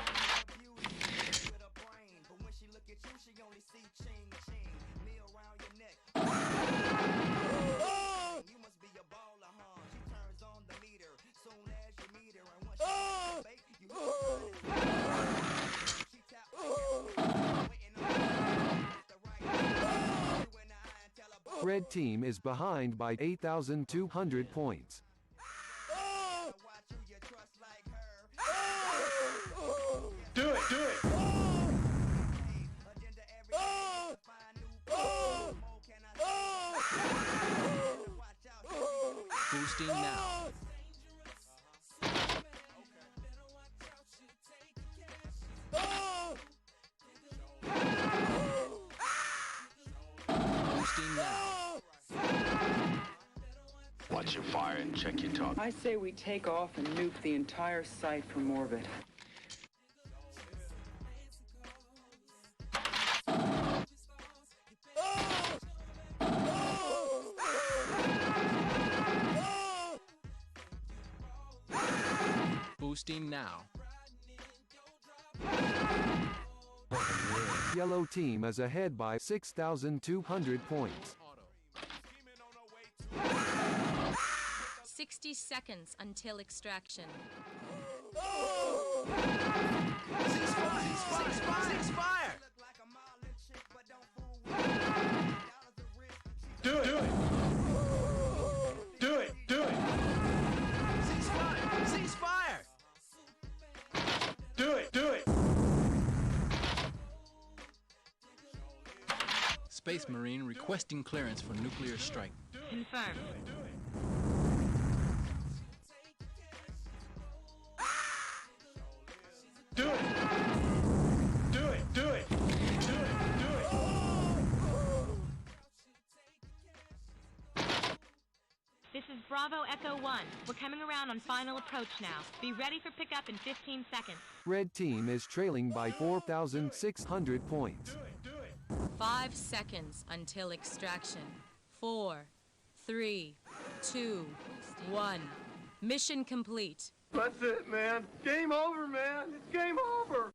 You must be a baller, huh? She turns on the meter soon as you meet her, and once she bait, you she tap waiting on the right. Red team is behind by 8,200 points. Do it, do it. Boosting now. Boosting now. Watch your fire and check your target. I say we take off and nuke the entire site from orbit. Boosting now. Yellow team is ahead by 6,200 points. 60 seconds until extraction. Ceasefire! Do it! Do it! Do it! Ceasefire! Ceasefire! Do it! Do it! Space Marine requesting clearance for nuclear strike. Confirmed. Do it! Do it! Do it! Do it! Do it! This is Bravo Echo 1. We're coming around on final approach now. Be ready for pickup in 15 seconds. Red team is trailing by 4,600 points. 5 seconds until extraction. 4, 3, 2, 1. Mission complete. That's it, man. Game over, man. It's game over.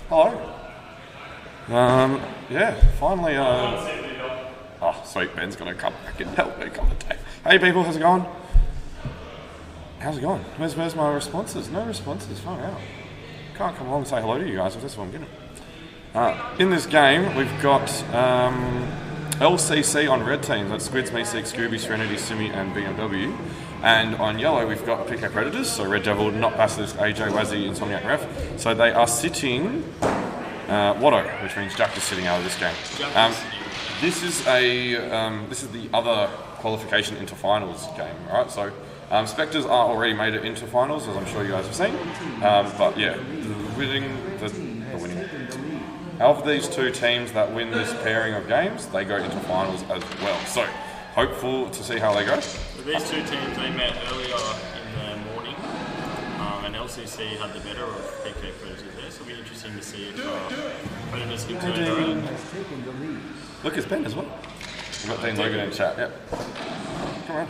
Hello. Yeah, finally, oh, sweet, Ben's gonna come back and help me commentate. Hey people, how's it going? How's it going? Where's my responses? No responses, far out. Can't come along and say hello to you guys if that's what I'm getting. In this game, we've got LCC on red teams. That's Squids, Meeseek, Scooby, Serenity, Simi, and BMW. And on yellow, we've got PK Predators, so Red Devil, Not Basilisk, AJ, Wazzy, Insomniac, Ref. So they are sitting Watto, which means Jack is sitting out of this game. This is the other qualification into finals game, right? So Spectres are already made it into finals, as I'm sure you guys have seen. But yeah, of these two teams that win this pairing of games, they go into finals as well. So hopeful to see how they go. So these two teams, they met earlier in the morning, and LCC had the better of PK Predators there, so it'll be interesting to see if Predators can turn it around. Look, it's Ben as well. We've got Dean Logan in chat, yep. Come on.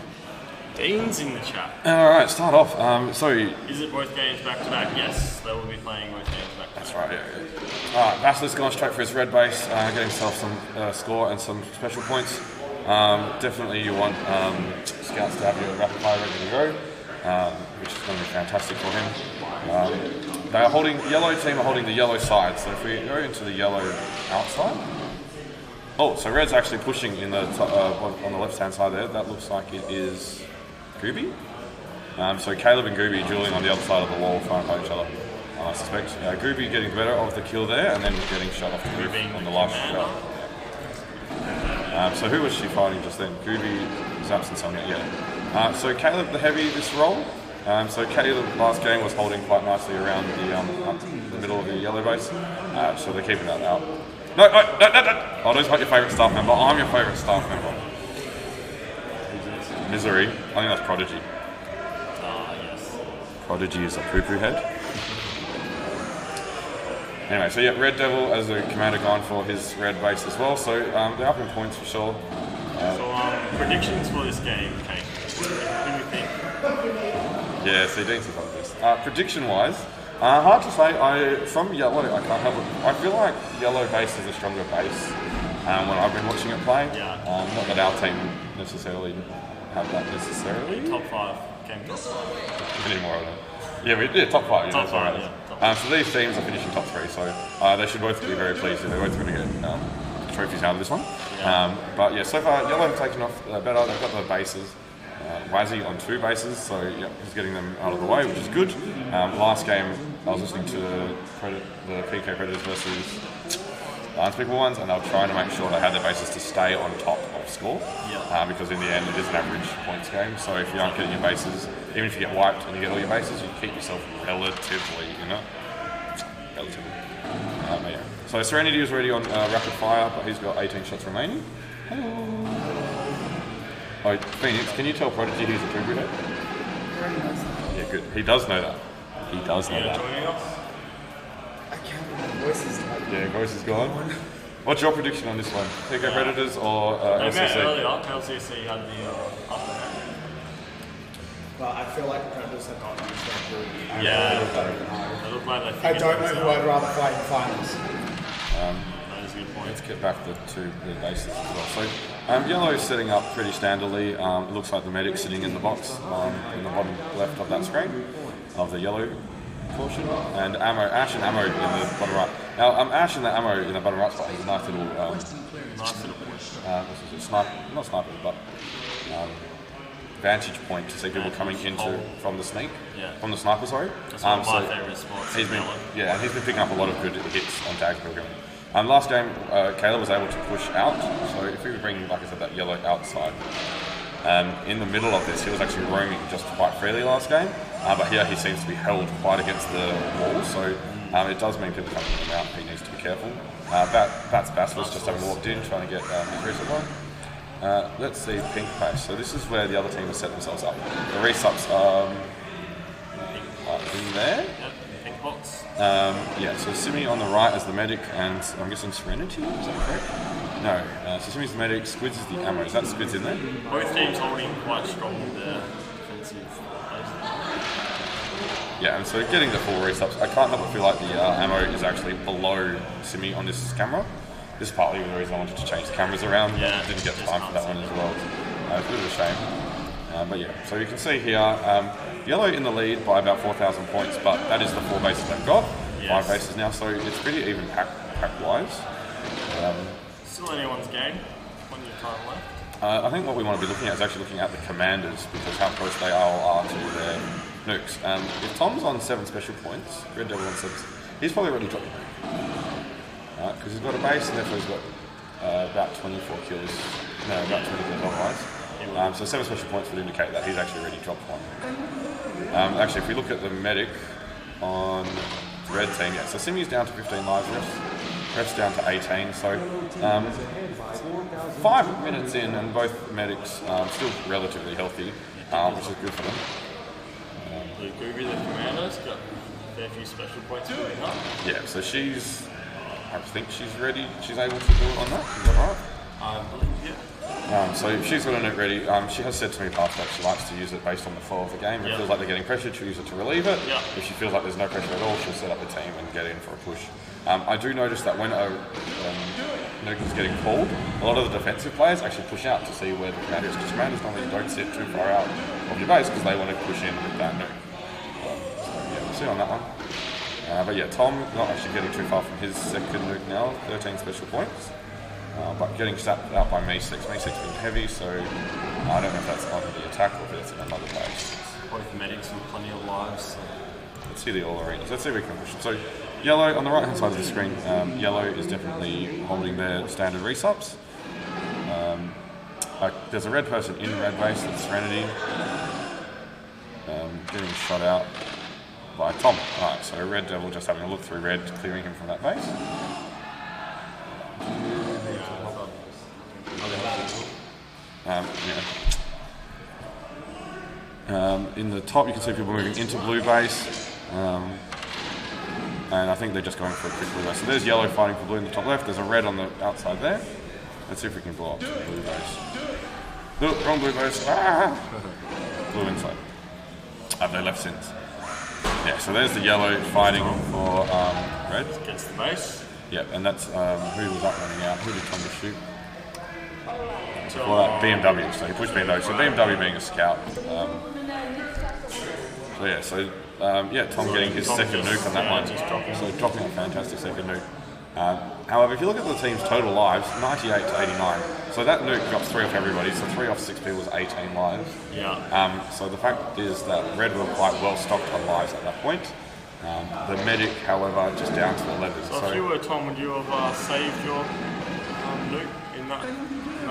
Dean's in the chat. Alright, start off. Is it both games back to back? Yes, they will be playing both games back to back. That's right, yeah. Alright, Basilisk going straight for his red base, getting himself some score and some special points. Definitely you want Scouts to have your rapid fire ready to go, which is going to be fantastic for him. They are holding, yellow team are holding the yellow side, so if we go into the yellow outside. Oh, so red's actually pushing in the on the left hand side there. That looks like it is Gooby. So Caleb and Gooby dueling on the other side of the wall trying to fight each other. I suspect Gooby getting the better of the kill there and then getting shot off the roof on the last shot. So who was she fighting just then? Gooby, Zaps and Sonia, yeah. So Caleb the heavy this roll. So Caleb last game was holding quite nicely around the middle of the yellow base. So they're keeping that out. No. Oh, don't fight your favourite staff member. I'm your favourite staff member. Misery. I think that's Prodigy. Yes. Prodigy is a poo-poo head. Anyway, so yeah, Red Devil as a commander gone for his red base as well. So they're up in points for sure. Predictions for this game, Kate. Who do you think? Yeah, see, Dean's about this. Prediction-wise, hard to say. From yellow, I can't help it. I feel like yellow base is a stronger base when I've been watching it play. Yeah. Not that our team necessarily have that necessarily. Top 5 came top 5. We need more of them. Yeah, top 5. Yeah, top 5, yeah. So these teams are finishing top 3, so they should both be very pleased. They're both going to get trophies out of this one. Yeah. But yeah, so far yellow have taken off better. They've got the bases. Wazzy on 2 bases, so yeah, he's getting them out of the way, which is good. Last game, I was listening to the PK Predators versus the Unspeakable Ones, and they were trying to make sure they had their bases to stay on top of score. Yeah. Because in the end, it is an average points game. So if you aren't getting your bases, even if you get wiped and you get all your bases, you keep yourself relatively, relatively. But yeah. So Serenity is already on rapid fire, but he's got 18 shots remaining. Hello. Oh, Phoenix, can you tell Prodigy he's a poo-poo head? Yeah, good. He does know that. He does know that. I can't remember voices. Yeah, voice is gone. What's your prediction on this one? PK Predators or LCC? They met earlier. LCC had the upper hand. Well, I feel like the Predators have gotten through. Yeah. They look like they I don't know who I'd rather fight in finals. That is a good point. Let's get back to the bases as well. So, yellow is setting up pretty standardly. It looks like the medic's sitting in the box in the bottom left of that screen of the yellow portion, and Ash and ammo in the bottom right. Now, Ash and the ammo in the bottom right spot is a nice little not sniper, but vantage point to see people coming into from the sneak, from the sniper. Sorry. That's one of my favourite spots. He's been picking up a lot of good hits on tag program. Last game, Caleb was able to push out, so if we bring, like I said, that yellow outside, in the middle of this, he was actually roaming just quite freely last game, but here he seems to be held quite against the wall, so it does mean people coming in and out, he needs to be careful. That's Basilisk just having walked in, trying to get victory supply. Let's see, pink pace. So this is where the other team has set themselves up. The resups are in there. Pink box. Yeah, so Simi on the right as the medic, and I'm guessing Serenity, is that correct? No, so Simi's the medic, Squids is the ammo. Is that Squids in there? Both teams holding quite strong with their defensive plays. Yeah, and so getting the full resubs, I can't help but feel like the ammo is actually below Simi on this camera. This is partly the reason I wanted to change the cameras around. Yeah, didn't get time for that one as well. It's a bit of a shame. But yeah, so you can see here, Yellow in the lead by about 4,000 points, but that is the 4 bases they've got. Yes. 5 bases now, so it's pretty even pack-wise. Still anyone's game. 1 year time left. I think what we want to be looking at is actually looking at the commanders, because how close they are to their nukes. If Tom's on 7 special points, Red Devil on 7, he's probably already dropped a nuke. Because he's got a base, and therefore he's got about 24 kills, no, about 20 kills otherwise. So 7 special points would indicate that he's actually already dropped one. Actually, if we look at the medic on the red team, yeah, so Simi's down to 15 lives, ref's down to 18, so 5 minutes in and both medics still relatively healthy, which is good for them. The Gooby, the commander's got a fair few special points coming up. Yeah, so I think she's ready, she's able to do it on that, is that right? I believe, yeah. So she's got a nuke ready. She has said to me past that she likes to use it based on the flow of the game. If it feels like they're getting pressured, she'll use it to relieve it. If she feels like there's no pressure at all, she'll set up a team and get in for a push. I do notice that when a nuke is getting called, a lot of the defensive players actually push out to see where the commander is, because commanders normally don't sit too far out of your base because they want to push in with that nuke. So yeah, we'll see on that one. But yeah, Tom not actually getting too far from his second nuke now, 13 special points. But getting sapped out by Me6. Me6 being heavy, so I don't know if that's on the attack or if it's in another base. Both medics with plenty of lives. So. Let's see the all arenas. Let's see if we can push it. So Yellow, on the right hand side of the screen, Yellow is definitely holding their standard resubs. There's a red person in red base, that's Serenity. Getting shot out by Tom. Alright, so Red Devil just having a look through red, clearing him from that base. In the top you can see people moving into blue base, and I think they're just going for a quick blue base. So there's Yellow fighting for blue in the top left, there's a red on the outside there. Let's see if we can blow up to the blue base. No, wrong blue base. Blue inside. Have they left since? Yeah, so there's the Yellow fighting for red. Against the base. Yep, and that's who was that running out? Who did Tom just shoot? BMW, so he pushed BMW. So BMW being a scout. Tom getting his second nuke on that one. So dropping a fantastic second nuke. However, if you look at the team's total lives, 98 to 89. So that nuke drops 3 off everybody, so 3 off 6 people is 18 lives. Yeah. So the fact is that Red were quite well stocked on lives at that point. The medic, however, just down to 11. So if you were Tom, would you have saved your nuke in that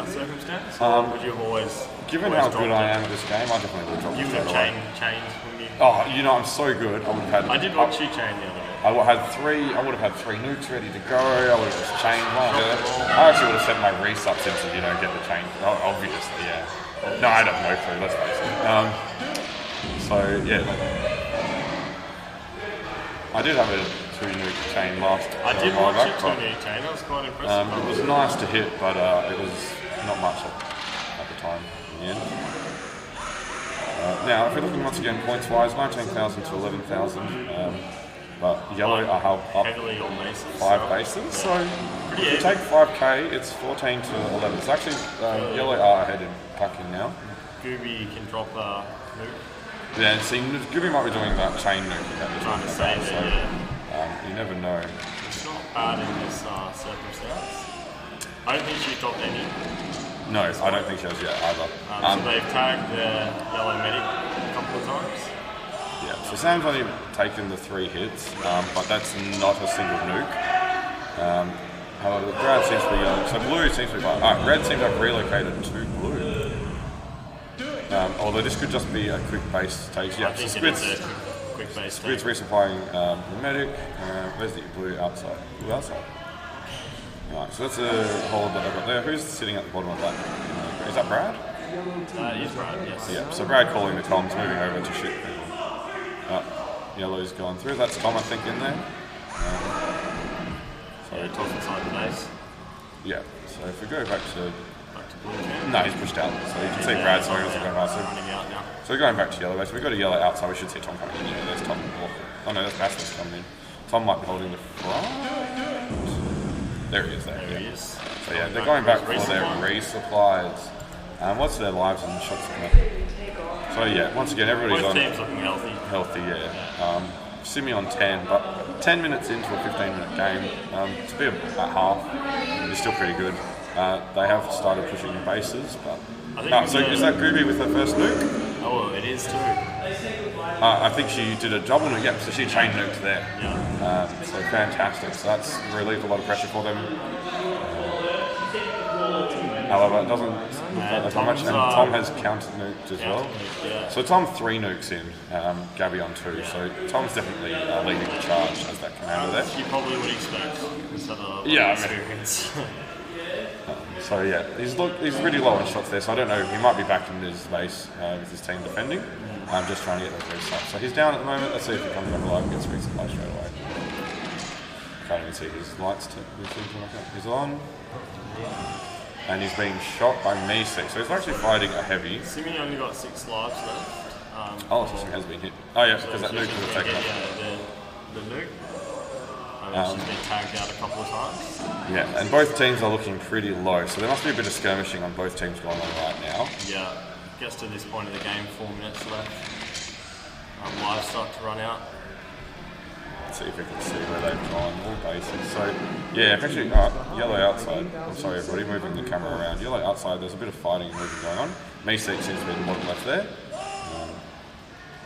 circumstance? Or would you have always... Given how good I am at this game, I definitely would have dropped it. You would have changed when you... Oh, you know, I'm so good. I would have had... I did watch you chain the other day. I would have had 3 nukes ready to go. I would have just chained one. I actually would have set my resubs in to, get the chain. Obviously, yeah. No, I don't know clue, let's face it. I did have a 2 nuke chain last. I did watch a 2 nuke chain, that was quite impressive. It was nice to hit, but it was not much at the time in the end. Now, if we're looking once again points-wise, 19,000 to 11,000. But Yellow are held up 5 bases, so if you take 5k, it's 14 to 11. So actually, Yellow are ahead in packing now. Gooby can drop a nuke. Yeah, see, Gooby might be doing that chain nuke. Trying to save it, you never know. It's not bad in this circumstance. I don't think she's dropped any. No, I don't think she has yet either. So they've tagged the Yellow medic a couple of times. Yeah, so Sam's only taken the 3 hits, but that's not a single nuke. However, Brad seems to be going, so blue seems to be fine. Red seems to have relocated to blue. Although this could just be a quick base stage. Yeah, so Squid's resupplying the medic. Where's the blue outside? Blue outside. Alright, so that's a hold that I've got there. Who's sitting at the bottom of that? Is that Brad? It is Brad, yes. Yeah, so Brad calling the comms, moving over to shoot people. Yellow's gone through. That's Tom, I think, in there. Toss inside the base. Yeah. So if we go back to No, he's pushed out. So you can see Brad Sawyer is going past him. So we're going back to yellow base. We've got a yellow outside. We should see Tom coming in. Yeah, there's Tom. Oh no, that's Basilisk coming in. Tom might be holding the front. There he is. There he is. So yeah, they're going back for their resupplies. What's their lives and shots? So yeah, once again, everybody's Both on. teams looking healthy. Healthy, yeah. Simi on 10, but 10 minutes into a 15-minute game, to be at half, it's still pretty good. They have started pushing bases, but so is that Gooby with her first nuke? Oh, it is too. I think she did a double nuke, yeah, so she chain nuked there. Yeah. So fantastic. So that's relieved a lot of pressure for them. However, it doesn't look like there's not much, and Tom has counter nuked as well. Yeah. So Tom 3 nukes in, Gabby on 2. So Tom's definitely leading the charge as that commander there. You probably would expect instead of experience. So yeah, he's really low on shots there. So I don't know. He might be back in his base with his team defending. I'm just trying to get those restarts. So he's down at the moment. Let's see if he comes back alive and gets resupply straight away. Can't even see his lights. He's on. And he's being shot by Mesek. So he's actually fighting a heavy. Simi only got 6 lives left. So she has been hit. Oh yeah, because that nuke was taken off. The nuke. She's been tagged out a couple of times. Yeah, and both teams are looking pretty low. So there must be a bit of skirmishing on both teams going on right now. Yeah, gets to this point of the game, 4 minutes left. Lives start to run out. Let's see if we can see where they've gone, all bases. So, yeah, actually, yellow outside. I'm sorry, everybody, moving the camera around. Yellow outside, there's a bit of fighting and moving going on. Mesek seems to be the bottom left there.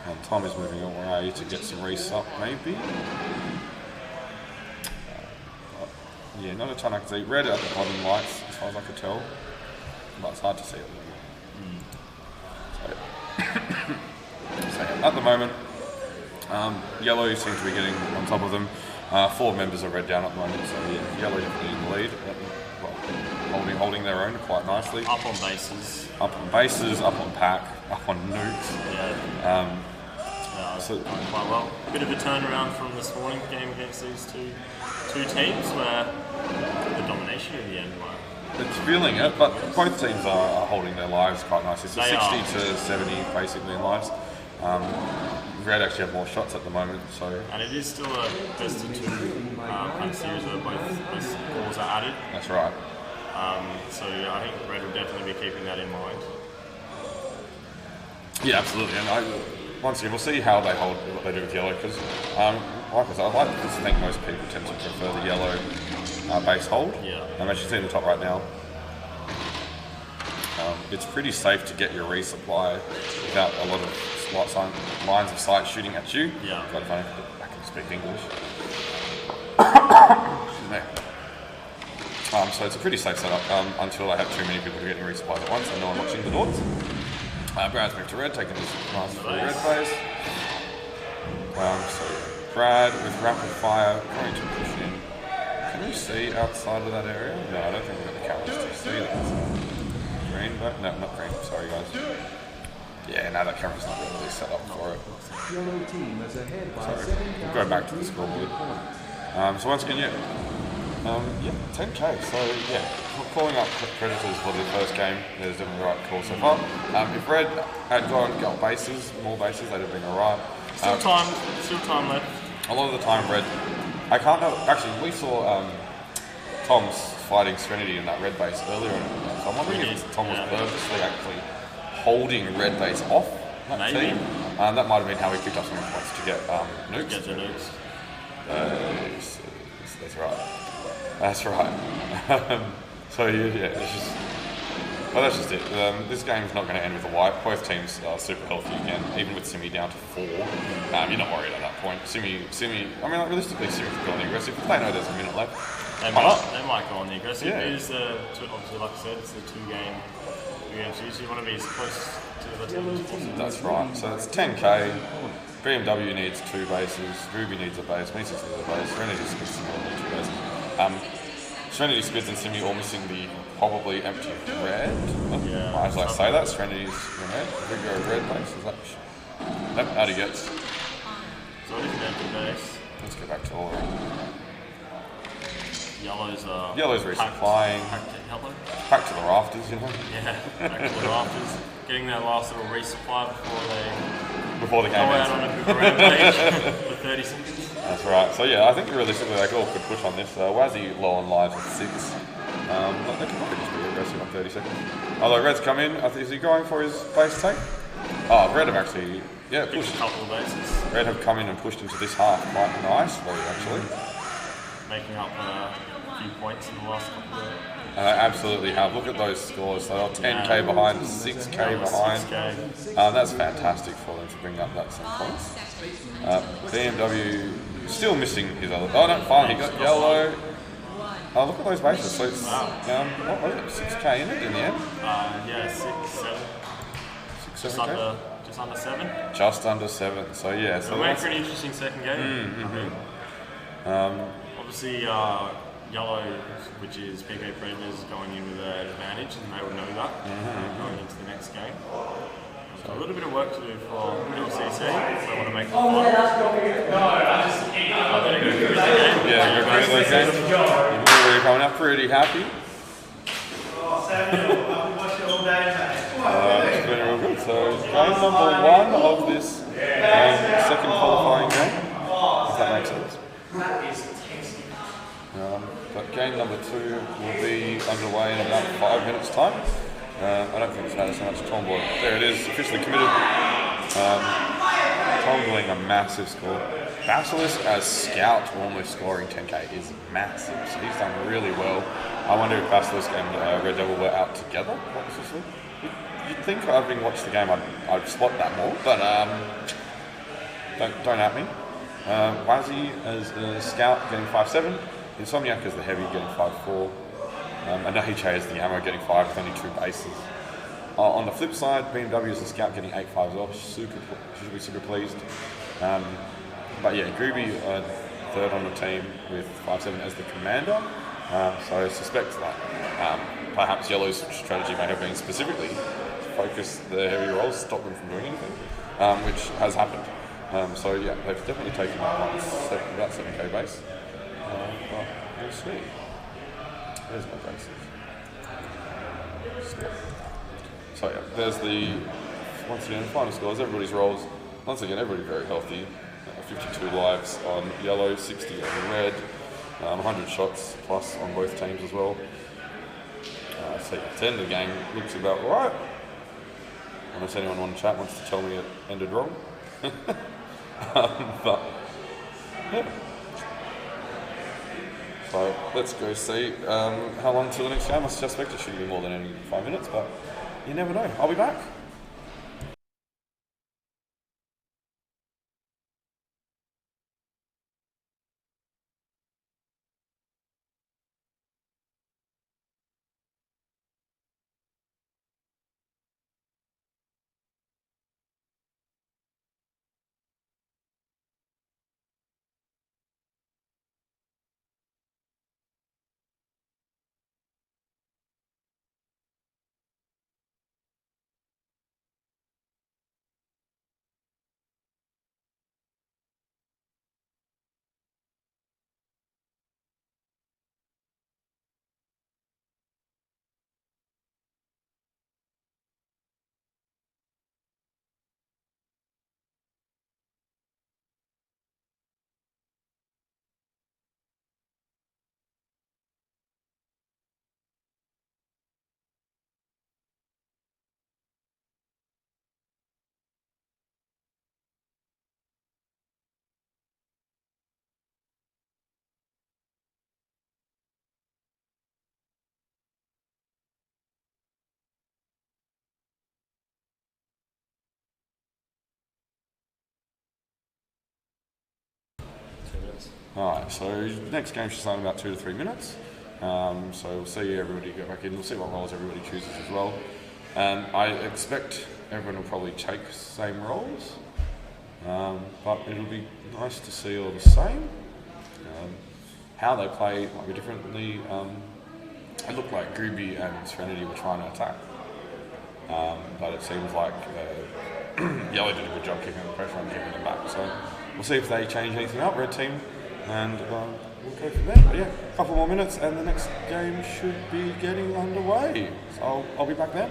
And Tom is moving away to get some resup, maybe. Yeah, not a ton I can see. Red at the bottom lights, as far as I could tell. But it's hard to see at the moment. So at the moment, yellow seems to be getting on top of them. 4 members are red down at the moment, so yeah, yellow definitely in the lead. Well, holding their own quite nicely. Up on bases. Up on bases, up on pack, up on nukes. Yeah. So going quite well. Bit of a turnaround from this morning game against these two teams, where the domination in the end were. It's feeling it, but both teams are holding their lives quite nicely. So 60 to 70 basically in lives. Red actually have more shots at the moment, so. And it is still a best of 2 kind of series where both scores are added. That's right. So yeah, I think Red will definitely be keeping that in mind. Yeah, absolutely. And once again, we'll see how they hold what they do with yellow, because like I said, I like to think most people tend to prefer the yellow base hold. Yeah. I'm actually seeing the top right now. It's pretty safe to get your resupply without a lot of lines of sight shooting at you. Yeah. Quite funny, I can speak English. So it's a pretty safe setup until I have too many people getting resupplies at once and no one watching the doors. Brad's moved to red, taking his nice full red base. So Brad with rapid fire going to push in. Can you see outside of that area? No, I don't think we've got the cameras to see that. Green, but no, not green. Sorry, guys. Yeah, no, that camera's not really set up for it. Yellow team is ahead by 7 We'll go back to the scoreboard. So once again, 10k. So yeah, calling up Predators for the first game is definitely the right call so far. If Red had got bases, more bases, they'd have been alright. Still time left. A lot of the time, Red. I can't know. Actually, we saw Tom's fighting Serenity in that red base earlier in the game. So I'm wondering if Tom was purposely actually holding red base off that team. That might have been how he picked up some points to get nukes. Get the nukes. That's right. That's right. So yeah, it's just. Well, that's just it. This game's not going to end with a wipe. Both teams are super healthy again, even with Simi down to 4. You're not worried at that point. Simi. I mean, realistically, Simi could go on the aggressive. If they know there's a minute left, they might go on the aggressive. Yeah. It is obviously, like I said, it's the 2-game UMC, so you want to be as close to the team as possible. That's right. So it's 10k. BMW needs 2 bases. Ruby needs a base. Meeseeks needs a base. Serenity Squids need 2 bases. Serenity Squids and Simi all missing the probably empty red. Why did I say that? Serenity's red. If we go red base, is that? Nope, out he gets. So it is an empty base. Let's go back to order. Yellows are Yellow's resupplying. Packed to the rafters, you know. Yeah, back to the rafters. Getting that last little resupply before the game go ends. out on a big rampage for 30 seconds. That's right. So yeah, I think realistically they all could push on this. Wazzy low on lives at 6. But they could probably just be aggressive on 30 seconds. Although Red's come in, is he going for his base take? Oh, Red have actually, pushed. A couple of bases. Red have come in and pushed into this half quite nicely, actually. Making up a few points in the last couple of... Absolutely have. Look at those scores. They are 10k behind, 6k behind. 6K. That's fantastic for them to bring up that some points. BMW still missing his other... Oh no, fine, he got yellow. Oh, look at those bases. So it's, what was it? 6k in it in the end? Yeah, 6, 7. 6, 7k? Just under 7. Just under 7. So yeah. So it'll make for an interesting second game. Obviously, Yellow, which is PK Predators, going in with an advantage, and they will know that going into the next game. So a little bit of work to do for LCC if they want to make it fun. I'm going to go through the game. Yeah, go through those games. You're coming up pretty happy. It's been real good. So game number 1 of this second qualifying game, if that makes sense. But game number 2 will be underway in about 5 minutes' time. I don't think it's had so much tomboy. There it is, officially committed. Tombling a massive score. Basilisk as Scout almost scoring 10k is massive, so he's done really well. I wonder if Basilisk and Red Devil were out together. You'd think, having watched the game, I'd spot that more, but don't at me. Wazzy as the Scout getting 5-7. Insomniac as the Heavy getting 5-4. And Nahiche as the Ammo getting 5 with only 2 bases. On the flip side, BMW as the Scout getting 8-5 as well. Should be super pleased. But yeah, Groovy third on the team with 5-7 as the Commander. So I suspect that perhaps Yellow's strategy may have been specifically to focus the heavy rolls, stop them from doing anything, which has happened. So yeah, they've definitely taken that one, about 7k base. But we'll see. There's my bases. So yeah, there's the, once again, final scores. Everybody's rolls. Once again, everybody very healthy. 52 lives on Yellow, 60 on Red, 100 shots plus on both teams as well. So yeah, to end the game looks about right. Unless anyone on chat wants to tell me it ended wrong. But yeah. So let's go see how long till the next game. I suspect it shouldn't be more than any 5 minutes, but you never know. I'll be back. Alright, so next game should start in about 2 to 3 minutes. So we'll see everybody go back in. We'll see what roles everybody chooses as well. I expect everyone will probably take the same roles, but it'll be nice to see all the same. How they play might be differently. It looked like Gooby and Serenity were trying to attack, but it seems like Yellow did a good job keeping the pressure on keeping them back. So we'll see if they change anything up, Red Team, and we'll go from there. But yeah, a couple more minutes and the next game should be getting underway. So I'll be back then.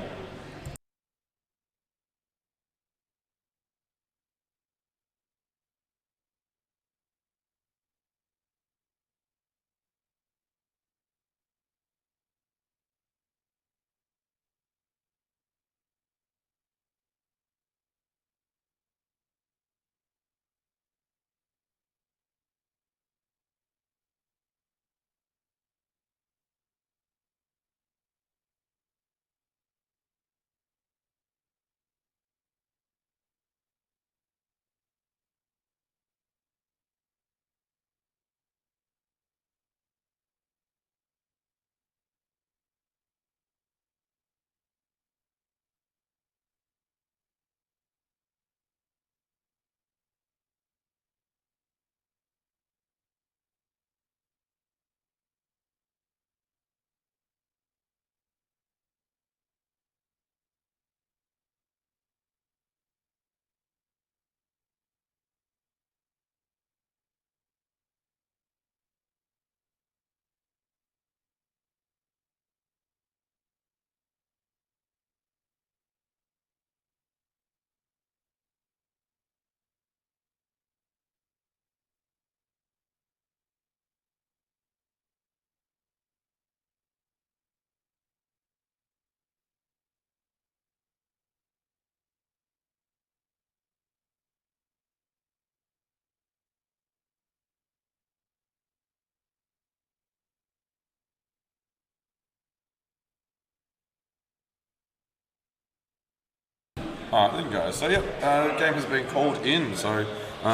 Alright, there you go. So yep, the game has been called in. So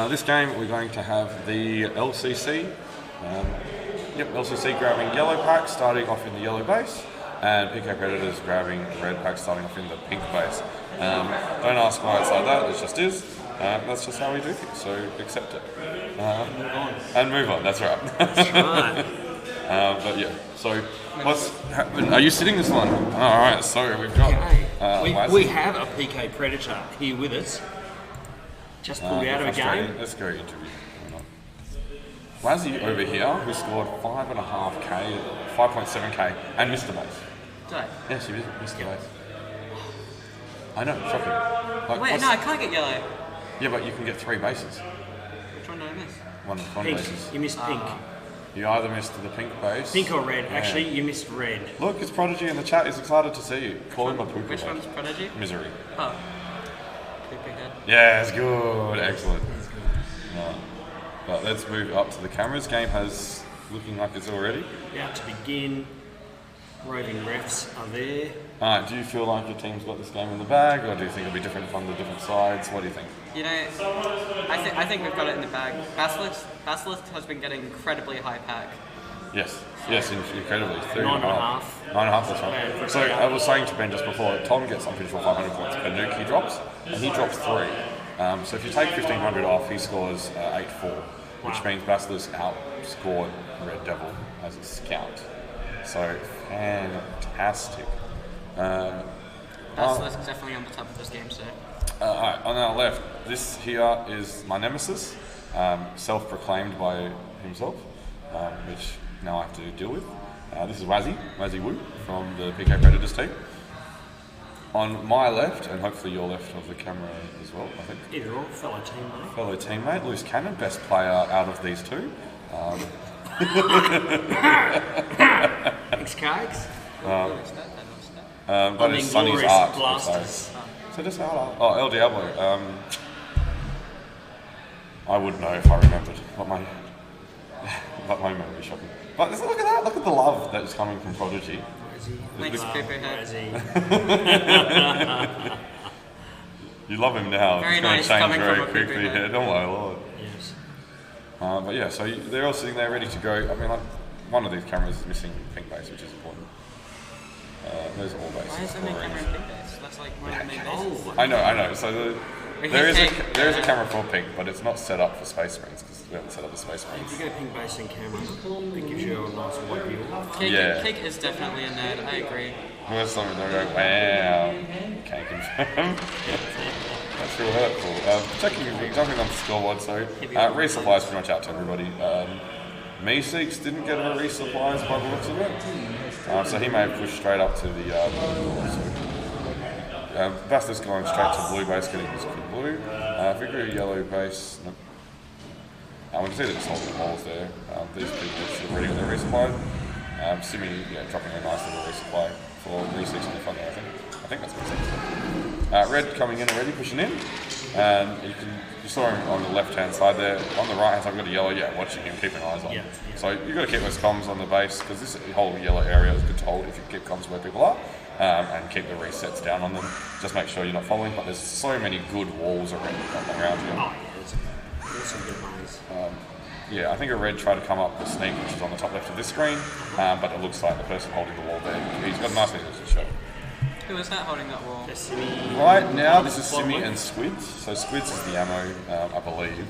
this game we're going to have the LCC. LCC grabbing yellow pack, starting off in the yellow base, and PK Predators grabbing red pack, starting off in the pink base. Don't ask why it's like that, it just is. That's just how we do things, so accept it. Move on. And move on, that's right. That's right. But yeah, so what's happening? Are you sitting this one? Alright, so we've got... we have a PK Predator here with us. Just pulled out of a game. Let's go interview. Wazzy over here, who scored 5.5k, 5.7k, and missed the base. Did I? Yes, he missed the base. I know, shocking. Like, Wait, no, I can't get yellow. Yeah, but you can get 3 bases. Which one did I miss? One Pink. bases. You missed pink. You either missed the pink base. Pink or red? Yeah. Actually, you missed red. Look, it's Prodigy in the chat. He's excited to see you. Call him a pooper. Which one's Prodigy? Misery. Oh. Pooper head. Yeah, it's good. Excellent. Right. But let's move up to the cameras. Game has looking like it's all ready. About to begin. Roving refs are there. Alright, do you feel like your team's got this game in the bag, or do you think it'll be different from the different sides? What do you think? You know, I think we've got it in the bag. Basilisk has been getting incredibly high pack. Yes, incredibly. 9.5. 9.5, that's right. So I was saying to Ben just before, Tom gets unfinished 500 points per nuke he drops, and he drops 3. So if you take 1,500 off, he scores 8-4, which means Basilisk outscored Red Devil as a scout. So fantastic. Basilisk is definitely on the top of this game, so. Alright, on our left, this here is my nemesis, self-proclaimed by himself, which now I have to deal with. This is Wazzy Woo from the PK Predators team. On my left, and hopefully your left of the camera as well, I think. Either or, fellow teammate. Fellow teammate, Loose Cannon, best player out of these two. Thanks, Cakes. But it's Sonny's art. So just art. Oh, El Diablo. I would know if I remembered, but my memory is shocking. But look at that! Look at the love that is coming from Prodigy. Thanks, You love him now. Very it's nice going to coming change very from a quickly. creepy head. Oh my lord. Yes. But yeah, so they're all sitting there ready to go. I mean, like, one of these cameras is missing pink base, which is important. Those are all bases. Why is there no camera in pink base? That's like one of the main bases. I know. So there is a camera for pink, but it's not set up for space marines because we haven't set up the space marines. If you go pink base and camera, it gives you a nice wide view. Cake is definitely a nerd, I agree. Most of them they're like, wow, can't confirm. That's real hurtful. Jumping on the scoreboard, so resupply is pretty much out to everybody. Meeseeks didn't get a resupplies by the looks of it, so he may have pushed straight up to the Bastards going straight to blue base, getting his good blue. Figure yellow base. Nope. We can see that it's holding walls there. These people should have already got their resupply. Simi, dropping a nice little resupply for Meeseeks in the front there, I think that's Meeseeks. Red coming in already, pushing in. And you saw him on the left-hand side there. On the right-hand side, we've got a yellow, watching him, keeping eyes on. So you've got to keep those comms on the base, because this whole yellow area is good to hold if you keep comms where people are, and keep the resets down on them. Just make sure you're not following, but there's so many good walls around here. There's some good ones. I think a red tried to come up the sneak, which is on the top left of this screen, but it looks like the person holding the wall there, he's got a nice visual to show. Who is that holding that wall? Right now, this is Simi and Squids. So Squids is the ammo, I believe.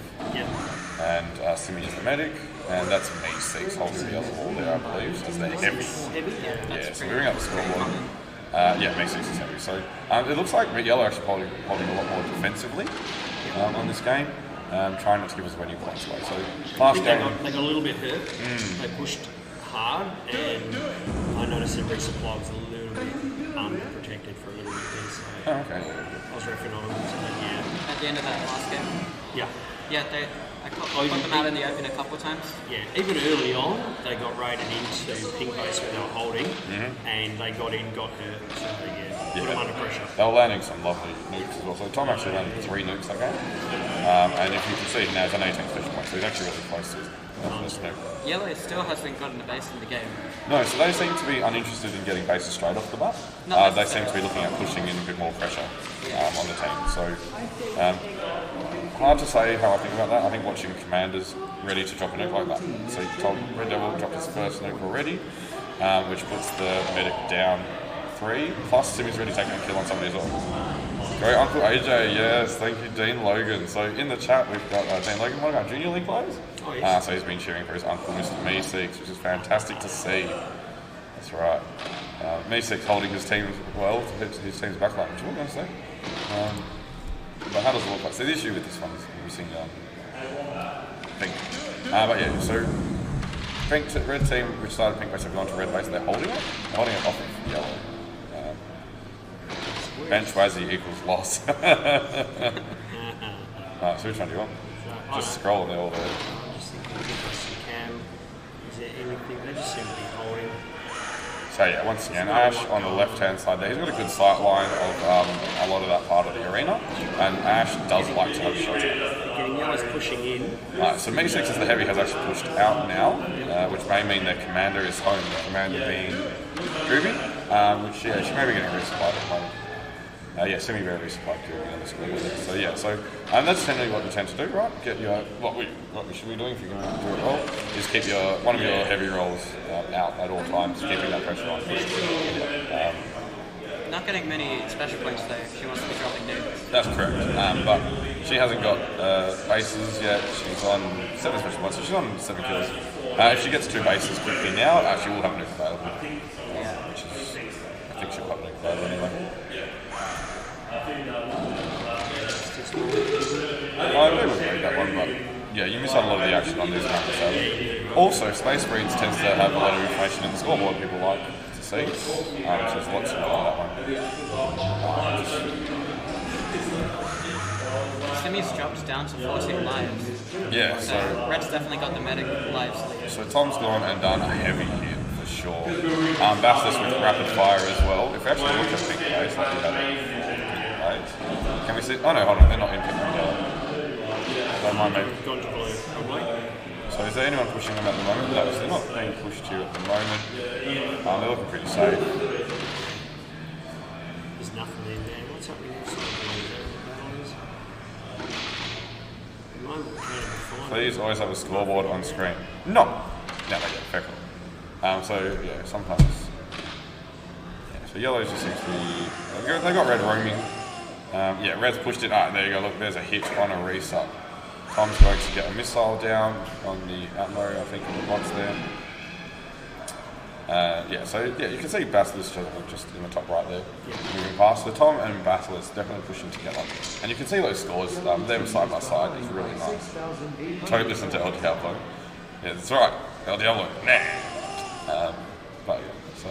And Simi is the medic. And that's Meeseeks holding the other wall there, I believe. So they're heavy. So we bring up the scoreboard. Meeseeks is heavy. So it looks like yellow actually holding a lot more defensively on this game. Trying not to give us any points away. So last game, they got a little bit hurt. They pushed hard, and I noticed the resupply was a little bit protected for a little bit there. So I was referring on them. So At the end of that last game? I put them out in the open a couple of times. Even early on, they got raided into pink base where they were holding, and they got hurt. So put them under pressure. They were landing some lovely nukes as well. So Tom actually landed 3 nukes that game. And if you can see now, it's an 18 special point, so he's actually really close to his nuke. Yellow still hasn't gotten a base in the game. No, so they seem to be uninterested in getting bases straight off the bat. They seem to be looking at pushing in a bit more pressure on the team. So hard to say how I think about that. I think watching commanders ready to drop a nuke like that. So Red Devil dropped his first nuke already, which puts the medic down 3. Plus Simi's already taking a kill on somebody as well. Great Uncle AJ, yes, thank you Dean Logan. So in the chat we've got Dean Logan, one of our Junior League players. So he's been cheering for his uncle, Mr. Meeseeks, which is fantastic to see. That's right. Meeseeks holding his team well, his team's backline, which we're going to say. But how does it look like? So the issue with this one is missing pink. So pink red team, which started pink base, have gone to red base, they're holding it. They're holding it off of yellow. Bench Wazzy equals loss. Alright, so which one do you want? Just scroll and they're all there. Is there anything? They just seem to be holding. So once again, Ash on the left-hand side there, he's got a good sight line of a lot of that part of the arena, and Ash does like to have shots. Getting yellow's pushing in. So Meeseeks as the heavy has actually pushed out now, which may mean their commander is home, the commander being Groovy, which she may be getting resupplied at the moment. Semi very resupplied Groovy on the scoreboard there. So that's generally what we tend to do, right? Get your what we should be doing if you're going to do it well is keep one of your heavy rolls out at all times, keeping that pressure on. Not getting many special points though. She wants to be dropping nukes. That's correct, but she hasn't got bases yet. She's on 7 special points, so she's on 7 kills. If she gets 2 bases quickly now, she will have a nuke available. Which is, I think she'll have a nuke available anyway. I agree with that one, but you miss out a lot of the action on these maps. Also, Space Marines tends to have a lot of information in the scoreboard people like to see. So there's lots of on that one. Simi's dropped down to 14 lives. So Red's definitely got the medic lives lead. So Tom's gone and done a heavy hit for sure. Bastards with rapid fire as well. If we actually look at pink base, like we had can we see? Oh no, hold on, they're not in pink and yellow. Don't mind me. Gone to blue, probably. So is there anyone pushing them at the moment? No, they're not being pushed here at the moment. They're looking pretty safe. There's nothing in there. What's happening inside? Please always have a scoreboard on screen. No! No, they get fair call. Sometimes. So yellows just seems to be. They got red roaming. Red's pushed it. There you go. Look, there's a hit on a resup. Tom's going to get a missile down on the Atmo, I think, in the box there. You can see Basilisk just in the top right there, moving past. So Tom and Basilisk definitely pushing together. And you can see those scores, them side by side, it's really nice. Don't listen to LDL though. Yeah, that's right. El Diablo, nah. But yeah, so.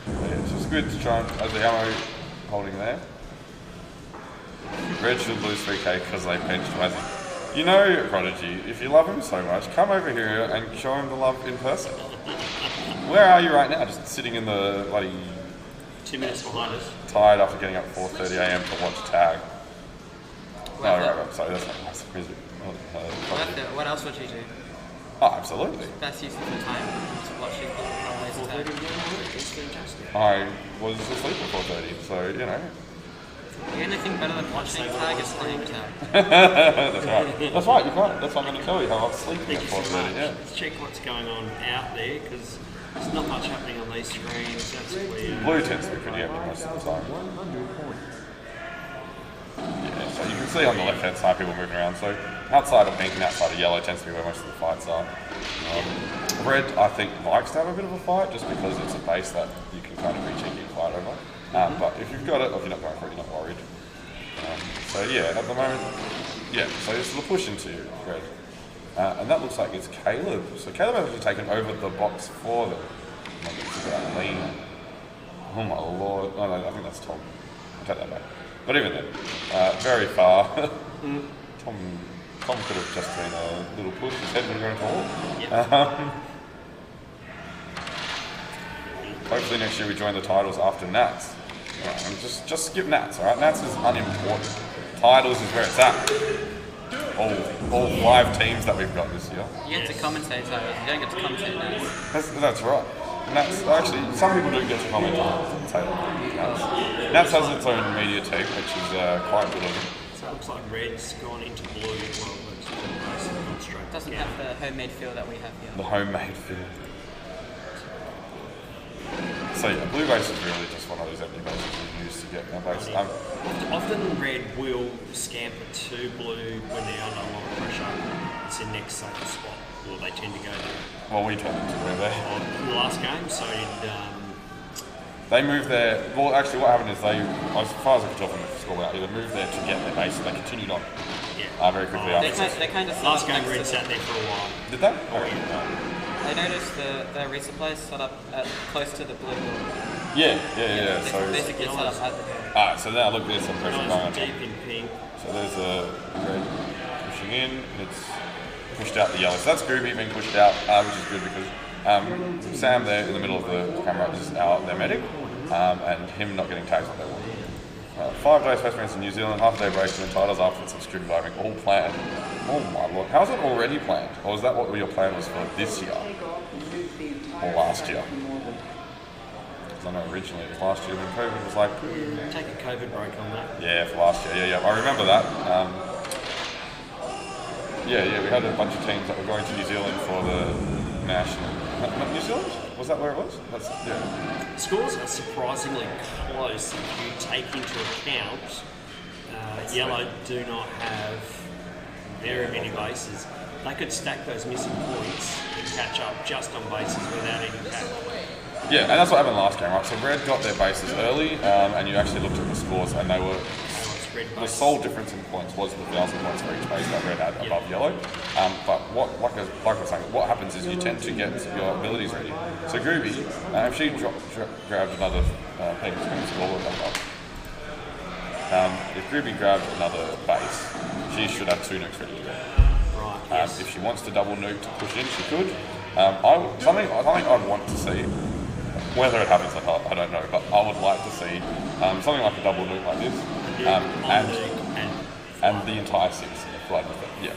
Yeah, it's just good to try and, as the ammo holding there. Red should lose 3k because they benched Wazzy. You know, Prodigy, if you love him so much, come over here and show him the love in person. Where are you right now? Just sitting in the bloody... 2 minutes behind us. Tired after getting up 4:30 AM to watch tag. No, right, sorry, that's not nice music. What else would you do? Oh, absolutely. Best use of the time to watching tag. I was asleep at 4:30, so, you know. The only thing better than watching tag is playing tag. That's right. That's right, you can't. That's what I'm going to tell you, how I'm sleeping at 4:30, yeah. Let's check what's going on out there, because there's not much happening on these screens. That's clear. Blue tends to be pretty empty most of the time. Yeah, so you can see on the left hand side people moving around. So outside of pink and outside of yellow tends to be where most of the fights are. Red, I think, likes to have a bit of a fight just because it's a base that you can kind of be cheeky and fight over. But if you've got it, or if you're not going for it, you're not worried. So yeah, at the moment, yeah, so it's the push into red. And that looks like it's Caleb. So Caleb has actually taken over the box for them. Lean. Oh my lord. Oh no, I think that's Tom. I'll take that back. But even then, very far. Tom could have just been a little push. His head would have gone to all. Hopefully next year we join the titles after Nats. And just skip Nats, alright? Nats is unimportant. Titles is where it's at. All 5 teams that we've got this year. You get to commentate titles, you don't get to commentate Nats. That's right. Nats, actually, some people do get to comment on Nats. Nats has its own media team, which is quite good of it. So it looks like red's gone into blue. Well, it's gone straight. It doesn't have the homemade feel that we have here. The homemade feel. So yeah, blue base is really just one of those empty bases you use to get our base. Often red will scamper to blue when they're under a lot of pressure. It's their next safer spot. Well, they tend to go there. Well, we tend to go there. In the last game, so they moved there. Well, actually, what happened is they, as far as I could tell from the score, they moved there to get their base, and they continued on. Yeah. Very quickly after. They kind of last game, red sat there for a while. Did they? Oh, yeah. I noticed the resupply set up close to the blue door. Yeah. It's So basically set up at the door. Alright, so now look, there's some pressure going on. Deep in pink. So there's a red pushing in. It's pushed out the yellow. So that's Gooby being pushed out, which is good because Sam there in the middle of the camera is their medic, and him not getting tagged on their wall. 5 days first race in New Zealand, half a day break in the titles after some scuba diving, all planned. Oh my lord, how's it already planned? Or is that what your plan was for this year? Or last year? Because I know originally it was last year when COVID was like... Take a COVID break on that. Yeah, for last year, yeah. I remember that. Yeah, we had a bunch of teams that were going to New Zealand for the national... New Zealand? Was that where it was? Yeah. Scores are surprisingly close if you take into account yellow do not have very many bases. They could stack those missing points and catch up just on bases without any tag. Yeah, and that's what happened last game, right? So red got their bases early, and you actually looked at the scores, and they were... The sole difference in points was the 1,000 points for each base that red had above yellow. But like I was saying, what happens is you tend to get your abilities ready. So Gooby, if she grabbed another thing, it's going to score with that. If Gooby grabbed another base, she should have 2 nukes ready to go. Right. Yes. If she wants to double nuke to push in, she could. Something I'd want to see. Whether it happens or not, I don't know, but I would like to see something like a double nuke like this, and the entire 6 flood with it. Yeah,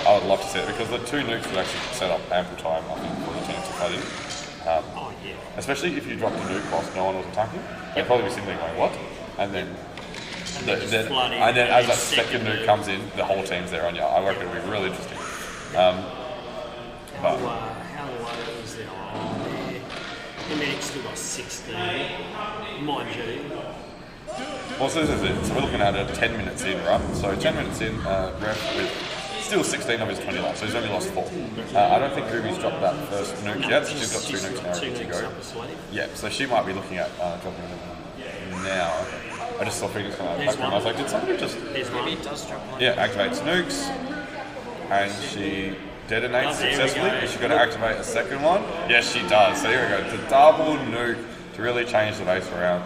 I would love to see it because the 2 nukes would actually set up ample time, I think, for the team to flood in. Especially if you dropped a nuke whilst no one was attacking, they'd probably be sitting there going, what? And then as that second nuke comes in, the whole team's there on you. I reckon it'll be really interesting. How low is there? The medic's still got 16, mind you. Well, so this is it. So we're looking at 10 minutes in, right? So 10 minutes in, ref with still 16 of his 20 lives, so he's only lost 4. I don't think Ruby's dropped that first nuke yet, so she's got 2 nukes now ready to go. Yeah, so she might be looking at dropping them now. I just saw Phoenix come out of the background. I was like, did somebody just... Maybe it does drop one. Yeah, activates nukes. And she detonates successfully. Is she going to activate a second one? Yes, she does. So here we go. The double nuke to really change the base around,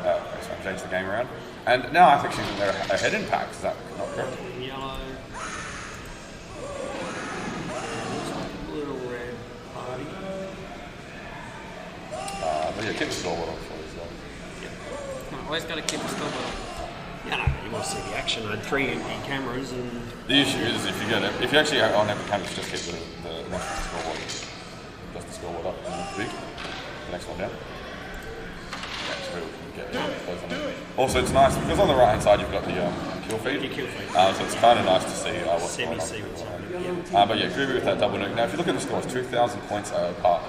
change the game around. And now I think she's in a head impact. Is that not correct? Yellow. Little red party. But yeah, keep the score well for these guys. Always got to keep the score well. Yeah, no, you want to see the action. I had 3 empty cameras and... The issue is if you get it, if you actually on every cameras, just keep the next scoreboard. Just the scoreboard up and big. The next one down. Also, it's nice because on the right hand side you've got the kill feed. So it's kind of nice to see what's going on. But yeah, Groovy with that double nuke. Now, if you look at the scores, 2,000 points are apart.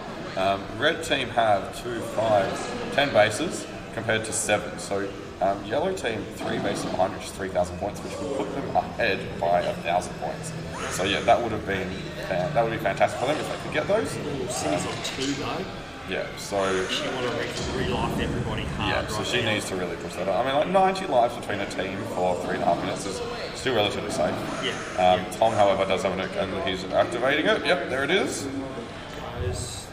Red team have 2, 5, 10 bases compared to 7. So yellow team 3 bases behind, which is 3,000 points, which would put them ahead by 1,000 points. So yeah, that would be fantastic for them if they could get those. Cindy's on 2 though. Yeah, so she want to re-life everybody hard. Yeah, so she needs to really push that up. I mean, like 90 lives between a team for 3.5 minutes is still relatively safe. Yeah. Tom, however, does have a nuke and he's activating it. Yep, there it is.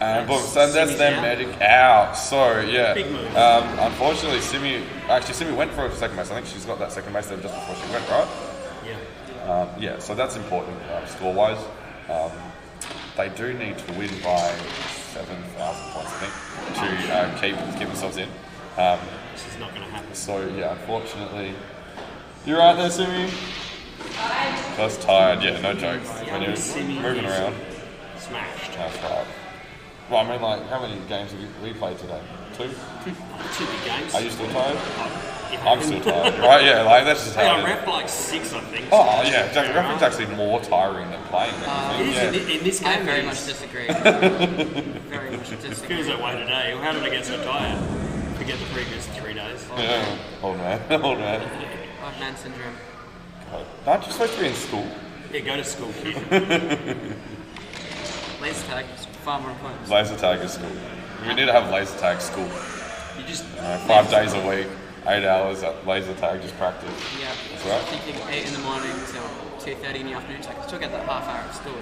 And boom, so that's their medic out. So yeah, big move. Unfortunately, Simi went for a second base. I think she's got that second base there just before she went, right? Yeah. Yeah, so that's important score-wise. They do need to win by 7,000 points, I think, to keep themselves in. This is not going to happen. So yeah, unfortunately, you're right there, Simi. Just tired. Yeah, no jokes. When you're moving around. Smashed. That's right. Well, I mean, like, how many games have we played today? 2? 2 big games. Are you still tired? I'm still tired, right? Yeah, like that's just how I rep like 6, I think. Oh yeah, exactly. Repping's actually more tiring than playing. In this game, I very much disagree. Very much disagree. It feels that way today. How did I get so tired? Forget the previous 3 days. Yeah, old man, old man. Old man syndrome. God. Aren't you supposed to be in school? Yeah, go to school, kid. Laser tag is far more important. Laser tag is school. We need to have laser tag school. You just 5 days a week. 8 hours at laser tag, just practice. Yeah, that's right. Thinking 8 in the morning till 2:30 in the afternoon, so I can still get that half hour of school.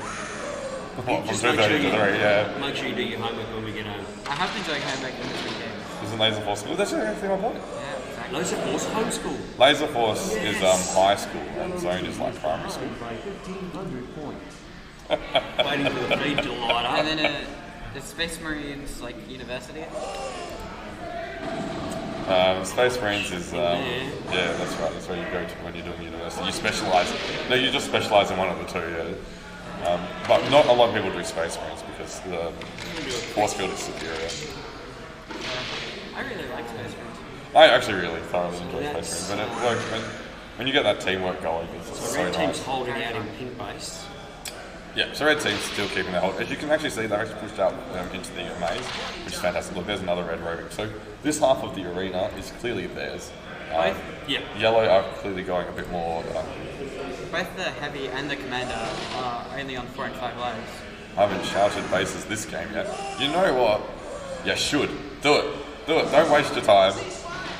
What, from 2:30 to 3, yeah. Make sure you do your homework when we get home. I have been doing homework in between games. Isn't Laser Force school? That's actually my point. Yeah, exactly. Laser Force homeschool. Laser Force is high school, and Zone is like primary school. Waiting for the feed to light up. And then the Space Marines like university. Space Marines is, yeah, that's right, that's where you go to when you're doing university. You specialise, no, you just specialise in one of the 2, yeah. But not a lot of people do Space Marines because the force field is superior. I really like Space Marines. I actually really thoroughly enjoy Space Marines, but it works when you get that teamwork going, it's just so Red team's nice. holding out in pink base. Yeah, so Red team's still keeping their hold. As you can actually see, they've actually pushed out into the maze, which is fantastic. Look, there's another red roving. So this half of the arena is clearly theirs. Yellow are clearly going a bit more. Both the heavy and the commander are only on 4 and 5 lives. I haven't shouted bases this game yet. You know what? You should. Do it. Do it. Don't waste your time.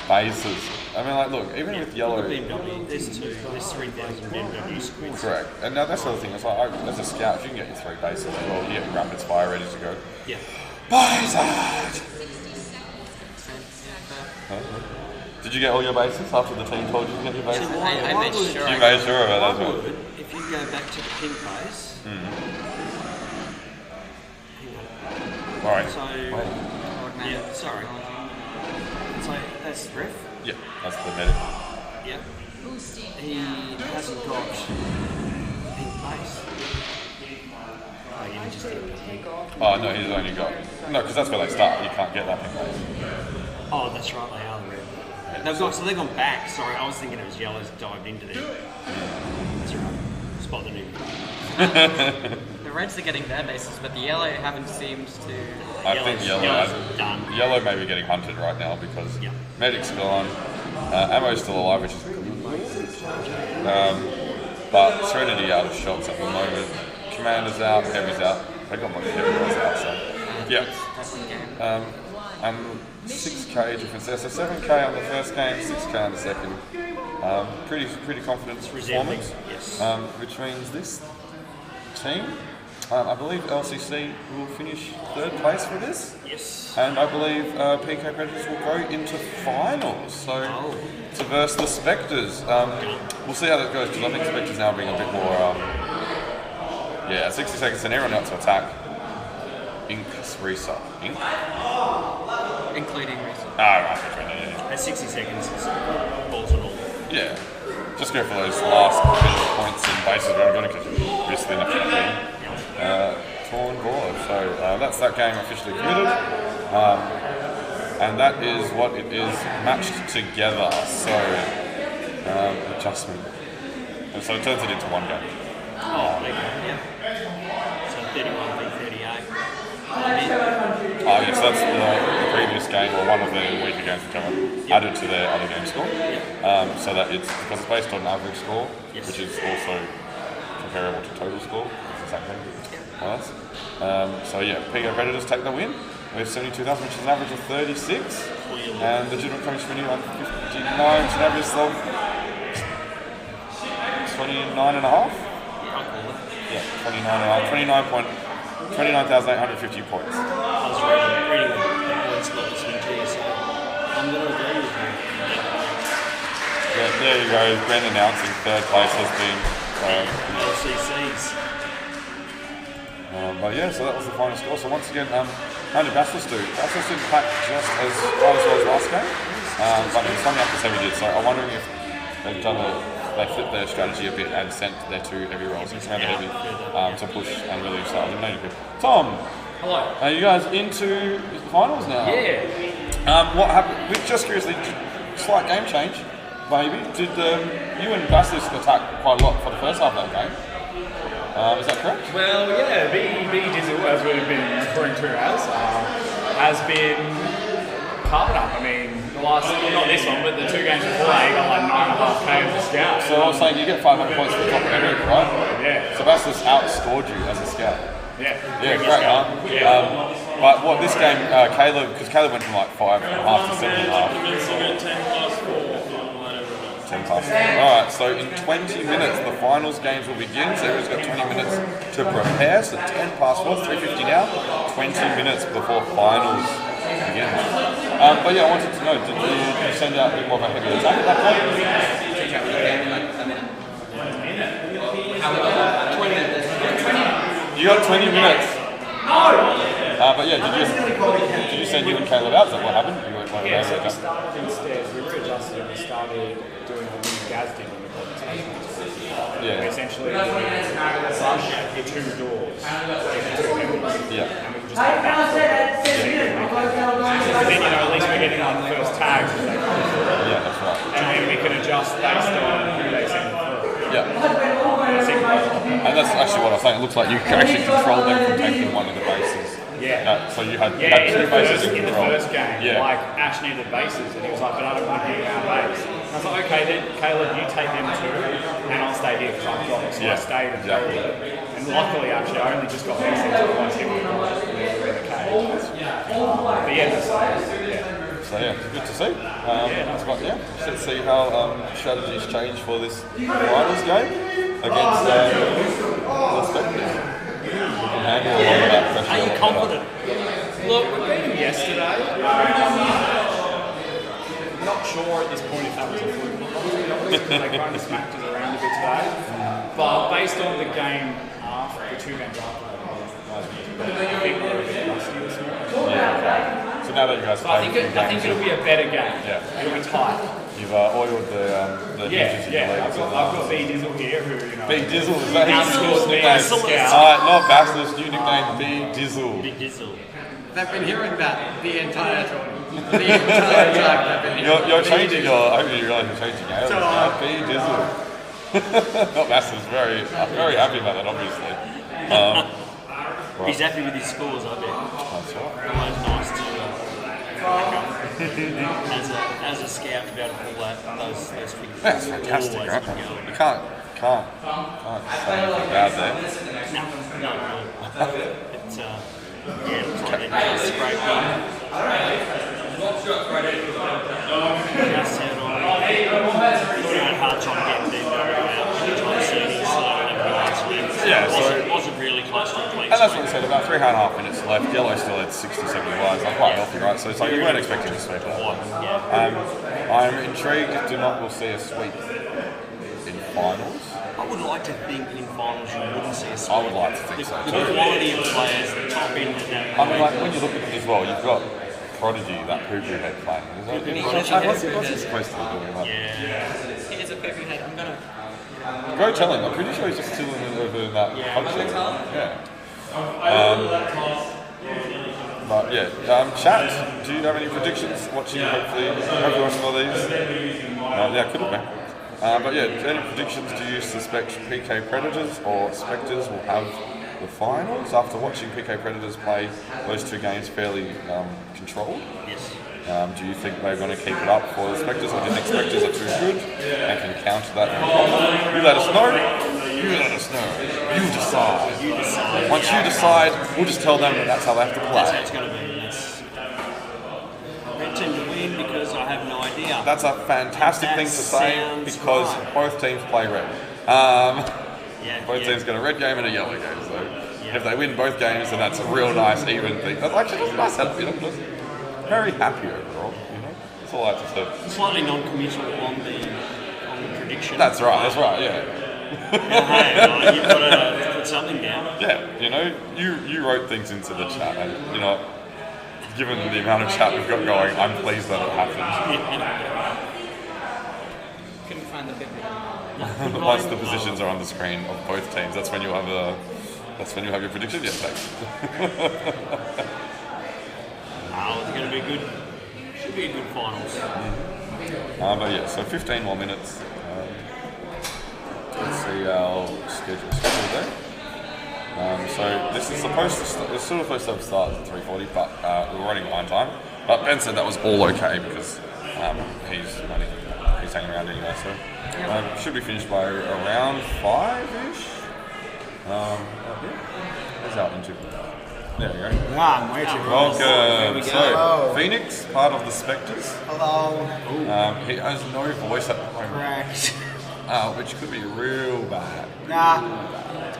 Bases. I mean, like, look, even with yellow... BMW, there's 2. There's 3,000 BMW squids. Correct. And now that's the other thing. It's like, as a scout, you can get your 3 bases as well. You get your rapid fire ready to go. Yeah. Bases! Did you get all your bases after the team told you to get your bases? I made sure. You made sure of it as well. If you go back to the pink base... Alright. So... Yeah, sorry. So, that's the ref? Yeah, that's the medic. Yeah. He hasn't got pink base. Oh, you just did pink. Oh, no, he's only got... No, because that's where they start. You can't get that pink base. Oh, that's right, they are the red. They've gone back. Sorry, I was thinking it was yellows dived into them. That's right. Spot the new. The reds are getting their bases, but the yellow haven't seemed to... I think yellow may be getting hunted right now because medic's gone, ammo's still alive, which is good. But Serenity out of shots at the moment. Commander's out, Heavy's out. They got my Heavy was out, so yeah. 6k difference there, so 7k on the first game, 6k on the second. Pretty confident performance. Yes. Which means this team, I believe LCC will finish 3rd place for this. Yes. And I believe PK Predators will go into finals. So to verse the Spectres. We'll see how that goes because I think Spectres now being a bit more. 60 seconds and everyone else to attack. Ink, Risa. Ink? Including Risa. Right. At 60 seconds, it's balls and all. Yeah. Just go for those last points and bases we're going to because risk then torn board. So that's that game officially committed. And that is what it is matched together. So adjustment. And so it turns it into one game. So 31 v 38. Yes, that's the previous game or one of the weaker games which are added to their other game score. So that it's because it's based on average score, which is also comparable to total score. It's the same thing. PK Predators take the win with 72,000, which is an average of 36, and the Legitimate Comics Mini on 59, which is an average of 29.5. 29,850 points. I was reading the points not listening to you, so I'm going to agree with you. There you go. Ben announcing 3rd place has been LCCs. So that was the final score. So once again, how did Basilisk do? Basilisk didn't pack just as well as last game, but it's something up to 7 did. So I'm wondering if they've they flipped their strategy a bit and sent their 2 heavy rolls into the heavy to push and really start eliminating people. Tom, hello. Are you guys into the finals now? Yeah. What happened? Just curiously, slight game change, maybe. Did you and Basilisk attack quite a lot for the first half of that game? Is that correct? Well, yeah, B Dizzle, as we've been referring to has been carving up. I mean, the last, not this one, but the 2 games before that, he got like 9.5k as a scout. So I was saying you get 500 points for the top of every, right? Yeah. So Basilisk outscored you as a scout. Yeah. Yeah, great, huh? Yeah. But what this game, Caleb, because Caleb went from like 5.5 to 7.5. 10 past. Alright, so in 20 minutes the finals games will begin. So everyone's got 20 minutes to prepare. So 10 past 4, 3:50 now. 20 minutes before finals begin. But yeah, I wanted to know, did you send out a bit more of a heavy attack at that point? You got 20 minutes. But yeah, did you send you and Caleb out? Is that what happened? You went so we started instead, we readjusted and we started doing what Gaz did when we got this. Yeah. Essentially, we rush the 2 doors, and we just go back. Then, at least we're getting on the first tags as they come through. Yeah, that's right. And then we can adjust based on who they send through. Yeah. And that's actually what I was saying. It looks like you actually controlled them from taking one of the bases. Yeah. So you had 2 in bases in the first game, Yeah. like Ash needed bases, and he was like, but I don't want to be our base. And I was like, okay, then Caleb, you take them 2, and I'll stay here because I've got it. So I stayed and exactly. And luckily, actually, I only just got these things, otherwise he would have gone in the cage. But yeah, So yeah, good to see. Let's see how strategies change for this finals game against the Spectres. We can handle a lot of that pressure. Are you confident? Look, we beat him yesterday. Not sure at this point if that was a fluke. They kind of smacked us around a bit today. But based on the game after, the 2 games after, I think we're a bit rusty this morning. So now that you guys I think it'll be a better game. Yeah. It'll be tight. You've oiled the hinges in the lead. I've got B Dizzle here who, B Dizzle, is that his nickname? Alright, not Basilisk, new nickname B Dizzle. Big Dizzle. They've been hearing that the entire tournament. The entire time they've been hearing You're changing your, I hope you realise you're changing your alias now. B Dizzle. Not Basilisk, very happy about that, obviously. He's happy with his scores, I bet. That's right. Always nice to as a scout to be able to pull those tricks. That's fantastic, right? You can't say anything bad there. No. It's looks like it's a great win. Just had on Yeah, so it wasn't really close to a clean and that's what I sweep. said, about 3.5 minutes left. Yellow still had 60, 70 lives. Like quite healthy, right? So it's like you weren't expecting to sweep that one. I'm intrigued if not we'll see a sweep in finals. I would like to think in finals you wouldn't see a sweep. I would like to think so The too. quality of players, the top end of that. I mean, like when you look at it as well, you've got Prodigy, that poo-poo head playing. What's he supposed to be doing? Like, Here's a poo-poo head. I'm gonna. go tell him. I'm pretty sure he's just chilling over in that function. Yeah. But yeah, chat. Do you have any predictions? Watching, hopefully watch some of these. Yeah, could have been. But yeah, any predictions? Do you suspect PK Predators or Spectres will have the finals after watching PK Predators play those two games fairly controlled? Yes. Do you think they're going to keep it up for the Spectres, or do you think Spectres are too good and can counter that? You let us know. You let us know. You decide. Once you decide, we'll just tell them that that's how they have to play. That's how it's going to be. Red team to win because I have no idea. That's a fantastic thing to say because both teams play red. Both teams got a red game and a yellow game. So if they win both games, then that's a real nice even thing. That's actually just a nice setup. You know, just very happy overall. You know, that's all I have to say. Slightly non-committal on the prediction. That's right. That's right. Yeah. Hey, you've got to put something down. Yeah, you know, you wrote things into the chat, and you know, given the amount of chat we've got going, I'm pleased that it happened. Couldn't find the poo-poo. Once the positions are on the screen of both teams, that's when you'll have your prediction. Yeah, thanks. It's going to be good. Should be a good finals. But yeah, so 15 more minutes. Let's see our schedule there. So this is supposed to it's sort of supposed to have started at 3:40, but we're running behind time. But Ben said that was all okay because he's hanging around anyway. So should be finished by around 5-ish. Where's our interview? There we go. I'm way too welcome. So Phoenix, part of the Spectres. Hello. He has no voice at the moment. Correct. Which could be real bad. Nah,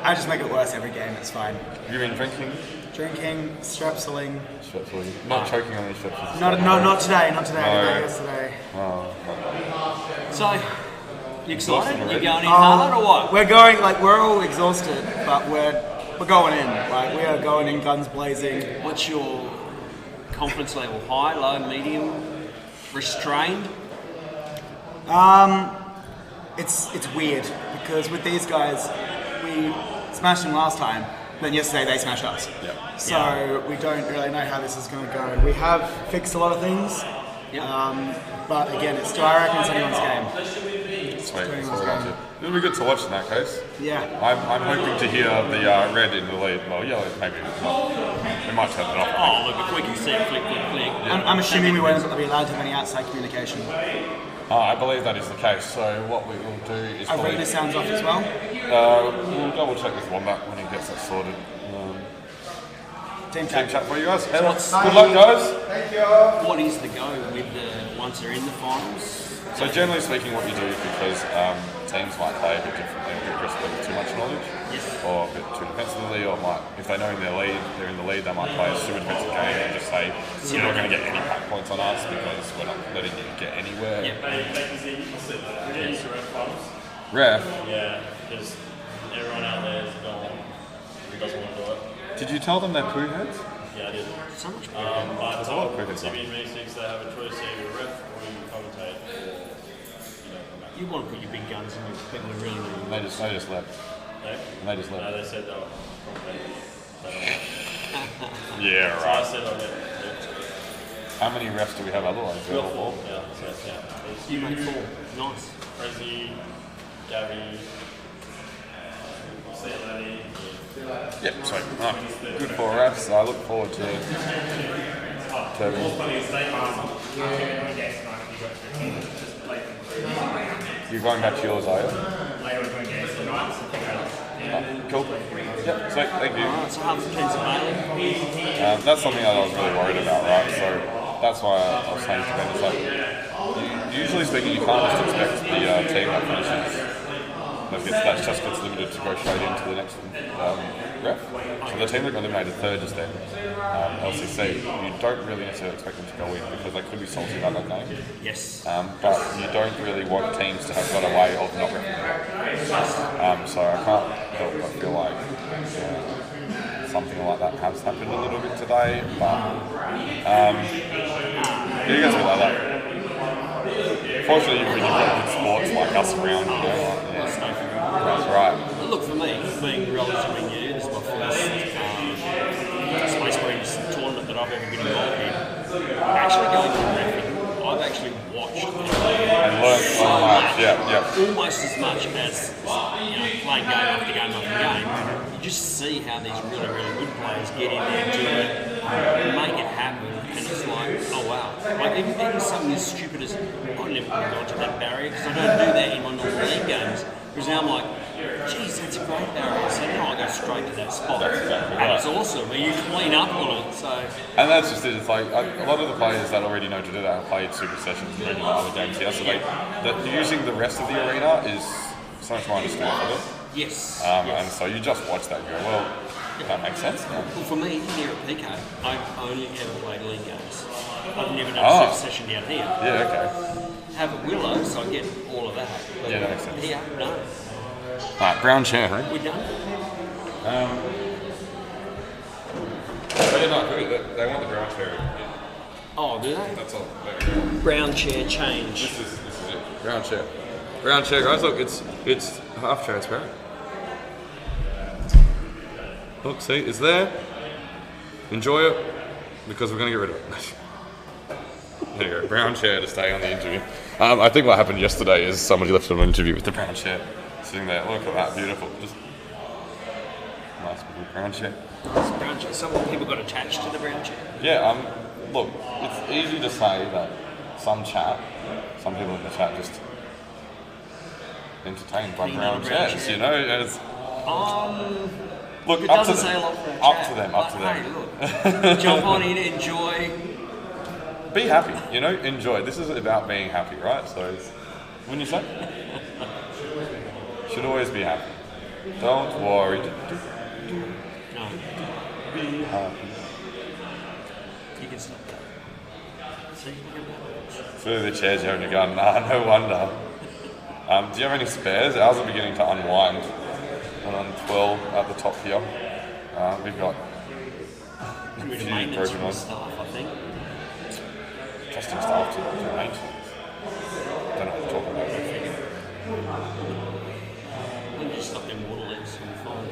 I just make it worse every game, it's fine. You been drinking? Drinking, strepsiling. Strepsiling. Not choking on any strepsils. Not today, yesterday. Oh. So, you excited? You going in hard or what? We're going, we're all exhausted, but we're going in. We are going in guns blazing. What's your confidence level? High, low, medium, restrained? It's weird because with these guys, we smashed them last time, then yesterday they smashed us. Yep. So we don't really know how this is going to go. We have fixed a lot of things, but again, I reckon it's anyone's game. Sweet. It'll be good to watch in that case. Yeah. I'm hoping to hear the red in the lead. Well, yellow maybe not. We might turn it off. Oh, look, if we can see it, click. I'm assuming we won't be allowed to have any outside communication. I believe that is the case. So what we will do is Arena sounds off as well. We'll double check with Wombat when he gets that sorted. Team chat for you guys. Good luck, guys. Thank you. What is the go with once they're in the finals? So generally speaking, what you do is because teams might play a bit differently, a bit aggressively with too much knowledge, or a bit too defensively, or if they know they're in the lead, they might play a super defensive game and just say, you're not going to get any pack points on us because we're not letting you get anywhere. Ref? Yeah, because everyone out there is gone who doesn't want to do it. Did you tell them they're poo heads? Yeah, I did. So much but there's a lot of poo heads. TV meetings, they have a choice to either ref or you commentate or you want to put your big guns in with people who really need They just left. No? They just left. No, they said they were Yeah, so right. I said I'll get How many refs do we have otherwise? We got 4. Yeah, so You made 4. Nice. Prezi, Gabby, Lenny. Yep, sweet. Right. Good for refs. I look forward to You're going back to yours, are you? Cool. Yep, sweet, thank you. That's something I was really worried about, right? So that's why I was saying to Ben, usually speaking, you can't just expect the team that finishes that just gets limited to go straight into the next ref. So the team that got eliminated third just then, LCC, you don't really necessarily expect them to go in because they could be salty about that game. Yes. But you don't really want teams to have got a way of not refereeing. So I can't help but feel like something like that has happened a little bit today. But you guys will like that. Fortunately, you've got good sports like us around, you know. That's right. Look, for me, being relatively new, this is my first Space Marines tournament that I've ever been involved in. Actually going to referee, I've actually watched and learned so much. Almost as much as playing game after game after game. You just see how these really, really good players get in there, do it, make it happen, and it's like, oh wow. Like even something as stupid as, I never got to that barrier because I don't do that in my normal league games. Whereas now I'm like, geez, that's a great barrier. So now I go straight to that spot. That's exactly and right. it's awesome. And you clean up on it. So. And that's just it. It's like a lot of the players that already know to do that have played Super Sessions and regular other games here. So using the rest of the arena is so much more understood for them. Yes. And so you just watch that and go, well, that makes sense. Well, for me, here at PK, I've only ever played league games. I've never done a Super Session down here. Yeah, okay. Have at Willow, so I get all of that. But yeah, that makes sense. Here, no. Alright, brown chair, right? We're done. They want the brown chair. Oh, do they? That's all. Brown chair change. This is it. Brown chair. Brown chair, guys. Look, it's half transparent. Look, see, it's there. Enjoy it, because we're going to get rid of it. There you go, brown chair to stay on the interview. I think what happened yesterday is somebody left an interview with the brown chair sitting there. Look at that, beautiful. Just nice little brown chair. Brown chair. Some people got attached to the brown chair. Yeah. Look, it's easy to say that some people in the chat just entertained by brown chairs. You know, it's. Look, it up doesn't to say a lot for a up chat, to them. but hey, look, jump on in, enjoy. Be happy, you know, enjoy. This is about being happy, right? So, wouldn't you say? Should always be happy. Don't worry. No. Be happy. You can stop that. See, Through the chairs you're having a gun. Nah, no wonder. Do you have any spares? Ours are beginning to unwind. And on 12 at the top here. We've got a few broken ones. Staff, I think. Trusting staff to maintenance. Don't know what you're talking about. I think just stop them water leaks on the phone.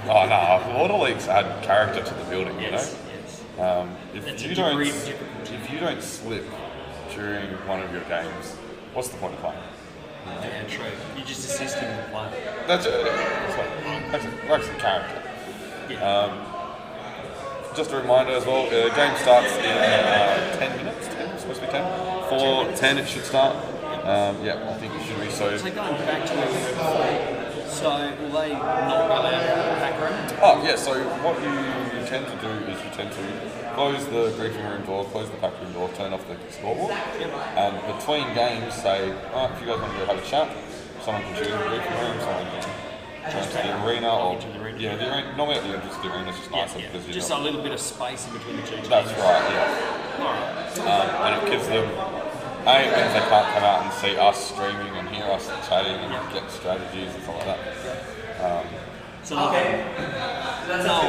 Oh no, water leaks add character to the building, yes, you know? If you don't slip during one of your games, what's the point of playing? Yeah, true. You're just assisting the play. That's it. That's the character. Yeah. Just a reminder as well, the game starts in 10 minutes. 10, it's supposed to be 10. 4:10 it should start. Yeah, I think it should be so. So going back to where we were before, so will they not go out the back room? Oh yeah, so what you tend to do is you tend to close the briefing room door, close the back room door, turn off the scoreboard, and between games say, alright, if you guys want to go have a chat, someone can choose the briefing room, someone can turn to the arena, or the arena. Normally at the entrance to the arena is just nicer because you're just a little bit of space in between the two teams. That's right, yeah. Alright. And it gives them, it means they can't come out and see us streaming and hear us chatting and get strategies and stuff like that. So no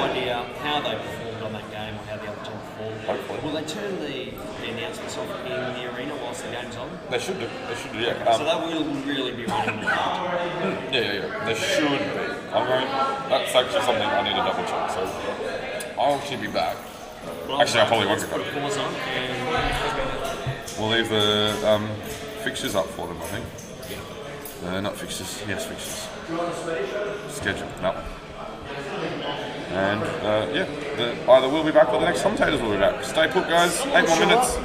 idea how they performed on that game or how the other team performed. Hopefully. Will they turn the announcements off in the arena whilst the game's on? They should do, yeah. So that will really be running hard. Yeah. They should be. That's actually something I need to double check, so I'll actually be back. Well, actually, I probably won't be put a back. pause on and We'll leave the fixtures up for them, I think. Not fixtures, yes, fixtures. Schedule, no. And either we'll be back or the next commentators will be back. Stay put, guys. 8 more minutes.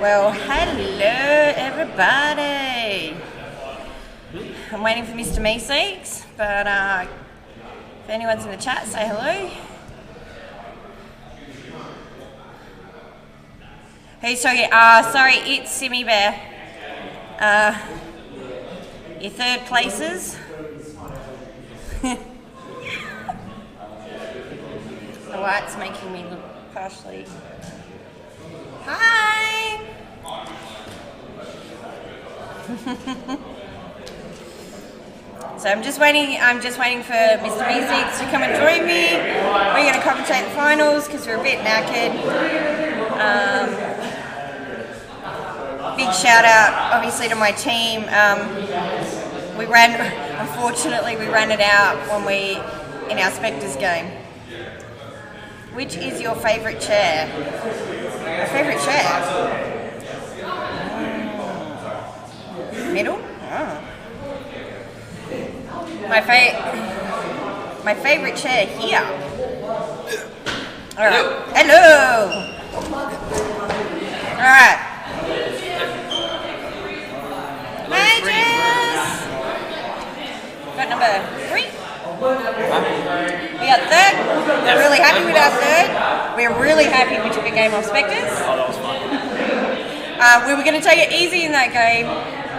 Well, hello everybody. I'm waiting for Mr. Meeseeks, but if anyone's in the chat, say hello. Who's talking? Sorry, it's Simmy Bear. Your third places. The light's making me look partially. Hi! So I'm just waiting for Mr. Meeseeks to come and join me. We're going to commentate the finals because we're a bit knackered. Big shout out obviously to my team. Unfortunately we ran it out in our Spectres game. Which is your favourite chair? My favourite chair? Middle? Oh. My favourite chair here. Alright. Hello! Alright. Hi, Jess! Got number 3? We got third. We're really happy with our third. We're really happy we took a game off Spectres. Oh, that was fun. We were going to take it easy in that game,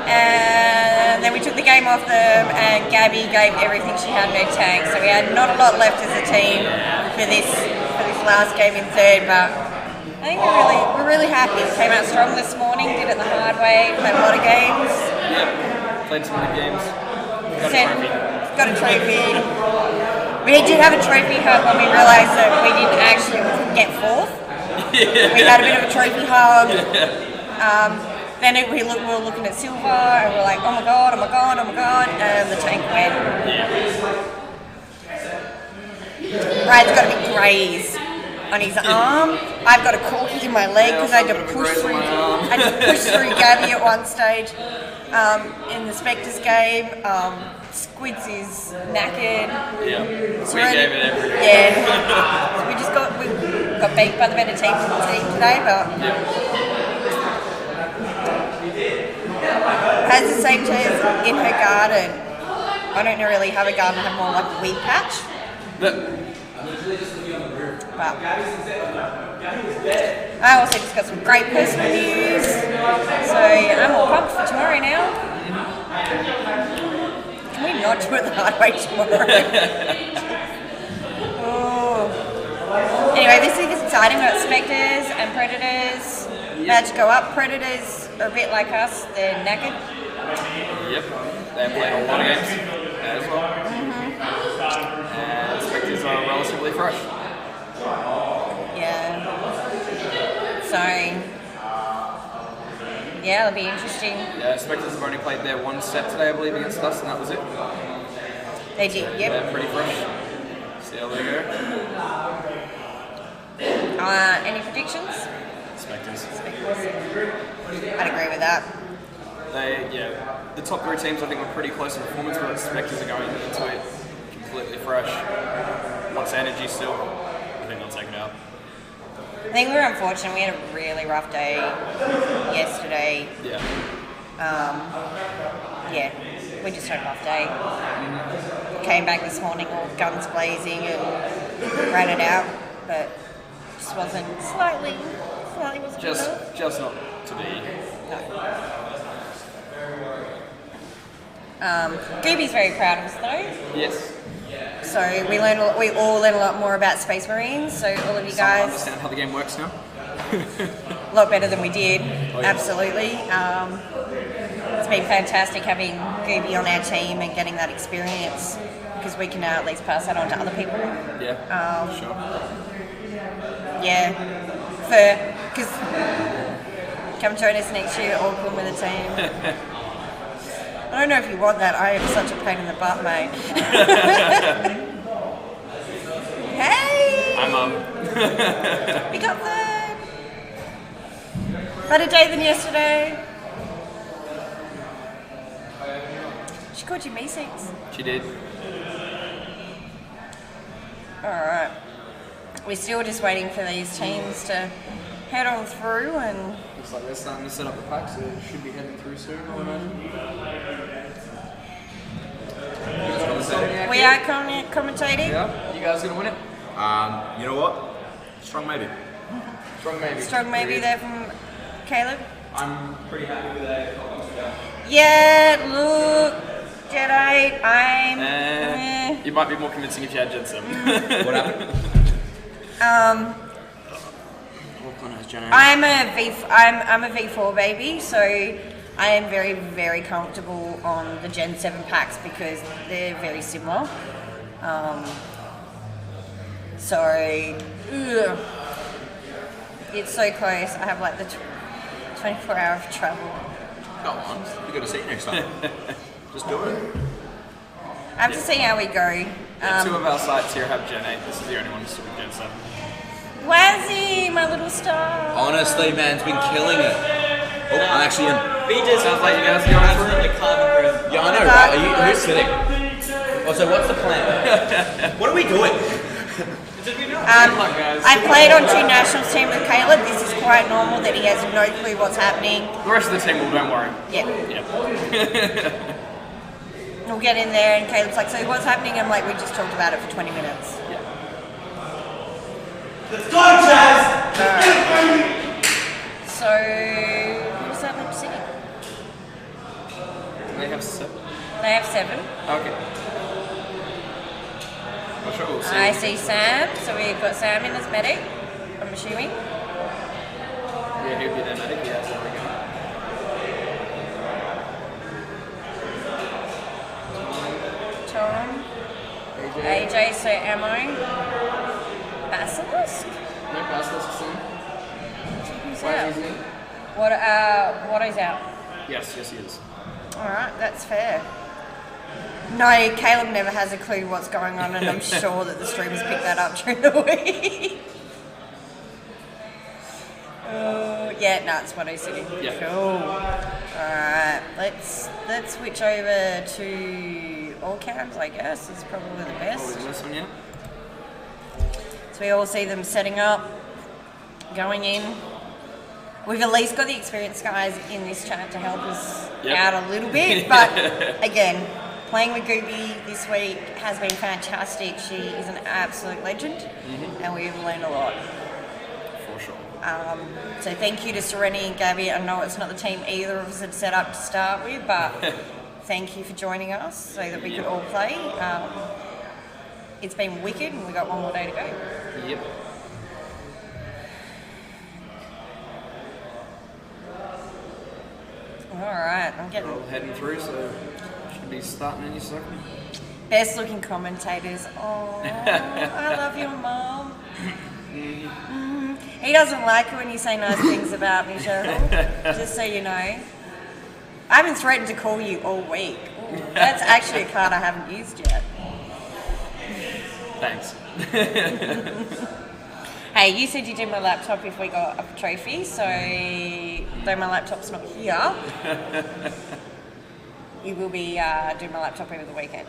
and then we took the game off them, and Gabby gave everything she had in her tank. So we had not a lot left as a team for this last game in third, but I think we're really happy. We came out strong this morning, did it the hard way, played a lot of games. Yep, played some good games. Got a trophy. We did have a trophy hug when we realised that we didn't actually get fourth. We had a bit of a trophy hug. Then we were looking at silver and we're like, oh my god, and the tank went. Brad's got a big graze on his arm. I've got a corky in my leg because I had to push through Gabby at one stage in the Spectres game. Squids is knackered. Yeah, we gave it everything. Yeah. we got beat by the better team today, but has the same chairs in her garden. I don't really have a garden, I have more like a weed patch. But I also just got some great personal news. So I'm all pumped for tomorrow now. Can we not do it the hard way tomorrow? Anyway, this is exciting. We've got Spectres and Predators. About to go up. Predators are a bit like us. They're knackered. Yep, they've played a lot of games as well. And Spectres are relatively fresh. Yeah. So, yeah, it'll be interesting. Yeah, Spectres have only played their one set today, I believe, against us, and that was it. They did, yep. They're pretty fresh. See how they go. Any predictions? Spectres. I'd agree with that. The top 3 teams I think were pretty close in performance, but Spectres are going into it completely fresh. Lots of energy still. I think they'll take it out. I think we were unfortunate. We had a really rough day yesterday. Yeah. We just had a rough day. Came back this morning all guns blazing and ran it out, but just wasn't slightly wasn't just enough. not to be. No. Gooby's very proud of us though. Yes. So we all learned a lot more about Space Marines. So all of you guys understand how the game works now. a lot better than we did. Oh, yeah. Absolutely. It's been fantastic having Gooby on our team and getting that experience because we can now at least pass that on to other people. Yeah. Sure. Yeah. Because come join us next year, all come with a team. I don't know if you want that. I am such a pain in the butt, mate. Hey! Hi, Mum. We got there. Better day than yesterday. She called you Meeseeks. She did. Alright. We're still just waiting for these teams to head on through and... Looks like they're starting to set up the pack, so they should be heading through soon, I imagine. We are commentating. Yeah, you guys gonna win it? You know what? Strong maybe. Strong maybe. Strong maybe there from Caleb. I'm pretty happy with that. Yeah, look, Jedi, I'm... You might be more convincing if you had Gen 7. What happened? I'm a V4 baby, so I am very, very comfortable on the Gen 7 packs because they're very similar. It's so close. I have like the 24 hour of travel. Go on, you're gonna see it next time. Just do it. I have to see how we go. Two of our sites here have Gen 8. This is the only one still with Gen 7. Wazzy, my little star. Honestly, man's been killing it. Oh, I'm actually in. BJ sounds like you guys are going through. Yeah, I know, right? Who's sitting? Oh, so what's the plan? What are we doing? I played on 2 nationals team with Caleb. This is quite normal that he has no clue what's happening. The rest of the team will, don't worry. Yeah. We'll get in there and Caleb's like, so what's happening? I'm like, we just talked about it for 20 minutes. Yeah. Let's go, Chaz! So, who's that left sitting? They have 7. They have 7. Okay. I'm sure we'll see. I see Sam, so we've got Sam in as medic, I'm assuming. Yeah, he'll be their medic, yeah, so there we go. Tom. AJ, so ammo. Basilisk? No, Basilisk's in. Who's out? Watto's out. Yes, he is. Alright, that's fair. No, Caleb never has a clue what's going on, and I'm sure that the streamers pick that up during the week. Yeah, no, it's Watto's sitting. Yeah. Cool. Alright, let's switch over to all cams, I guess, is probably the best. This one, yeah. So we all see them setting up, going in. We've at least got the experienced guys in this chat to help us out a little bit, but again, playing with Gooby this week has been fantastic. She is an absolute legend, and we've learned a lot. For sure. So thank you to Serenity and Gabby. I know it's not the team either of us had set up to start with, but thank you for joining us so that we could all play. It's been wicked, and we've got one more day to go. Yep. Alright, I'm getting... We're all heading through, so should be starting any second. Best looking commentators. Oh, I love your mum. He doesn't like it when you say nice things about me, Cheryl. Just so you know. I haven't threatened to call you all week. Ooh, that's actually a card I haven't used yet. Thanks. Hey, you said you'd do my laptop if we got a trophy, so though my laptop's not here, you will be doing my laptop over the weekend.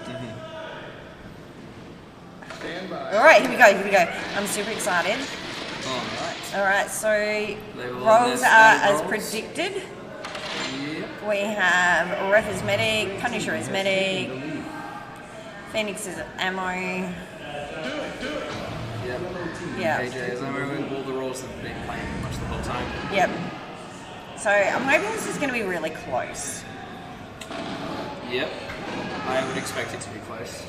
Stand by. Alright, here we go. I'm super excited. Alright, so roles are as predicted. Yep. We have Ref as medic, Punisher as medic, Phoenix as ammo. Yep. Yeah. AJ is all the roles that have been playing pretty much the whole time. Yep. So I'm hoping this is going to be really close. Yep. I would expect it to be close.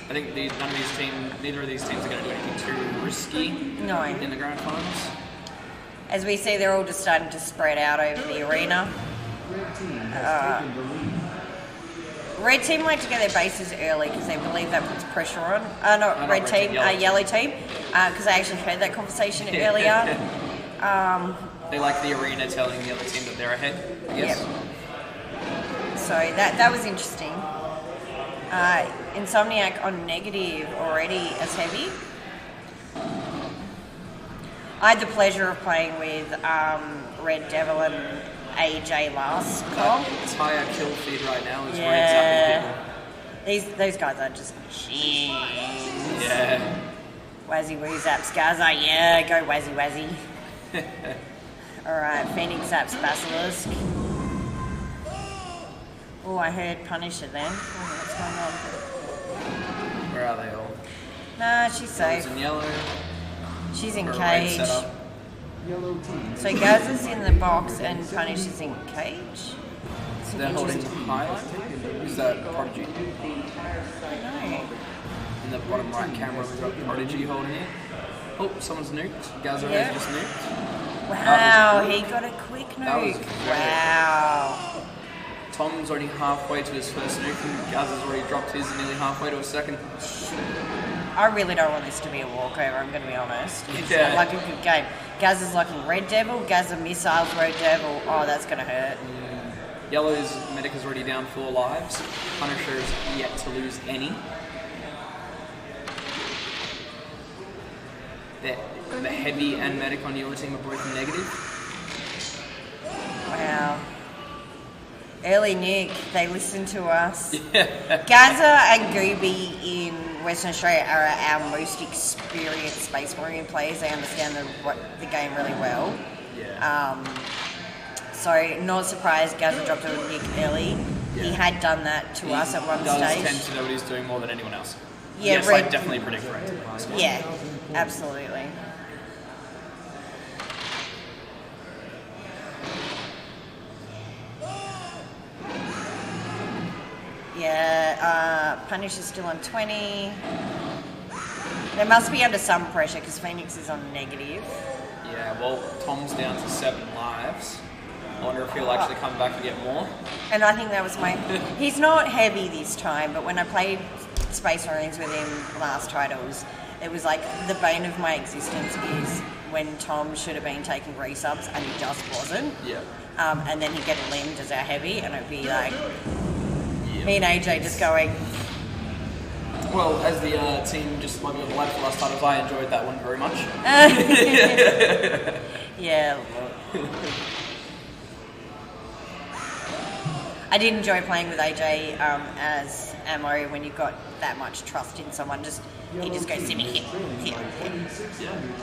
I think neither of these teams are going to do anything too risky in the grand finals. As we see, they're all just starting to spread out over the arena. Red team like to get their bases early because they believe that puts pressure on. Not red team, yellow team. Because I actually heard that conversation earlier. They like the arena telling the other team that they're ahead, I guess. Yep. So that was interesting. Insomniac on negative already as heavy. I had the pleasure of playing with Red Devil and AJ last call. Entire kill feed right now is Red zapping people. Those guys are just machines. Yeah. Wazzy Woo Zaps Gaza, yeah, go Wazzy Wazzy. Alright, Phoenix zaps Basilisk. Oh, I heard Punisher then. What's going on? Where are they all? Nah, she's safe. Yellow's in yellow. She's in Or a red cage. setup. So Gaz is in the box and Punish is in cage. They're holding highlight. Is that Prodigy? No. In the bottom right camera, we've got Prodigy holding it. Oh, someone's nuked. Gaza Yeah. has just nuked. Wow, he got a quick That was nuke. very- Wow. Tom's already halfway to his first nuke, and Gaza's already dropped his nearly halfway to a second. I really don't want this to be a walkover, I'm going to be honest. It's Yeah. like a good game. Gaz is like Red Devil, Gaza missiles Red Devil. Oh, that's going to hurt. Yellow's medic is already down 4 lives. Punisher is yet to lose any. The heavy and medic on yellow team are both negative. Wow. Early Nick, they listen to us. Gaza and Gooby in Western Australia are our most experienced Space Marine players. They understand the game really well. So not surprised Gaza dropped a Nick early. He had done that to us at one does stage. tend to know what he's doing more than anyone else. Yeah, yes, I definitely predict right. Yeah, absolutely. Yeah, Punish is still on 20. They must be under some pressure because Phoenix is on negative. Yeah, well, Tom's down to 7 lives. I wonder if he'll actually come back and get more. And I think that was my... He's not heavy this time, but when I played Space Marines with him last titles, it was like the bane of my existence is when Tom should have been taking resubs and he just wasn't. Yeah. And then he'd get limbed as our heavy and it'd be like... Me and AJ just going... Well, as the team just went with the lab for last titles, I enjoyed that one very much. Yeah. I did enjoy playing with AJ as ammo when you've got that much trust in someone. He just goes, "Simmy, hit."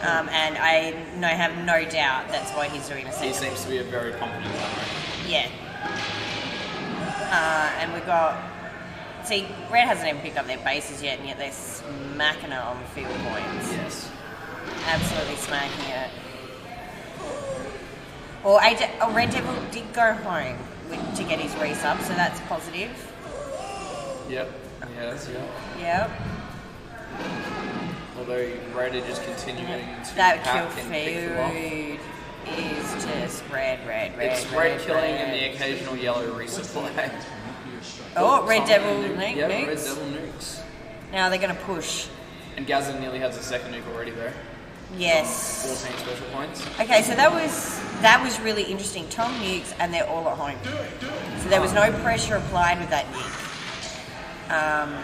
And I have no doubt that's why he's doing a second. He seems to be a very confident player. Yeah. And we've got... See, Red hasn't even picked up their bases yet, and yet they're smacking it on field points. Yes. Absolutely smacking it. Well, Red Devil did go home to get his resub, so that's positive. Yep. Yes, Yep. Although Red are just continuing to That kill hack and pick them off. food is just red. It's red killing and the occasional yellow resupply. Oh, Red Devil nukes. Yeah, Red Devil nukes. Now they're going to push. And Gazza nearly has a second nuke already there. Yes. 14 special points. Okay, so that was really interesting. Tom nukes and they're all at home. So there was no pressure applied with that nuke.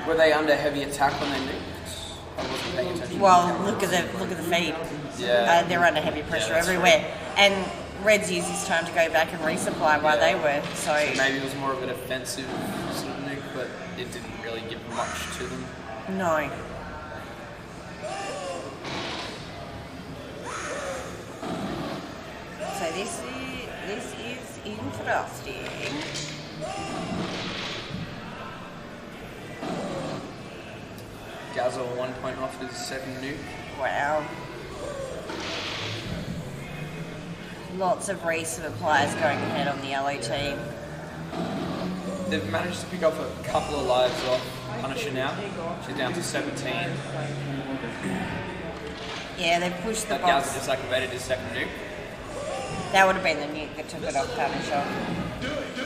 Were they under heavy attack when they nuked? I wasn't paying attention. Well, look at the feed. Yeah. They're under heavy pressure that's everywhere. true. And Reds used this time to go back and resupply while they were. So maybe it was more of an offensive sort of nuke, but it didn't really give much to them. no. So this is interesting. Gazza 1 point off his second nuke. Wow. Lots of resupplies going ahead on the yellow team. They've managed to pick up a couple of lives off Punisher now. She's down to 17. Yeah, they've pushed the That box. Gazza just activated his second nuke. That would have been the nuke that took it off Punisher.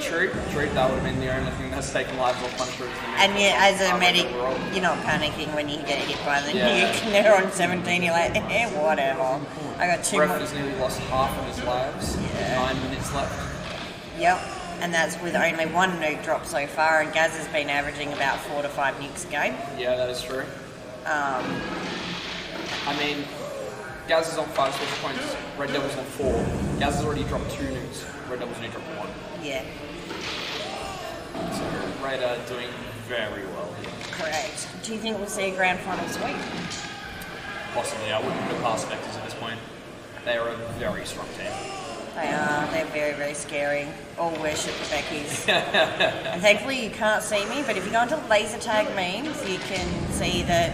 True, that would have been the only thing that's taken lives off Punisher. And yet, as a medic, you're not panicking when you get hit by the nuke. They're on 17, you're like, whatever. I got 2 Ref more. has nearly lost half of his lives. 9 minutes left. Yep, and that's with only 1 nuke drop so far, and Gaz has been averaging about 4 to 5 nukes a game. Yeah, that is true. I mean, Gaz is on 5 special points, Red Devil's on 4. Gaz has already dropped 2 nukes, Red Devil's only dropped 1. Yeah. So Red are doing very well here. Correct. Do you think we'll see a grand final sweep? Possibly, I wouldn't put it past Spectres at this point. They are a very strong team. They are. They're very, very scary. All worship the Beckys. And thankfully you can't see me, but if you go into laser tag memes, you can see that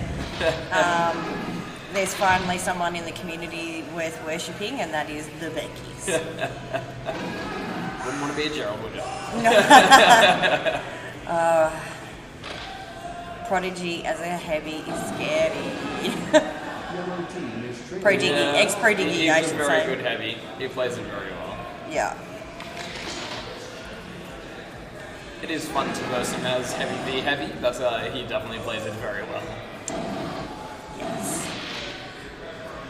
there's finally someone in the community worth worshipping, and that is the Beckys. Wouldn't want to be a Gerald, would you? Prodigy as a heavy is scary. Pro Diggy, ex-Pro Diggy, I should say. He's a very good heavy. He plays it very well. Yeah. It is fun to verse him as heavy v heavy. That's he definitely plays it very well. Yes.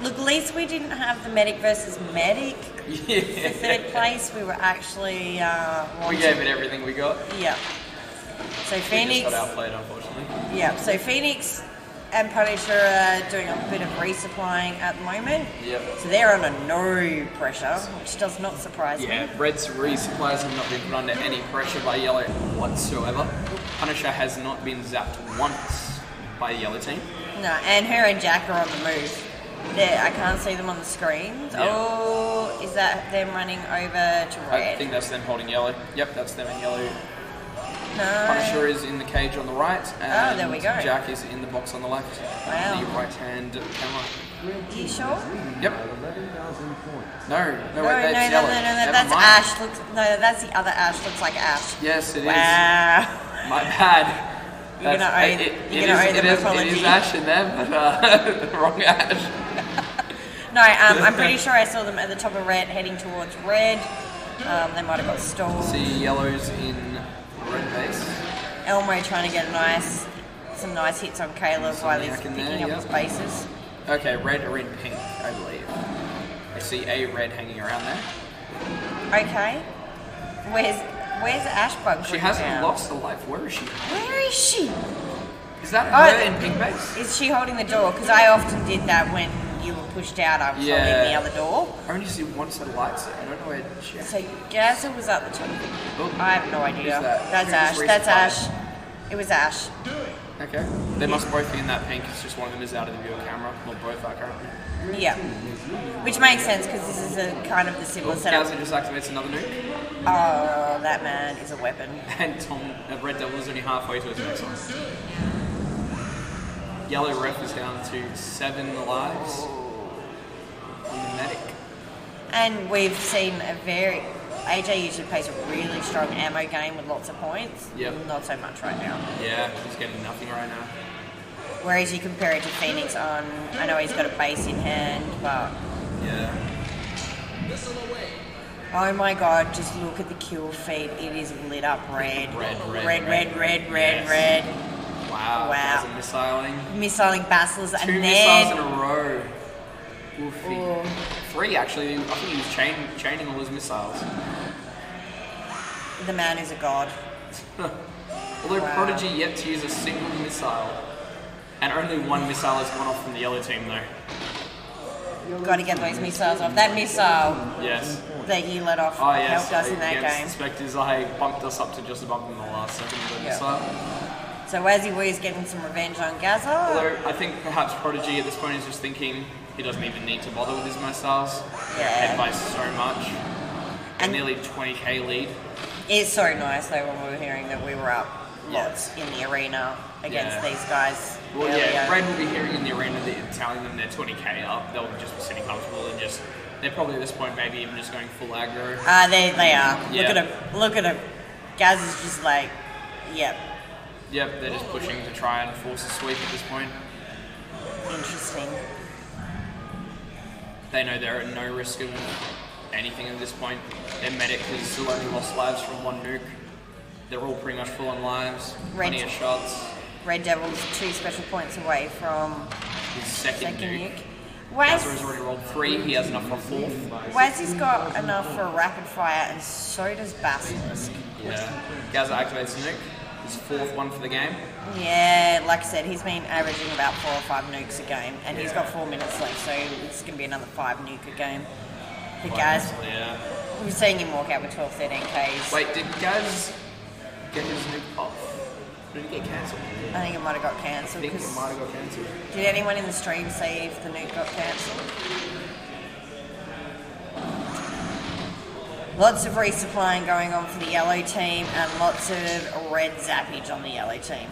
Look, at least we didn't have the medic versus medic for third place. We were actually we gave it everything we got. Yeah. So Phoenix. We just got outplayed, unfortunately. Yeah. So Phoenix and Punisher are doing a bit of resupplying at the moment. Yep. So they're under no pressure, which does not surprise me. Yeah, Red's resupplies have not been put under any pressure by Yellow whatsoever. Punisher has not been zapped once by the Yellow team. No, and her and Jack are on the move. I can't see them on the screens. Yeah. Oh, is that them running over to Red? I think that's them holding Yellow. Yep, that's them in Yellow. No. Punisher is in the cage on the right, and there we go. Jack is in the box on the left. Wow. The right-hand camera. You sure? Yep. No, No, wait, that's Yellow. Never that's mind. Ash. That's the other Ash. Looks like Ash. Yes, it is. Wow. My bad. You're gonna owe them an apology. It is Ash in there, but wrong Ash. No, I'm pretty sure I saw them at the top of Red, heading towards Red. They might have got stalled. See Yellow's in Red base. Elmo trying to get some nice hits on Caleb while he's picking up his bases. Okay, Red are in pink, I believe. I see a Red hanging around there. Okay. Where's Ashbug? She hasn't lost a life. Where is she? Where is she? Is that her in pink base? Is she holding the door? Because I often did that when you were pushed out. I was holding the other door. I only see one set of lights there. I don't know where she is. So Gaza was at the top. Oh, I have no idea. who's that? That's Who's Ash. this That's resupply? Ash. It was Ash. Okay. They must both be in that pink. It's just one of them is out of the view of camera. Well, both are currently. Yeah. Which makes sense because this is a kind of the similar setup. Gaza just activates another nuke. Oh, that man is a weapon. And Red Devil is only halfway to his next one. Yellow Ref is down to 7 lives on the medic. And we've seen AJ usually plays a really strong ammo game with lots of points. Yep. Not so much right now. Yeah, he's getting nothing right now. Whereas you compare it to Phoenix I know he's got a base in hand, but... Yeah. Oh my god, just look at the kill feed. It is lit up red. Red. Wow. Guys are missiling. Missiling Basilisks and Two then... missiles in a row. Oofy. 3 actually. I think he was chaining all his missiles. The man is a god. Although Prodigy yet to use a single missile. And only one missile has gone off from the Yellow team though. Got to get those missiles off. That missile Yes. that you let off helped us in that game. The Spectres, I bumped us up to just a bump in the last second of the missile. So Wazzy Woo is getting some revenge on Gaza. Although I think perhaps Prodigy at this point is just thinking he doesn't even need to bother with his missiles. Head by so much. And nearly 20k lead. It's so nice though when we were hearing that we were up lots in the arena against these guys. Well, Red will be hearing in the arena that telling them they're 20k up. They'll just be sitting comfortable and just. They're probably at this point maybe even just going full aggro. They are. Yeah. Look at him. Gaz is just like, yep. Yep, they're just pushing to try and force a sweep at this point. Interesting. They know they're at no risk of anything at this point. Their medic has still only lost lives from one nuke. They're all pretty much full on lives. Plenty of shots. Red Devil's 2 special points away from his second nuke. Gaza has already rolled 3. He has enough for a 4th. Wazzy's got enough for a rapid fire, and so does Basilisk. Yeah. Gaza activates the nuke. His 4th one for the game. Yeah, like I said, he's been averaging about 4 or 5 nukes a game, and he's got 4 minutes left, so it's going to be another 5 nuke a game. The Gaz, we've seen him walk out with 12, 13 Ks. Wait, did Gaz get his nuke off? Did it get cancelled? I think it might have got cancelled. I think it might have got cancelled. Did anyone in the stream say if the nuke got cancelled? Lots of resupplying going on for the yellow team and lots of red zappage on the yellow team.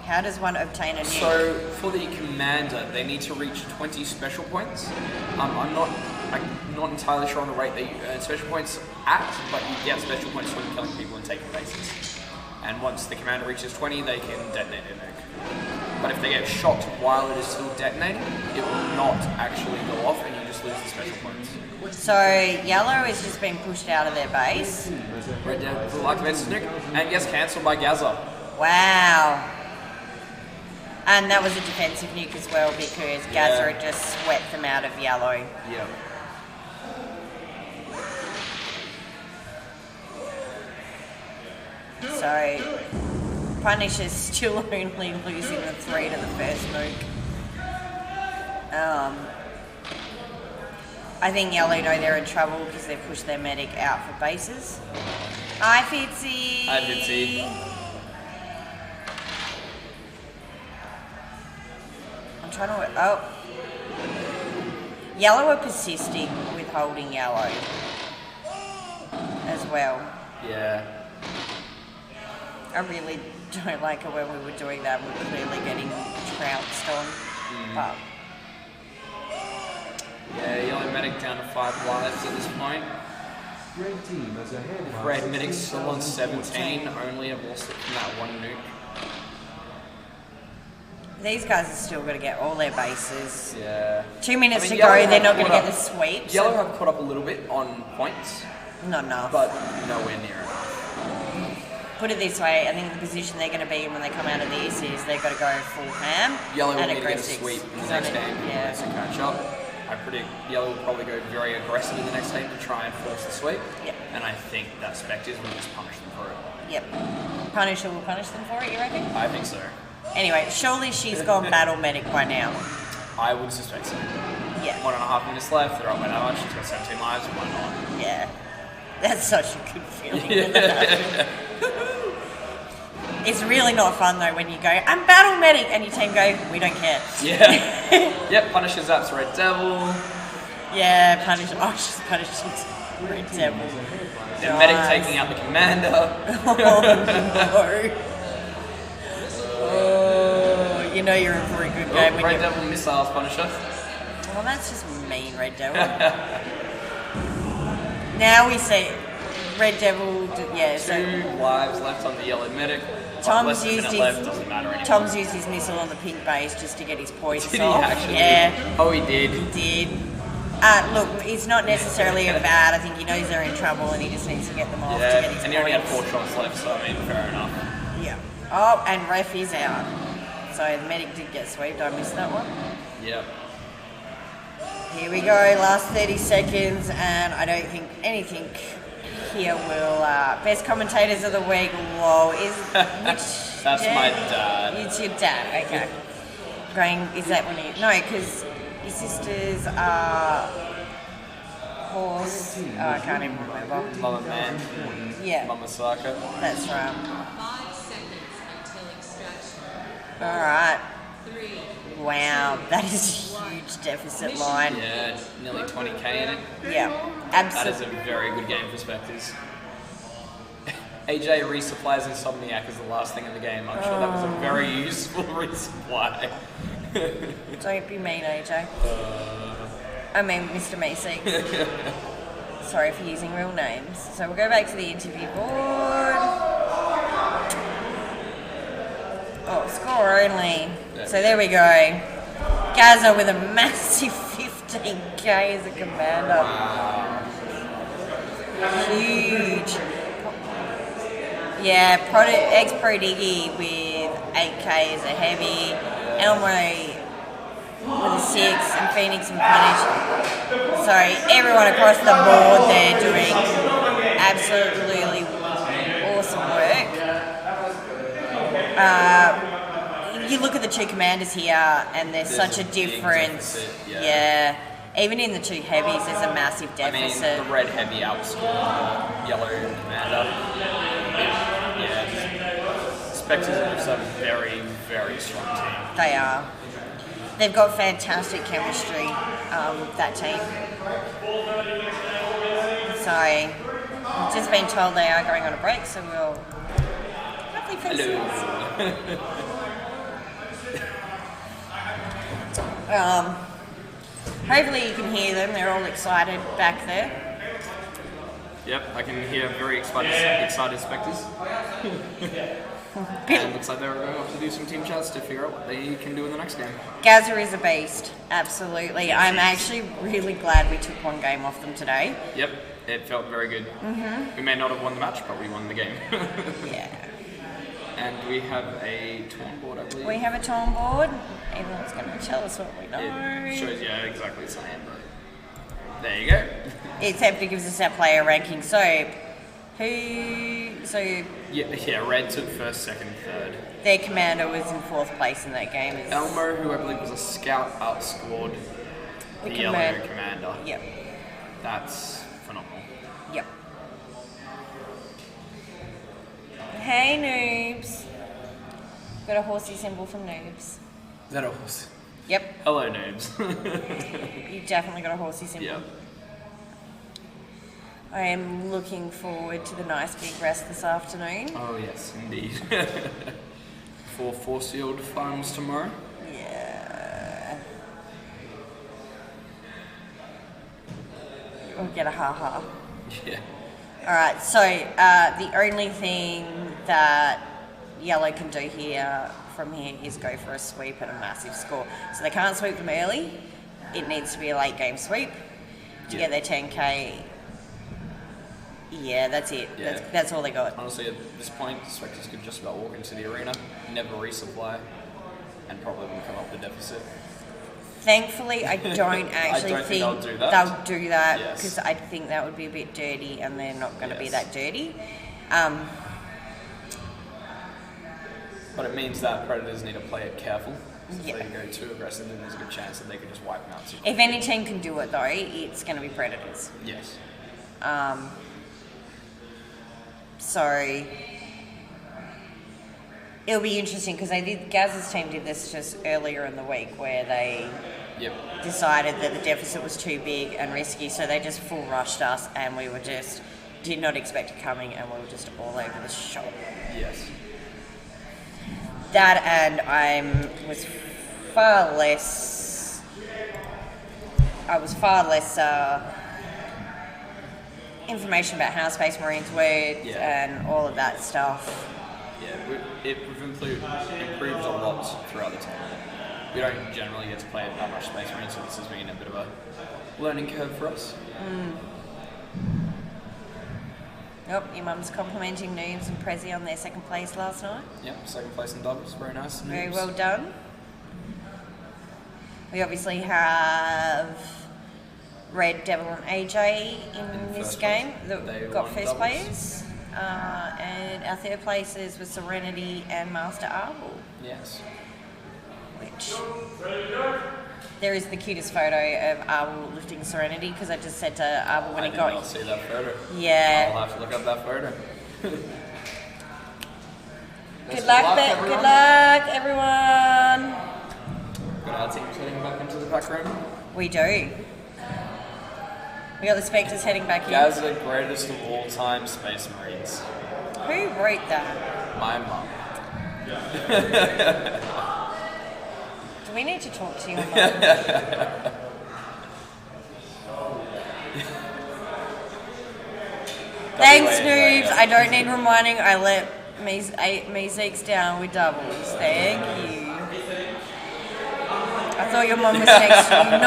How does one obtain a nuke? So for the commander, they need to reach 20 special points. I'm not entirely sure on the rate that you earn special points at, but you get special points from killing people and taking bases. And once the commander reaches 20, they can detonate a nuke. But if they get shot while it is still detonating, it will not actually go off, and you just lose the special points. So yellow has just been pushed out of their base. Red Devil activates nuke and gets cancelled by Gaza. Wow. And that was a defensive nuke as well because Gaza had just swept them out of yellow. Yeah. So Punisher's still only losing the 3 to the first nuke. I think yellow know they're in trouble because they've pushed their medic out for bases. Hi Fitzy! Hi Fitzy. I'm trying to... Oh. Yellow are persisting with holding yellow as well. Yeah. I really don't like it when we were doing that. We're clearly getting trounced on. But yeah, yellow medic down to 5 lives at this point. Red team is ahead. Red medic still on 17, only have lost it from that 1 nuke. these guys are still going to get all their bases. Yeah. 2 minutes to Yellow go, they're not going to caught get the up- sweep. Yellow have caught up a little bit on points. Not enough. But nowhere near enough. Put it this way, I think the position they're going to be in when they come out of this is they've got to go full ham Yellow will and need to get a aggressive. sweep in the next game Yeah. to catch up. I predict Yellow will probably go very aggressive in the next game to try and force the sweep. Yep. And I think that Spectres will just punish them for it. Yep. Punisher will punish them for it, you reckon? I think so. Anyway, surely she's gone battle medic by now. I would suspect so. Yeah. 1.5 minutes left, they're up by that much, she's got 17 lives, why not? Yeah. That's such a good feeling. Yeah. It's really not fun though when you go, I'm battle medic, and your team go, we don't care. Yeah. Yep, Punisher zaps Red Devil. Yeah, Punisher. Oh, she's punishing Red Devil. The medic taking out the commander. Oh no. Oh, you know you're in for a good game when Red you... Devil missiles Punisher. Oh, that's just mean, Red Devil. Now we see Red Devil, yeah, so... 2 lives left on the yellow medic. Tom's Less than a used minute his left, doesn't matter anymore. Tom's used his missile on the pink base just to get his points Did he off. actually? Yeah. Oh, he did. He did. Look, it's not necessarily a bad. I think he knows they're in trouble and he just needs to get them off to get his and he only had points. 4 shots left, so I mean, fair enough. Yeah. Oh, and ref is out. So the medic did get swept. I missed that one. Yep. Here we go. Last 30 seconds, and I don't think anything here will. Best commentators of the week. Whoa, is which? That's my dad. It's your dad. Okay. Going. Is that when you? No, because your sisters are horse. Oh, I can't even remember. Mama Man. Yeah. Mama Saka. That's right. 5 seconds until extraction. All right. 3. Wow, that is a huge deficit line. Yeah, nearly 20k in it. Yeah, absolutely. That is a very good game for Spectres. AJ resupplies Insomniac as the last thing in the game. I'm sure that was a very useful resupply. Don't be mean, AJ. I mean, Mr. Macy. Sorry for using real names. So we'll go back to the interview board. Oh, score only. So there we go. Gaza with a massive 15k as a commander. Huge. Yeah, ex-Pro Diggy with 8k as a heavy. Elmo with a 6, and Phoenix and Punish. Sorry, everyone across the board there doing absolutely awesome work. You look at the 2 commanders here, and there's such a difference. Yeah. Even in the 2 heavies, there's a massive deficit. I mean, the red heavy outscored the yellow commander. Yeah, Spectres are just a very, very strong team. They are. They've got fantastic chemistry, that team. So, I've just been told they are going on a break, so we'll hopefully fix it. Hopefully you can hear them. They're all excited back there. Yep, I can hear very excited spectres. And it looks like they're going off to do some team chats to figure out what they can do in the next game. Gaza is a beast, absolutely. I'm actually really glad we took one game off them today. Yep, it felt very good. Mm-hmm. We may not have won the match, but we won the game. Yeah. And we have a torn board, I believe. We have a torn board. Everyone's going to tell us what we know. It shows you exactly the same, but there you go. Except it gives us our player ranking. So, Yeah, Red took first, second, third. Their commander was in 4th place in that game. Elmo, who I believe was a scout, outscored the yellow commander. Yep. That's phenomenal. Yep. Hey, noobs. Got a horsey symbol from noobs. Is that a horse? Yep. Hello, noobs. You definitely got a horsey symbol. Yep. I am looking forward to the nice big rest this afternoon. Oh yes, indeed. 4 force-field farms tomorrow. Yeah. We'll get a ha-ha. Yeah. Alright, so the only thing that Yellow can do from here is go for a sweep and a massive score. So they can't sweep them early. It needs to be a late game sweep to get their 10k. Yeah, that's it. Yeah. That's all they got. Honestly, at this point, the Spectres could just about walk into the arena, never resupply, and probably wouldn't come up with a deficit. Thankfully, I don't actually think they'll do that. They'll do that Yes. because I think that would be a bit dirty, and they're not going to be that dirty. But it means that Predators need to play it careful. So Yeah. if they go too aggressive, then there's a good chance that they could just wipe them out. If any team can do it, though, it's going to be Predators. Yes. So it'll be interesting because Gaz's team did this just earlier in the week where they decided that the deficit was too big and risky, so they just full rushed us, and we did not expect it coming, and we were just all over the shop. Yes. That, and I was far less information about how Space Marines worked and all of that stuff. Yeah, we've improved a lot throughout the tournament. We don't generally get to play that much Space Marines, so this has been a bit of a learning curve for us. Yep, your mum's complimenting Noobs and Prezi on their second place last night. Yep, second place in doubles, very nice. Very Noobs. well done. We obviously have Red, Devil and AJ in this game that got first place. And our third places were Serenity and Master Arvel. Yes. Which there is the cutest photo of Arvel lifting Serenity because I just said to Arvel when he got. I did not see that photo. Yeah. I'll have to look up that photo. Good luck, everyone. Got our teams heading back into the back room. We do. We got the Spectres heading back in. Gaz, the greatest of all time Space Marines. Who wrote that? My mum. Do we need to talk to you? Thanks, noobs. I don't need reminding. I let Meeseeks down with doubles. Thank you. I thought your mum was next to you.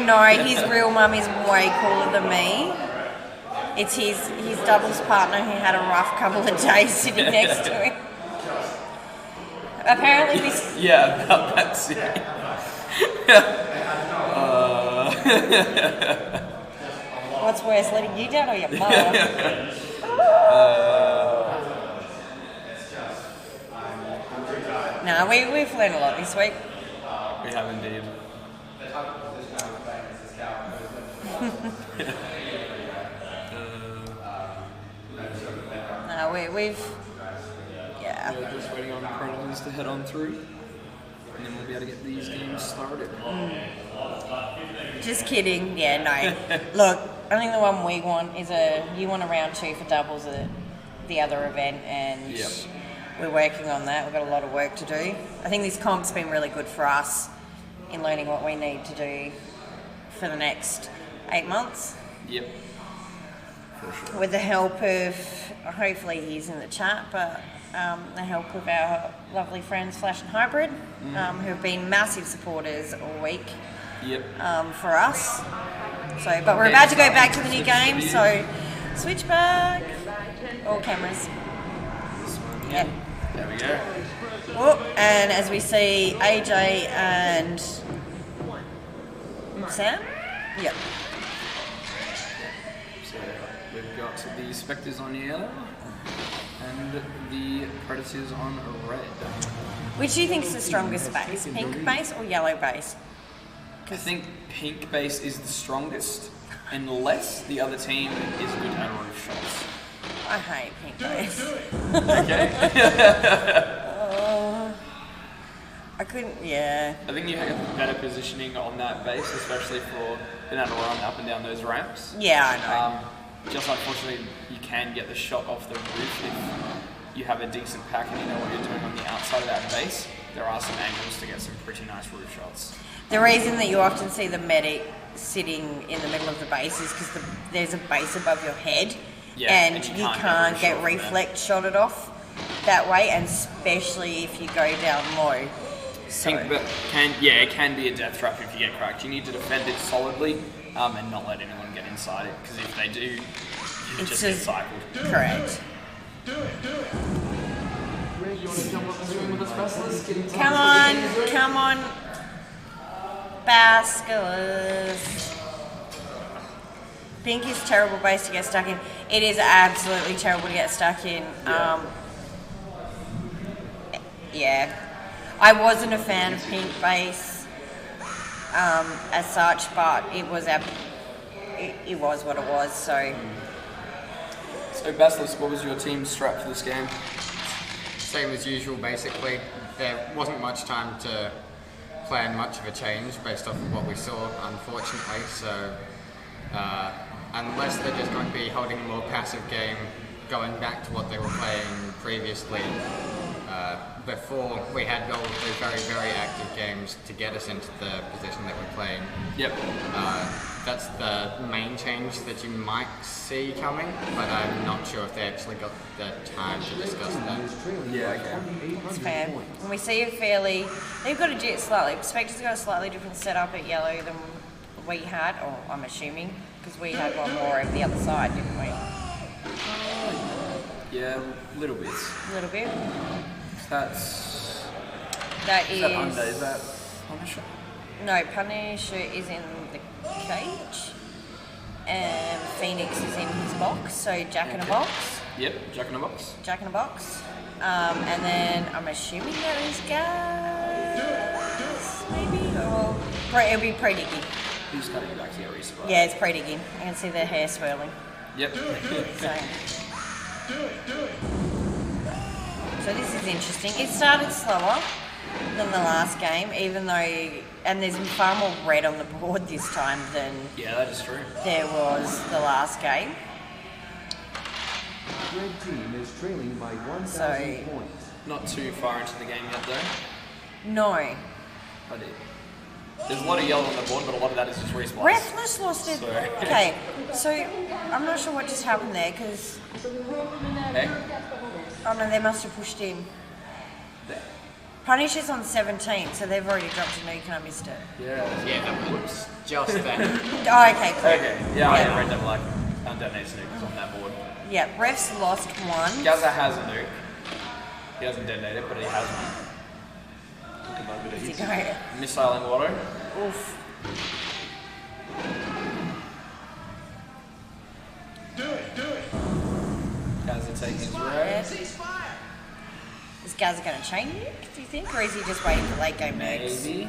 No, his real mum is way cooler than me. It's his doubles partner who had a rough couple of days sitting next to him. Apparently this... Yeah, about that scene. What's worse, letting you down or your mum? No, we've learned a lot this week. We have indeed. No, we've... Yeah. We're just waiting on Predators to head on through, and then we'll be able to get these games started. Just kidding. Yeah, no. Look, I think the one we want is you want a round 2 for doubles at the other event, and we're working on that. We've got a lot of work to do. I think this comp's been really good for us in learning what we need to do for the next 8 months. Yep. For sure. With the help of, hopefully he's in the chat, but the help of our lovely friends Flash and Hybrid, who have been massive supporters all week for us. So, but we're about to go back to the new game, so switch back. All cameras. Yep. There we go. Oh, and as we see, AJ and Sam? Yep. So we've got the Spectres on yellow and the Predators on red. Which do you think is the strongest base? Pink base or yellow base? I think pink base is the strongest, unless the other team is good at roof shots. I hate pink base. Okay. I couldn't, I think you have better positioning on that base, especially for being able to run up and down those ramps. Yeah, I know. Just unfortunately, you can get the shot off the roof if you have a decent pack and you know what you're doing on the outside of that base. There are some angles to get some pretty nice roof shots. The reason that you often see the medic sitting in the middle of the base is because there's a base above your head, and you can't get reflect shotted off that way, and especially if you go down low. So. It can be a death trap if you get cracked. You need to defend it solidly and not let anyone get inside it, because if they do, you just get cycled. Correct. Come on, Basculus. Pink is terrible base to get stuck in. It is absolutely terrible to get stuck in. I wasn't a fan of pink base as such, but it was what it was. So Basilisk, what was your team's strat for this game? Same as usual, basically. There wasn't much time to plan much of a change based off of what we saw, unfortunately. So unless they're just going to be holding a more passive game, going back to what they were playing previously, before we had all of the very, very active games to get us into the position that we're playing. Yep. That's the main change that you might see coming, but I'm not sure if they actually got the time to discuss that. Yeah, okay. That's fair. And we see they've got Spectre's got a slightly different setup at yellow than we had, or I'm assuming, because we had one more over the other side, didn't we? Yeah, a little bit. A little bit. That is that Punisher? No, Punisher is in the cage, and Phoenix is in his box, so Jack in a box. Yep, Jack in a box. Jack in a box. And then I'm assuming that is gas, maybe? Or it'll be pre-digging. Who's cutting back here? Yeah, it's pre-digging. I can see their hair swirling. Yep. So this is interesting. It started slower than the last game, even though, and there's far more red on the board this time than that is true. There was the last game. Red team is trailing by 1,000 points. Not too far into the game yet, though. No. I did. There's a lot of yellow on the board, but a lot of that is just respawns. Breathless lost it. Okay, so I'm not sure what just happened there, because... Hey? Oh no, they must have pushed in. Punisher's on 17, so they've already dropped a nuke and I missed it. Yeah, that was just then. Oh, okay, cool. Okay, I read them like undetonated nukes on that board. Yeah, Ref's lost one. Gaza has a nuke. He hasn't detonated, but he has one. Is he going? Missiling water. Oof. Do it. Gaza taking his red. Is Gaza going to chain nuke, do you think? Or is he just waiting for late game nukes? Maybe.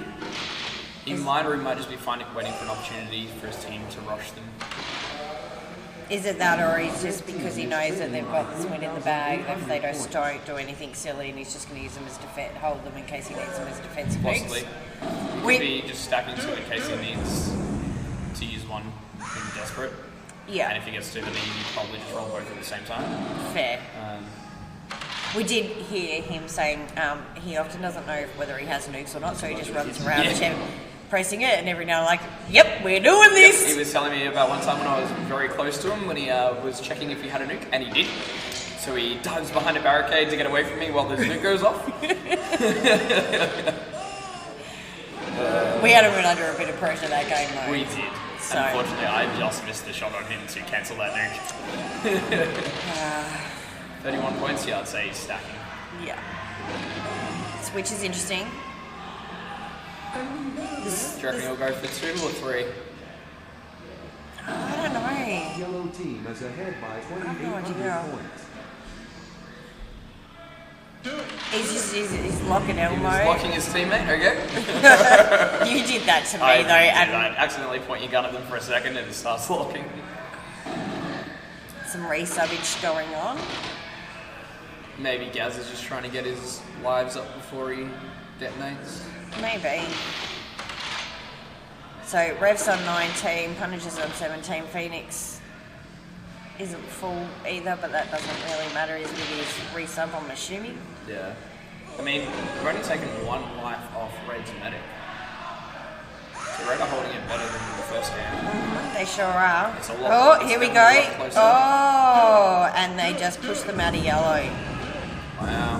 He might just be waiting for an opportunity for his team to rush them. Is it that, or is just because he knows that they've got this win in the bag, that if they don't do anything silly, and he's just going to use them as hold them in case he needs them as defensive nukes? Possibly. He could be just stacking two in case he needs to use one in desperate. Yeah. And if he gets 2, then you probably just roll both at the same time. Fair. We did hear him saying he often doesn't know whether he has nukes or not, so he just runs around pressing it, and every now and like, yep, we're doing this. He was telling me about one time when I was very close to him when he was checking if he had a nuke, and he did. So he dives behind a barricade to get away from me while the nuke goes off. We had him under a bit of pressure that game, though. We did. So. Unfortunately, I just missed the shot on him to cancel that nuke. 31 points, yeah, I'd say he's stacking. Yeah. Which is interesting. Do you reckon he'll go for 2 or 3? I don't know. Yellow team is ahead by 2,800 points. He's locking Elmo. He's locking his teammate, okay? You did that to me, I though. And I accidentally point your gun at them for a second and it starts locking. Some resubbage going on. Maybe Gaz is just trying to get his lives up before he detonates. Maybe. So Rev's on 19, Punisher's on 17, Phoenix isn't full either, but that doesn't really matter. He's with his resub, I'm assuming. Yeah. I mean, we've only taken 1 life off Red's medic. So Red are holding it better than the first game. They sure are. It's a lot, here we go. Oh, and they just pushed them out of yellow. Wow.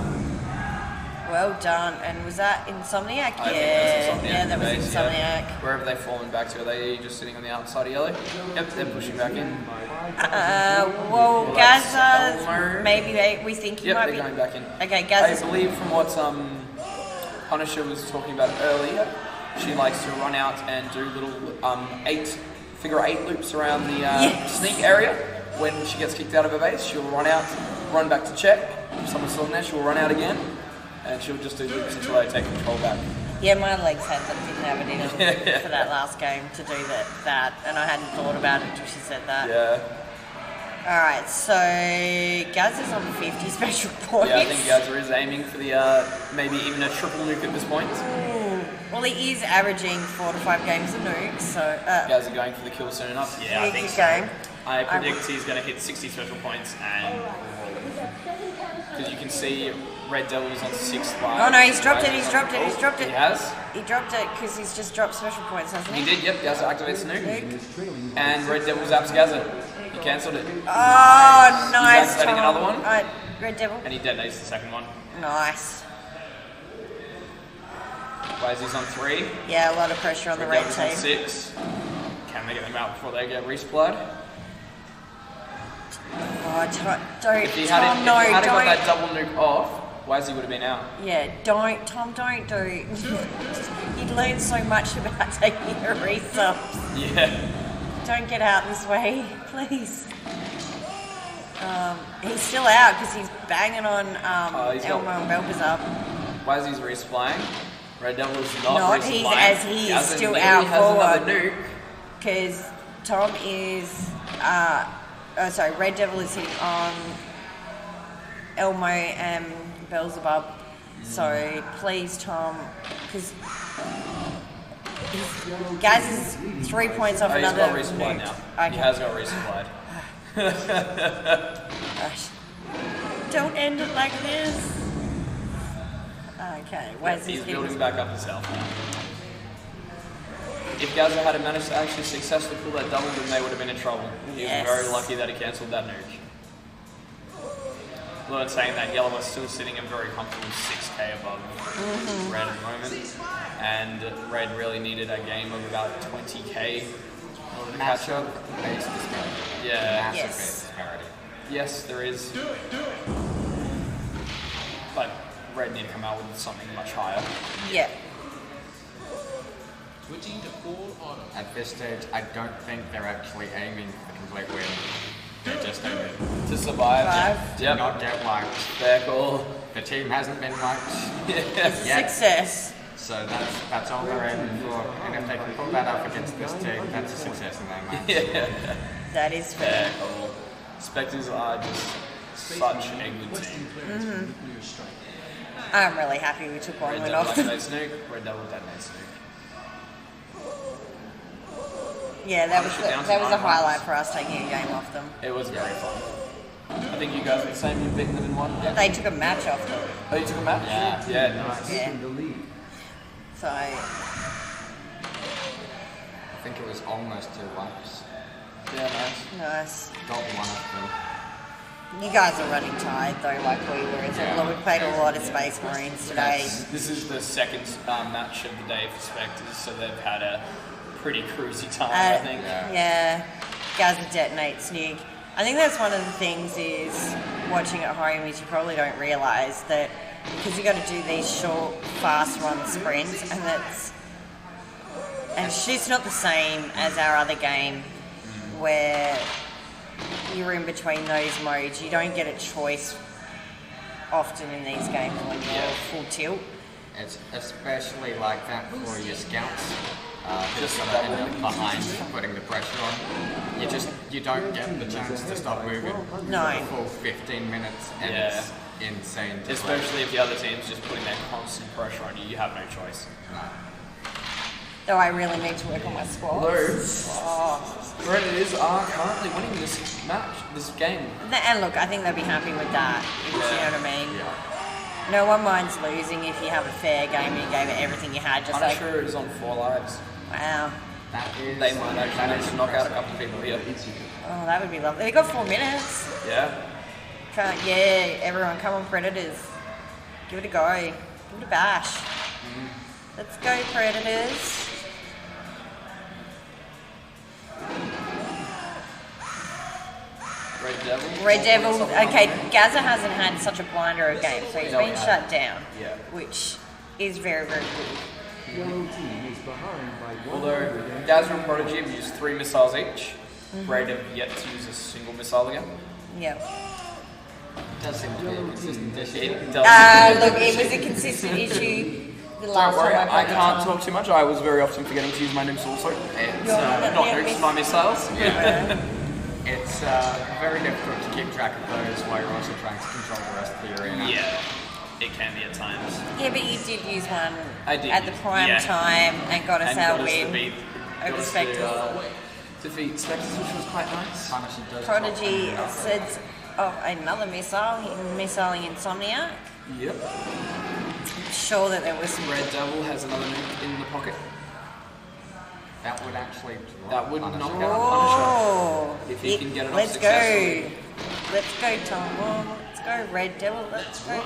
Well done. And was that Insomniac? I think that's Insomniac. Yeah, that was base, Insomniac. Yeah. Where have they fallen back to? Are they just sitting on the outside of yellow? Yep, they're pushing back in. Well, Gaza, maybe we think he might be. They're going back in. Okay, Gaza. I believe from what Punisher was talking about earlier, she likes to run out and do little figure 8 loops around the sneak area. When she gets kicked out of her base, she'll run out, run back to check. If someone's still in there, she'll run out again. And she'll just do loops until they take control back. Yeah, my legs didn't have it in them for that last game to do that, and I hadn't thought about it until she said that. Yeah. Alright, so Gaz is on 50 special points. Yeah, I think Gaza is aiming for the maybe even a triple nuke at this point. Ooh. Well, he is averaging 4 to 5 games a nuke, so... Gaza going for the kill soon enough? Yeah, I think so. I predict he's going to hit 60 special points and... Because you can see Red Devil's on 6th line. Oh no, he's dropped it. He has? He dropped it because he's just dropped special points, hasn't he? He did, yep. Gaza activates nuke. And Red Devil zaps Gaza. He cancelled it. Oh, nice. He's activating another one. Red Devil. And he detonates the second one. Nice. Wazzy's on 3. Yeah, a lot of pressure on the red team. On 6. Can they get them out before they get resupplied? Oh, don't. If he hadn't got that double nuke off, Wazzy would have been out. Yeah, Tom, don't do. You'd learn so much about taking a resub. Yeah. Don't get out this way, please. He's still out because he's banging on Elmo and Belbazar. Wazzy's resupplying. Red Devil's not resupplying. As he is still out forward. Because Tom is... Red Devil is hitting on Elmo and Beelzebub. So please, Tom, because Gaz is 3 points off another. He's got resupplied now. Okay. He has got resupplied. Don't end it like this. Okay, he's building back up himself now. If Gaza had managed to actually successfully pull that double, then they would have been in trouble. He was very lucky that he cancelled that nuke. Well, saying that Yellow was still sitting a very comfortable 6k above Red at the moment. And Red really needed a game of about 20k in order to catch up. Yeah. Massive disparity. Yes, there is. But Red need to come out with something much higher. Yeah. Switching to full auto. At this stage, I don't think they're actually aiming for complete win. They're just aiming to survive. To not get wiped. Fair call. The team hasn't been wiped It's yet. Success. So that's all they're aiming for. And if they can pull that up against this team, that's a success in their minds. Yeah. That is fair. Cool. Spectres are just such a good team. I'm really happy we took one win off. Red Devil detonates nuke. Yeah, that was Punisher down to that was a 9 rounds. highlight for us taking a game off them. It was very fun. I think you guys were the same. You've beaten them in one. Yeah. They took a match off them. Oh, you took a match? Yeah, nice. Yeah. So I think it was almost 2 wipes. Yeah, nice. Got one of them. You guys are running tired though, like we were. Yeah. We played a lot of Space Marines today. This is the second match of the day for Spectres, so they've had a pretty cruisy time, I think. Yeah, Gaza detonates nuke. I think that's one of the things is watching at home is you probably don't realise that because you got to do these short, fast run sprints, and it's just not the same as our other game where you're in between those modes. You don't get a choice often in these games when you're full tilt. It's especially like that for your scouts. Just sort of end up behind, putting the pressure on. You don't get the chance to stop moving for the full 15 minutes, and it's insane. To Especially if the other team's just putting that constant pressure on you, you have no choice. Though I really need to work on my squad. Predators are currently winning this match, this game. And look, I think they'll be happy with that. If you know what I mean? No one minds losing if you have a fair game and you gave it everything you had. Just Punisher is on 4 lives. Wow. They might actually need to knock out a couple of people here. Oh, that would be lovely. They got 4 minutes. Yeah. Everyone, come on, Predators. Give it a go. Give it a bash. Let's go, Predators. Red Devil. Okay, Gaza hasn't had such a blinder of game, so he's been shut down, which is very, very good. Although Gaza and Prodigy have used 3 missiles each, Red have yet to use a single missile again. Yep. Does seem to be a consistent issue. Look, it was a consistent issue. The last Don't worry, time I can't talk too much. I was very often forgetting to use my nukes also. It's not nukes, my missiles. It's very difficult to keep track of those while you're also trying to control the rest of the arena. Yeah, it can be at times. Yeah, but you did use one at the prime time and got us our win over Spectres. Defeat Spectres, which was quite nice. Prodigy said, another missile, missiling Insomnia. Yep. Sure that there was Red Devil has another nuke in the pocket. That would actually knock out Punisher if he can get it off successfully. Let's go, Tom. Let's go, Red Devil. Let's go.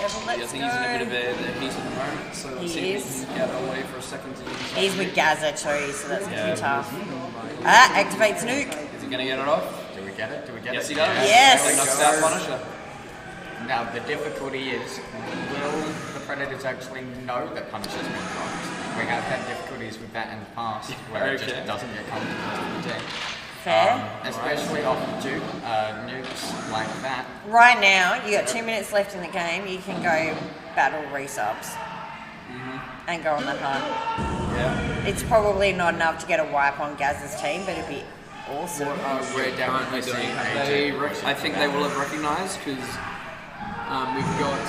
Devil, let's I think he's in a bit of a heat at the moment, so let's see if he can get away for a second. He's with Gaza too, so that's going to be tough. Activates nuke. Is he going to get it off? Do we get it? Yes, he does. Yes. He knocks out Punisher. Now, the difficulty is, will the Predators actually know that Punisher's been dropped? We have had difficulties with that in the past, where it just doesn't get comfortable to the team. Fair. Especially off nukes like that. Right now, you got 2 minutes left in the game. You can go battle resubs and go on the hunt. Yeah. It's probably not enough to get a wipe on Gaz's team, but it'd be awesome. We're currently doing. I think they will have recognised because we've got.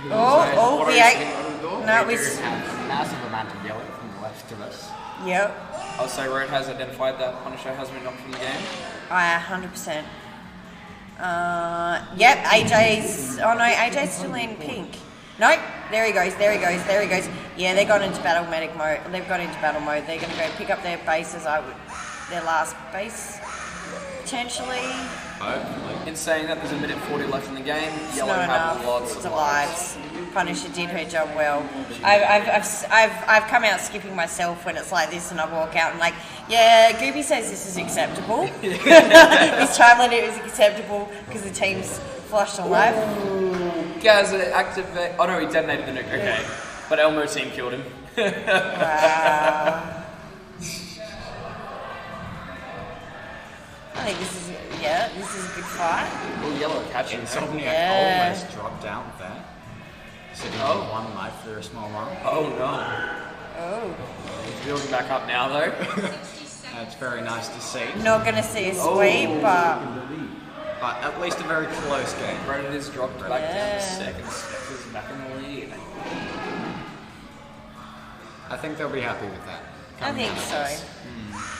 We have a massive amount of yellow from the left of us. Yep. I'll say Red has identified that Punisher has been knocked from the game. 100%. Yep, AJ's... Oh no, AJ's still in pink. Nope, there he goes. Yeah, they've gone into battle medic mode. They've got into battle mode. They're going to go pick up their bases. Their last base, potentially. In saying that, there's a minute 40 left in the game. It's Yellow not have enough. lots It's of lives. Punisher did her job well. I've come out skipping myself when it's like this, and I walk out and like, yeah, Gooby says this is acceptable. This time when it was acceptable because the team's flushed on life. Gaza activate. Oh no, he detonated the nuke. Okay, but Elmo team killed him. Wow. I think this is a good fight. Oh, Yellow catching Insomnia almost dropped out there. Sitting on 1 life for a small while. Oh no. Oh. He's building back up now though. That's very nice to see. Not going to see a sweep, but at least a very close game. Predators dropped back down to second. Spectres back in the lead. I think they'll be happy with that. I think so.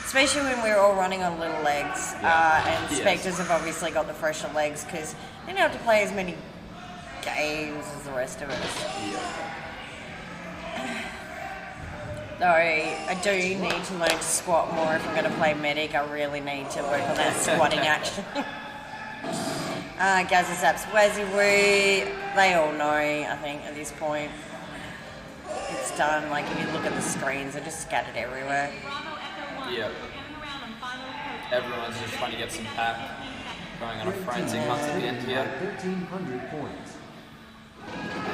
especially when we're all running on little legs, and Spectres have obviously got the fresher legs because they don't have to play as many games as the rest of us. Though I do need to learn to squat more if I'm going to play medic. I really need to work on that squatting action. Gazza Zaps Wazzy, they all know, I think, at this point. It's done. Like, if you look at the screens, they're just scattered everywhere. Yeah. Everyone's just trying to get some pack. Going on a frenzy hunt at the end here. 1,300 points.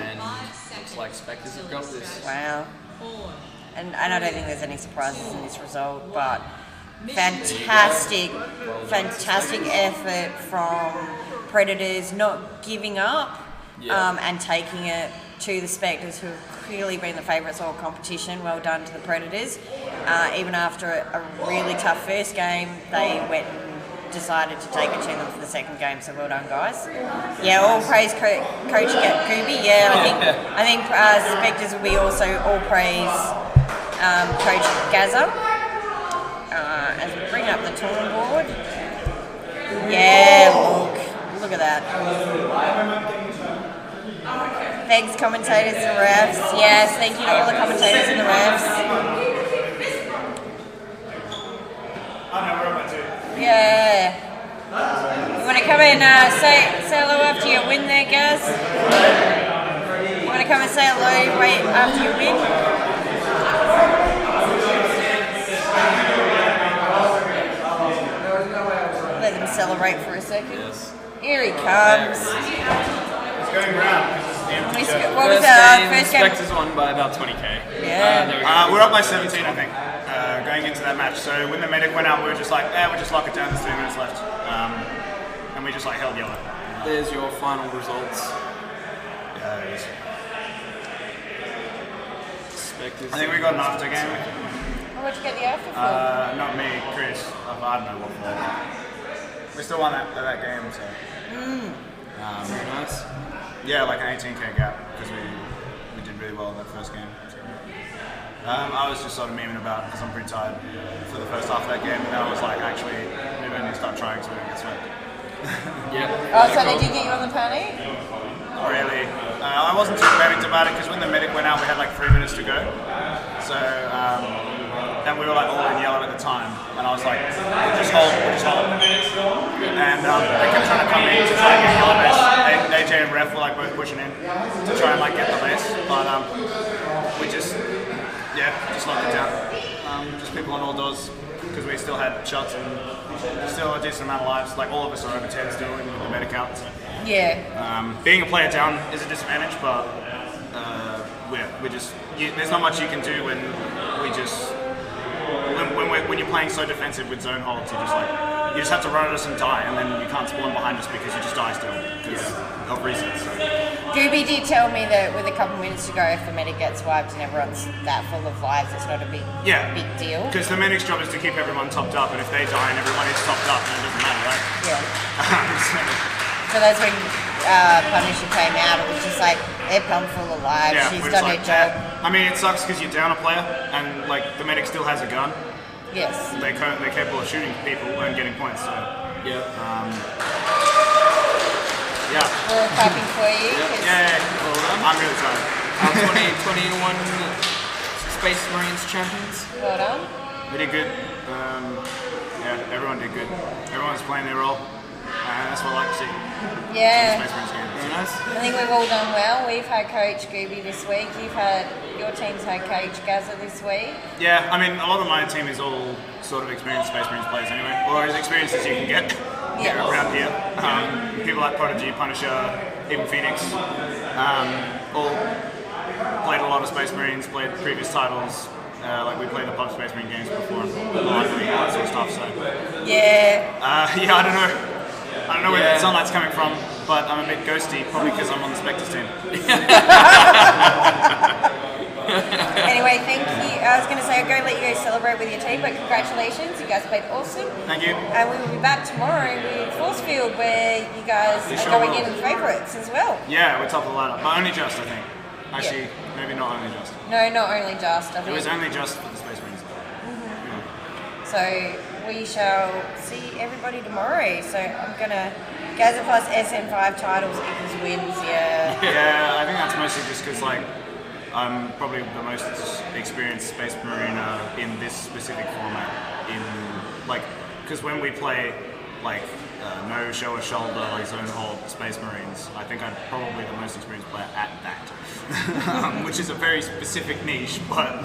And looks like Spectres have got this. Wow. And I don't think there's any surprises in this result, but fantastic effort from Predators, not giving up and taking it to the Spectres, who have clearly been the favourites all competition. Well done to the Predators. Even after a really tough first game, they went and decided to take it to them for the second game, so well done, guys. Yeah, all praise Coach Gooby. Yeah, I think Spectres will be also all praise Coach Gazza. As we bring up the tournament board. Yeah, look at that. Thanks, commentators and refs. Yes, thank you to all the commentators and the refs. Yeah. You want to come and say hello after you win there, Gaz? You want to come and say hello right after you win? Let them celebrate for a second. Yes. Here he comes. It's going round because it's the empty shirt. What was the first game? Spectres won by about 20k. Yeah. We're up by 17, I think, going into that match. So when the medic went out, we were just like, we'll just lock it down. There's 3 minutes left. And we just like held yellow. There's your final results. Yeah, it is. Spectres. I think we got an after game. What'd you get the after for? Not me, Chris. I don't know what for. We still won that game, so. Very nice. Yeah, like an 18k gap because we did really well in that first game. So. I was just sort of memeing about because I'm pretty tired for the first half of that game, and then I was like, actually, maybe I need to start trying so we don't get swept. Oh, so they did get you on the panic? Not really. I wasn't too panicked about it because when the medic went out, we had like 3 minutes to go. So, and we were like all in yellow at the time, and I was like, we'll just hold. And they kept trying to come in to try and get yellow base. AJ and Ref were like both pushing in to try and like get the base, but we just locked it down. Just people on all doors because we still had shots and still a decent amount of lives. Like all of us are over 10 still in the medic out. So. Yeah. Being a player down is a disadvantage, but there's not much you can do when you're playing so defensive with zone holds. You just have to run at us and die, and then you can't spawn behind us because you just die still because of resets. So. Gooby did tell me that with a couple minutes to go, if the medic gets wiped and everyone's that full of lives, it's not a big deal. Because the medic's job is to keep everyone topped up, and if they die and everyone is topped up, then it doesn't matter, right? Yeah. So that's when Punisher came out. It was just like, they're pumped full of lives. She's done her job. I mean, it sucks because you're down a player, and like the medic still has a gun. Yes. They're capable of shooting people and getting points. So. Yeah. We're clapping for you. Yeah. I'm really tired. 2021 Space Marines champions. Well done. We did good. Everyone did good. Everyone's playing their role. That's what I like to see. Yeah. Very nice. I think we've all done well. We've had Coach Gooby this week. Your team's had Coach Gazza this week. Yeah, I mean, a lot of my team is all sort of experienced Space Marines players anyway, or as experienced as you can get around here. People like Prodigy, Punisher, even Phoenix, all played a lot of Space Marines, played previous titles. Like we played the Pub Space Marine games before, all that sort of stuff. So I don't know where that sunlight's coming from, but I'm a bit ghosty, probably because I'm on the Spectres team. Anyway, thank you. I was going to say, I'll go let you guys celebrate with your team, but congratulations, you guys played awesome. Thank you. And we will be back tomorrow with Force Field, where you guys are going in favourites as well. Yeah, we're top of the ladder, but only just, I think. Actually, maybe not only just. No, not only just, I think. It was only just for the Space Marines. So we shall see everybody tomorrow. So I'm gonna Gaza plus SM5 titles equals wins. Yeah. Yeah, I think that's mostly just because like I'm probably the most experienced Space Mariner in this specific format. Because when we play like no shoulder, like zone hold Space Marines, I think I'm probably the most experienced player at that, which is a very specific niche, but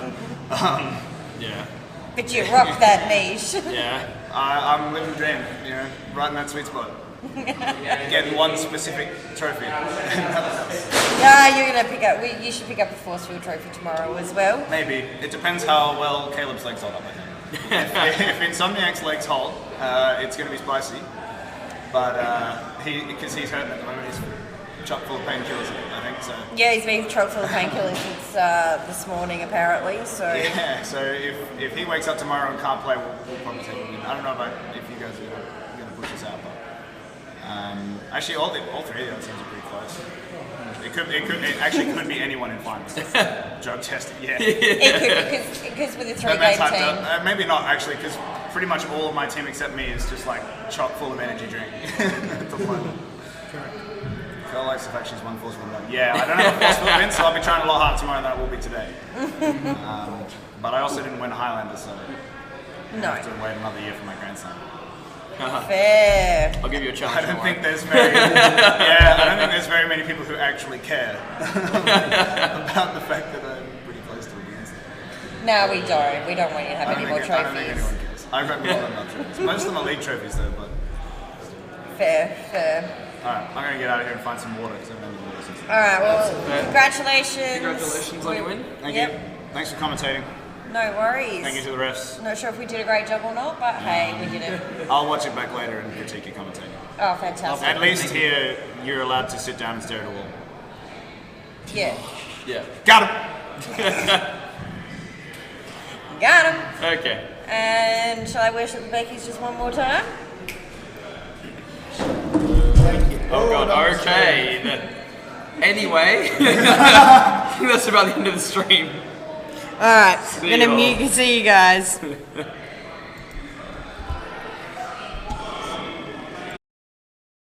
yeah. But you rock that niche. Yeah, I'm living the dream, you know, right in that sweet spot. Getting one specific trophy. Yeah, you're gonna pick up. You should pick up a force field trophy tomorrow as well. Maybe it depends how well Caleb's legs hold up. I think. if Insomniac's legs hold, it's gonna be spicy. But because he's hurting at the moment, he's chock full of painkillers. I think so. Yeah, he's been chock full of painkillers since this morning apparently. So yeah. So if he wakes up tomorrow and can't play, we'll probably take him in. I don't know about if you guys are gonna push this out, but. Actually, all three of those teams are pretty close. It actually could be anyone in finals. Drug testing, yeah. It could, because with a 3-game team. Maybe not actually, because pretty much all of my team except me is just like chock full of energy drink at the moment. Feel like Affection's one force win. Yeah, I don't have a force win, so I'll be trying a lot harder tomorrow than I will be today. But I also didn't win Highlander, so I have to wait another year for my grandson. Fair. I'll give you a challenge. I don't think there's very many people who actually care about the fact that I'm pretty close to against it. No, we don't. We don't want you to have any more trophies. I don't think anyone cares. I've got more than enough trophies. Most of them are league trophies though, but... Fair. Alright, I'm going to get out of here and find some water because I haven't had any water since. Alright, well, congratulations. Congratulations on your win. Thank you. Thanks for commentating. No worries. Thank you to the refs. Not sure if we did a great job or not, but hey, we did it. I'll watch it back later and critique your commentating. Oh, fantastic. At least here, you're allowed to sit down and stare at a wall. Yeah. Yeah. Got him! Got him. Okay. And shall I worship the Beckies just one more time? Oh god, okay. Anyway, I think that's about the end of the stream. Alright, I'm gonna see you guys.